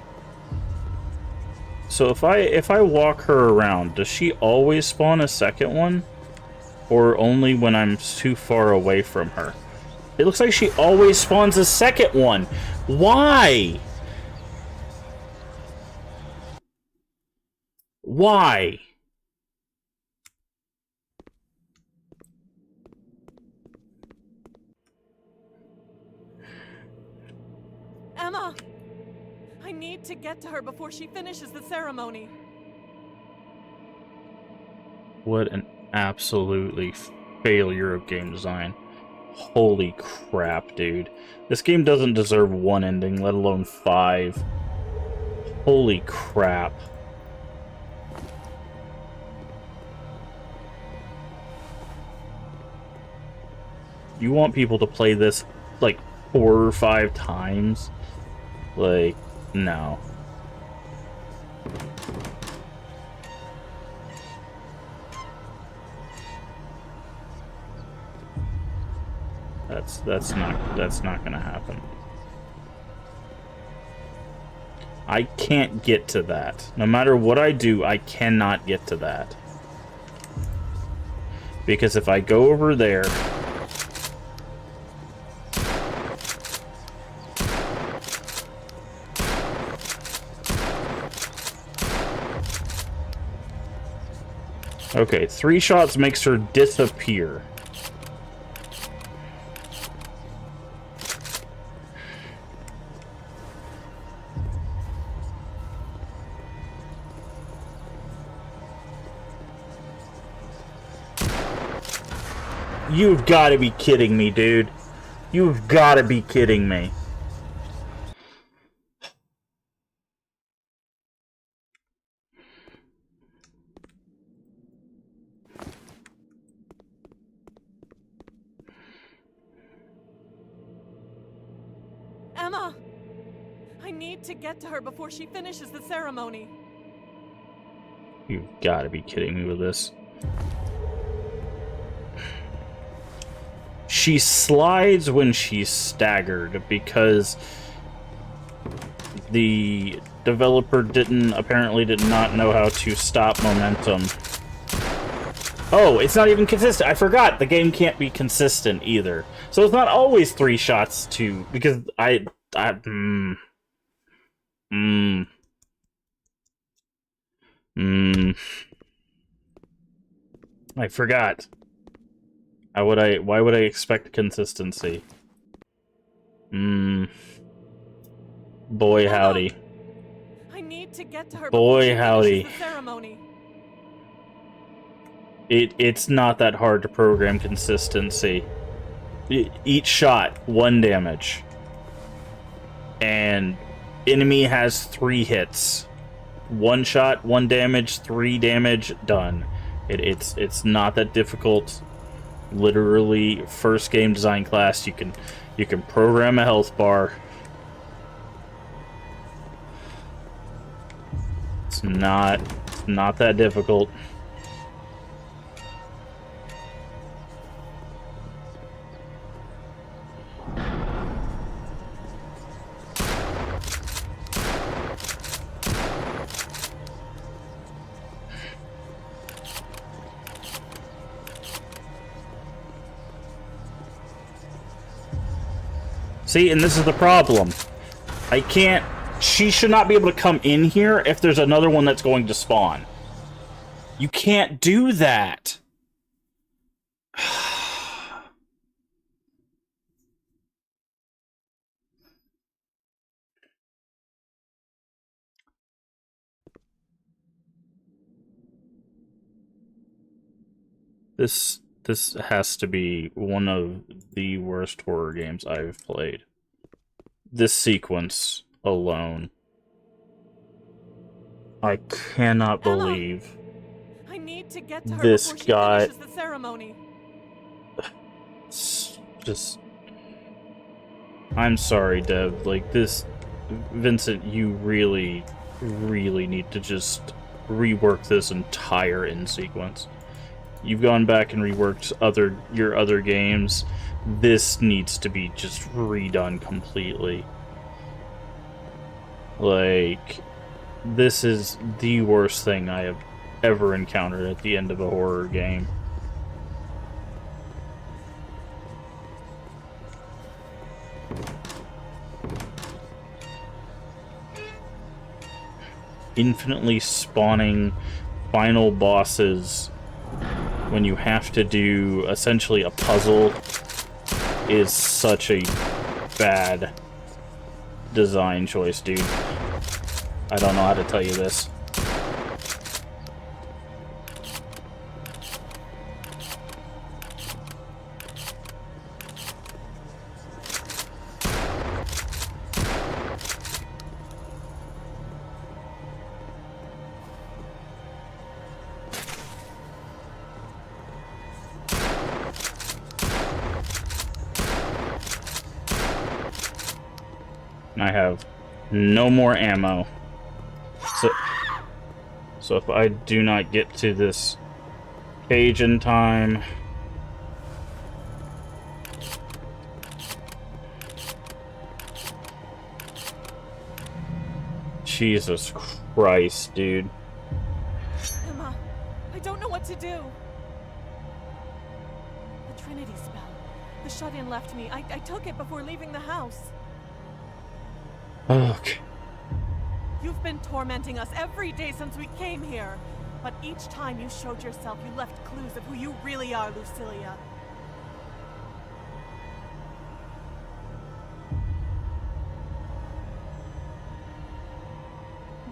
so if I walk her around, does she always spawn a second one? Or only when I'm too far away from her? It looks like she always spawns a second one. Why? Why? Emma! I need to get to her before she finishes the ceremony. What an absolutely failure of game design. Holy crap, dude. This game doesn't deserve one ending, let alone 5. Holy crap. You want people to play this, like, 4 or 5 times? Like, no. That's not gonna happen. I can't get to that. No matter what I do, I cannot get to that. Because if I go over there... Okay, 3 shots makes her disappear. You've got to be kidding me, dude. You've got to be kidding me. Emma! I need to get to her before she finishes the ceremony. You've got to be kidding me with this. She slides when she's staggered because the developer apparently did not know how to stop momentum. Oh, it's not even consistent. I forgot the game can't be consistent either. So it's not always 3 shots to, because I forgot. Why would I expect consistency? Boy howdy. I need to get to her Boy howdy. the ceremony. It's not that hard to program consistency. Each shot, 1 damage. And enemy has 3 hits. 1 shot, 1 damage, 3 damage, done. It's not that difficult. Literally, first game design class, you can program a health bar. It's not that difficult. See, and this is the problem. I can't... She should not be able to come in here if there's another one that's going to spawn. You can't do that. This has to be one of the worst horror games I've played. This sequence alone. I cannot believe I need to get to her this before she got finishes the ceremony. just... I'm sorry, Deb. Like, this... Vincent, you really, really need to just rework this entire end sequence. You've gone back and reworked your other games. This needs to be just redone completely. Like, this is the worst thing I have ever encountered at the end of a horror game. Infinitely spawning final bosses when you have to do essentially a puzzle is such a bad design choice, dude. I don't know how to tell you this. I have no more ammo. So if I do not get to this cage in time... Jesus Christ, dude. Emma, I don't know what to do. The Trinity spell. The shut-in left me. I took it before leaving the house. Okay. You've been tormenting us every day since we came here. But each time you showed yourself, you left clues of who you really are, Lucilia.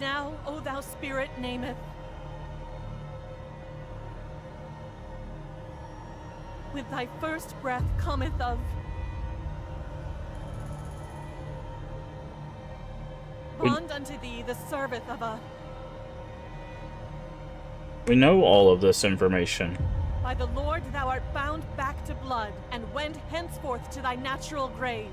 Now, O thou spirit, nameth. With thy first breath cometh of... Bond unto thee the serveth of a... We know all of this information. By the Lord thou art bound back to blood, and wend henceforth to thy natural grave.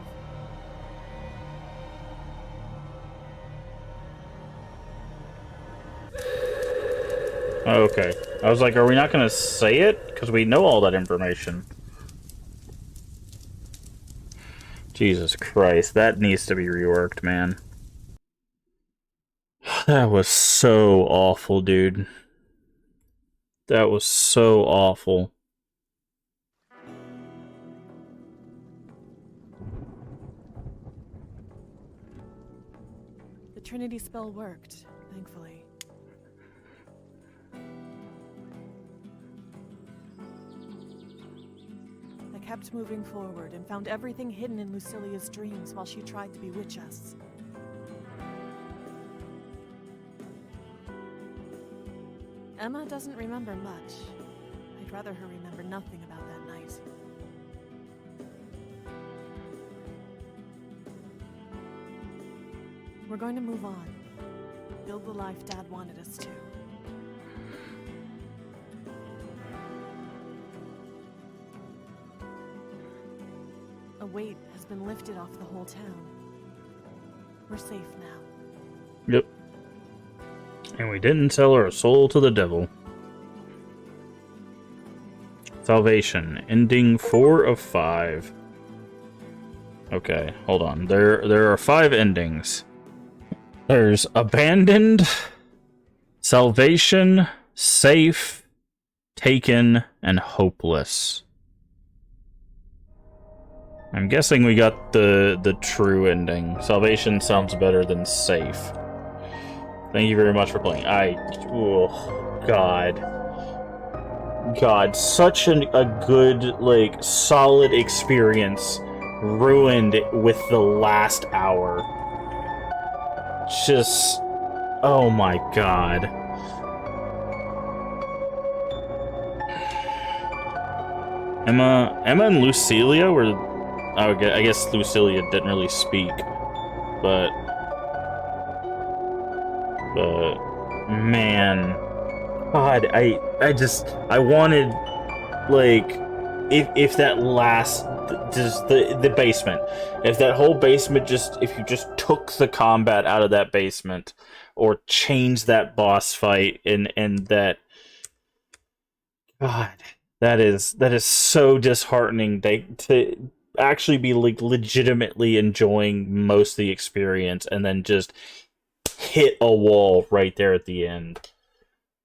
Okay. I was like, are we not going to say it? Because we know all that information. Jesus Christ, that needs to be reworked, man. That was so awful, dude. That was so awful. The Trinity spell worked, thankfully. I kept moving forward and found everything hidden in Lucilia's dreams while she tried to bewitch us. Emma doesn't remember much. I'd rather her remember nothing about that night. We're going to move on. Build the life Dad wanted us to. A weight has been lifted off the whole town. We're safe now. Yep. And we didn't sell our soul to the devil. Salvation, ending 4 of 5. Okay, hold on. There are 5 endings. There's abandoned, salvation, safe, taken, and hopeless. I'm guessing we got the true ending. Salvation sounds better than safe. Thank you very much for playing. Oh, God, such a good, like, solid experience ruined with the last hour. Just, oh my God. Emma and Lucilia were, I guess Lucilia didn't really speak, but man, God, I wanted, like, if that last, just the basement, if that whole basement if you just took the combat out of that basement, or changed that boss fight, and that, God, that is so disheartening to actually be like legitimately enjoying most of the experience and then just hit a wall right there at the end.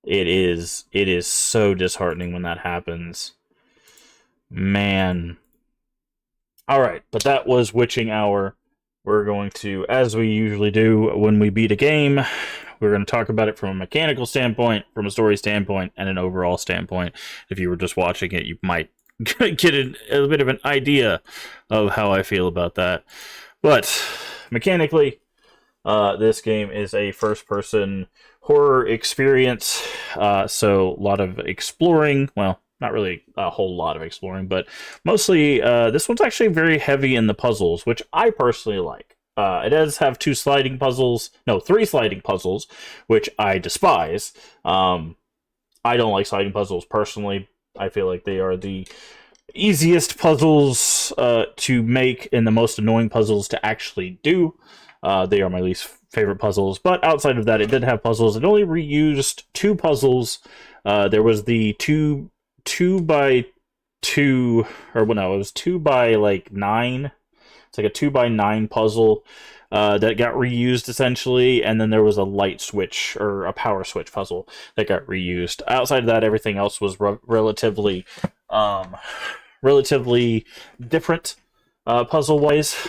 It is so disheartening when that happens. Man. All right, but that was Witching Hour. We're going to, as we usually do when we beat a game, we're going to talk about it from a mechanical standpoint, from a story standpoint, and an overall standpoint. If you were just watching it, you might get a bit of an idea of how I feel about that. But mechanically, this game is a first-person horror experience, so a lot of exploring. Well, not really a whole lot of exploring, but mostly this one's actually very heavy in the puzzles, which I personally like. It does have three sliding puzzles, which I despise. I don't like sliding puzzles personally. I feel like they are the easiest puzzles to make and the most annoying puzzles to actually do. They are my least favorite puzzles, but outside of that, it did have puzzles. It only reused 2 puzzles. There was the 2x2, or well, no, it was 2x9. It's like a 2x9 puzzle that got reused essentially, and then there was a light switch or a power switch puzzle that got reused. Outside of that, everything else was relatively different puzzle wise.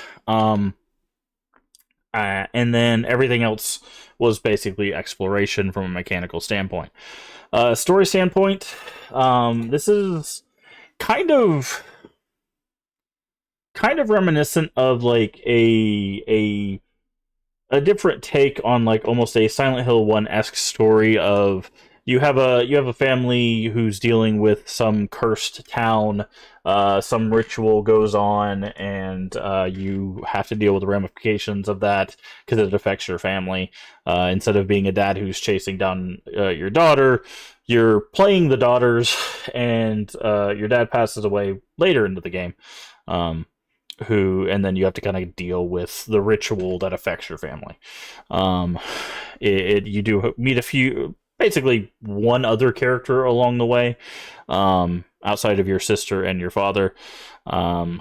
And then everything else was basically exploration from a mechanical standpoint. Story standpoint, this is kind of reminiscent of like a different take on like almost a Silent Hill 1-esque story of you have a family who's dealing with some cursed town. Some ritual goes on, and you have to deal with the ramifications of that because it affects your family. Instead of being a dad who's chasing down your daughter, you're playing the daughters, and your dad passes away later into the game. And then you have to kind of deal with the ritual that affects your family. You do meet basically one other character along the way, outside of your sister and your father. But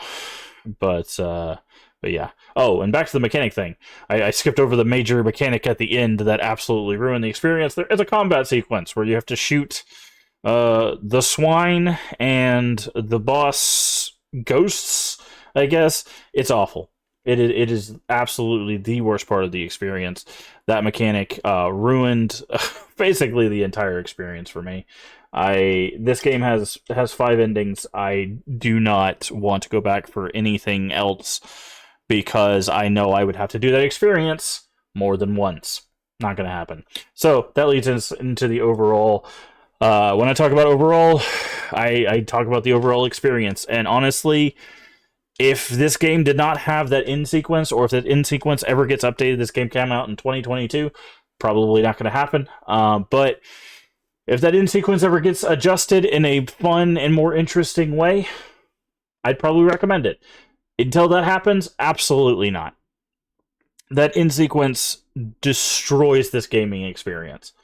yeah. Oh, and back to the mechanic thing. I skipped over the major mechanic at the end that absolutely ruined the experience. There is a combat sequence where you have to shoot the swine and the boss ghosts, I guess. It's awful. It is absolutely the worst part of the experience. That mechanic ruined basically the entire experience for me. This game has 5 endings. I do not want to go back for anything else because I know I would have to do that experience more than once. Not going to happen. So that leads us into the overall. When I talk about overall, I talk about the overall experience. And honestly, if this game did not have that end sequence, or if that end sequence ever gets updated, this game came out in 2022, probably not going to happen. But if that end sequence ever gets adjusted in a fun and more interesting way, I'd probably recommend it. Until that happens, absolutely not. That end sequence destroys this gaming experience.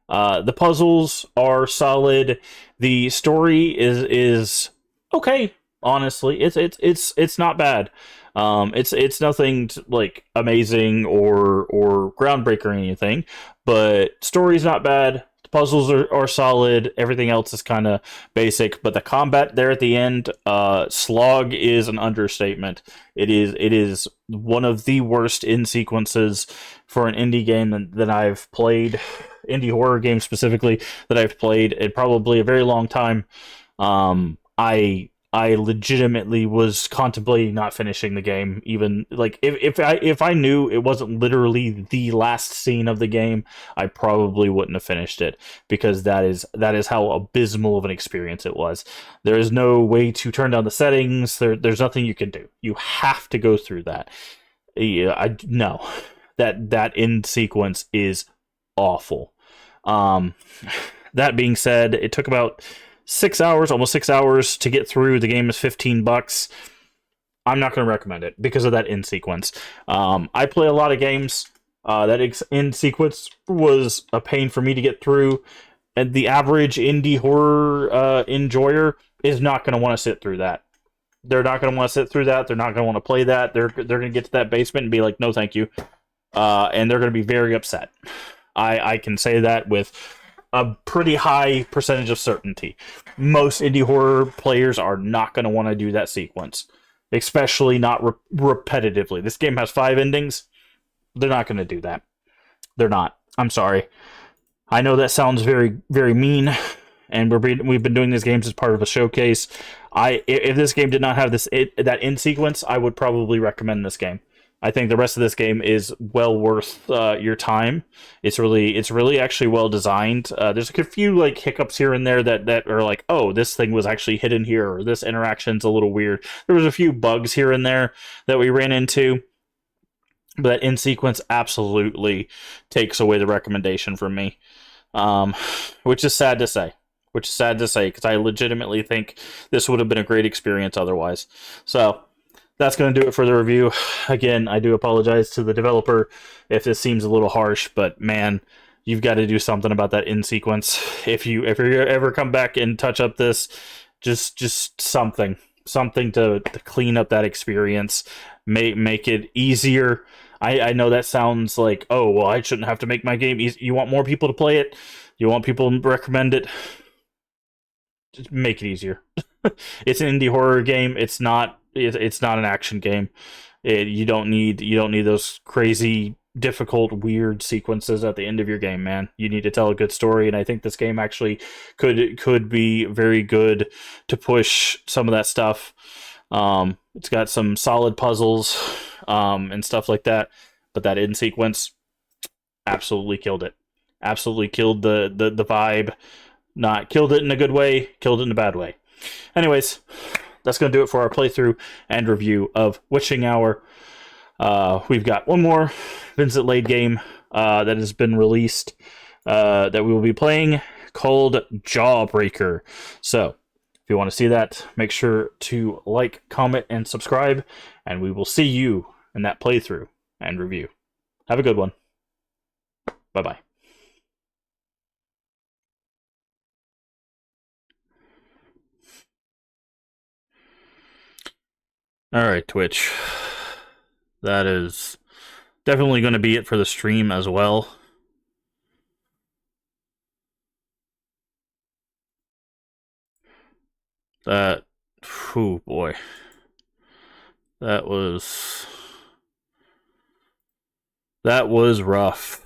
The puzzles are solid. The story is okay. Honestly, it's not bad. It's nothing like amazing or groundbreaking or anything, but story's not bad. The puzzles are solid. Everything else is kind of basic, but the combat there at the end, slog is an understatement. It is one of the worst end sequences for an indie game that I've played, indie horror game specifically, that I've played in probably a very long time. I legitimately was contemplating not finishing the game, even like if I knew it wasn't literally the last scene of the game, I probably wouldn't have finished it, because that is how abysmal of an experience it was. There is no way to turn down the settings. There's nothing you can do. You have to go through that. No, that end sequence is awful. That being said, it took about 6 hours, almost 6 hours to get through. The game is $15. I'm not going to recommend it because of that end sequence. I play a lot of games. That end sequence was a pain for me to get through. and the average indie horror enjoyer is not going to want to sit through that. They're not going to want to sit through that. They're not going to want to play that. They're going to get to that basement and be like, no, thank you. And they're going to be very upset. I can say that with a pretty high percentage of certainty. Most indie horror players are not going to want to do that sequence, especially not repetitively. This game has 5 endings. They're not going to do that. They're not. I'm sorry. I know that sounds very, very mean, and we've been doing these games as part of a showcase. If this game did not have that end sequence, I would probably recommend this game. I think the rest of this game is well worth your time. It's really actually well designed. There's a few like hiccups here and there that are like, oh, this thing was actually hidden here, or this interaction's a little weird. There was a few bugs here and there that we ran into, but that end sequence absolutely takes away the recommendation from me, which is sad to say. Because I legitimately think this would have been a great experience otherwise. So that's going to do it for the review. Again, I do apologize to the developer if this seems a little harsh, but man, you've got to do something about that end sequence. If you ever come back and touch up this, just something to clean up that experience, make it easier. I know that sounds like, oh, well, I shouldn't have to make my game easy. You want more people to play it? You want people to recommend it? Just make it easier. It's an indie horror game. It's not an action game. You don't need those crazy, difficult, weird sequences at the end of your game, man. You need to tell a good story, and I think this game actually could be very good to push some of that stuff. It's got some solid puzzles and stuff like that, but that end sequence absolutely killed it. Absolutely killed the vibe. Not killed it in a good way, killed it in a bad way. Anyways, that's going to do it for our playthrough and review of Witching Hour. We've got one more Vincent Lade game that has been released that we will be playing, called Jawbreaker. So, if you want to see that, make sure to like, comment, and subscribe, and we will see you in that playthrough and review. Have a good one. Bye-bye. Alright, Twitch. That is definitely going to be it for the stream as well. Oh boy. That was rough.